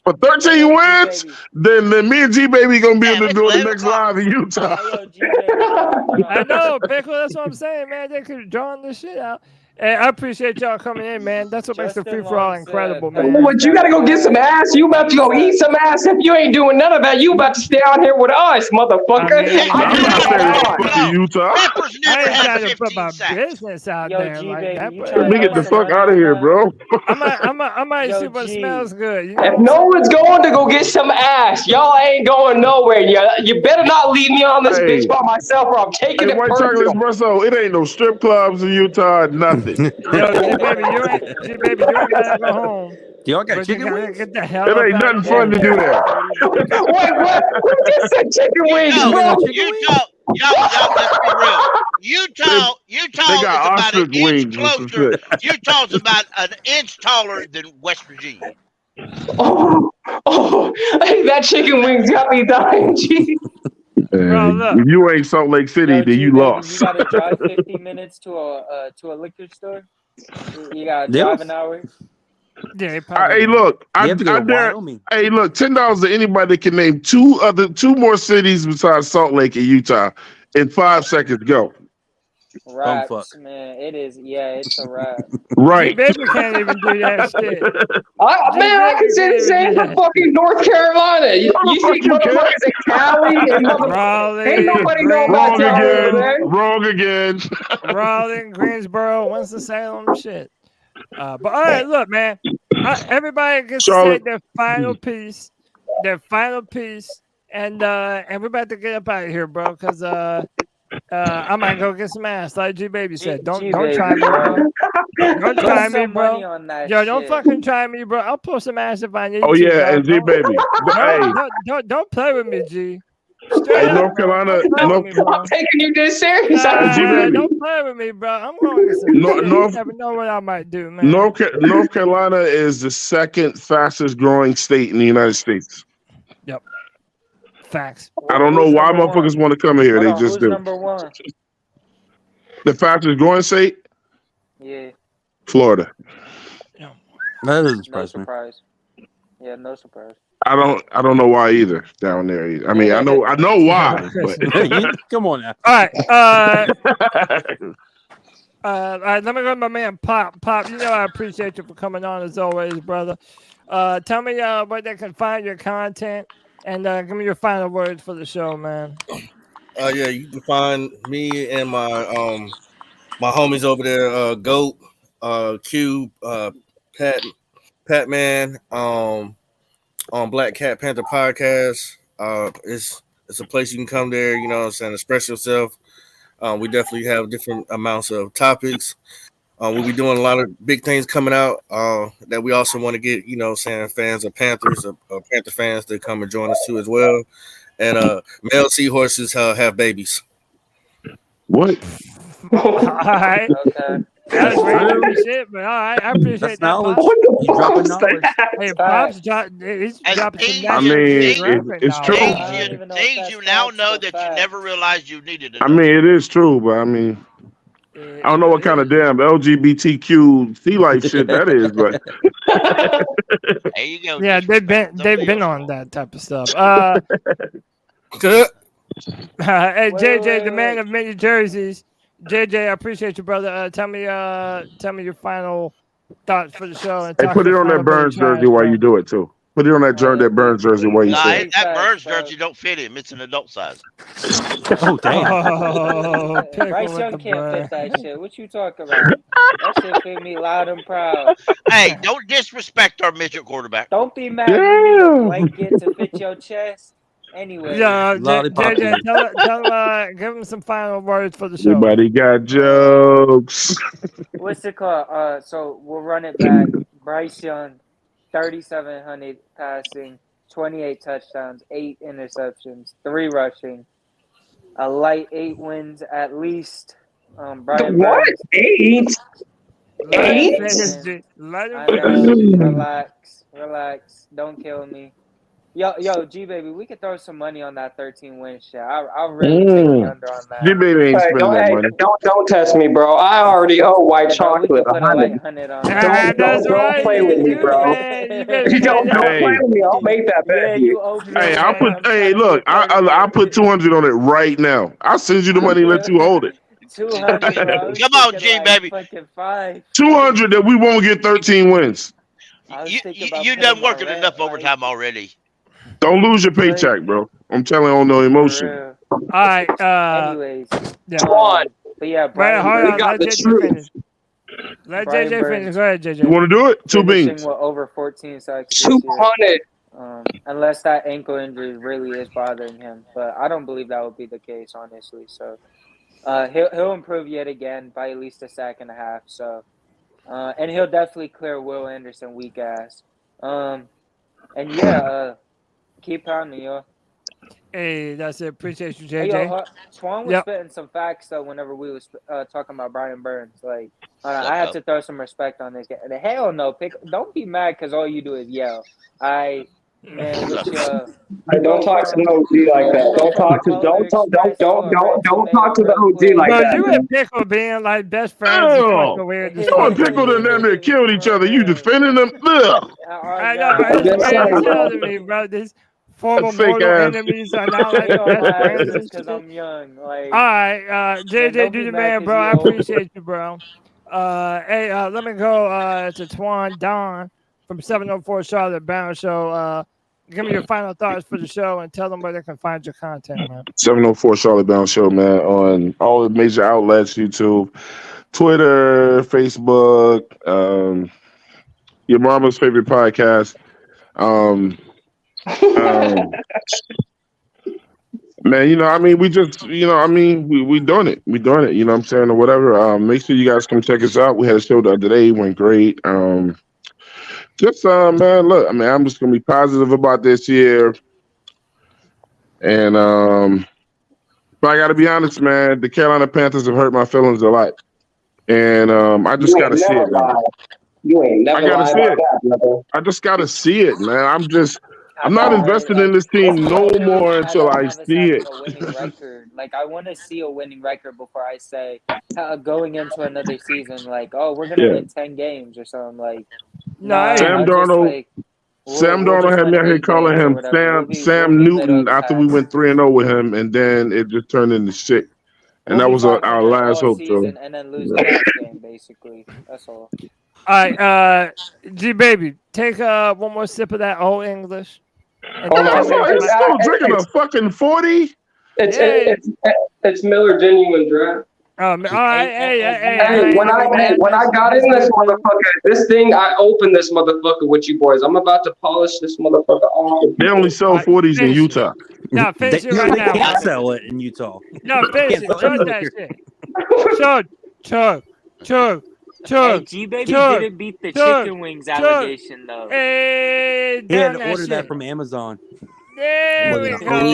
For 13 wins, then me and G Baby gonna be doing the next live in Utah. I know, Pickle. That's what I'm saying, man. They could have drawn this shit out. And I appreciate y'all coming in, man. That's what makes the free for all incredible, man. But you gotta go get some ass. You about to go eat some ass. If you ain't doing none of that, you about to stay out here with us, motherfucker. I'm not staying fucking Utah. I ain't trying to put my business out there like that. Let me get the fuck out of here, bro. I might see what smells good. You know? If no one's going to go get some ass, y'all ain't going nowhere. You better not leave me on this bitch by myself, or I'm taking it White chocolate personal. espresso. It ain't no strip clubs in Utah. Nothing. Yo, G-Baby, you ain't gotta go home. Y'all got But chicken you gotta wings? get the hell It up ain't out nothing of fun to here. do there. Wait, what? Who just said chicken wings, bro? Utah, y'all, let's be real. Utah They is got about an ostrich wings inch and some closer. shit. Utah's about an inch taller than West Virginia. Hey, that chicken wings got me dying, G. If you ain't Salt Lake City, then you lost. You gotta drive 50 minutes to a liquor store. You gotta drive an hour. Yeah, Hey, look, I dare. Hey, look, $10 to anybody that can name two more cities besides Salt Lake and Utah in 5 seconds. Go. Raps, man. It is. Yeah, it's a rap. Right. Baby can't even do that shit. I can say the same for fucking North Carolina. You think motherfuckers in Cali and motherfuckers? Ain't nobody know about y'all over there. Wrong again. Raleigh, Greensboro, Winston-Salem, shit. But all right, look, man. Everybody gets to say their final piece. And we're about to get up out of here, bro, because I might go get some ass, like G Baby said. Don't try me, bro. Don't try me, bro. Yo, don't fucking try me, bro. I'll pull some ass if I need to. Oh yeah, and G Baby. Don't play with me, G. Hey, North Carolina. I'm taking you this serious. Don't play with me, bro. I'm going to get some. You never know what I might do, man. North Carolina is the second fastest growing state in the United States. Yep. Facts. I don't know why motherfuckers want to come here. They just do. Number one? The fastest growing state? Yeah. Florida. That doesn't surprise me. Yeah, no surprise. I don't know why either down there. I mean, I know why. But. Come on now. All right. All right, let me go to my man Pop. Pop, you know I appreciate you for coming on as always, brother. Tell me where they can find your content and give me your final words for the show, man. Yeah, you can find me and my my homies over there, Goat, Q, Patman, on Black Cat Panther Podcast. It's a place you can come there, you know what I'm saying, express yourself. We definitely have different amounts of topics. We'll be doing a lot of big things coming out that we also want to get, you know what I'm saying, fans of Panthers, Panther fans to come and join us too as well. And male seahorses have babies. What? All right. Okay. That's random shit, but all right, I appreciate that. You dropping knowledge. Hey, Pop's he's dropping some. I mean, it's true. Things you now know that you never realized you needed to know. I mean, it is true, but I mean, I don't know what kind of damn LGBTQ sea life shit that is, but there you go. Yeah, they've been on that type of stuff. Good. Hey, JJ, the man of many jerseys. JJ, I appreciate you, brother. Tell me your final thoughts for the show. And hey, put it on that Burns jersey while you do it too. Put it on that Burns jersey while you say it. That Burns jersey don't fit him. It's an adult size. Oh damn! Oh, Bryce Young can't fit that shit. What you talking about? That shit fit me loud and proud. Hey, don't disrespect our midget quarterback. Don't be mad at me to blanket to fit your chest. Anyway, yeah, JJ, tell give him some final words for the show. Everybody got jokes. What's it called? So we'll run it back. Bryce Young, 3,700 passing, 28 touchdowns, 8 interceptions, 3 rushing, a light 8 wins at least. Brian what? Burns, 8? 8? Relax. Don't kill me. Yo, G Baby, we could throw some money on that 13-win shit. I'll really take the under on that. G Baby ain't spending that money. Don't test me, bro. I already owe white chocolate 100. Don't play with me, bro. Don't play with me. I'll make that bet. Hey, I'll put 200 on it right now. I'll send you the money and let you hold it. 200. Come on, G Baby. 200 that we won't get 13 wins. You done working enough overtime already. Don't lose your paycheck, bro. I'm telling you on no emotion. All right. Anyways, Juan. But yeah, Brian, hold on. Let JJ finish. Let JJ finish. Go ahead, JJ. You want to do it? 2 beans. With over 14 sacks. 200. Unless that ankle injury really is bothering him, but I don't believe that would be the case, honestly. So he'll improve yet again by at least a sack and a half. So and he'll definitely clear Will Anderson weak ass. And yeah. Keep pounding, yo. Hey, that's it. Appreciate you, JJ. Hey, yo, Swan was spitting some facts though. Whenever we was talking about Brian Burns, like I have to throw some respect on this guy. And hell no, don't be mad because all you do is yell. Hey, don't talk to the OG like that. Don't talk to the OG like that. You and Pickle being like best friends. Oh, weird. You and Pickle and them that killed each other. You defending them? Ugh. I know. It's telling me, bro. This former Fake mortal ass. enemies are now like the best friends and because shit. I'm young. Like, All right, don't JJ, do be the mad man, 'cause bro. you I old. appreciate you, bro. Hey, let me go to Twan Don from 704 Charlotte Bound Show. Give me your final thoughts for the show and tell them where they can find your content, man. 704 Charlotte Bound Show, man, on all the major outlets, YouTube, Twitter, Facebook, your mama's favorite podcast. Man, we just, we doing it. We doing it, you know what I'm saying, or whatever. Make sure you guys come check us out. We had a show the other day, it went great. Man, look, I'm just gonna be positive about this year. And but I gotta be honest, man, the Carolina Panthers have hurt my feelings a lot. And I just gotta see it, man. You ain't never I gotta lied see about it. that, brother. I just gotta see it, man. I'm not invested in this team no more until I see it. A winning record. Like, I want to see a winning record before I say going into another season, like, oh, we're gonna win 10 games or something. Like, nah, Sam Darnold. Sam Darnold had me out here calling him Sam Newton after we went 3-0 with him, and then it just turned into shit. And that was our last hope. Season and then lose the last game, basically. That's all. All right, G baby, take one more sip of that old English. He's still drinking a fucking 40. It's Miller Genuine Draft. All right, Hey, when I got in this motherfucker, this thing, I opened this motherfucker with you boys. I'm about to polish this motherfucker off. They only sell 40s in Utah. No, finish it right now. They can't sell it in Utah. No, finish it. Chug that shit. Chug. Hey, G Baby didn't beat the chicken wings allegation though. Hey, he had to order that from Amazon. There we go.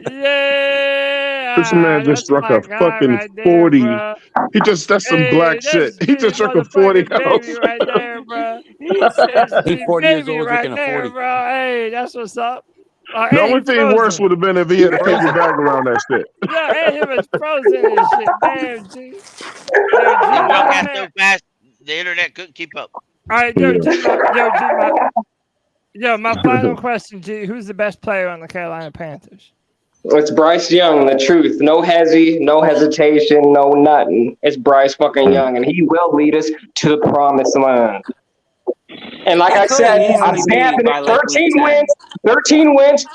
Yeah. This man just struck a fucking right 40. There, that's some black shit. He just struck a 40 out. Right there, bro. He's 40 years old right drinking there, a 40. bro. Hey, that's what's up. The only thing worse would have been if he had a paper bag around that shit. Yeah, and he was frozen and shit. Damn, G. He walked out so fast, the internet couldn't keep up. All right, my final question, G. Who's the best player on the Carolina Panthers? It's Bryce Young, the truth. No no hesitation, no nothing. It's Bryce fucking Young, and he will lead us to the promised land. And like I said, I'm snapping it. 13 wins.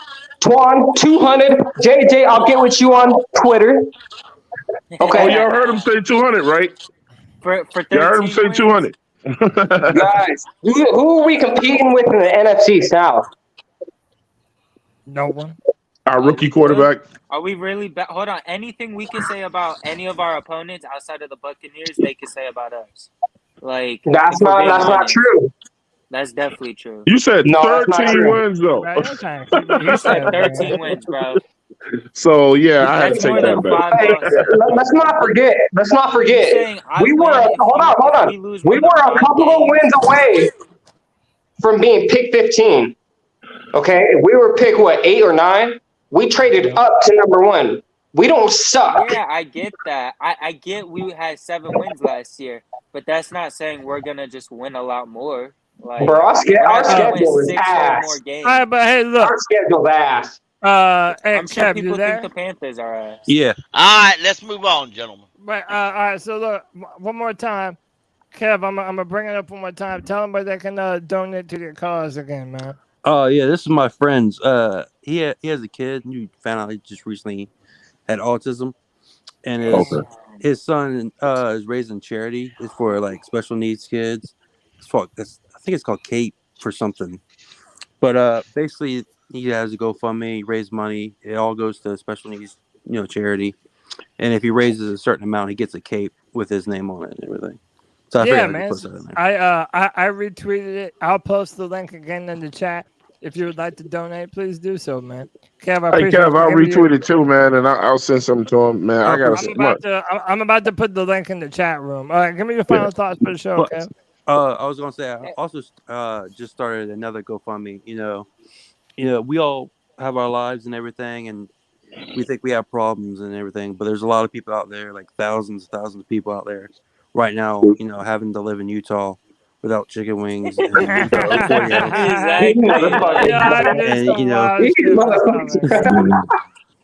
Twan, 200. JJ, I'll get with you on Twitter. Okay. Oh, y'all heard him say 200, right? For y'all heard him say 200. Guys, who are we competing with in the NFC South? No one. Our rookie quarterback. Are we really hold on? Anything we can say about any of our opponents outside of the Buccaneers, they can say about us. Like that's not true. That's definitely true. You said 13 wins though. You said 13 wins, bro. So yeah, I had to take that back. Hey, let's not forget. We were hold on. We were a couple of wins away from being pick 15. Okay, if we were pick 8 or 9, we traded up to number 1. We don't suck. Yeah, I get that. I get we had 7 wins last year, but that's not saying we're gonna just win a lot more. Like, bro, our schedule is ass. All right, but hey, look, our schedule's ass. I'm sure people think the Panthers are ass. Yeah. All right, let's move on, gentlemen. But all right, so look, one more time, Kev. I'm gonna bring it up one more time. Tell them where they can donate to their cause again, man. Oh yeah, this is my friend's. He has a kid. You found out he just recently had autism, and his son is raising charity. It's for like special needs kids. I think it's called Cape for something. But basically, he has a GoFundMe, raise money. It all goes to special needs, charity. And if he raises a certain amount, he gets a cape with his name on it and everything. So I figured I'd post that in there. I retweeted it. I'll post the link again in the chat. If you would like to donate, please do so, man. Kev, I'll retweet it too, man, and I'll send something to him, man. I'm about to put the link in the chat room. All right, give me your final thoughts for the show, Kev. I was gonna say I also just started another GoFundMe. We all have our lives and everything, and we think we have problems and everything, but there's a lot of people out there, like thousands of people out there right now, having to live in Utah without chicken wings and Oreo. And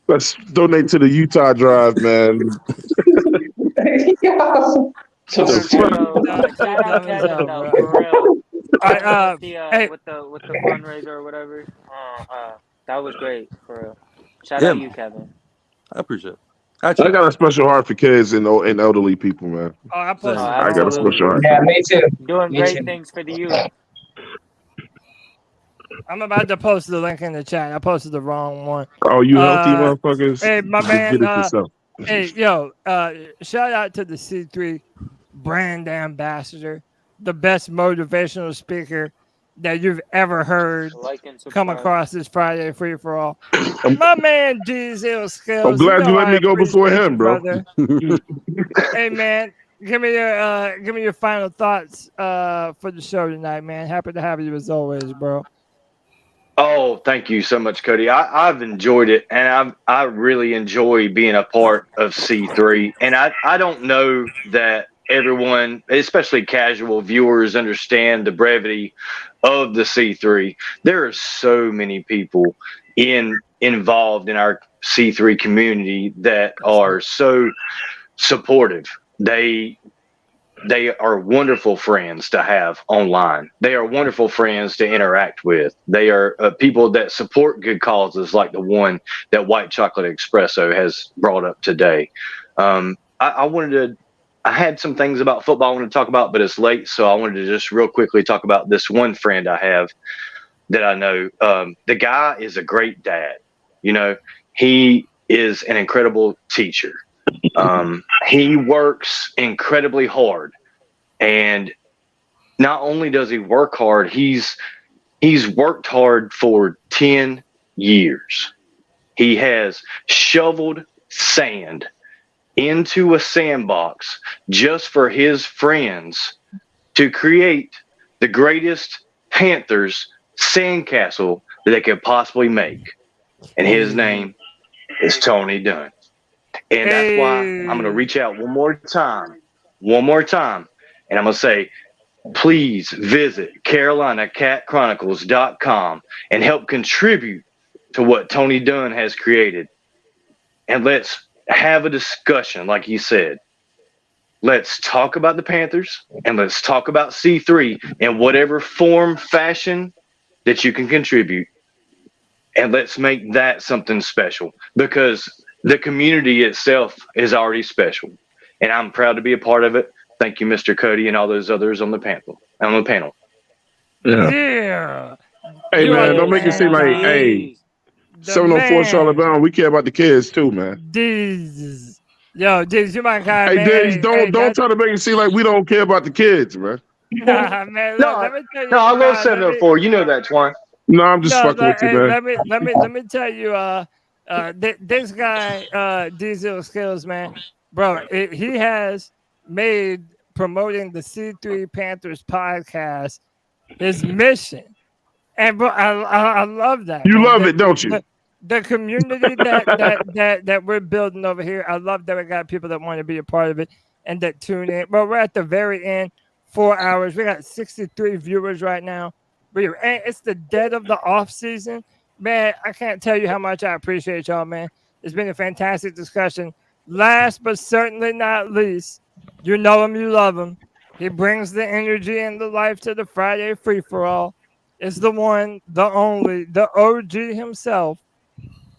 let's donate to the Utah Drive, man. With the fundraiser or whatever. That was great for real. Shout out you, Kevin. I appreciate it. I got a special heart for kids and elderly people, man. I got a special heart. Yeah, me too. Doing great things for the youth. I'm about to post the link in the chat. I posted the wrong one. Oh, you healthy motherfuckers? Hey, my Get man. it yourself. Hey, yo, shout out to the C3 brand ambassador, the best motivational speaker that you've ever heard come across this Friday Free for All. My man Diesel Skills. I'm glad you let me go before him, bro. Hey man, give me your final thoughts for the show tonight, man. Happy to have you as always, bro. Oh, thank you so much, Cody. I've enjoyed it, and I really enjoy being a part of C3. And I don't know that everyone, especially casual viewers, understand the brevity of the C3. There are so many people involved in our C3 community that are so supportive. They are wonderful friends to have online. They are wonderful friends to interact with. They are people that support good causes like the one that White Chocolate Espresso has brought up today. I had some things about football I want to talk about, but it's late, so I wanted to just real quickly talk about this one friend I have that I know. The guy is a great dad. You know, he is an incredible teacher. He works incredibly hard, and not only does he work hard, he's worked hard for 10 years. He has shoveled sand into a sandbox just for his friends to create the greatest Panthers sandcastle that they could possibly make. And his name is Tony Dunn. And that's why I'm going to reach out one more time, and I'm going to say, please visit CarolinaCatChronicles.com and help contribute to what Tony Dunn has created. And let's have a discussion, like he said. Let's talk about the Panthers, and let's talk about C3 in whatever form, fashion that you can contribute. And let's make that something special, because the community itself is already special. And I'm proud to be a part of it. Thank you, Mr. Cody, and all those others on the panel. Yeah. Hey, man, don't make it seem like, hey, 704 Charlotte Brown, we care about the kids too, man. Diz, you might kind of. Hey, Diz, don't try to make it seem like we don't care about the kids, man. Nah, man. Look, let me tell you. No, I love 704. You know that, Twine. No, I'm just fucking with you, man. Let me tell you, this guy, Diesel Skills, man, bro, he has made promoting the C3 Panthers podcast his mission. And bro, I love that. You love it, don't you? The community that we're building over here. I love that we got people that want to be a part of it and that tune in. But we're at the very end, 4 hours. We got 63 viewers right now. And it's the dead of the off season. Man, I can't tell you how much I appreciate y'all, man. It's been a fantastic discussion. Last but certainly not least, you know him, you love him. He brings the energy and the life to the Friday Free for All. It's the one, the only, the OG himself,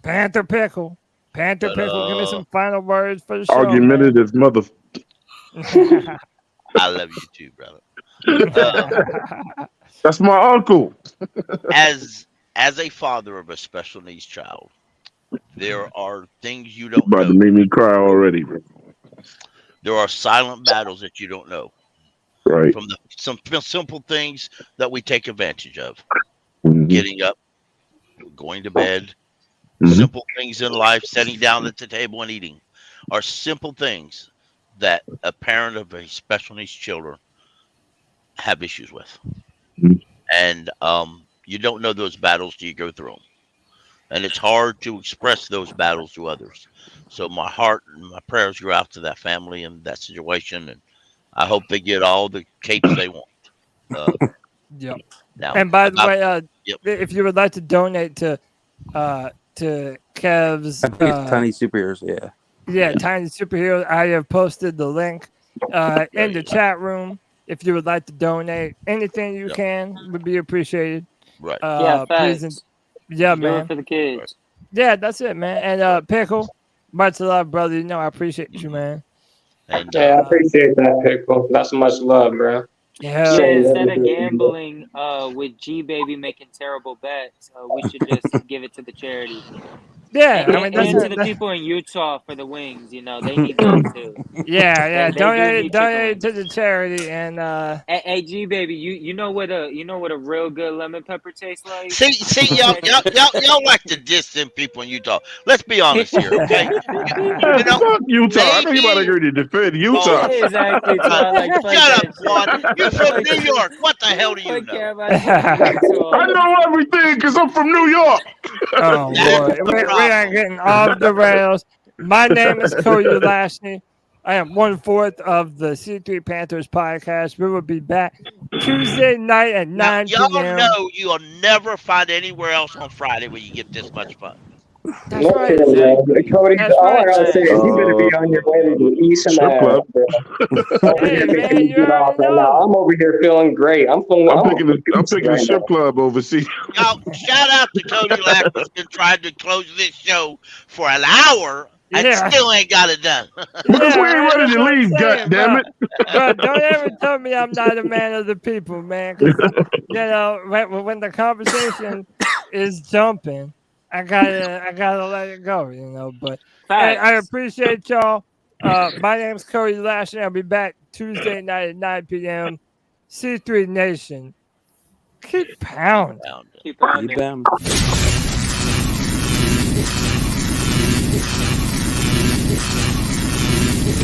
Panther Pickle. Panther Pickle, give me some final words for the show. Argumentative mother. I love you too, brother. That's my uncle. As a father of a special needs child, there are things you don't about know. to make me cry already, bro. There are silent battles that you don't know. Right. From some simple things that we take advantage of. Mm-hmm. Getting up, going to bed, simple things in life, sitting down at the table and eating are simple things that a parent of a special needs children have issues with. Mm-hmm. And you don't know those battles till you go through them. And it's hard to express those battles to others. So my heart and my prayers go out to that family and that situation. And I hope they get all the capes they want. Yep. Now, And by the way, if you would like to donate to Kev's Tiny Superheroes, Tiny Superheroes, I have posted the link in the chat room. If you would like to donate, anything you can would be appreciated. Right. Please, man. For the kids. Yeah, that's it, man. And Pickle, much love, brother. You know I appreciate you, man. And, I appreciate that, Pickle. That's much love, bro. Yeah. Instead of gambling with G Baby making terrible bets, we should just give it to the charity. Yeah, and to the people in Utah for the wings. You know, they need them too. Yeah. Donate to the charity and. Hey, G Baby, you know what a real good lemon pepper tastes like? See, y'all like to diss them people in Utah. Let's be honest here, okay? Fuck Utah. I think you might agree to defend Utah. Exactly. Shut up, Juan. You're from New York. What the hell do you know? I know everything because I'm from New York. Oh boy, we are getting off the rails. My name is Cody Lashney. I am 1/4 of the C3 Panthers podcast. We will be back Tuesday night at 9 p.m. Y'all know you'll never find anywhere else on Friday where you get this much fun. That's right. Cody, all I gotta say is you better be on your way to the East and bro. I'm over here feeling great. I'm picking a strip club overseas. Now, shout out to Cody Lack, who's been trying to close this show for an hour and still ain't got it done. Because we ain't ready to leave, goddammit. Bro, don't ever tell me I'm not a man of the people, man. 'Cause, when the conversation is jumping, I gotta let it go, But I appreciate y'all. My name's Cody Lashley. I'll be back Tuesday night at 9 p.m. C3 Nation. Keep pounding. Keep pounding. Keep